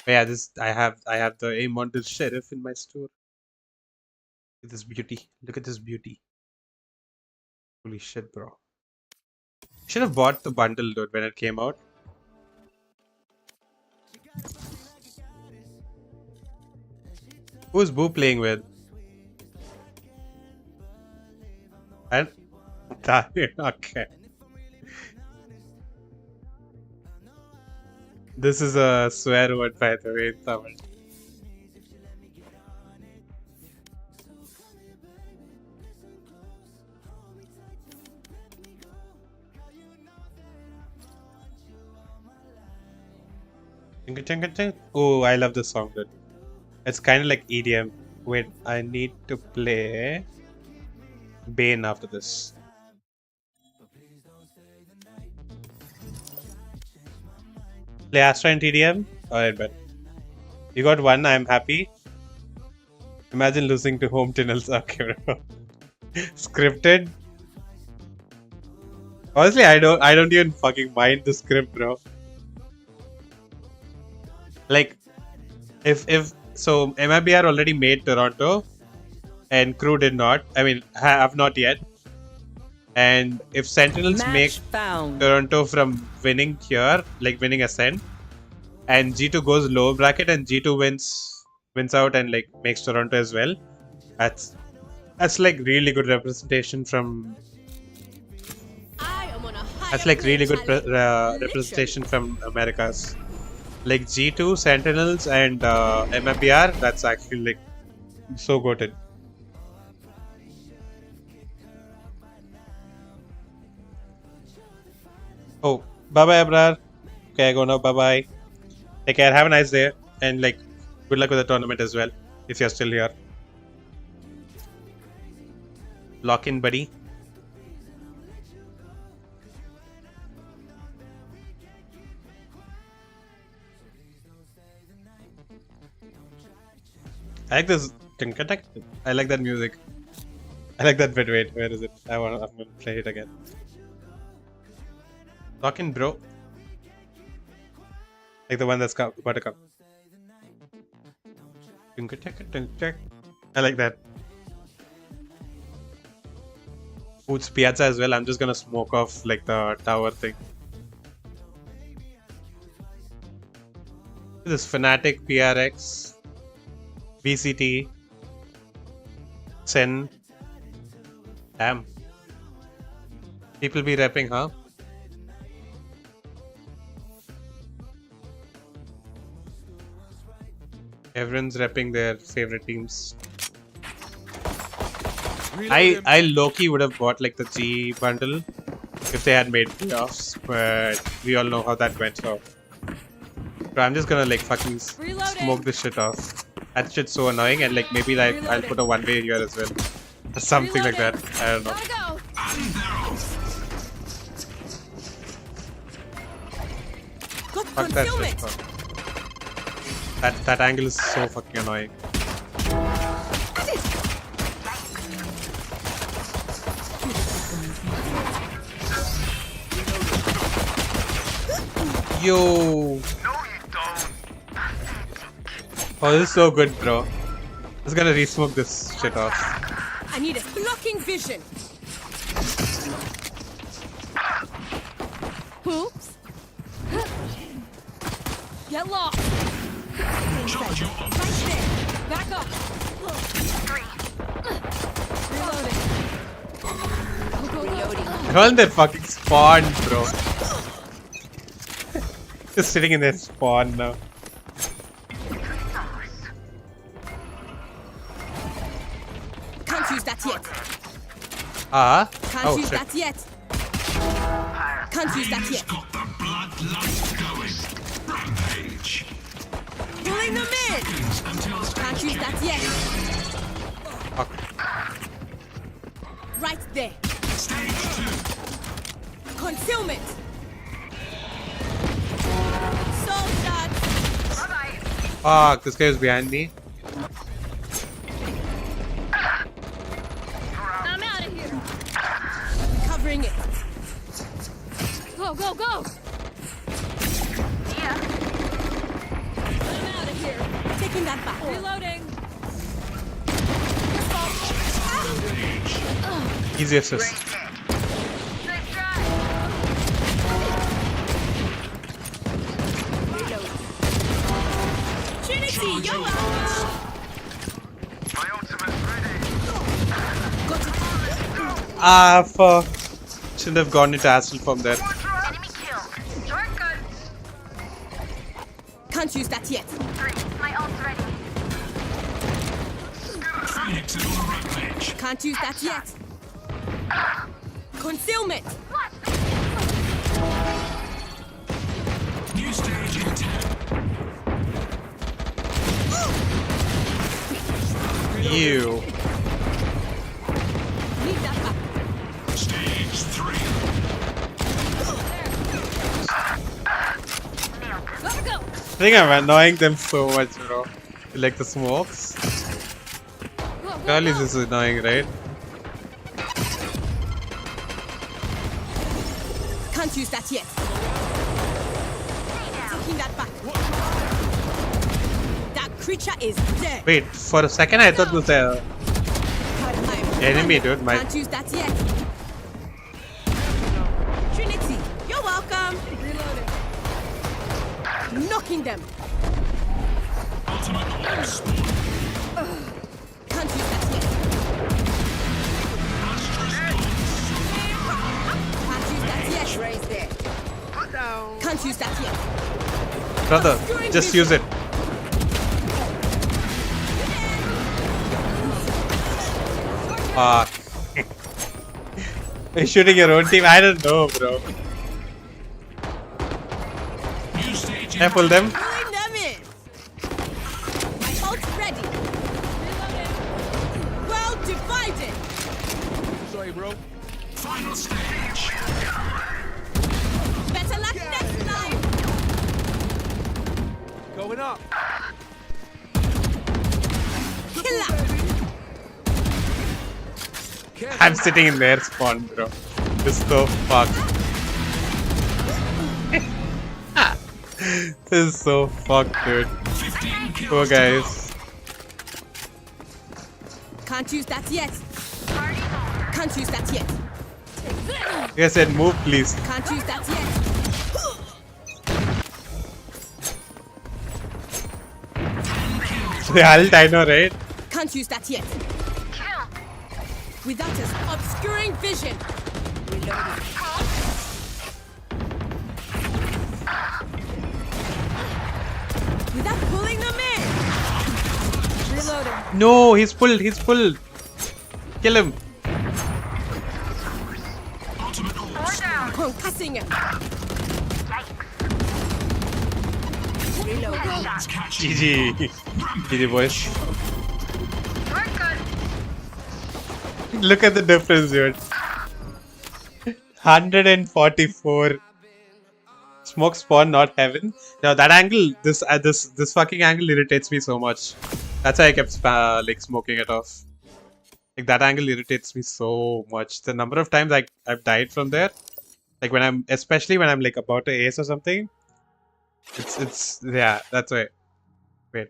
Yeah, this I have the aim on this sheriff in my store. Look at this beauty. Look at this beauty. Holy shit, bro. Should have bought the bundle, dude, when it came out. Who's Boo playing with? And okay. This is a swear word, by the way, in Tamil. Oh, I love this song, dude. It's kind of like EDM. Wait, I need to play Bane after this. Play Astra and TDM? Alright, bet. You got one, I'm happy. Imagine losing to home tunnels. Okay, bro. Scripted? Honestly, I don't even fucking mind the script, bro. Like, if so MIBR already made Toronto, and KRU did not. I mean, have not yet. And if Sentinels make Toronto from winning here, like winning Ascent, and G2 goes low bracket and G2 wins out and like makes Toronto as well, that's like really good representation from. That's like really good representation from Americas. Like G2, Sentinels, and MIBR. That's actually like so goated. Oh, bye bye, Abrar. Okay, I go now. Bye bye. Take care. Have a nice day, and like good luck with the tournament as well. If you're still here, lock in, buddy. I like this. I like that music. I like that bit. Wait, where is it? I'm gonna play it again. Lock in, bro. Like the one that's about to come. I like that. Ooh, it's Piazza as well. I'm just gonna smoke off like the tower thing. This Fnatic, PRX, VCT, Sen. Damn. People be repping, huh? Everyone's repping their favorite teams. I low-key would have bought like the G bundle if they had made playoffs, but we all know how that went, so. But I'm just gonna like fucking smoke this shit off. That shit's so annoying, and like maybe like I'll put a one-way here as well. Or something like that. I don't know. Fuck that shit. That angle is so fucking annoying. Yo. Oh, this is so good, bro. I'm just gonna re-smoke this shit off. I need a blocking vision. Oops. Get lost. Right there. Back up. Reloading. Hold that fucking spawn, bro. Just sitting in their spawn now. Can't use that yet. Can't use that yet. Can't use that yet. Got the bloodlust going. Rampage. Pulling them in. Can't use that yet. Fuck. Right there. Stage 2. Concealment. Soul shot. Bye-bye. Fuck, this guy is behind me. I'm out of here. Covering it. Go, go, go. Yeah. I'm out of here. Taking that back. Reloading. Easy assist. Trinity, yo! My ultimate's ready. Ah, fuck. Shouldn't have gone into Ascendant from there. Enemy kill. Shortcut. Can't use that yet. My ult's ready. Phoenix is on a rampage. Can't use that yet. Concealment. New stage in 10. You. Need that back. Stage 3. Let her go. I think I'm annoying them so much, bro. You like the smokes? Girl is just annoying, right? Can't use that yet. Taking that back. That creature is dead. Wait, for a second I thought it was a enemy, dude. My Can't use that yet. Trinity, you're welcome. Reloading. Knocking them. Can't use that yet. Can't use that yet. Raise there. Can't use that yet. brother, just use it. You're shooting your own team? I don't know, bro. I pull them. Pulling them in. My ult's ready. Well divided. Sorry, bro. Final stage. Better luck next time. Going up. Killer. I'm sitting in their spawn, bro. This is so fucked. This is so fucked, dude. Poor guys. Can't use that yet. Can't use that yet. Like I said, move, please. Can't use that yet. The ult, I know, right? Can't use that yet. Without us obscuring vision. Reloading. Without pulling them in. Reloading. No, he's pulled. He's pulled. Kill him. Concussing him. Reloading. GG. GG, boys. Look at the difference, dude. 144. Smoke spawn, not heaven. Now that angle, this fucking angle irritates me so much. That's why I kept like smoking it off. Like that angle irritates me so much. The number of times I've died from there, like when especially when I'm like about to ace or something. It's yeah, that's why. Wait,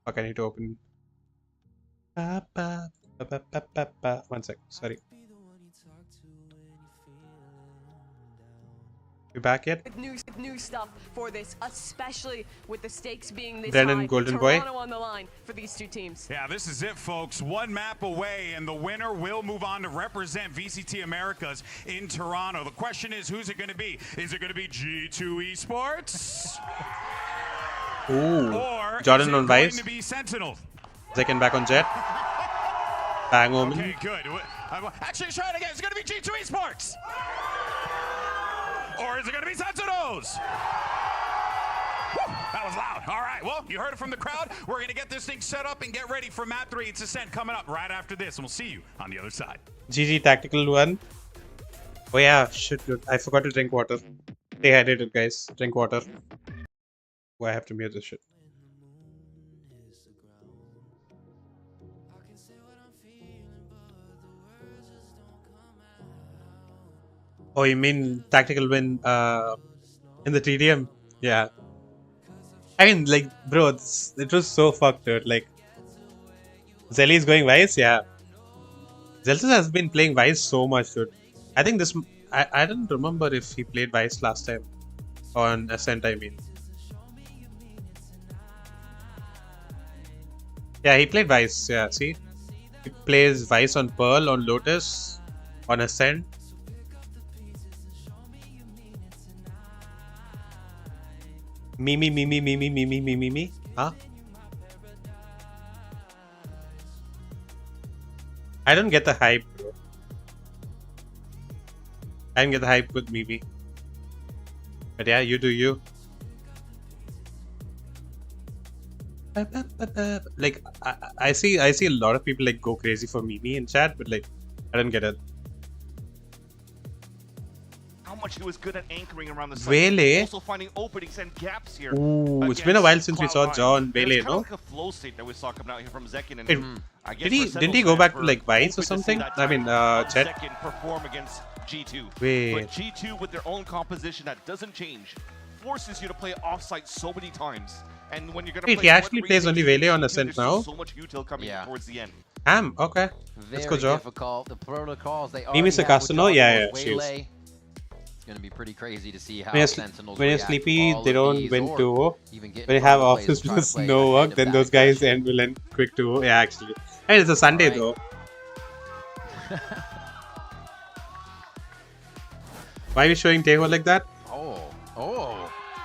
fuck, I need to open. One sec, sorry. You back yet? With new stuff for this, especially with the stakes being this Brennan, high. Golden Toronto Boy. on the line for these two teams. Yeah, this is it, folks. One map away, and the winner will move on to represent VCT Americas in Toronto. The question is, who's it going to be? Is it going to be G2 Esports? Ooh, Or Jordan is it on going Vice. to be Sentinels? Second back on Jet. Bang Omen. Okay, good. Actually, try it again. Is it going to be G2 Esports? Or is it going to be Sentinels? Woo, that was loud. All right, well, you heard it from the crowd. We're going to get this thing set up and get ready for map 3. It's Ascent coming up right after this, and we'll see you on the other side. GG Tactical 1. Oh yeah, shit, dude. I forgot to drink water. Stay hydrated, guys. Drink water. Oh, I have to mute this shit. Oh, you mean tactical win in the TDM? Yeah. I mean, like, bro, it was so fucked, dude. Like, Zelly is going Vice? Yeah. Zelsus has been playing Vice so much, dude. I think this... I don't remember if he played Vice last time. On Ascent, I mean. Yeah, he played Vice. Yeah, see? He plays Vice on Pearl, on Lotus, on Ascent. Me. Huh? I don't get the hype, bro. I don't get the hype with Mimi. But yeah, you do you. Like I see a lot of people like go crazy for Mimi in chat, but like I don't get it. How much he was good at anchoring around the site. Really? Also finding openings and gaps here. Ooh, it's been a while since we saw John Bailey, no? Like a flow state that we saw coming out here from Zekin, and I guess didn't he go back to like Vice or something? I mean, Chet. Zekin perform against G2. Wait. But G2 with their own composition that doesn't change. forces you to play offsite so many times. And when you're going to Wait, play he actually plays only Valo on Ascent now? so much util coming towards the end. Okay. Let's go, Joe. Difficult. The protocols they Mimi Sakasuno? Yeah, she is. It's going to be pretty crazy to see how Sentinels when you're react sleepy, to they all of don't these, win or 2-0. even get When you have pro players office trying to plus play no ahead work, of then that those guys session. end will end quick 2-0. Yeah, actually. And it's a Sunday though. Why are you showing Teho like that? Oh.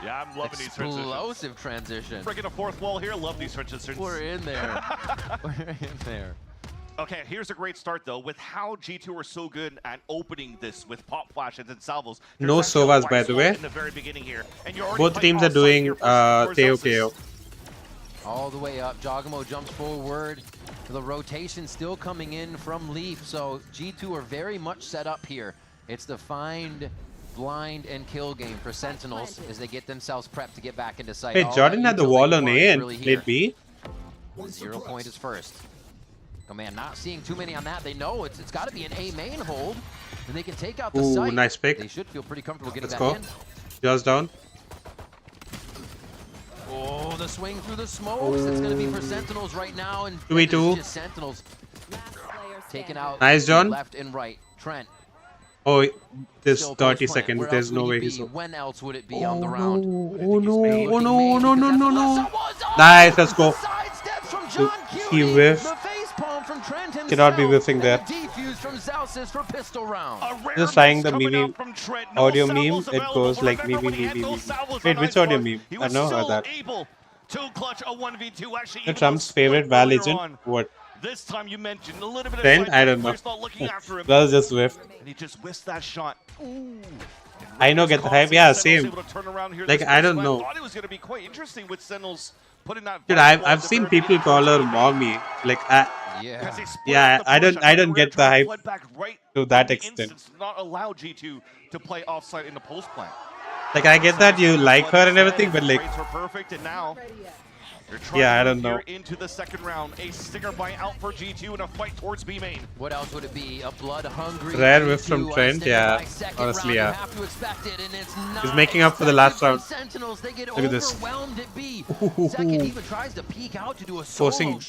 Yeah, I'm loving these transitions. Explosive transition. Breaking a fourth wall here. Love these transitions. We're in there. We're in there. Okay, here's a great start though. With how G2 are so good at opening this with pop flashes and salvos. No Sovas, by the way. In the very beginning here, and you're Both teams are doing Teho. All the way up. jawgemo jumps forward. The rotation still coming in from Leaf. So G2 are very much set up here. It's the find, blind, and kill game for Sentinels as they get themselves prepped to get back into sight. Hey, Jordan had the wall on A and played B. 0 point is first. Oh man, not seeing too many on that. They know it's got to be an A main hold, and they can take out the site. Nice pick. They should feel pretty comfortable getting Let's back go. in. Just down. Oh, the swing through the smokes. It's going to be for Sentinels right now, and 2v2. it's just Sentinels taking out Nice, John. left and right. Trent. Oh, this Still 30 close seconds. Where There's else no would way he he's. be? When else would it be on the round? Oh no! Oh no! Oh no! No! No! No! Nice. Let's go. He whiffed. Cannot be whiffing there. Just trying the meme audio meme. It goes like meme. Wait, which audio meme? I know about that. The Trump's favorite Val agent. What? This time you mentioned a little bit of Trent? I don't know. That was just whiff. And he just whiffed that shot. Ooh. I know, get the hype. Yeah, same. Like, I don't know. I thought it was going to be quite interesting with Sentinels putting that. Dude, I've seen people call her mommy. Like, yeah, I don't get the hype to that extent. Not allow G2 to play offsite in the post plan. Like, I get that you like her and everything, but like, perfect, and now yeah, I don't know. Into the second round, a stinger buy out for G2 in a fight towards B main. What else would it be? A blood-hungry Rare whiff from Trent, yeah. Honestly, yeah. He's making up for the last round. Look at this. Forcing.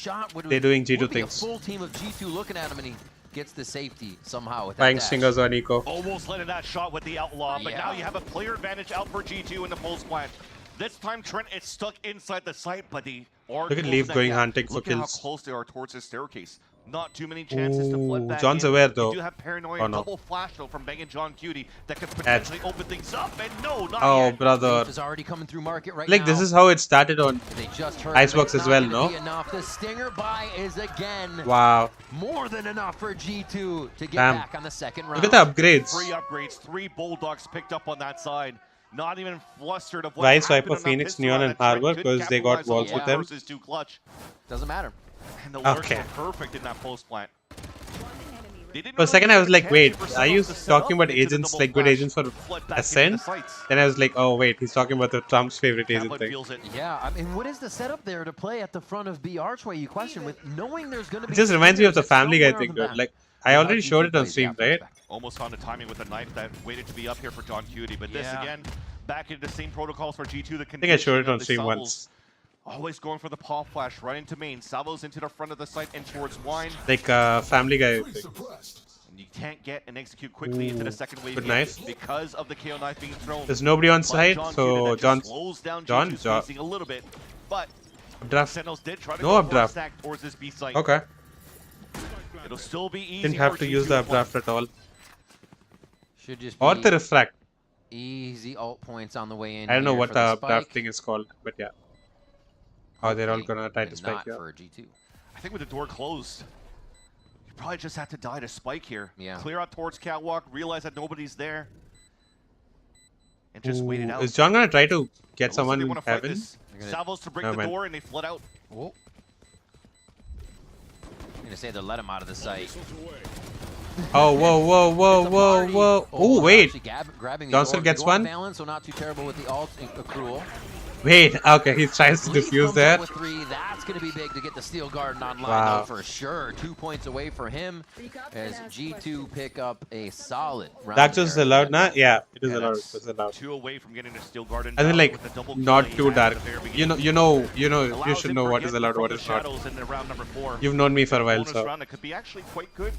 They're doing G2 things. Full team of G2 looking at him, and he gets the safety somehow with that Buying dash. stingers on Eco. Almost letting that shot with the outlaw, but now you have a player advantage out for G2 in the post plant. This time Trent is stuck inside the site, but the Look at Leaf going hunting for Look kills. at how close they are towards the staircase. Not too many chances to flood back John's in. aware though. You do have paranoia, Oh, no. double flash though from Bang and John Cutie that could potentially open things up, and no, not Oh, yet. brother. Is already coming through market right Like, now. this is how it started on They just heard Icebox it's as not well, gonna no? be enough. The stinger buy is again Wow. more than enough for G2 to get Damn. back on the second round. Look at the upgrades. 3 upgrades, 3 Bulldogs picked up on that side. Not even flustered of what Why happened Swiper, on that Phoenix, pistol Neon, round and that Trent Harbor? could Because they got capitalize on walls with them. versus 2 clutch. Doesn't matter. And the lurks Okay. were perfect in that post plant. For a second, I was like, wait, are you talking about agents, like good agents for Ascent? Then I was like, oh, wait, he's talking about the Trump's favorite agent thing. Yeah, I mean, what is the setup there to play at the front of B archway? You question with knowing there's going to be. It just reminds me of the Family Guy thing, somewhere dude. Like, I already showed it on stream, right? Almost on the timing with a knife that waited to be up here for John Cutie, but this again, back into the same protocols for G2. I think I showed it on stream once. Always going for the paw flash right into main. Salvos into the front of the site and towards wine. Like Family Guy thing. And you can't get and execute quickly into the second wave good here knife. because of the KO knife being thrown. There's nobody on site, John so Cutie that just John slows down G2's spacing a little bit, but updraft. Sentinels did try to No go for a updraft. stack towards this B site. Okay. It'll still be easy. Didn't have for to G2 use the play. updraft at all. Should just Or be the refract. easy ult points on the way in. I don't know here what for the the updraft spike. thing is called, but yeah. Oh, they're all gonna try to And spike not here. for G2. I think with the door closed, you probably just have to die to spike here. Yeah. Clear out towards catwalk, realize that nobody's there, and just wait it out. Is John gonna try to get It looks like someone they in wanna fight heaven? this. Salvos to break No, the man. door, and they flood out. Oh. I'm gonna say they let him out of the site. Oh, whoa. Oh, wait. Grabbing Johnson gets one. Balance, so not too terrible with the ult accrual. Wait, okay, he tries to defuse there. With 3, that's going to be big to get the Steel Garden online, Wow. though, for sure. 2 points away for him as G2 pick up a solid round. That just allowed now? Yeah, it is allowed. That's It's allowed. 2 away from getting a Steel Garden. I think like with the double not kill he too had dark. at the very You beginning. should know what is allowed, what is not. In the round number 4. You've known me for a while, Bonus so. round that could be actually quite good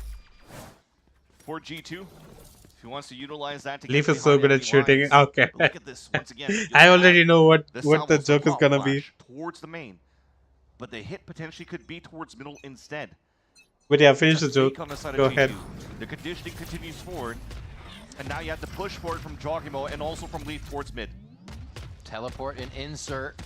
for G2. If he wants to utilize that to Leaf get is so good at behind shooting. enemy lines. Okay. But look at this once again. I already know what the Salvos joke is pop gonna be. flash towards the main, but the hit potentially could be towards middle instead. But yeah, finish the joke. On the side Go of ahead. G2. The conditioning continues forward, and now you have to push forward from jawgemo and also from Leaf towards mid. Teleport and insert.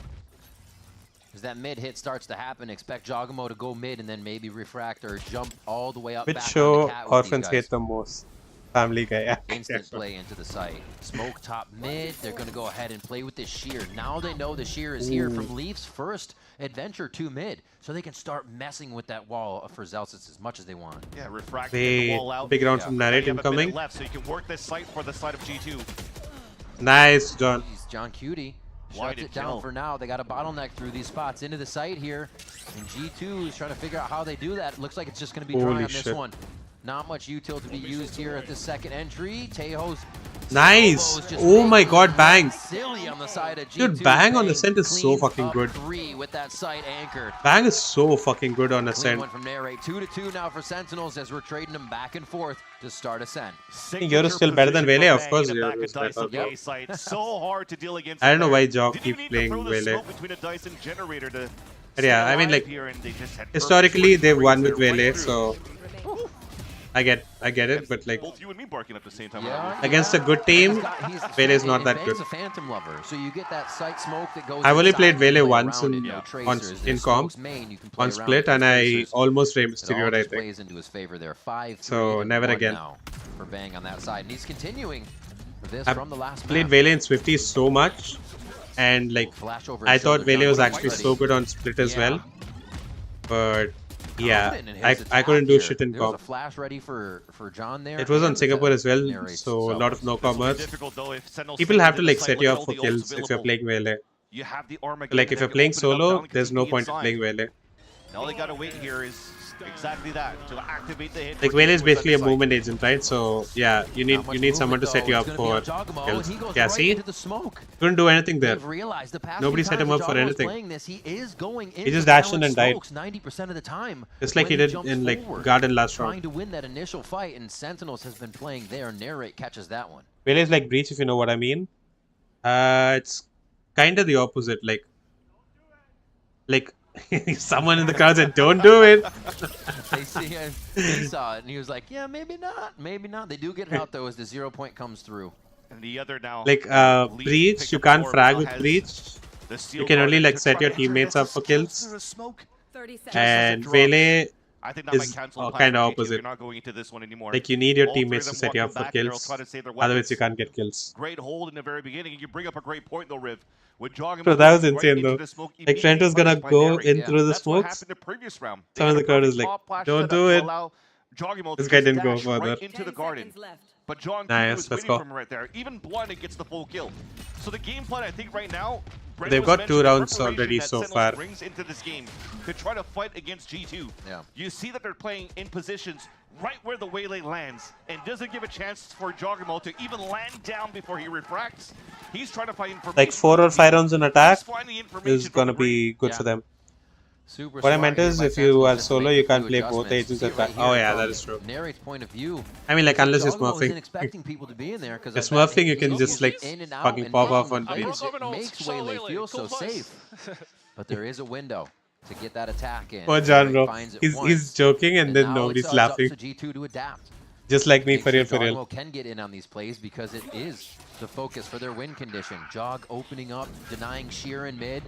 As that mid hit starts to happen, expect jawgemo to go mid and then maybe refract or jump all the way up Which back show onto cat with orphans these guys. hate the most? Family Guy. Yeah. Instant play into the site. Smoke top mid. They're going to go ahead and play with the shear. Now they know the shear is here from Leaf's first adventure to mid. So they can start messing with that wall for Zelsis as much as they want. Yeah, refract Wait, the wall out. big round from Narrate incoming. Left, so you can work this site for the side of G2. Nice, John. John Cutie Why shuts did it down kill? for now. They got a bottleneck through these spots into the site here. And G2 is trying to figure out how they do that. It looks like it's just going to be dry Holy on this shit. one. Not much util to be used here at the second entry. Tejo's Nice. Oh my god, bang. silly on the side of G2. Dude, bang on Ascent is so Cleans fucking up good. 3 with that site anchored. Bang is so fucking good on Clean Ascent. one from Narrate. 2-2 now for Sentinels as we're trading them back and forth to start Ascent. You're still better than Vele, of course. You're better. Yep. So hard to deal against. I don't know why Jog Didn't keeps even need to playing throw the Vele. smoke between a Dyson generator to But yeah, I mean, stay like, alive here, and they just had historically they've won with right Vele, through. so I get it, but like Both you and me barking at the same time. against a good team, Vele is not that good. He's a phantom lover, so you get that sight smoke that goes. I've only played inside, you Vele play once around in it, no on tracers. in There's comp, smokes main, you can play on around split, with and I tracers. almost Rey It all Mysterio, I just think. plays into his favor there. 5-3 So and never 1 again. now for Bang on that side, and he's continuing for this I've from the last played map. Vele in Swifty so much, and like Flash over I his thought shoulder, Vele John was Wick actually ready. so good on split as well, but yeah, Confident in his I attack couldn't do here. shit in There was a comp. flash ready for John there. It was on and Singapore as well, narrates so a lot of no commerce. Difficult though if Sentinels People stay have to in like the set site you with up all for the ults kills if you're available. playing Vele. You have the armor Like if you're playing solo, there's no point in playing Vele. All they gotta wait here is exactly that to activate the hit. Like Vele is basically a movement agent, right? So yeah, you need someone to set you up It's for gonna be on Jawgemo, kills. and he goes Yeah, right see, into the smoke. couldn't do anything there. They've realized the past Nobody few set him times up for Jawgemo's anything. playing this, he is going He into just dashed in balanced and died. smokes 90% of the time. Just like when he did jumps in like forward, Garden last trying round. to win that initial fight, and Sentinels has been playing there. Narrate catches that one. Vele is like Breach, if you know what I mean. It's kind of the opposite. Like someone in the crowd said, "Don't do it." They see him, he saw it, and he was like, "Yeah, maybe not, maybe not." They do get it out though as the 0 point comes through. And the other now. Like Breach, you can't frag with Breach. You can only like set your teammates up for kills. And Vele I think that is might cancel kind of G2. They're opposite. not going into this one anymore. Like you need your All three of teammates to them set you up walking for back, they'll kills. try to save their Otherwise, weapons. you can't get kills. Great hold in the very beginning. You bring up a great point though, Riv. With Jawgemo Bro, that was right insane into though. the smoke, Like Trent was gonna immediately go punished by in Narrate. through the That's what smokes. happened the previous round. Some of the crowd is like, "Don't do it." Jawgemo This to guy just didn't go dash further. right into the garden. But John Nice, was let's waiting go. for him right there. Even blinded gets the full kill. So the game plan, I think, right now. They've got 2 rounds already so far. Brings into this game to try to fight against G2. Yeah. You see that they're playing in positions right where the waylay lands, and doesn't give a chance for Jawgemo to even land down before he refracts. He's trying to find information. Like 4 or 5 rounds in attack He's finding information is gonna be good for them. Super What I smart meant here is, by if you Sentinels are just to solo, make you a can't few play both adjustments. agents See at it right back. Oh here yeah, from that is true. Narrate's point of view. I mean, like unless you're Jawgemo isn't smurfing. expecting people to be in there because You're smurfing, you can just like fucking pop off on Breach. It makes Waylay feel so safe. But there is a window to get that attack in. Poor John, bro. Finds it He's once, joking and then now nobody's it's up laughing. to G2 to adapt. Just like me, Make for sure real, for real. Jawgemo can get in on these plays because it is the focus for their win condition. Jog opening up, denying sheer in mid,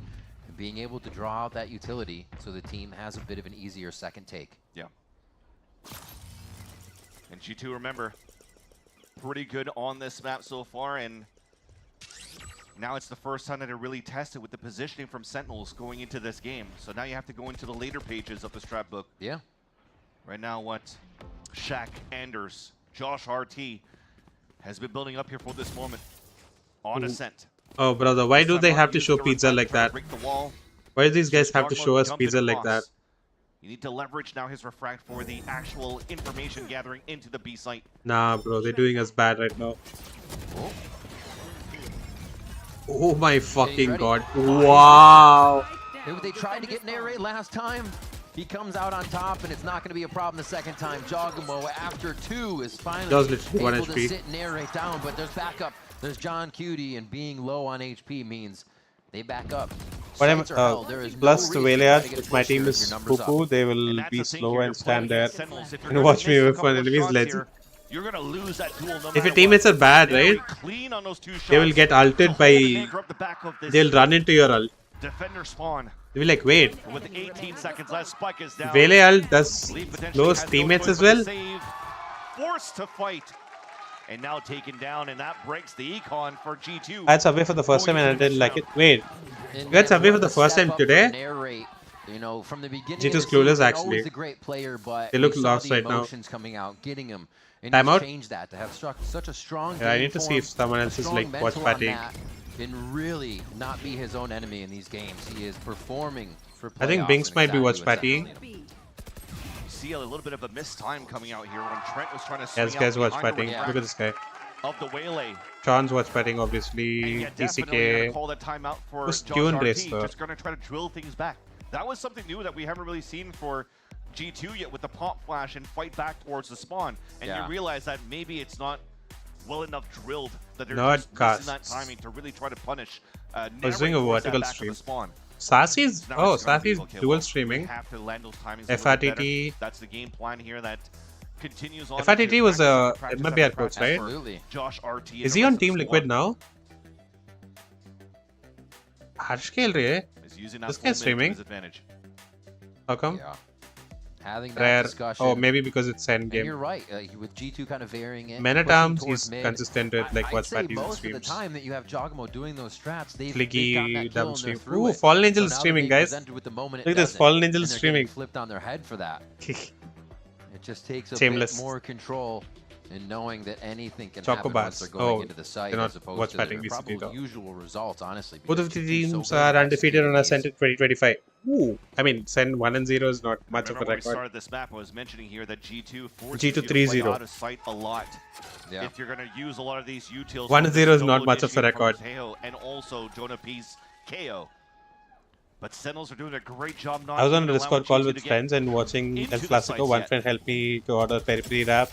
and being able to draw out that utility so the team has a bit of an easier second take. Yeah. And G2, remember, pretty good on this map so far, and now it's the first time that it really tested with the positioning from Sentinels going into this game. So now you have to go into the later pages of the strat book. Yeah. Right now what Shaq, Anders, Josh RT has been building up here for this moment on Ascent. Oh, brother, why do they have to show pizza like that? Why do these guys have to show us pizza like that? You need to leverage now his refract for the actual information gathering into the B site. Nah, bro, they're doing us bad right now. Oh my fucking god. Wow. They tried to get Narrate last time. He comes out on top, and it's not going to be a problem the second time. Jawgemo, after 2, is finally able to sit Narrate down, but there's backup. There's John Cutie, and being low on HP means they back up. Plus the Valiant, if my team is poo-poo, they will be slow and stand there and watch me with one enemy's legend. You're gonna lose that duel no If your teammates are bad, right, they will get ulted by... They'll run into your ult. Defender spawn. They'll be like, wait, With 18 seconds left, Spike is down. Valiant does close teammates as well? Forced to fight. And now taken down, and that breaks the econ for G2. I had Subway for the first time and I didn't like it. Wait, you had Subway for the first time today? You know, from the beginning, G2's clueless actually. A great player, but they look lost right now. Coming out, getting him, and Timeout? change that to have such a strong. Yeah, I need to see if someone else is like watch partying. And really not be his own enemy in these games. He is performing for playoffs. I think Binks might be watch partying. See a little bit of a missed time coming out here when Trent was trying to swing Yeah, this guy's watch partying. Look at this guy. Of the Waylay. Sean's watch partying, obviously. DCK. Call that timeout for Who's Tune Racer? Just going to try to drill things back. That was something new that we haven't really seen for G2 yet, with the pop flash and fight back towards the spawn. And you realize that maybe it's not well enough drilled, that they're just missing that timing to really try to punish. I was doing a vertical stream. Sassy's dual streaming. FRTT. That's the game plan here that continues on. FRTT was a MIBR coach, right? Absolutely. Josh RT. Is he on Team Liquid now? Harsh खेल रही है. This guy's streaming. How come? Yeah. Having that Rare. discussion. Oh, maybe because it's end game. And you're right. With G2 kind of varying it. Men at Arms, he's consistent with like watch I'd say parties and most streams. of the time that you have Jawgemo doing those strats, they've Flicky gotten that kill double and they're stream. through Ooh, it. FallnAngel So is now streaming, they're being guys. presented with the moment Look it at this, doesn't, FallnAngel and is they're streaming. getting flipped on their head for that. It just takes a Shameless. bit more control in knowing that anything can Choco happen bars. once they're going Oh, into the site they're not as opposed watch to partying their VCT probably usual results, honestly. Both of the because teams so are good at undefeated on executing Ascendant 2025. Ooh, I mean, Sen 1-0 is not much of a When we record. started this map, I was mentioning here that G2 forces G2 you to play 3-0. out of sight a lot. Yeah. If you're going to use a lot of these utils, 1-0 is not much of a record. And also Jonah P's KO. But Sentinels are doing a great job. Not I was on a allowing Discord call G2 with to get friends and watching El into the Clasico. sites One yet. friend helped me to order peri-peri wrap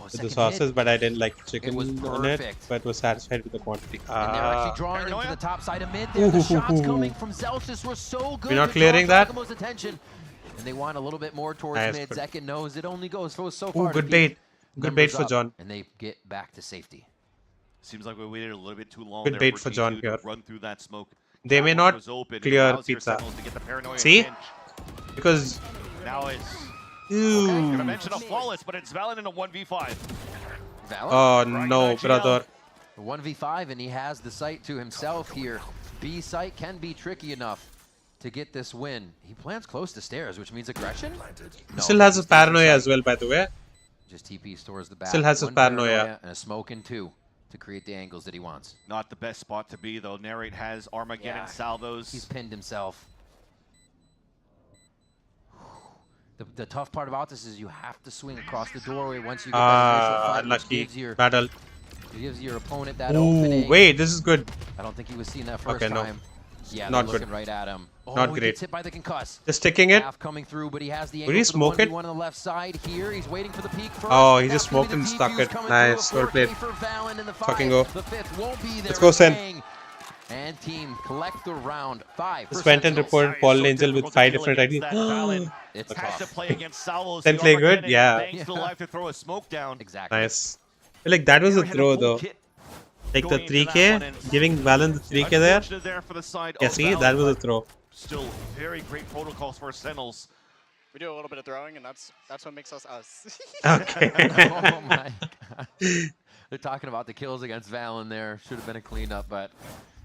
with the second sauces, hit. but I didn't like chicken was on it, perfect. but was satisfied with the quantity. And they're actually drawing him to the top side of mid there. The shots coming from Celsius were so good. We're not to clearing draw that? Jawgemo's attention. And they want a little bit more towards Nice, mid. good. Zekin knows it only goes so Ooh, far. good to bait. beat Good bait numbers for up, John. And they get back to safety. Seems like we waited a little bit too long. Good there bait for G2 John to here. Run through that smoke. They may Catwalk not was open. It clear allows your pizza. Sentinels to get the paranoia See? pinch. Because Now it's Ooh. gonna mention a flawless, but it's Valon in a 1v5. Oh no, brother. 1v5, and he has the site to himself here. B site can be tricky enough to get this win. He plants close to stairs, which means aggression. No, Still has he his stays paranoia inside. as well, by the way. Just TP stores the back. Still has his One paranoia. and a smoke in 2 to create the angles that he wants. Not the best spot to be, though. Narrate has Armageddon salvos. He's pinned himself. The tough part about this is you have to swing across the doorway once you get that initial fight, which unlucky. gives your opponent that Ooh, opening. wait, this is good. I don't think he was seeing that first Okay, no. time. Yeah, Not they're looking good. right at him. Oh, Not he great. gets hit by the concuss. Just sticking it. Half coming through, but he has the Would angle he for the smoke it? 1v1 on the left side here. He's waiting for the peak first. Oh, he Now just smoked getting and the stuck defuse it. coming Nice, through. A well played. 4K for Valon in the Fucking five. go. The fifth won't be there. Let's go, Sen. Bang. And team collect the round 5. Just went and reported FallnAngel with 5 different IDs. It's Has to tough. play against Salvos. Sen play good? Yeah. Banks still alive to throw a smoke down. Exactly. Nice. Like that was a throw though. Like the 3K, giving Valon the 3K there. Unfortunate there for the side Yeah, of see, Valon, that was a but throw. Still very great protocols for Sentinels. We do a little bit of throwing, and that's what makes us us. Okay. Oh my god. They're talking about the kills against Valon there. Should have been a cleanup, but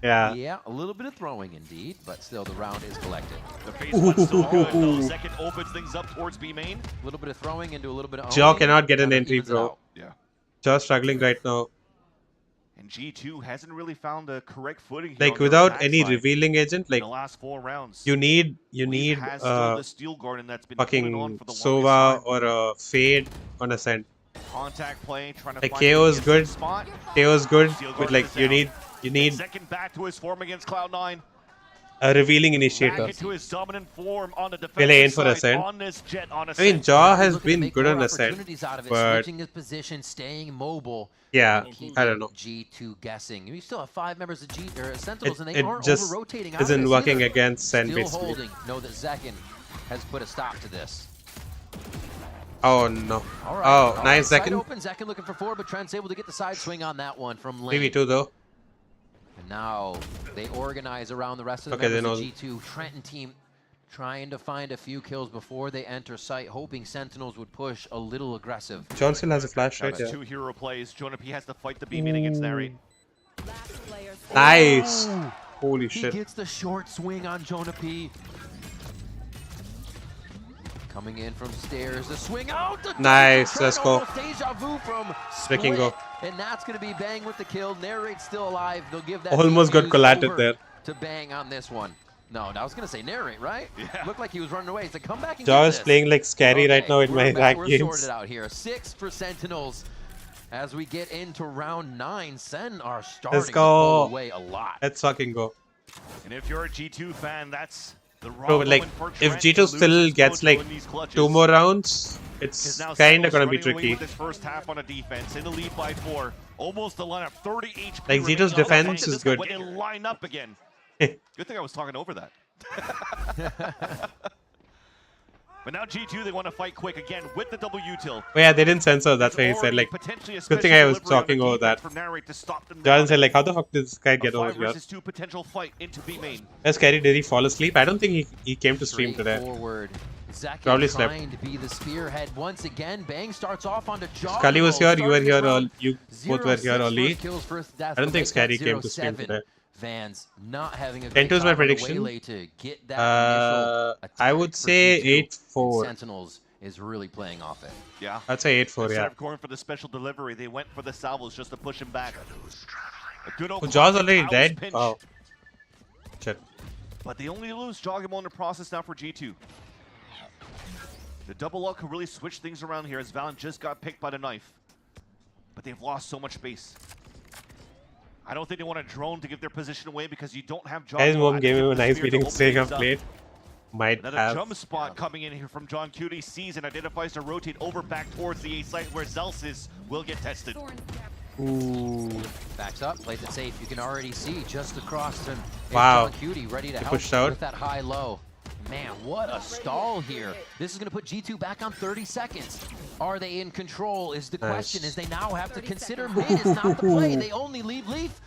Yeah. yeah, a little bit of throwing indeed, but still the round is collected. The phase one's still good, though. Second opens things up towards B main. A little bit of throwing into a little bit of Jaw owning. cannot get an Kinda entry, evens it bro. out. Yeah. Jaw struggling right now. And G2 hasn't really found the correct footing here Like without any revealing agent, like the last 4 rounds. you need fucking Sova or a Fade on Ascent. Contact play, trying to like find KO is good. spot. KO is good, but Guard like is you down. need Second back to his form against Cloud9. a revealing Back initiator. into his dominant form on the Will aim for defensive side Ascent. on this jet on I mean, Ascent. Jaw has Looking to been make good more on Ascent, opportunities out of it, but switching his position, staying mobile. yeah, Keeping I don't know. G2 guessing. You still have 5 members of G or Sentinels, and they It aren't just over-rotating. isn't working against Sen Still basically. holding. Know that Zekin has put a stop to this. Oh no. All right, Oh, all nice right, side second. open. Zekin looking for 4, but Trent's able to get the side swing on that one from lane. Maybe 2 though. And now they organize around the rest of the Okay, they members know. of G2. Trenton team trying to find a few kills before they enter site, hoping Sentinels would push a little aggressive. John still has a flash, right? That's Yeah. 2 hero plays. Jonah P has to fight the beam in against Narrate. Nice. Holy He shit. gets the short swing on Jonah P. Coming in from stairs, the swing out. The Nice, let's go. Deja vu from Freaking Split, go. and that's going to be Bang with the kill. Narrate's still alive. They'll give that Almost got defuse collated over there. to Bang on this one. No, I was going to say Narrate, right? Yeah. Looked like he was running away. He's like, come back and Jaw get is this. playing like scary right now in my rank We're games. sorted out here. 6 for Sentinels. As we get into round 9, Sen are starting Let's to pull go. away a lot. Let's fucking go. And if you're a G2 fan, that's the wrong Bro, like, moment for if Trent to G2 lose still his gets mojo like in these clutches. 2 more rounds, Because it's now kind of Sentinels gonna be running away tricky. with this first half on a defense in the lead by 4. Almost the lineup, 30 HP. Like, G2's remaining on the defense tank. is good. When they line up again. Good thing I was talking over that. But now G2, they want to fight quick again with the double util. Oh yeah, they didn't censor. That's why he said like. Good thing I was talking over that. Jordan said like, how the fuck did this guy get over here? 5 versus 2 potential fight into B main. Yes, Kerry, did he fall asleep? I don't think he came to stream today. Forward. Zekin Probably trying slept. to be the spearhead once again. Bang starts off onto Jaw. Scully was here, you were here, all. you both were here early. I don't think Scary came to 0-7. stream today. Vans not having a 10-2 is my prediction. to get that initial I would attack say for G2. 8-4. Sentinels is really playing off it. Yeah. I'd say 8-4, Instead yeah. of going for the special delivery, they went for the salvos just to push him back. A good old Oh, Jaw's already Owl's dead? pinch. Oh. Shit. But they only lose jawgemo in the process now for G2. The double up could really switch things around here as Valen just got picked by the knife. But they've lost so much space. I don't think they want a drone to give their position away because you don't have jawgemo. Guys, mom gave him a at the nice spear to meeting open staying up things late. Might Another have. jump spot coming in here from John Cutie. Sees and identifies to rotate over back towards the A site where Zelsis will get tested. Ooh. Backs up, plays it safe. You can already see just across him. Wow. John Cutie ready to He help pushed out. with that high-low. Man, what a stall here. This is going to put G2 back on 30 seconds. Are they in control is the question, as they now have to consider mid is not the play. They only leave Leaf,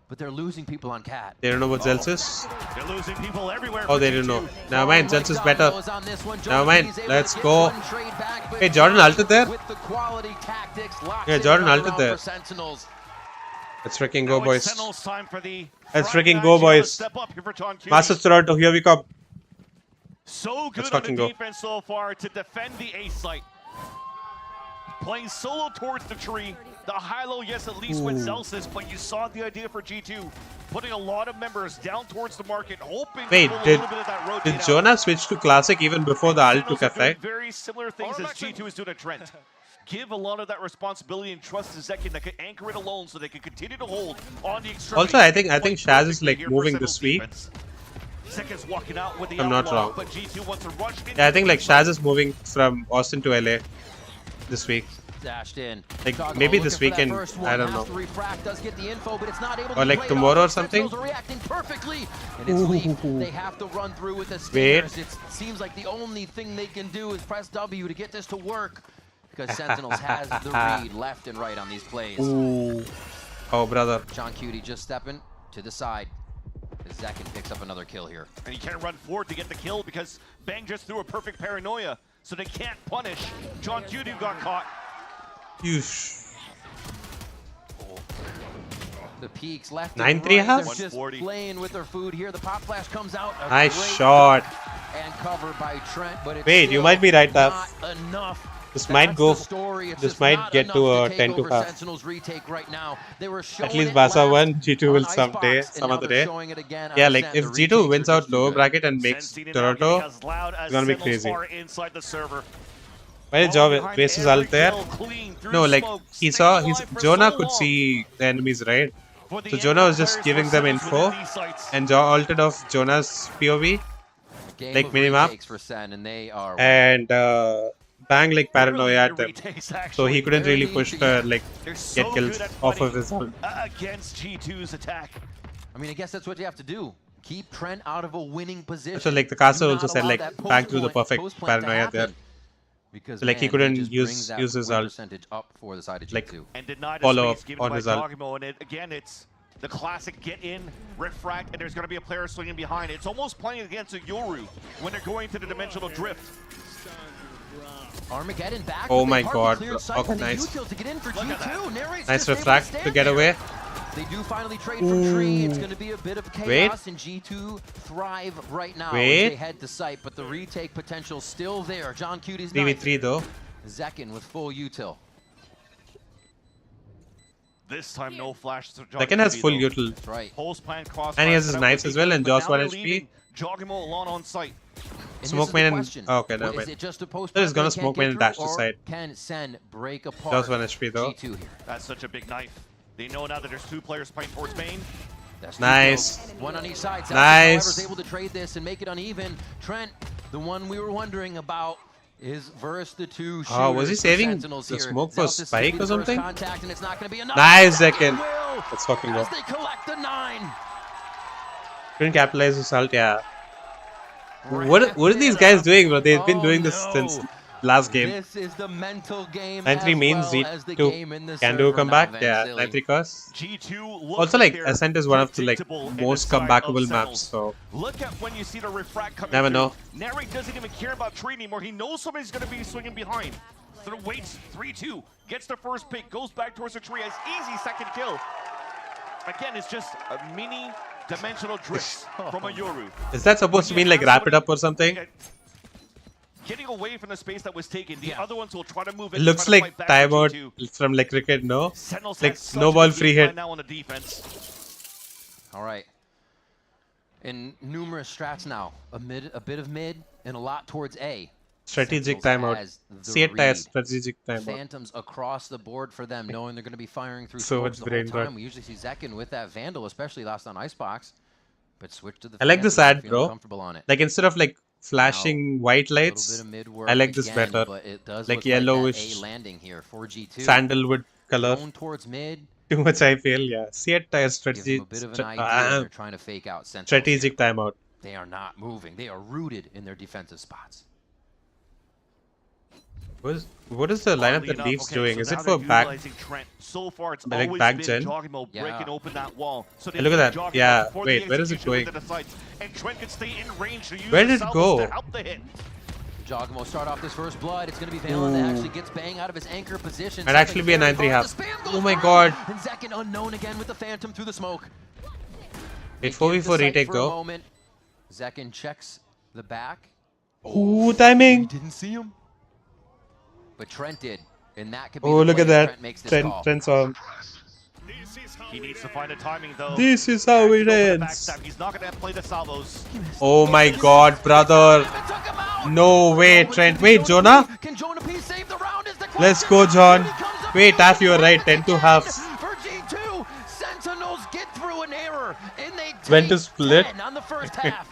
but they're losing people on Cat. They don't know what Zelts is? They're losing people everywhere. Oh, they didn't know. Never mind, Zelts is better. Never mind, let's go. Hey, Jordan ulted there? Yeah, Jordan ulted there. Let's freaking go, boys. Let's freaking go, boys. Masters Toronto, here we come. So good Let's on fucking the go. defense so far to defend the A site. Playing solo towards the tree. The high-low, yes, at least with Ooh. Zelsis, but you saw the idea for G2. Putting a lot of members down towards the market, hoping Wait, to pull a did little bit of that rotate out. Jonah switch to Classic even before the ult Sentinels took are doing effect? very similar things as G2 is doing at Trent. Give a lot of that responsibility and trust to Zekin that can anchor it alone so they can continue to hold on the extremity. Also, I think Shaz is like moving this week. Seconds walking out with the I'm not outlaw, wrong. but G2 wants to rush in. Yeah, I think like Shaz is moving from Austin to LA this week. Dashed in. Like Doggo maybe looking this for that weekend, first one. I don't Has know. to refract, does get the info, but it's not able to Or like play it tomorrow off. or something. Sentinels are reacting perfectly, and it's Leaf. They have to run through with the Wait. stingers. It seems like the only thing they can do is press W to get this to work, because Sentinels has the read left and right on these plays. Ooh. Oh, brother. John Cutie just stepping to the side. Zekin picks up another kill here. And he can't run forward to get the kill because Bang just threw a perfect paranoia, so they can't punish. John Cutie got caught. Yeesh. The peaks left 9-3 and right. half? They're just playing with their food here. The pop flash comes out. A Nice great shot. and covered by Trent, but it's Wait, you still might be right, not Taf. enough. This might go. This might get to a 10 to half. At least Barca won. G2 will someday, some other day. Yeah, like if G2 wins out lower bracket and makes Toronto, it's gonna be crazy. Why did Jaw ult there? No, like he saw Jonah could see the enemies, right? So Jonah was just giving them info, and Jaw ulted off Jonah's POV, like minimap, and bang like paranoia at them. So he couldn't really push to like get kills off of his ult. Against G2's attack. I mean, I guess that's what you have to do. Keep Trent out of a winning position. So like the caster also said like bang through the perfect paranoia there. Because like he couldn't use his ult, like follow up on his ult. And again, it's the classic get in, refract, and there's going to be a player swinging behind. It's almost playing against a Yoru when they're going to the dimensional drift. Armageddon back. Oh my god. Okay, nice. Nice refract to get away. They do finally trade from tree. It's going to be a bit of chaos, and G2 thrive right now as they head to site, but the retake potential still there. John Cutie's 3v3 though. Zekin with full util. This time no flash. Zekin has full util. That's right. And he has his knives as well, and Jaws 1 HP. Jawgemo alone on site. Smoke main and okay, never mind. They're just gonna smoke main and dash to side. Can Sen break apart Jaws 1 HP though. G2 here. That's such a big knife. They know now that there's two players playing towards main. Nice. One on each side. Nice. Able to trade this and make it uneven. Trent, the one we were wondering about, is versus the two shooters. Oh, was he saving the smoke for spike or something? Contact, and it's not going to be enough. Nice, Zekin. Let's fucking go. They collect the 9. Couldn't capitalize his ult, yeah. What are these guys doing, bro? They've been doing this since last game. This is the mental game. 9-3 means Z2 can do a comeback. Yeah, 9-3 cause. Also, like Ascent is one of the like most comebackable maps. So look at when you see the refract coming. Never know. Neri doesn't even care about tree anymore. He knows somebody's going to be swinging behind. So waits 3-2, gets the first pick, goes back towards the tree, has easy second kill. Again, it's just a mini dimensional drift from a Yoru. Is that supposed to mean like wrap it up or something? Getting away from the space that was taken, the other ones will try to move it. It looks like timeout from like cricket, no? Like no ball free hit. Now on the defense. All right. In numerous strats now, a bit of mid, and a lot towards A. Strategic timeout. See it as strategic timeout. Phantoms across the board for them, knowing they're going to be firing through so much the whole time. We usually see Zekin with that Vandal, especially last on Icebox. But switch to the I like this ad, bro. On it. Like instead of like flashing white lights, I like this better. Like yellowish landing here for G2. Sandalwood color. Towards mid. Too much I feel, yeah. See it as strategic. They're trying to fake out strategic timeout. They are not moving. They are rooted in their defensive spots. What is the lineup that Leaf's doing? So is it for back? So far, it's like back gen? breaking open that wall. So hey, look at that. Yeah, wait, where is it going? And Trent can stay in range to use where did it go? Jawgemo start off this first blood. It's going to be Valo that actually gets bang out of his anchor position. Might actually be a 9-3 half. Oh my god. And Zekin unknown again with the Phantom through the smoke. Wait, 4v4 retake though. Zekin checks the back. Ooh, timing. Didn't see him. But Trent did, and that could be look at that. Trent saw him. He needs to find the timing though. This is how it ends. He's not going to play the salvos. Oh my god, brother. No way, Trent. Wait, Jonah? Let's go, John. Wait, Taff, you were right. 10 to half. For G2, Sentinels get through an error, and they went to split. On the first half.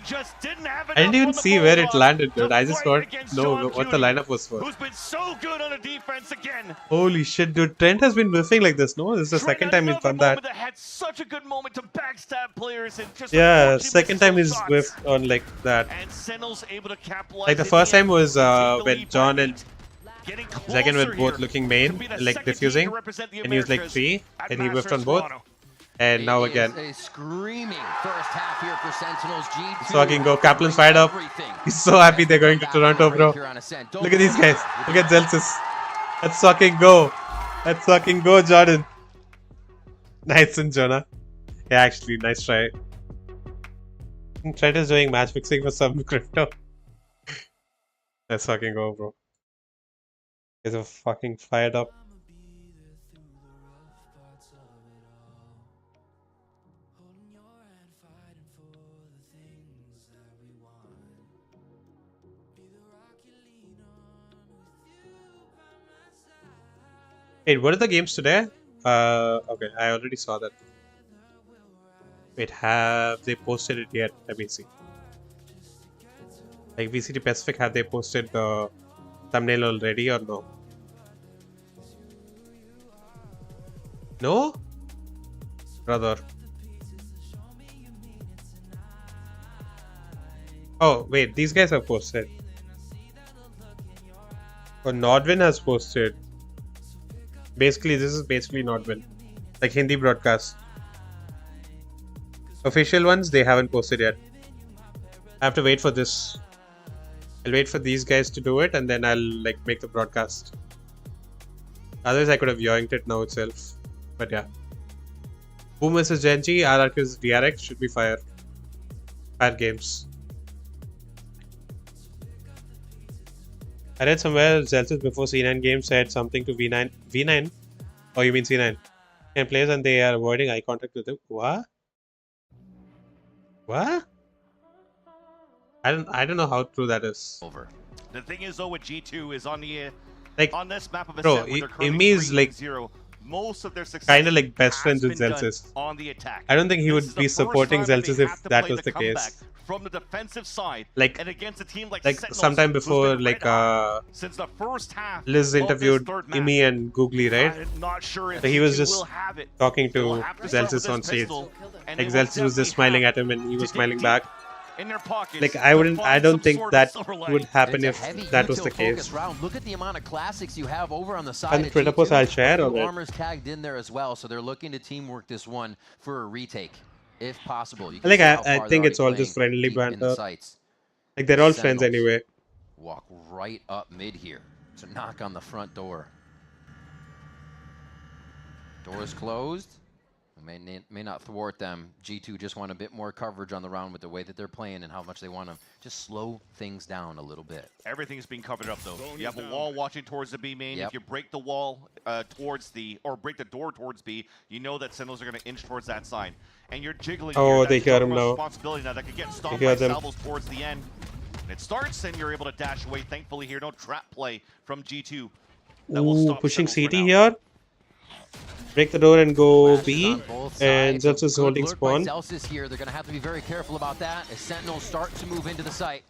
Just didn't have I didn't even see where it landed, dude. I just got know what the lineup was for. Who's been so good on the defense again. Holy shit, dude. Trent has been whiffing like this, no? This is the second time he's done that. Had such a good moment to backstab players and just yeah, second time he's whiffed on like that. And Sentinels able to capitalize. Like the first time was when John and Zekin were both looking main, like diffusing, and he was like 3, and he whiffed on both. And now again. A screaming first half here for Sentinels. G2 so I can go. Kaplan's fired up. He's so happy they're going to Toronto, bro. Look at these guys. Look at Zelsis. Let's fucking go. Let's fucking go, Jordan. Nice and Jonah. Yeah, actually, nice try. Trent is doing match fixing for some crypto. Let's fucking go, bro. Guys are fucking fired up. Wait, what are the games today? Okay, I already saw that. Wait, have they posted it yet? Let me see. Like VCT Pacific, have they posted the thumbnail already or no? No? Brother. Oh, wait, these guys have posted. Oh, Nordwin has posted. Basically, this is basically Nordwin. Like Hindi broadcast. Official ones, they haven't posted yet. I have to wait for this. I'll wait for these guys to do it and then I'll like make the broadcast. Otherwise, I could have yoinked it now itself. But yeah. Boom vs Genji, RRQ's DRX should be fire. Fire games. I read somewhere Zelsus before C9 game said something to V9. V9? Oh, you mean C9? Can players and they are avoiding eye contact with him. What? What? I don't know how true that is. Over. The thing is though with G2 is on the like on this map of bro, Imi is like most of their success kind of like best friends with Zelsus. On the attack. I don't think he would be supporting Zelsus if that was the case. From the defensive side, like, and against a team like Sentinels, sometime before, like since the first half, Liz interviewed Imi and Googly, right? I'm not sure if so he was just talking to Zelsus on stage. Like Zelsus was just smiling at him, and he was smiling back. In their pockets, like I don't think that would happen if that was the case. Look at the amount of classics you have over on the side. And the Twitter post I'll share on it. Armor's tagged in there as well, so they're looking to teamwork this one for a retake. If possible. You can like I think it's all just friendly banter. Like they're all friends anyway. Walk right up mid here to knock on the front door. Door's closed. May not thwart them. G2 just want a bit more coverage on the round with the way that they're playing and how much they want to just slow things down a little bit. Everything's being covered up though. You have a wall watching towards the B main. Yep. If you break the wall towards the, or break the door towards B, you know that Sentinels are going to inch towards that side. And you're jiggling. Oh, they hear him now. Responsibility now that could get stopped by salvos towards the end. And it starts and you're able to dash away. Thankfully here, no trap play from G2. Ooh, pushing CT here. Break the door and go B, and Zelsus is holding spawn. Zelsus here, they're going to have to be very careful about that as Sentinels start to move into the site.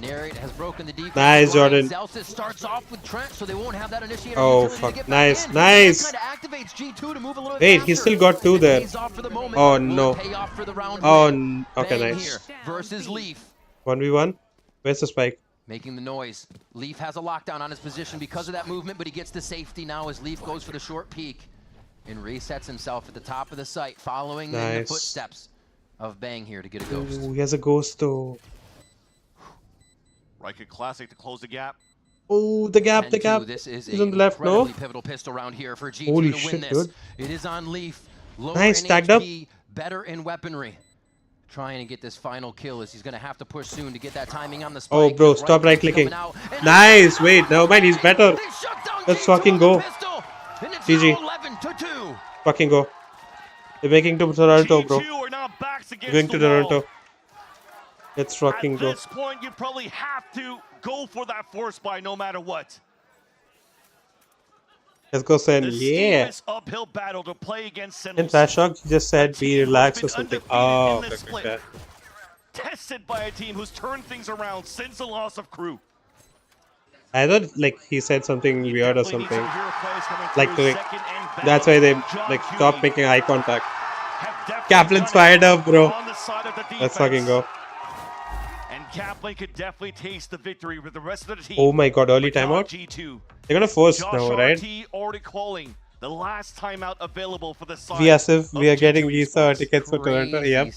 Narrate has broken the defense. Nice, Jordan. Zelsus starts off with Trent, so they won't have that initiator. Oh fuck! Nice, nice. Wait, he still got two there. Oh no. Oh, okay, nice. Versus Leaf. 1v1. Where's the spike? Making the noise. Leaf has a lockdown on his position because of that movement, but he gets the safety now as Leaf goes for the short peek. And resets himself at the top of the site, following in the footsteps of Bang here to get a ghost. Ooh, he has a ghost though. Riker Classic to close the gap. Oh, the gap. This is he's on the left, no? Pivotal pistol round here for G2 Holy to win shit, this. dude. It is on Leaf. Lower nice, in tagged HP, up. better in weaponry. Trying to get this final kill as he's going to have to push soon to get that timing on the spike. Oh, bro, stop right clicking. Nice. Wait, never mind. He's better. Let's fucking go. GG. Fucking go. They're making to Toronto, bro. Going to Toronto. Let's fucking go. At this point, you probably have to go for that force buy no matter what. Let's go, Sen. Yeah. Uphill battle to play against In Sentinels. Flash Shock, he just said be relaxed or something. Oh, okay. Tested by a team who's turned things around since the loss of Crew. I thought like he said something weird or something. Like that's why they like stopped making eye contact. Kaplan's fired up, bro. Let's fucking go. And Kaplan could definitely taste the victory with the rest of the team. Oh my god, early timeout. They're gonna force now, right? Already calling the last timeout available for the side. We are getting visa tickets for Toronto. Yep.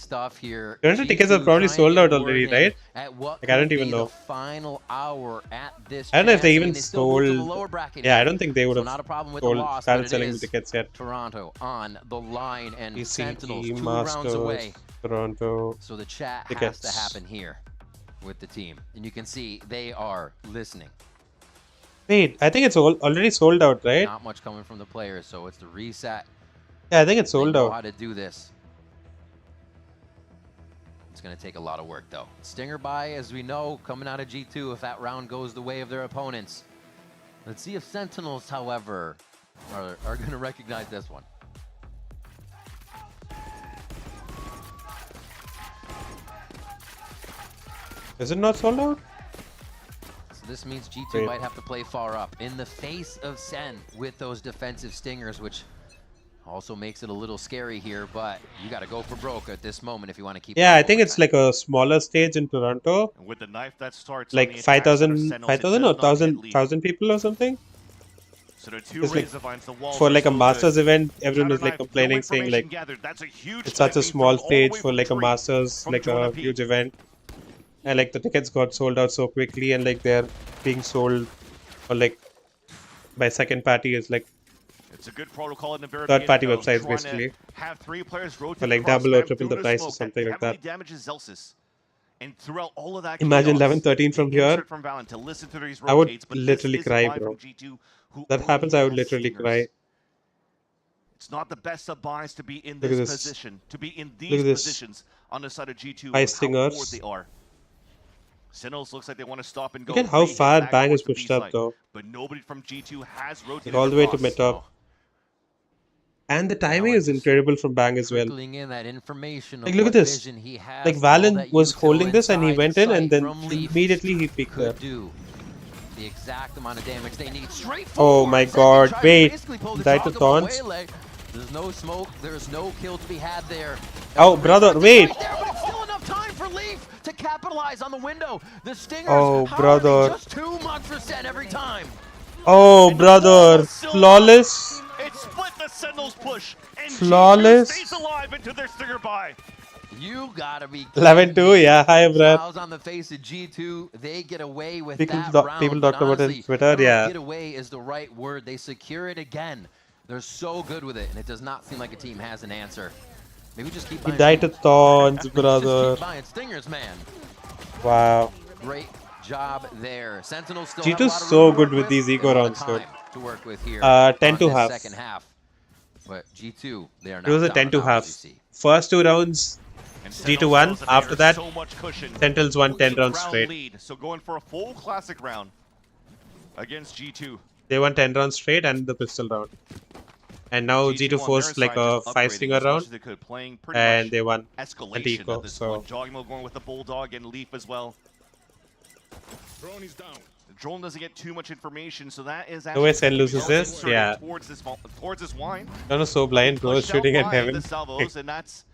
Toronto tickets are probably sold out already, right? Like I don't even know. I don't know if they even sold. Yeah, I don't think they would have started selling the tickets yet. Toronto on the line and Sentinels 2 Masters, rounds away. Toronto. So the chat tickets. has to happen here with the team, and you can see they are listening. Wait, I think it's already sold out, right? Not much coming from the players, so it's the reset. Yeah, I think it's sold They know out. how to do this. It's going to take a lot of work, though. Stinger buy, as we know, coming out of G2 if that round goes the way of their opponents. Let's see if Sentinels, however, are going to recognize this one. Is it not sold out? So this means G2 Wait. might have to play far up in the face of Sen with those defensive stingers, which also makes it a little scary here, but you got to go for broke at this moment if you want to keep. Yeah, I think it's like a smaller stage in Toronto. And with the knife that starts like 5,000 or 1,000 people or something. So there are two It's like, rays of vines, the walls for are like a so Masters good. event, everyone is Counter like knife, complaining, no saying like information gathered. That's a huge it's such a split small being thrown all the stage way for from like a three Masters, from like a Jonah P. huge event, and like the tickets got sold out so quickly, and like they're being sold, or like by second party is like It's a good protocol in the very third party beginning, though, websites trying to basically. have three players rotate For like across double or them triple through the price or smoke something that like heavily that. damages Zelsis. And throughout all of that Imagine chaos, 11-13 from the here. insert from Valen to listen to these I would rotates, but literally this is cry, a buy bro. from G2 who That happens, I only would has literally stingers. cry. It's not the best of buys to be in Look at this this. position, to be in Look these at this. positions on the side of G2 High with how forward stingers. they are. Sentinels looks like they want to stop and go. Look at how three, hit far back Bang is towards the pushed B up side. though. But nobody from G2 has rotated All the way to across. mid top. And the timing is incredible from Bang as well. Trickling in that information Like of look at what this. vision he has, Like all Valen that was util holding this and he inside went the in and sight then from Leaf immediately he peeked there. could do the exact amount of damage they need. Straight Oh forward. my Sentinel god, tries to wait. basically pull the Died to jawgemo taunts. away. There's no smoke, there's no kill to be had there. Oh brother, wait. Right there, but it's still enough time for Leaf to capitalize on the window. The Stingers, Oh, how brother. are they just too much for Sen every time? Oh brother, flawless. It split the Sentinels push, and Flawless. G2 stays alive into their stinger buy. You gotta be 11-2, yeah, hi Brad. Smiles on the face of G2, they get away with People that talk- round. people but talked about it on honestly, Twitter, I don't know if yeah. get away is the right word. They secure it again. They're so good with it, and it does not seem like a team has an answer. Maybe just keep He buying died to stingers. taunts, Just brother. keep buying stingers, man. Wow. Great job there. Sentinels still G2 have a lot is of so room to good work with these They ego have a rounds, time so. to work with here 10 on to this half. second half. But G2, they are It was not a 10 down to and out, half. as you see. First two rounds, G2 won. After that, so much cushion. Sentinels won 10 rounds Round straight. lead, so going for a full classic round against G2. They won 10 rounds straight and the pistol round. And now G2 on their forced like side a just 5-stinger upgrading as much round. as they could, playing pretty And much they won escalation anti-eco. at this So point. jawgemo going with the Bulldog and Leaf as well. Drone is down. The drone doesn't get too much information, so that is the way actually Sen loses this, inserted yeah. towards this wine. Don't know, so blind, bro. Pushed out Shooting at by heaven. the salvos, and that's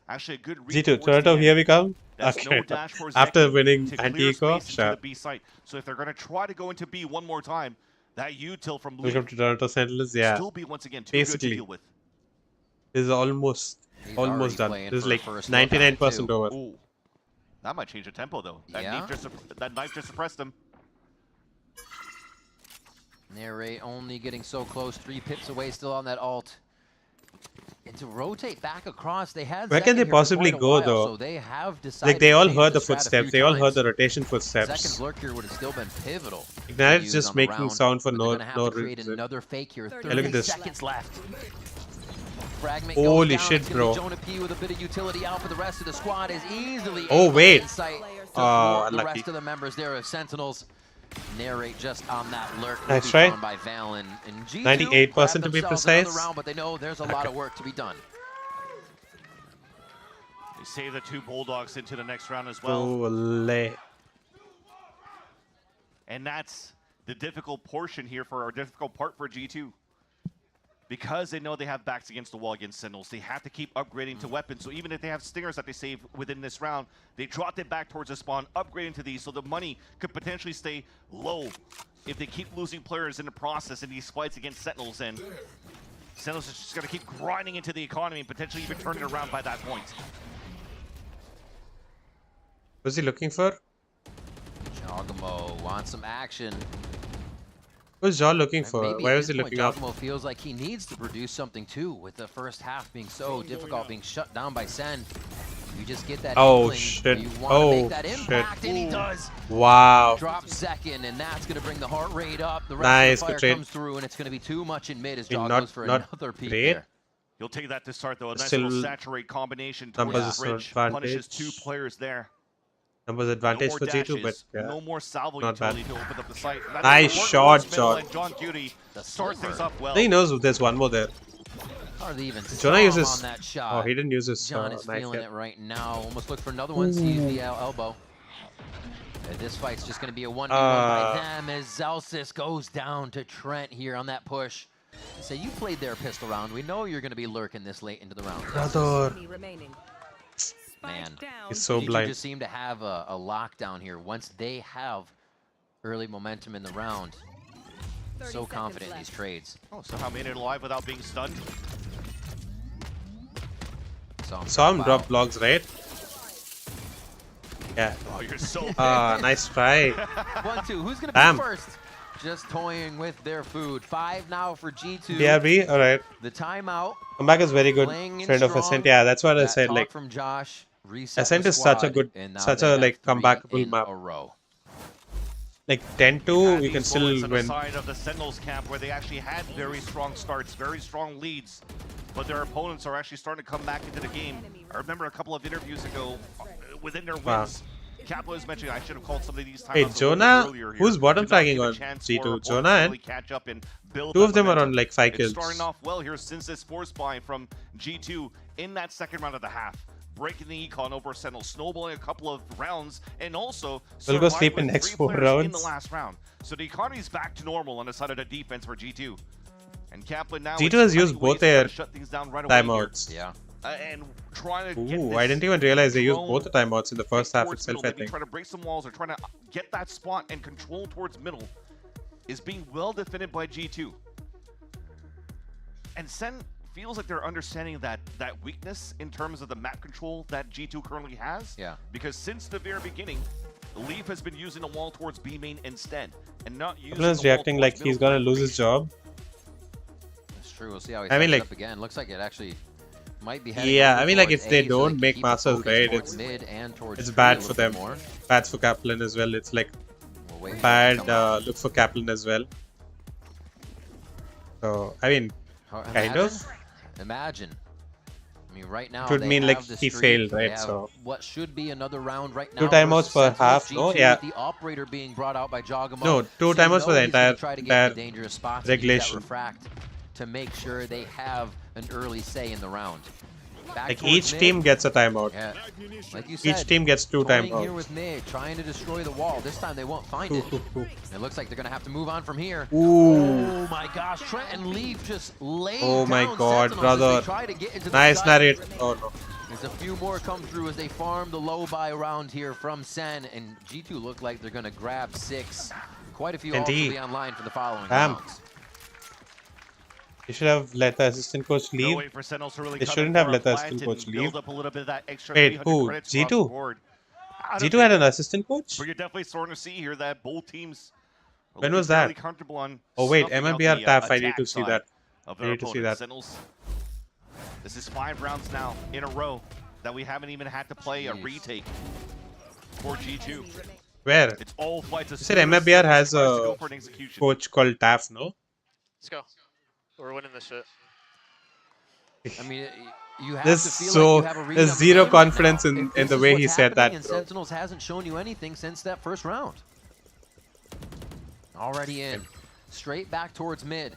actually a good read G2, towards Toronto, the here end. we come. That's Okay. no dash for After Zeki winning to clear anti-eco, space into sure. the B site. So if they're going to try to go into B one more time, that util from Welcome Leaf to Toronto Sentinels, yeah. still be once again too good to Basically, deal with. this is almost already done. playing This is for a like first look on it, 99% too. over. Ooh, that might change the tempo though. That, Yeah? that knife just suppressed him. Narrate only getting so close, 3 pips away still on that ult. And to rotate back across, they had Where can Zekken they here for possibly quite a go, while, though? So they have decided Like, they to all change heard the strat a few footsteps. They all heard times. the rotation footsteps. Zeken's lurk here would have still been pivotal. to Ignite's use just on the making round, sound for but no they're gonna have no to create reason. another fake here. look 30 at this. seconds left. Fragment Holy goes down. shit, It's gonna be bro. Jonah P with a bit of utility out, but the rest of the squad is easily Oh, able to wait. insight to Ah, thwart the unlucky. rest of the members there of Sentinels. Narrate just on that lurk. will Nice be try. found by Valen. And G2 98% to be grab themselves another precise. round, but they know there's a lot of work to be done. They save the 2 Bulldogs into the next round as well. Holy. And that's the difficult portion here for our difficult part for G2. Because they know they have backs against the wall against Sentinels, they have to keep upgrading to weapons. So even if they have stingers that they save within this round, they dropped it back towards the spawn, upgrading to these, so the money could potentially stay low if they keep losing players in the process in these fights against Sentinels. And Sentinels is just going to keep grinding into the economy and potentially even turn it around by that point. What's he looking for? Jawgemo wants some action. What's Jaw looking for? Maybe Why at was he this point, looking up? Jawgemo feels like he needs to produce something too, with the first half being so difficult, being shut down by Sen. You just get that Oh inkling, shit. you want to make that shit. impact, and he does. Wow. Drop second, and that's going to bring the heart rate up. The rest Nice, of the good fire trade. comes through, and it's going to be too much in mid as I mean, Jaw goes for another peek great. there. You'll take that to start, though. A nice Still, little saturate combination numbers towards the is bridge. advantage. Punishes 2 players there. Numbers advantage no for more G2, but dashes, yeah, no more salvo not bad. utility to open up the site. That's Nice the work shot, towards middle, John. and John Cutie starts things up well. I think he knows there's one more there. Hardly even Jonah uses. on that shot. Oh, he didn't use his John is knife feeling yet. it right now. Almost look for another one. Sees the elbow. This fight's just going to be a 1v1 by them as Zelsis goes down to Trent here on that push. So you played their pistol round. We know you're going to be lurking this late into the round. Brother. Man, He's so G2 blind. just seem to have a lockdown here. Once they have early momentum in the round, so confident in these trades. Oh, somehow made it alive without being stunned. Saw him drop blocks, right? Yeah. Oh, you're so nice try. 1-2. Who's going to Damn. be first? Just toying with their food. 5 now for G2. BRB, alright. The timeout. Comeback is very good. Friend of Ascent. Yeah, that's what I said. Like, from Josh. Reset Ascent the is such a squad, good, and now such they a have like 3 comebackable in map. a row. Like 10-2, you can These still moments on the win. side of the Sentinels camp where they actually had very strong starts, very strong leads, but their opponents are actually starting to come back into the game. I remember a couple of interviews ago, within their Wow. wins, Kapla was mentioning I should have called some of these timeouts Hey, a little Jonah, bit earlier here. who's bottom Did not flagging give a on chance for G2? opponents Jonah to and really catch up and build 2 that of them are momentum. on like 5 It's kills. starting off well here since this force buy from G2 in that second round of the half. Breaking the econ over Sentinel, snowballing a couple of rounds, and also We'll go survived sleep in with next 3 4 players in the rounds. last round. So the economy's back to normal on the side of the defense for G2. And Kaplan now G2 is has used finding both ways to try their to shut things down right away timeouts. here. And trying to get Ooh, this I didn't even realize they used drone both the timeouts in the first half towards itself, middle, I maybe think. trying to break some walls or trying to get that spot and control towards middle is being well defended by G2. And Sen feels like they're understanding that weakness in terms of the map control that G2 currently has. Yeah. Because since the very beginning, Leaf has been using the wall towards B main instead, and not using Kaplan's the wall reacting towards like he's middle. gonna lose his job. That's true. We'll see how he I mean, sets it like- up again. Looks like it actually might be heading Yeah, over I mean, like towards if they A, so don't can make keep the masters focus right, towards it's mid and towards it's tree bad a for little them. bit more. Bad for Kaplan as well. It's like We'll wait for it to bad come up. look for Kaplan as well. So I mean, kind of. Imagine. I mean, right now It would they mean, have like, the he streak. failed, They right? have So- what should be another round right now. 2 timeouts versus per Sentinels. half, no? G2 Yeah. with the operator being brought out by jawgemo. No, 2 So you timeouts know for the he's gonna entire try to get into entire dangerous spots and use that regulation. refract to make sure they have an early say in the round. Back Like towards each mid. team gets a timeout. Yeah. Like you said, Each team gets 2 toying here timeouts. with mid, trying to destroy the wall. This time they won't find it. It looks like they're gonna have to move on from here. Ooh. Oh my gosh, Trent and Leaf just laid Oh my down god, Sentinels as brother. they try to get into the Nice site. narrate. Oh no. There's a few more come through as they farm the low buy round here from Sen, and G2 look like they're gonna grab 6. Quite a few ults will Indeed. be online for the following Damn. rounds. You should have let the assistant coach No leave. way for Sentinels to really They come shouldn't in have for a let the plant assistant and coach build leave. up a little bit of that extra Wait, 300 who? credits across the G2? board. I don't G2 had think- an assistant coach? But you're definitely starting to see here that both teams are When looking was that? fairly comfortable on Oh wait, snuffing out MIBR the, tap. I need attack to see side that. of I their need to see opponent. that. Sentinels, this is 5 rounds now in a row that we haven't even had to play a retake for G2. Where? It's all fights. You said MIBR has a for an execution. coach called Taff, no? Let's go. We're winning this shit. I mean, you have There's to feel so like you have a read there's on the zero game right confidence now. in If this the is way what's he said that, happening, and bro. Sentinels hasn't shown you anything since that first round. Already in. Straight back towards mid.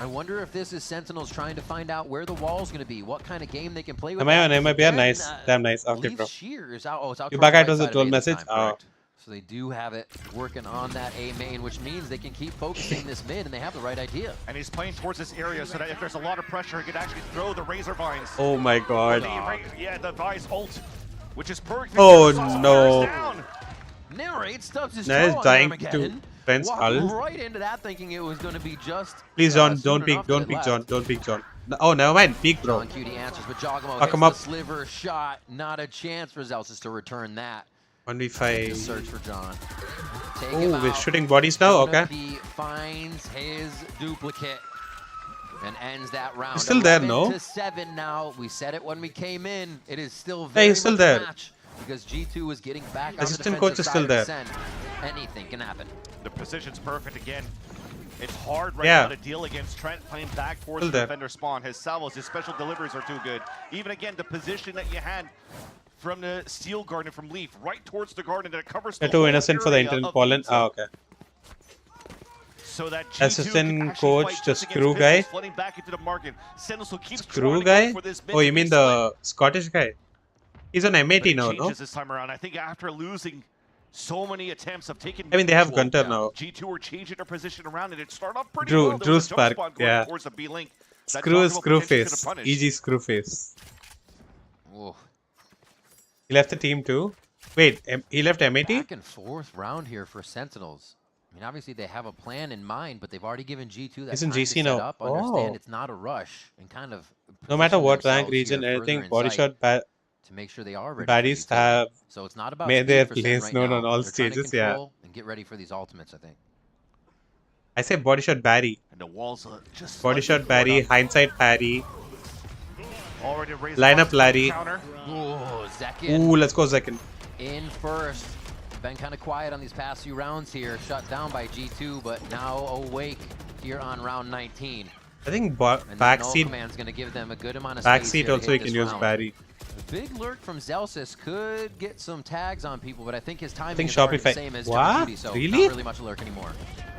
I wonder if this is Sentinels trying to find out where the wall's going to be, what kind of game they can play with. Am I that. on MIBR? Again, Nice. Damn nice. Okay, Leaf bro. Shear is out. Oh, it's out You towards back the out right was a side of troll A this message? time, Oh. correct. So they do have it working on that A main, which means they can keep focusing this mid, and they have the right idea. And he's playing towards this area so that if there's a lot of pressure, he could actually throw the Razor Vines. Oh my god. The Vines ult, which is perfect. Oh no. Narrate stubs his Nice toe on dying to Armageddon. Prince Walked Ult. right into that thinking it was going to be just. Please John, soon don't peek, enough don't that it peek left. John, don't peek John. No, oh, never mind, peek bro. John Cutie answers, but Jawgemo Fuck hits him the up. sliver shot. Not a chance for Zelsis to return that. 1v5. Just search for John. Take Oh, him we're out. shooting bodies now, okay. He finds his duplicate. And ends that round. He's still there, no? 11-7 now. We said it when we came in. It is still Yeah, very he's still much there. a match because G2 is getting back on the Assistant defensive coach is side still of there. Ascend. Anything can happen. The position's perfect again. It's hard right Yeah. now to deal against Trent playing back towards Still the there. defender spawn. His salvos, his special deliveries are too good. Even again, the position that you had from the Steel Garden from Leaf right towards the garden that covers the Too whole innocent for the area intern of Fallen. Pizza. Ah, okay. So that G2 Assistant can actually coach, fight the just against screw pistols, guy. flooding back into the market. Sentinels will keep Screw trying to guy? go for this mid Oh, you to mean be the Scottish guy? He's on But MAT it now, changes no? this time around. I think after losing so many attempts of taking I mean, they have visual, Gunter now. G2 are changing their position around, and it started off pretty Drew- well. There Drew was a jump Spark, spot going yeah. towards the B link. That Screw Jawgemo potentially face. could've punished. EG screw face. Ooh. He left the team too? Wait, he left MAT? Back and forth round here for Sentinels. I mean, obviously they have a plan in mind, but they've already given G2 that He's in time to GC set now. up, understand Oh. it's not a rush, and kind of No matter position what rank, themselves region, here anything, further body inside shot, to make sure they are ready. baddies for have so it's not about made speed their for Sen place right known now. on all They're trying to stages, yeah. control and get ready for these ultimates, I think. I say body shot Barry. And the walls are just Body slightly shot Barry, forward up. hindsight Barry. Already raised Lineup the Larry. counter. Ooh, Zekin Ooh, let's go second. in first. Been kind of quiet on these past few rounds here. Shut down by G2, but now awake here on round 19. I think And that null backseat command's going to give them a good amount of space here backseat to also hit you can this use round. Barry. A big lurk from Zelsis could get some tags on people, but I think his timing think is already the Shopify- same as What? Judy, so Really? not really much lurk anymore.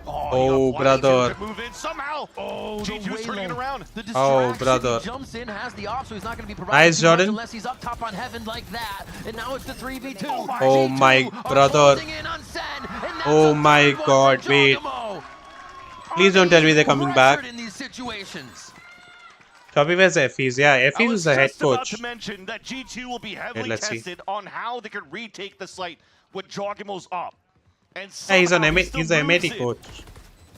Oh, brother. Move in somehow. Oh, G2's turning it around. The Oh, distraction, brother. he jumps in, has the op, so he's not going to be providing Nice, too much Jordan. unless he's up top on heaven like that. And now it's the 3v2. Oh my brother. Oh my god, wait. Please don't tell me they're coming back. In these situations. Shopify's FEs, yeah, FEs is the head Just about coach. to mention that G2 will be heavily let's see. tested on how they can retake the site with Jawgemo's up. And Yeah, he's on somehow he MAT, still he's a MAT moves it. coach.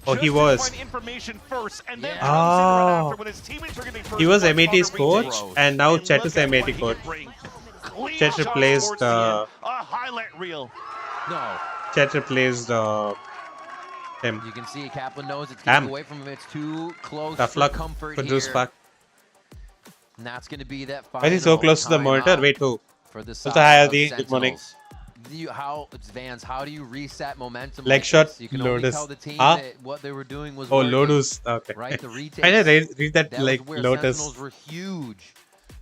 Oh, he Just to was. find information first, and then Yeah. comes in right Oh. after when his teammates are getting first He was blood on MAT's the coach, retake. and now And Chet look is at MAT what he coach. can bring. Clean Chet shots replaced, towards the end. A highlight reel. No. Chet replaced him. You can see Kaplan knows it's Damn. getting away from him. It's too close Tough for luck comfort for here. Drew Spark. And that's going to be that Why is he so close to the monitor? Wait, who? For the Mr. side Hi, of Adi. Good morning. Sentinels. It's Vans, how do you reset momentum? Leg like shot, this? You can only Lotus. tell the team Huh? that what they were doing was Oh, working, Lotus. Okay. right? The retakes. I read that was like where Lotus. Sentinels were huge.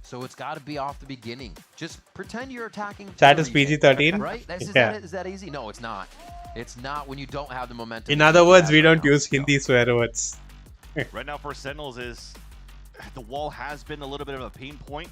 So it's got to be off the beginning. Just pretend you're attacking. Chat the is retake, PG-13? Right? Yeah. Is that easy? No, it's not. It's not when you don't have the momentum. In that other G2 words, has we right don't now. use Hindi swear words. Right now for Sentinels is the wall has been a little bit of a pain point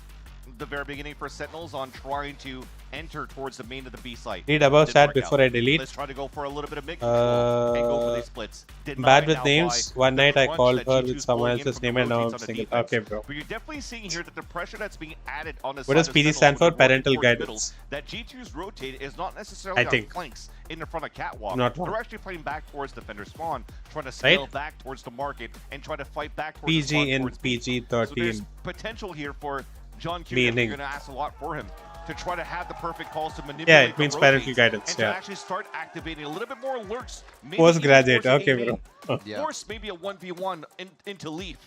at the very beginning for Sentinels on trying to enter towards the main of the B site. Read above Didn't chat work before out. I delete. Let's try to go for a little bit of mid control and go for these splits. Did I'm not bad right with now names. by One the night I crunch called that her G2's with someone pulling in else's from name the and now I'm rotates on the single. defense. Okay, bro. But you're definitely seeing here that the pressure that's being added on the What does side of PG Sentinels stand for? when they're working Parental towards guidance. middle, that G2's rotate is not necessarily I think. on flanks in the front of catwalk. Not wrong. They're actually playing back towards defender spawn, trying to scale back towards the market and try to fight back towards the spawn PG in towards B. So there's PG-13. potential here for John Q. Meaning. You're going to ask a lot for him to try to have the perfect calls to manipulate. Yeah, it the means rotates parental guidance, and yeah. to actually start activating a little bit more lurks. Maybe Postgraduate, even force okay, a bro. main, force maybe a 1v1 into Leaf.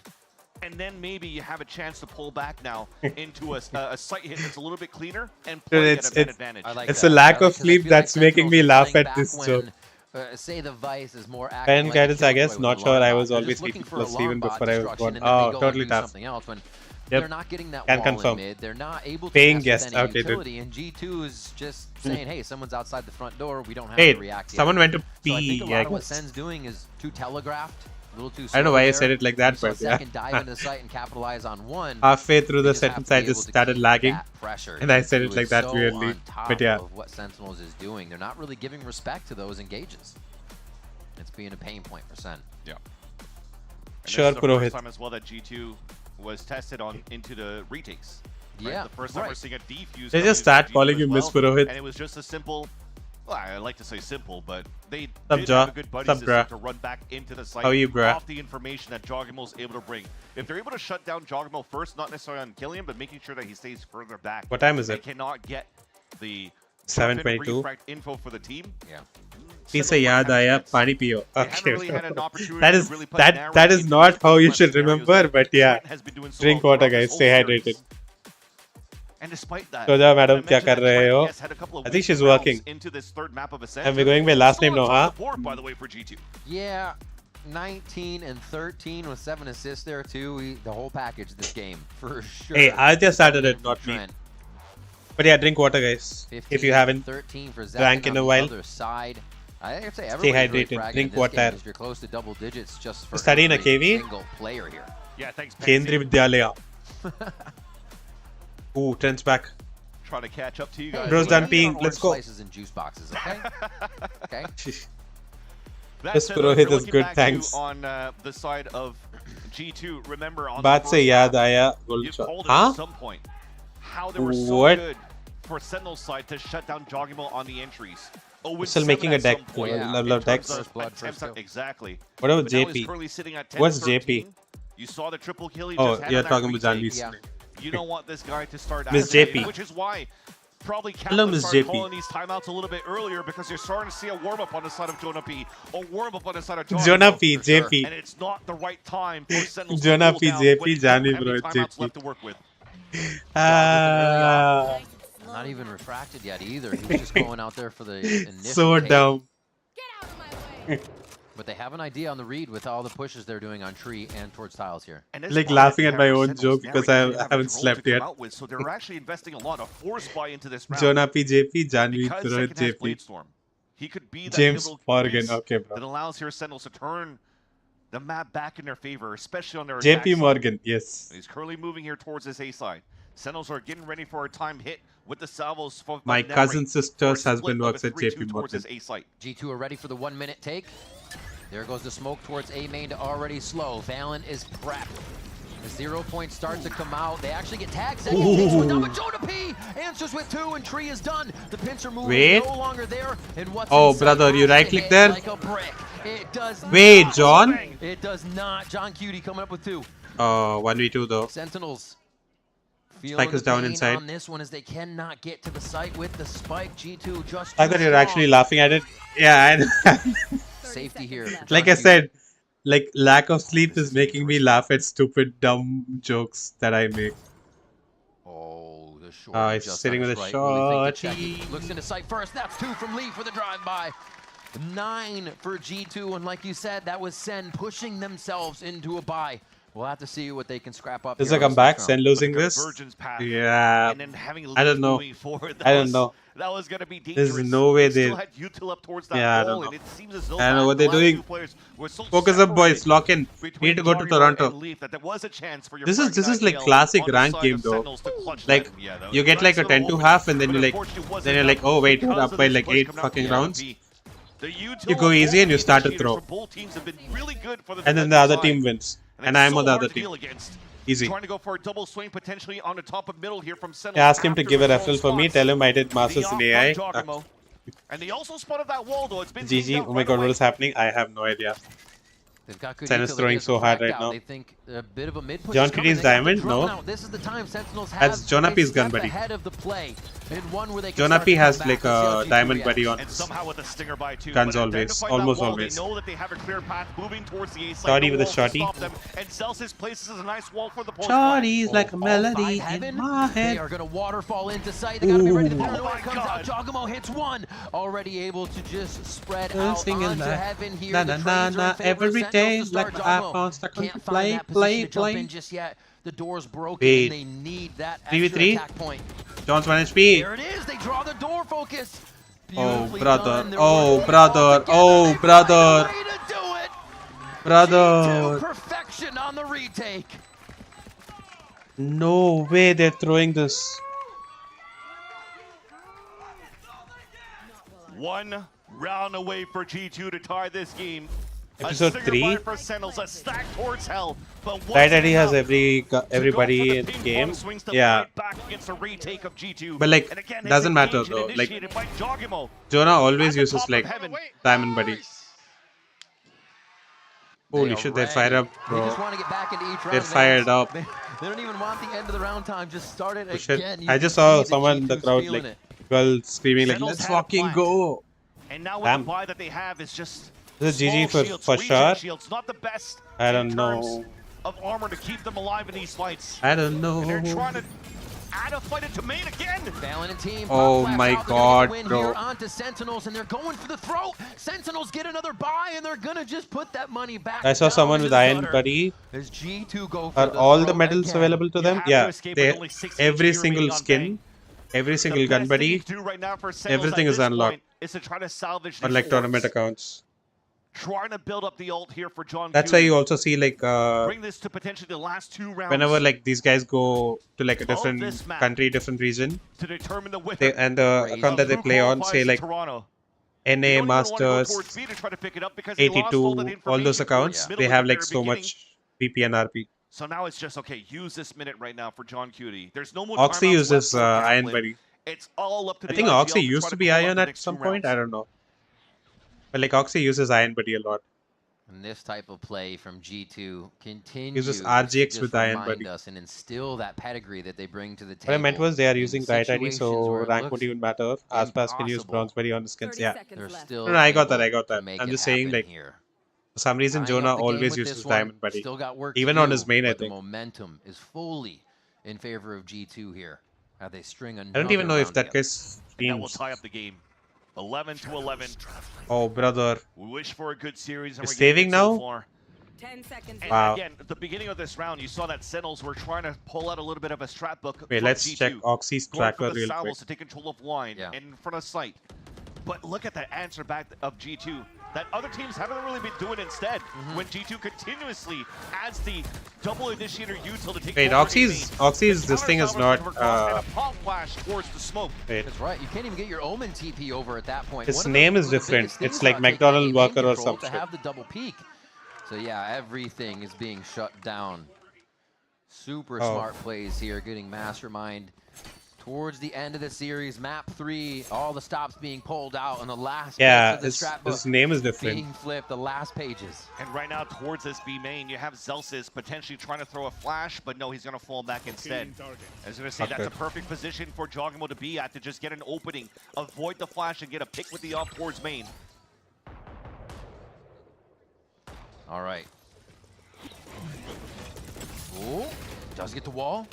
And then maybe you have a chance to pull back now into a sight hit that's a little bit cleaner and Dude, play it's at an advantage. it's a lack of sleep that's making me laugh at this joke. Say the Vice is more active. Parent like guidance, a I guess. killer Not with sure. I alarm was bot. They're always just looking sleeping for plus alarm even bot before I was destruction, born. and then they Oh, go totally and do tough. something else when Yep. they're not getting that Can wall confirm. in mid. They're not able to Paying test guest. any Okay, dude. utility, and G2 is just saying, hey, someone's outside the front door. We don't have Hey, to react yet. someone went to So I think a pee, lot I of what guess. Sen's doing is too telegraphed. A little too I don't know why I slow said there. it like that, You saw but yeah. second dive into the site and capitalize on one. Halfway through They the just have sentence, to I be just able to started keep lagging. that pressure. And I said G2 it like is that so weirdly. on top But yeah. of what Sentinels is doing. They're not really giving respect to those engages. It's being a pain point for Sen. Yeah. And Sure, this is the Purohit. first time as well that G2 was tested on into the retakes. Right? Yeah, The first time we're right. seeing a defuse. They come just into start G2 calling as you Miss well, Purohit. And it was just a simple, well, I like to say simple, but they Sup, did Jaw? have a good buddy Sup, system bruh? to run back into the site How you, bruh? off the information that Jawgemo is able to bring. If they're able to shut down Jawgemo first, not necessarily on killing him, but making sure that he stays further back. What time is and it? cannot get the 7:22. refract info for the team. Yeah. Pisa yaad aaya, pani piyo. Okay. that is not how you should remember, but yeah. Drink water, guys. Stay hydrated. And despite that, Soja madam, kya kar rahe ho? I think she's working. Into this third map of And we're going by last name now, huh? By the way, for G2. Yeah, 19 and 13 with 7 assists there too. The whole package this game for sure. Hey, Aditya started it, not me. But yeah, drink water, guys. If you haven't 13 for drank in a while. Side. I say stay hydrated. Drink water. You're close to double digits just for study in a KV. Single player here. Yeah, thanks. Kendriya Vidyalaya. Ooh, Trent's back. Trying to catch up to you guys. Bro's done peeing. Let's go. Slices and juice boxes, okay? Okay. This Purohit is good, thanks. On the side of G2, remember on Baat se yaad aaya, you Gulcha. told Huh? at some point how they were so What? good for Sentinel's side to shut down jawgemo on the entries. Still making a deck, level of decks. Exactly. What about But now he's JP? currently sitting at 10, What's 13. JP? You saw the triple kill he Oh, just had you're on that talking about retake. Janvi's name. You don't want this guy to start Miss activating, JP. which is why probably Hello, Kaplan Miss started JP. calling these timeouts a little bit earlier because you're starting to see a warm-up on the side of Jonah P, a warm-up on the side of Jonah P, JP. and it's not the right time for Sentinels Jonah to P, cool down when JP, you don't Janvi have any bro, timeouts JP. left to work with. Not even refracted yet either. He was just going out there for the initial So take. dumb. But they have an idea on the read with all the pushes they're doing on tree and towards tiles here. Like laughing at my own joke because I haven't slept yet. So they're actually investing a lot of force buy into this round. Jonah P, JP, Janvi, Because Purohit, second half JP. Bladestorm, he could be that James pivotal Morgan, piece okay, bro. that allows here Sentinels to turn the map back in their favor, especially on their JP attack side. Morgan, yes. He's currently moving here towards this A side. Sentinels are getting ready for a time hit with the salvos. My cousin sister's husband works at JP Morgan. G2 are ready for the 1 minute take. There goes the smoke towards A main to already slow. Valen is prepped. The 0 point starts to come out. They actually get tagged. Second takes one down, but Jonah P answers with 2, and tree is done. The pincer move is no longer there. And what's Oh, brother, you right click there? like a brick. It does Wait, not. John? It does not. John Cutie coming up with 2. 1v2 though. Sentinels. Spike is down inside. On this one as they cannot get to the site with the spike. G2 just I thought you were actually laughing at it. Yeah, I Safety here. Like I said, like lack of sleep is making me laugh at stupid, dumb jokes that I make. Oh, the short. He's just sitting on with his a right. Will he think to check shorty. it? Looks into sight first. That's 2 from Lee for the drive-by. 9 for G2, and like you said, that was Sen pushing themselves into a bye. We'll have to see what they can scrap up. Is here a on this comeback? round. Sen losing this? Yeah. And then having I don't know. I don't know. That was going to be dangerous. There's no way they. Still had util up towards that Yeah, I wall, don't and know. it seems as though I don't know what they're the last doing. two players were so Focus up, boys. Lock in. between Need to go to Jawgemo Toronto. and Leaf that there was a chance for your This is front like IPL classic on the rank side game of though. Sentinels to clutch Like that. Yeah, that you was get like a nice 10 little to half, and opening, then but you're unfortunately like, wasn't then you're like, enough oh wait, you're because up of by this like push 8 coming out fucking from rounds. LP. The util You go of easy both and you start to initiators throw. for both teams have been really good for the And then the other defensive team side. wins, And and it's I'm so on the hard other to team. deal against. Easy. Trying to go for a double swing potentially on the top of middle here from Sentinels. I asked him to after give a the referral for me. spots. Tell him I did masters in The AI. off from Jawgemo. And they also spotted that wall though. It's been GG. taken out Oh my right god, what away. is happening? I have no idea. They've got good Sen is util throwing against so the hard crack right out. now. They think a bit of a mid push John is coming. Kitty's They got the diamond? drone No. out. This is the time Sentinels That's have Jonah a P's gun step buddy. ahead of the play. And one where they can Jonah start P to has come like back. We'll see how a G2 diamond reacts. buddy on And his somehow with a stinger by two. guns But always. identifying that Almost wall, always. They know that they have a clear path moving towards the A side. Shorty No with a wall to shorty. stop them. And Celsius places a nice wall for the post. Shorty's like a All melody five in heaven. my They head. are going to waterfall into sight. They got to be ready. The Ooh. paranoia comes out. Jawgemo hits 1. Already able to just spread out Singing onto like heaven here. na The na trains na are in na favor of every Sentinels day to start. like my Jawgemo iPhone stuck on can't find play, that position to play. jump in just yet. The door's broken Wait. and they need that 3v3? extra attack point. John's 1 HP. There it is. They draw the door focus. Oh Beautifully brother, done. They're oh working brother, all together. oh They brother, find a way to do it. brother. G2 perfection on the retake. No way they're throwing this. One round away for G2 to tie this game. Episode a stinger 3. by for Sentinels, a stack towards hell. But Right ID has enough everybody in to go for the the game. ping-pong swings to Yeah. fight back against a retake of G2. But like, And again, it's doesn't matter engaged and though. Like, initiated by Jawgemo. Jonah always At the uses top of like heaven. diamond buddy. Holy shit, they're fired up, They just bro. want to get back into each round. They're fired up. They don't even want the end of the round time. Just start it Oh, shit. again. You I can just saw see that someone in the G2's crowd feeling like it. girl screaming like, Sentinels let's had a fucking plan. go. And now with Damn. the buy that they have is just This is GG small shields, for regen sure. shields, not the best I in don't terms know. of armor to keep them alive in these fights. I don't know. And they're trying to add a fight into main again. Valorant and team. Oh my god, win bro. here onto Sentinels, and they're going for the throat. Sentinels get another buy, and they're gonna just put that money back. I saw someone down with into the Iron gutter. Buddy. As G2 go for Are the all the throat medals again. available to them? have to Yeah. escape They, with only 6 every HP single remaining on skin, Bang. every single The gun best thing buddy, you can do right now for Sentinels everything at is this unlocked. point is to try to salvage or these like tournament orbs. accounts. Trying to build up the ult here for John That's Q. why you also see like Bring this to potentially the last 2 rounds. whenever like these guys go to like a different this map country, different region, to determine the winner. and the account that they play on, say like Toronto. NA Masters, towards B to try to pick it up because they lost all that 82, all those information accounts, towards they middle have at the like very so beginning. much PP and RP. So now it's just, okay, use this minute right now for John Cutie. There's no more Oxy timeouts uses left for Iron Kaplan. Buddy. It's all up to I the think IGL Oxy to used try to be call out Iron the at next some 2 point. I rounds. don't know. But like Oxy uses Iron Buddy a lot. And this type of play from G2 continues Uses to RGX just with Iron remind Buddy. us and instill that pedigree that they bring to the table. What I meant was they are in using Riot ID, situations so where it rank looks won't even matter. Aspas can use impossible. Bronze Buddy on the skins. Yeah. They're still No, I got that. able I got to that. make I'm it just saying happen like here. for some reason Tying Jonah up the game always with uses this one. Diamond Buddy. Still got work Even to on do, his main, I but the think. momentum is fully in favor of G2 here. As they string I don't even know if that guy's And that will streams. tie up the game. 11-11. Oh brother. We wish for a good series, and Is we're getting saving it so now? far. 10 seconds. And Wow. again, at the beginning of this round, you saw that Sentinels were trying to pull out a little bit of a strat book. Wait, from let's G2, check Oxy's going tracker for the real salvos quick. to take control of line and in front of sight. But look at that answer back of G2 that other teams haven't really been doing instead. When G2 continuously adds the double initiator util to take Wait, over Oxy's this thing is not. and a pop flash towards the smoke. Wait. That's right. You can't even get your Omen TP over at that point. His One of name the- is one of the different. biggest things It's like about taking McDonald game worker or control some to shit. have the double peak. So yeah, everything is being shut down. Super Oh. smart plays here, getting mastermind towards the end of the series. Map 3, all the stops being pulled out, and the last Yeah, bits of the strat his book name is different. being flipped. The last pages. And right now, towards this B main, you have Zelsis potentially trying to throw a flash, but no, he's going to fall back instead. I was going to say, that's a Okay. perfect position for jawgemo to be at, to just get an opening, avoid the flash, and get a pick with the off towards main. All right. Oh, does get the wall.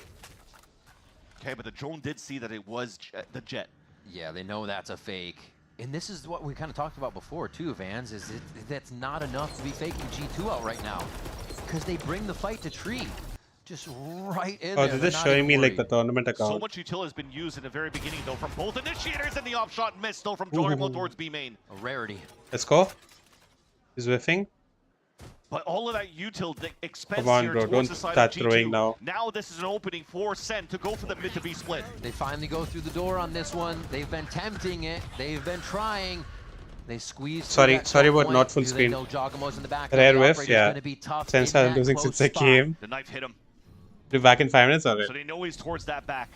Okay, but the drone did see that it was the jet. Yeah, they know that's a fake. And this is what we kind of talked about before too, Vans, is that's not enough to be faking G2 out right now. Because they bring the fight to Tree. Just right in Oh, there. they're just showing me like the tournament So account. much util has been used in the very beginning, though, from both initiators, and the off shot missed, though, from jawgemo towards B main. A rarity. Let's go. He's whiffing. But all of that util expense Come on, here bro, towards don't the side start of G2. throwing now. Now this is an opening for Sen to go for the mid to B split. They finally go through the door on this one. They've been tempting it. They've been trying. They squeeze. Sorry about not full They screen. know Jawgemo's in the back. Rare The whiff, operator's yeah. gonna be tough Since in I'm that losing close since I spot. came. The knife hit him. We're back in 5 minutes already. So they know he's towards that back.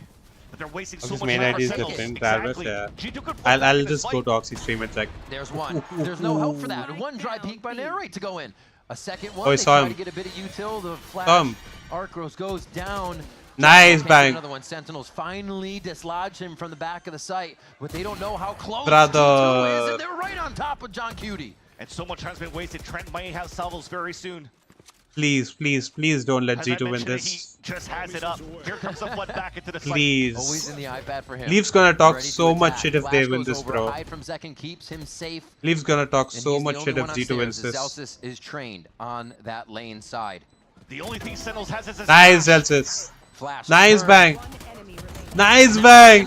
But they're wasting so Oxy's much main time ID is for Sentinels. different. Exactly. Yeah. G2 could fall back I'll in this just go fight. to Oxy stream and check. There's one. There's no help for that. One dry peek by Narrate to go in. A second one. Oh, I they saw try him. to get a bit of util. The flash. Come. Arcros goes down. Nice Takes bang. Another one. Sentinels finally dislodge him from the back of the site, but they don't know how close Brother. G2 is, and they're right on top of John Cutie. And so much has been wasted. Trent may have salvos very soon. Please, please, please don't let As I G2 win mentioned, this. he just has it up. Here comes the flood back into the fight. Please. Always in the iPad for him. Leaf's gonna talk Ready to so much attack. shit if Flash they win goes this, over, bro. hide from Zekken keeps him safe. Leaf's gonna talk And so he's the much only shit if one G2 upstairs wins as this. Zelsis is trained on that lane side. The only thing Sentinels has is a Nice, smash. Zelsis. Flash. Nice turn. bang. Nice bang.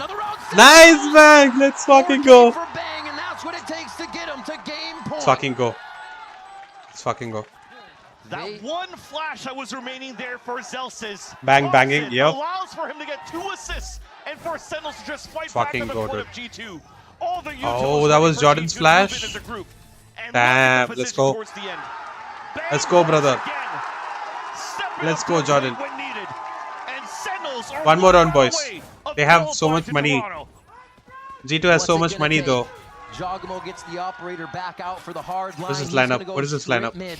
Nice bang. Let's fucking go. For bang, and that's what it takes to get him to game point. Let's fucking go. Let's fucking go. That one flash that was remaining there for Zelsis. Bang, banging, yep. Allows for him to get 2 assists and for Sentinels to just fight Fucking back go, on the front dude. of G2. All the Oh, that was Jordan's flash. Damn, let's go. Let's go, brother. Let's go, Jordan. One more round, boys. They have so much money. G2 has so much money, though. Jawgemo gets the operator back out for the hard line. What is this He's lineup? gonna go What is this straight lineup? mid.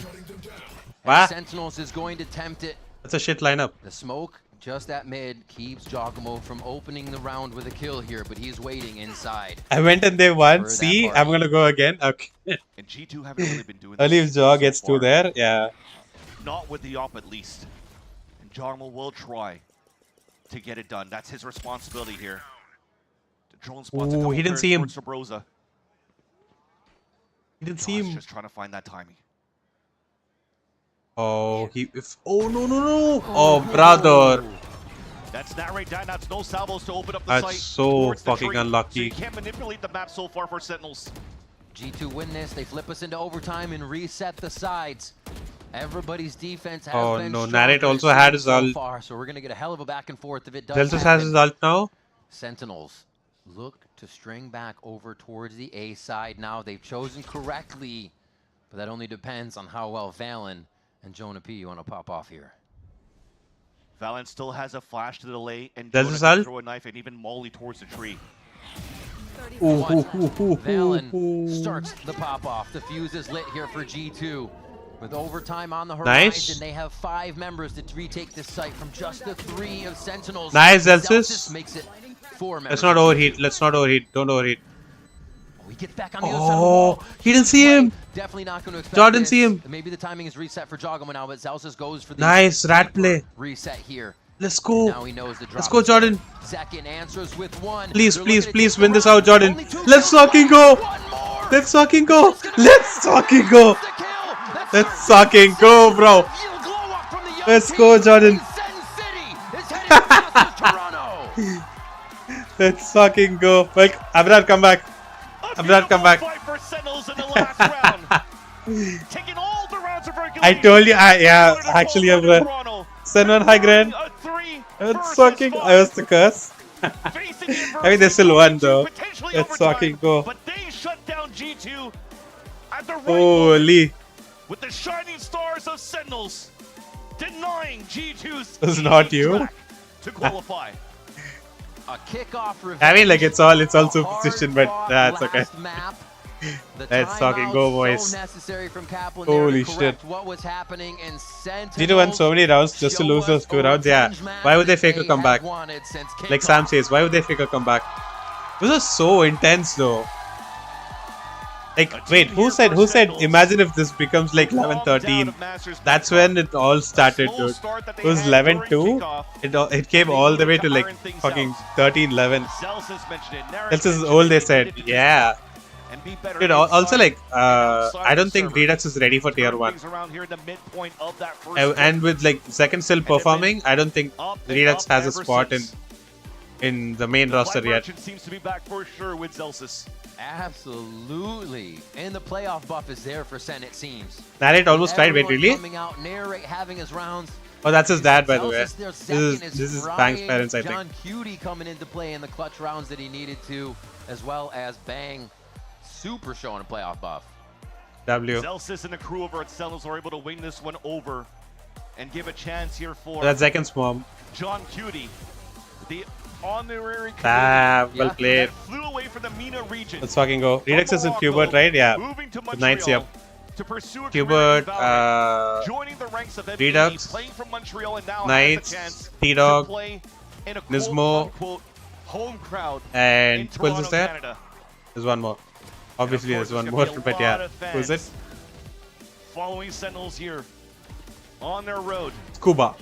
What? Sentinels is going to tempt it. That's a shit lineup. The smoke just at mid, keeps jawgemo from opening the round with a kill here, but he's waiting inside. I went and they won. See, I'm gonna go again. Okay. And G2 haven't really been doing Only this if Jaw so gets far. two there, yeah. Not with the op at least. And jawgemo will try to get it done. That's his responsibility here. The drone spots Ooh, he didn't see him. Sabrosa. He didn't see him. Just trying to find that timing. Oh, oh no. Oh, brother. That's not right down. That's no salvos to open up the That's site. so fucking So unlucky. you can't manipulate the map so far for Sentinels. G2 win this. They flip us into overtime and reset the sides. Everybody's defense has Oh been no, strong Narrate this also had season his so ult. far, so we're gonna get a hell of a back and forth if it does. Zelsus has his ult now. Sentinels look to string back over towards the A side now. They've chosen correctly, but that only depends on how well Valen and Jonah P want to pop off here. Valen still has a flash to delay, and Does Jonah this can ult? throw a knife and even Molly towards the tree. Valen starts the pop off. The fuse is lit here for G2. With overtime on the horizon, Nice. they have 5 members to retake this site from just the 3 of Sentinels. Nice, Zelsus. Makes it 4 members. Let's not overheat. Let's not overheat. Don't overheat. He gets back on the other side of the wall. He didn't see him. Definitely not going to expect Jordan this. see him. Maybe the timing is reset for jawgemo now, but Zelsus goes for the Nice rat play. reset here. Let's go. Now he knows the drop. Let's go, Jordan. Second answers with 1. Please, They're please, looking to please take win the this round. out, Jordan. Only 2 Let's kills fucking left. go. One more. Let's fucking go. Let's fucking go. Let's fucking go, bro. Let's go, Jordan. Let's fucking go. Like, Abrar, come back. Abrar, come back. For Sentinels in the last round. Taking all the rounds of I told you, yeah, actually, Abrar. Send one high ground. Let's fucking, I was the curse. I mean, they still won though. Let's fucking go. But they shut down G2 at the right Holy. moment with the shining stars of Sentinels denying G2's It's not you. track to qualify. A kickoff I mean, like, it's all superstition, but that's okay. Let's fucking go, boys. Holy shit. What was happening in Sentinels? G2 won so many rounds just to lose those 2 rounds. Yeah. Why would they fake a comeback? Like Sam says, why would they fake a comeback? This was so intense though. Like, wait, who said, imagine if this becomes like 11-13. That's when it all started, dude. It was 11-2. It came all the way to like fucking 13-11. This is all they said. Yeah. Dude, also like, I don't think Redux is ready for tier 1. And with like second still performing, I don't think Redux has a spot in the main roster yet. Seems to be back for sure with Zelsus. Absolutely. And the playoff buff is there for Sen, it seems. Narrate almost tried. Wait, really? Coming out, narrate, having his rounds. Oh, that's his dad, by the way. This is Bang's parents, I think. John Cutie coming into play in the clutch rounds that he needed to, as well as Bang super showing a playoff buff. W. Zelsus and the crew over at Sentinels are able to win this one over and give a chance here for That's Zekken's mom. John Cutie. The honorary well played. Flew away from the MENA region. Let's fucking go. Redux is in Qbert, right? Yeah. With Knights, yep. Qbert, joining the ranks of FBE, Redux, playing from Montreal, and now Knights, has a chance T-Dog, to play in a Nismo, home crowd and in who else Toronto, is there? Canada. There's one more. Obviously, there's one more, but yeah. Who's it? Following Sentinels here on their road. Scuba.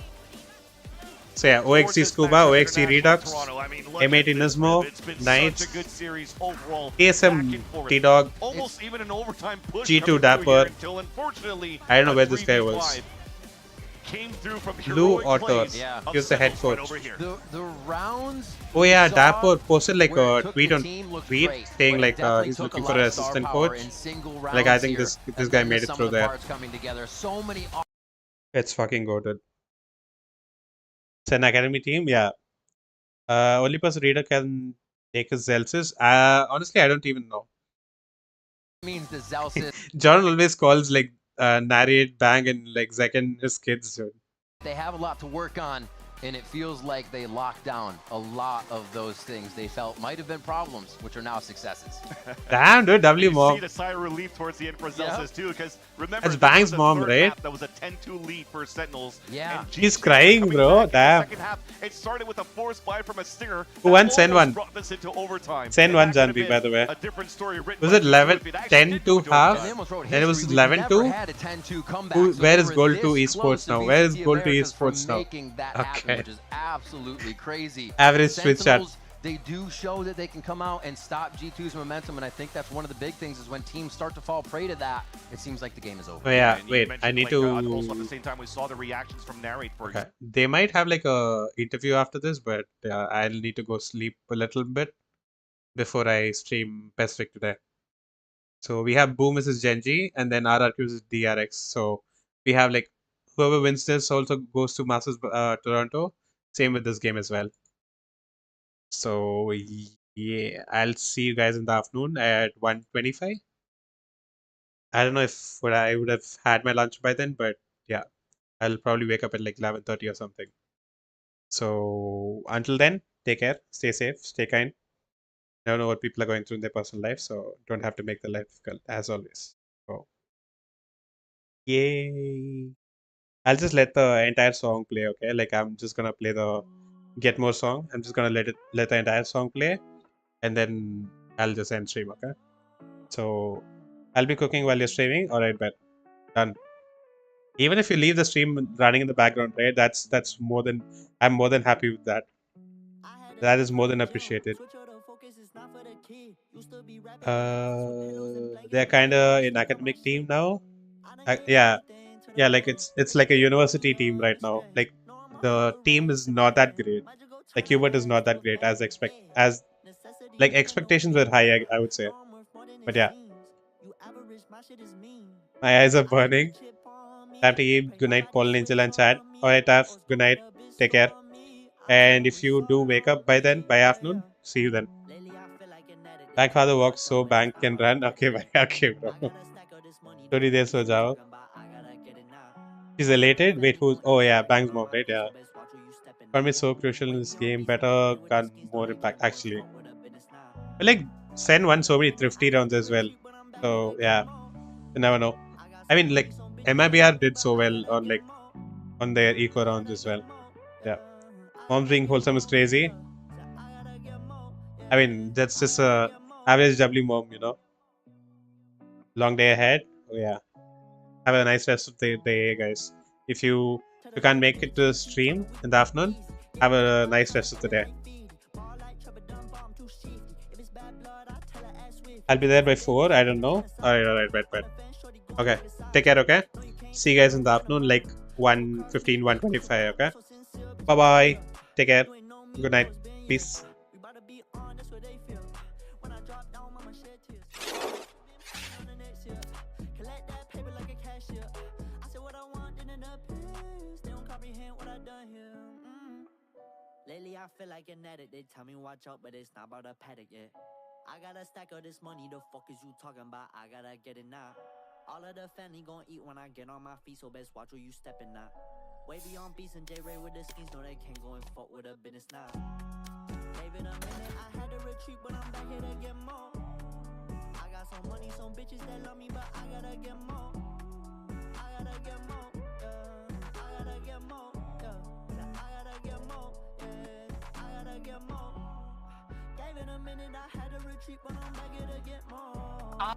So yeah, OXG Scuba, OXG Redux, M80 Nismo, Knights, KSM T-Dog, Almost even an overtime push G2 Dapper. until unfortunately I don't know where this guy was. Came through from Blue heroic Otter. plays He was the head coach. The rounds. Oh yeah, Dapper posted like a tweet saying like he's looking for an assistant coach. Like I think this guy made it through there. It's fucking goated. It's an academy team, yeah. Only person Reader can take his Zelsus. Honestly, I don't even know. Means the Zelsus. John always calls like Narrate, Bang, and like Zekken his kids. Dude. They have a lot to work on And it feels like they locked down a lot of those things they felt might have been problems, which are now successes. Damn, dude, W You mom. see the sigh of relief towards the end for Zelsis too, because remember, That's Bang's mom, right? That was a 10-2 lead for Sentinels. Yeah. He's crying, bro. Damn. Second half, it started with a forced buy from a stinger. Who won? Sen one. Brought this into overtime. Sen one, Janvi, by the way. A different story written Was by it 11, if it actually 10 did to go to half? overtime. Then it was 11-2? Where is Gold 2 Esports now? Where is Gold 2 Esports now? Okay. Which is absolutely crazy. Average switch chat. Sentinels, they do show that they can come out and stop G2's momentum, and I think that's one of the big things is when teams start to fall prey to that, it seems like the game is over. Oh yeah, And you wait, mentioned, I need like, to... also at the same time, we saw the reactions from Narrate, for Okay. example. They might have like a interview after this, but I'll need to go sleep a little bit before I stream Pacific today. So we have Boom versus Genji, and then RRQ versus DRX. So we have like whoever wins this also goes to Masters Toronto. Same with this game as well. So yeah, I'll see you guys in the afternoon at 1:25. I don't know if I would have had my lunch by then, but yeah, I'll probably wake up at like 11:30 or something. So until then, take care, stay safe, stay kind. Never know what people are going through in their personal life, so don't have to make their life difficult as always. So yay! I'll just let the entire song play, okay? Like I'm just gonna play the Get More song. I'm just gonna let the entire song play, and then I'll just end stream, okay? So I'll be cooking while you're streaming. All right, bet. Done. Even if you leave the stream running in the background, right? That's more than I'm more than happy with that. That is more than appreciated. They're kind of an academic team now. Yeah, like it's like a university team right now. Like the team is not that great. Like Hubert is not that great as like expectations were high, I would say. But yeah, my eyes are burning. Time to eat. Good night, FallnAngel and chat. Alright, Taf. Good night. Take care. And if you do wake up by afternoon, see you then. Bank father walks so bank can run. Okay, bye. Okay, bro. Thodi der so jao. She's elated. Wait, who's? Oh yeah, Bank's mom, right? Yeah. For me, so crucial in this game. Better gun, more impact. Actually, but like Sen won so many thrifty rounds as well. So yeah, you never know. I mean, like MIBR did so well on their eco rounds as well. Yeah. Mom's being wholesome is crazy. I mean, that's just a average W mom, you know. Long day ahead. Oh yeah. Have a nice rest of the day, guys. If you can't make it to the stream in the afternoon, have a nice rest of the day. I'll be there by 4. I don't know. Alright, bet. Okay. Take care, okay? See you guys in the afternoon, like 1:15, 1:25, okay? Bye-bye. Take care. Good night. Peace. Lately I feel like an addict. They tell me watch out, but it's not about a paddock yet. I got a stack of this money, the fuck is you talking about? I gotta get it now. All of the family gon' eat when I get on my feet, so best watch where you stepping now. Way beyond beats and J-Ray with the schemes, no they can't go and fuck with a business now. Gave it a minute, I had to retreat, but I'm back here to get more. I got some money, some bitches that love me, but I gotta get more. I gotta get more, yeah. I gotta get more, yeah. I gotta get more, yeah. I gotta get more. Gave it a minute, I had to retreat, but I'm back here to get more. I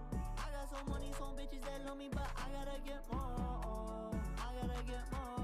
got some money, some bitches that love me, but I gotta get more. I gotta get more.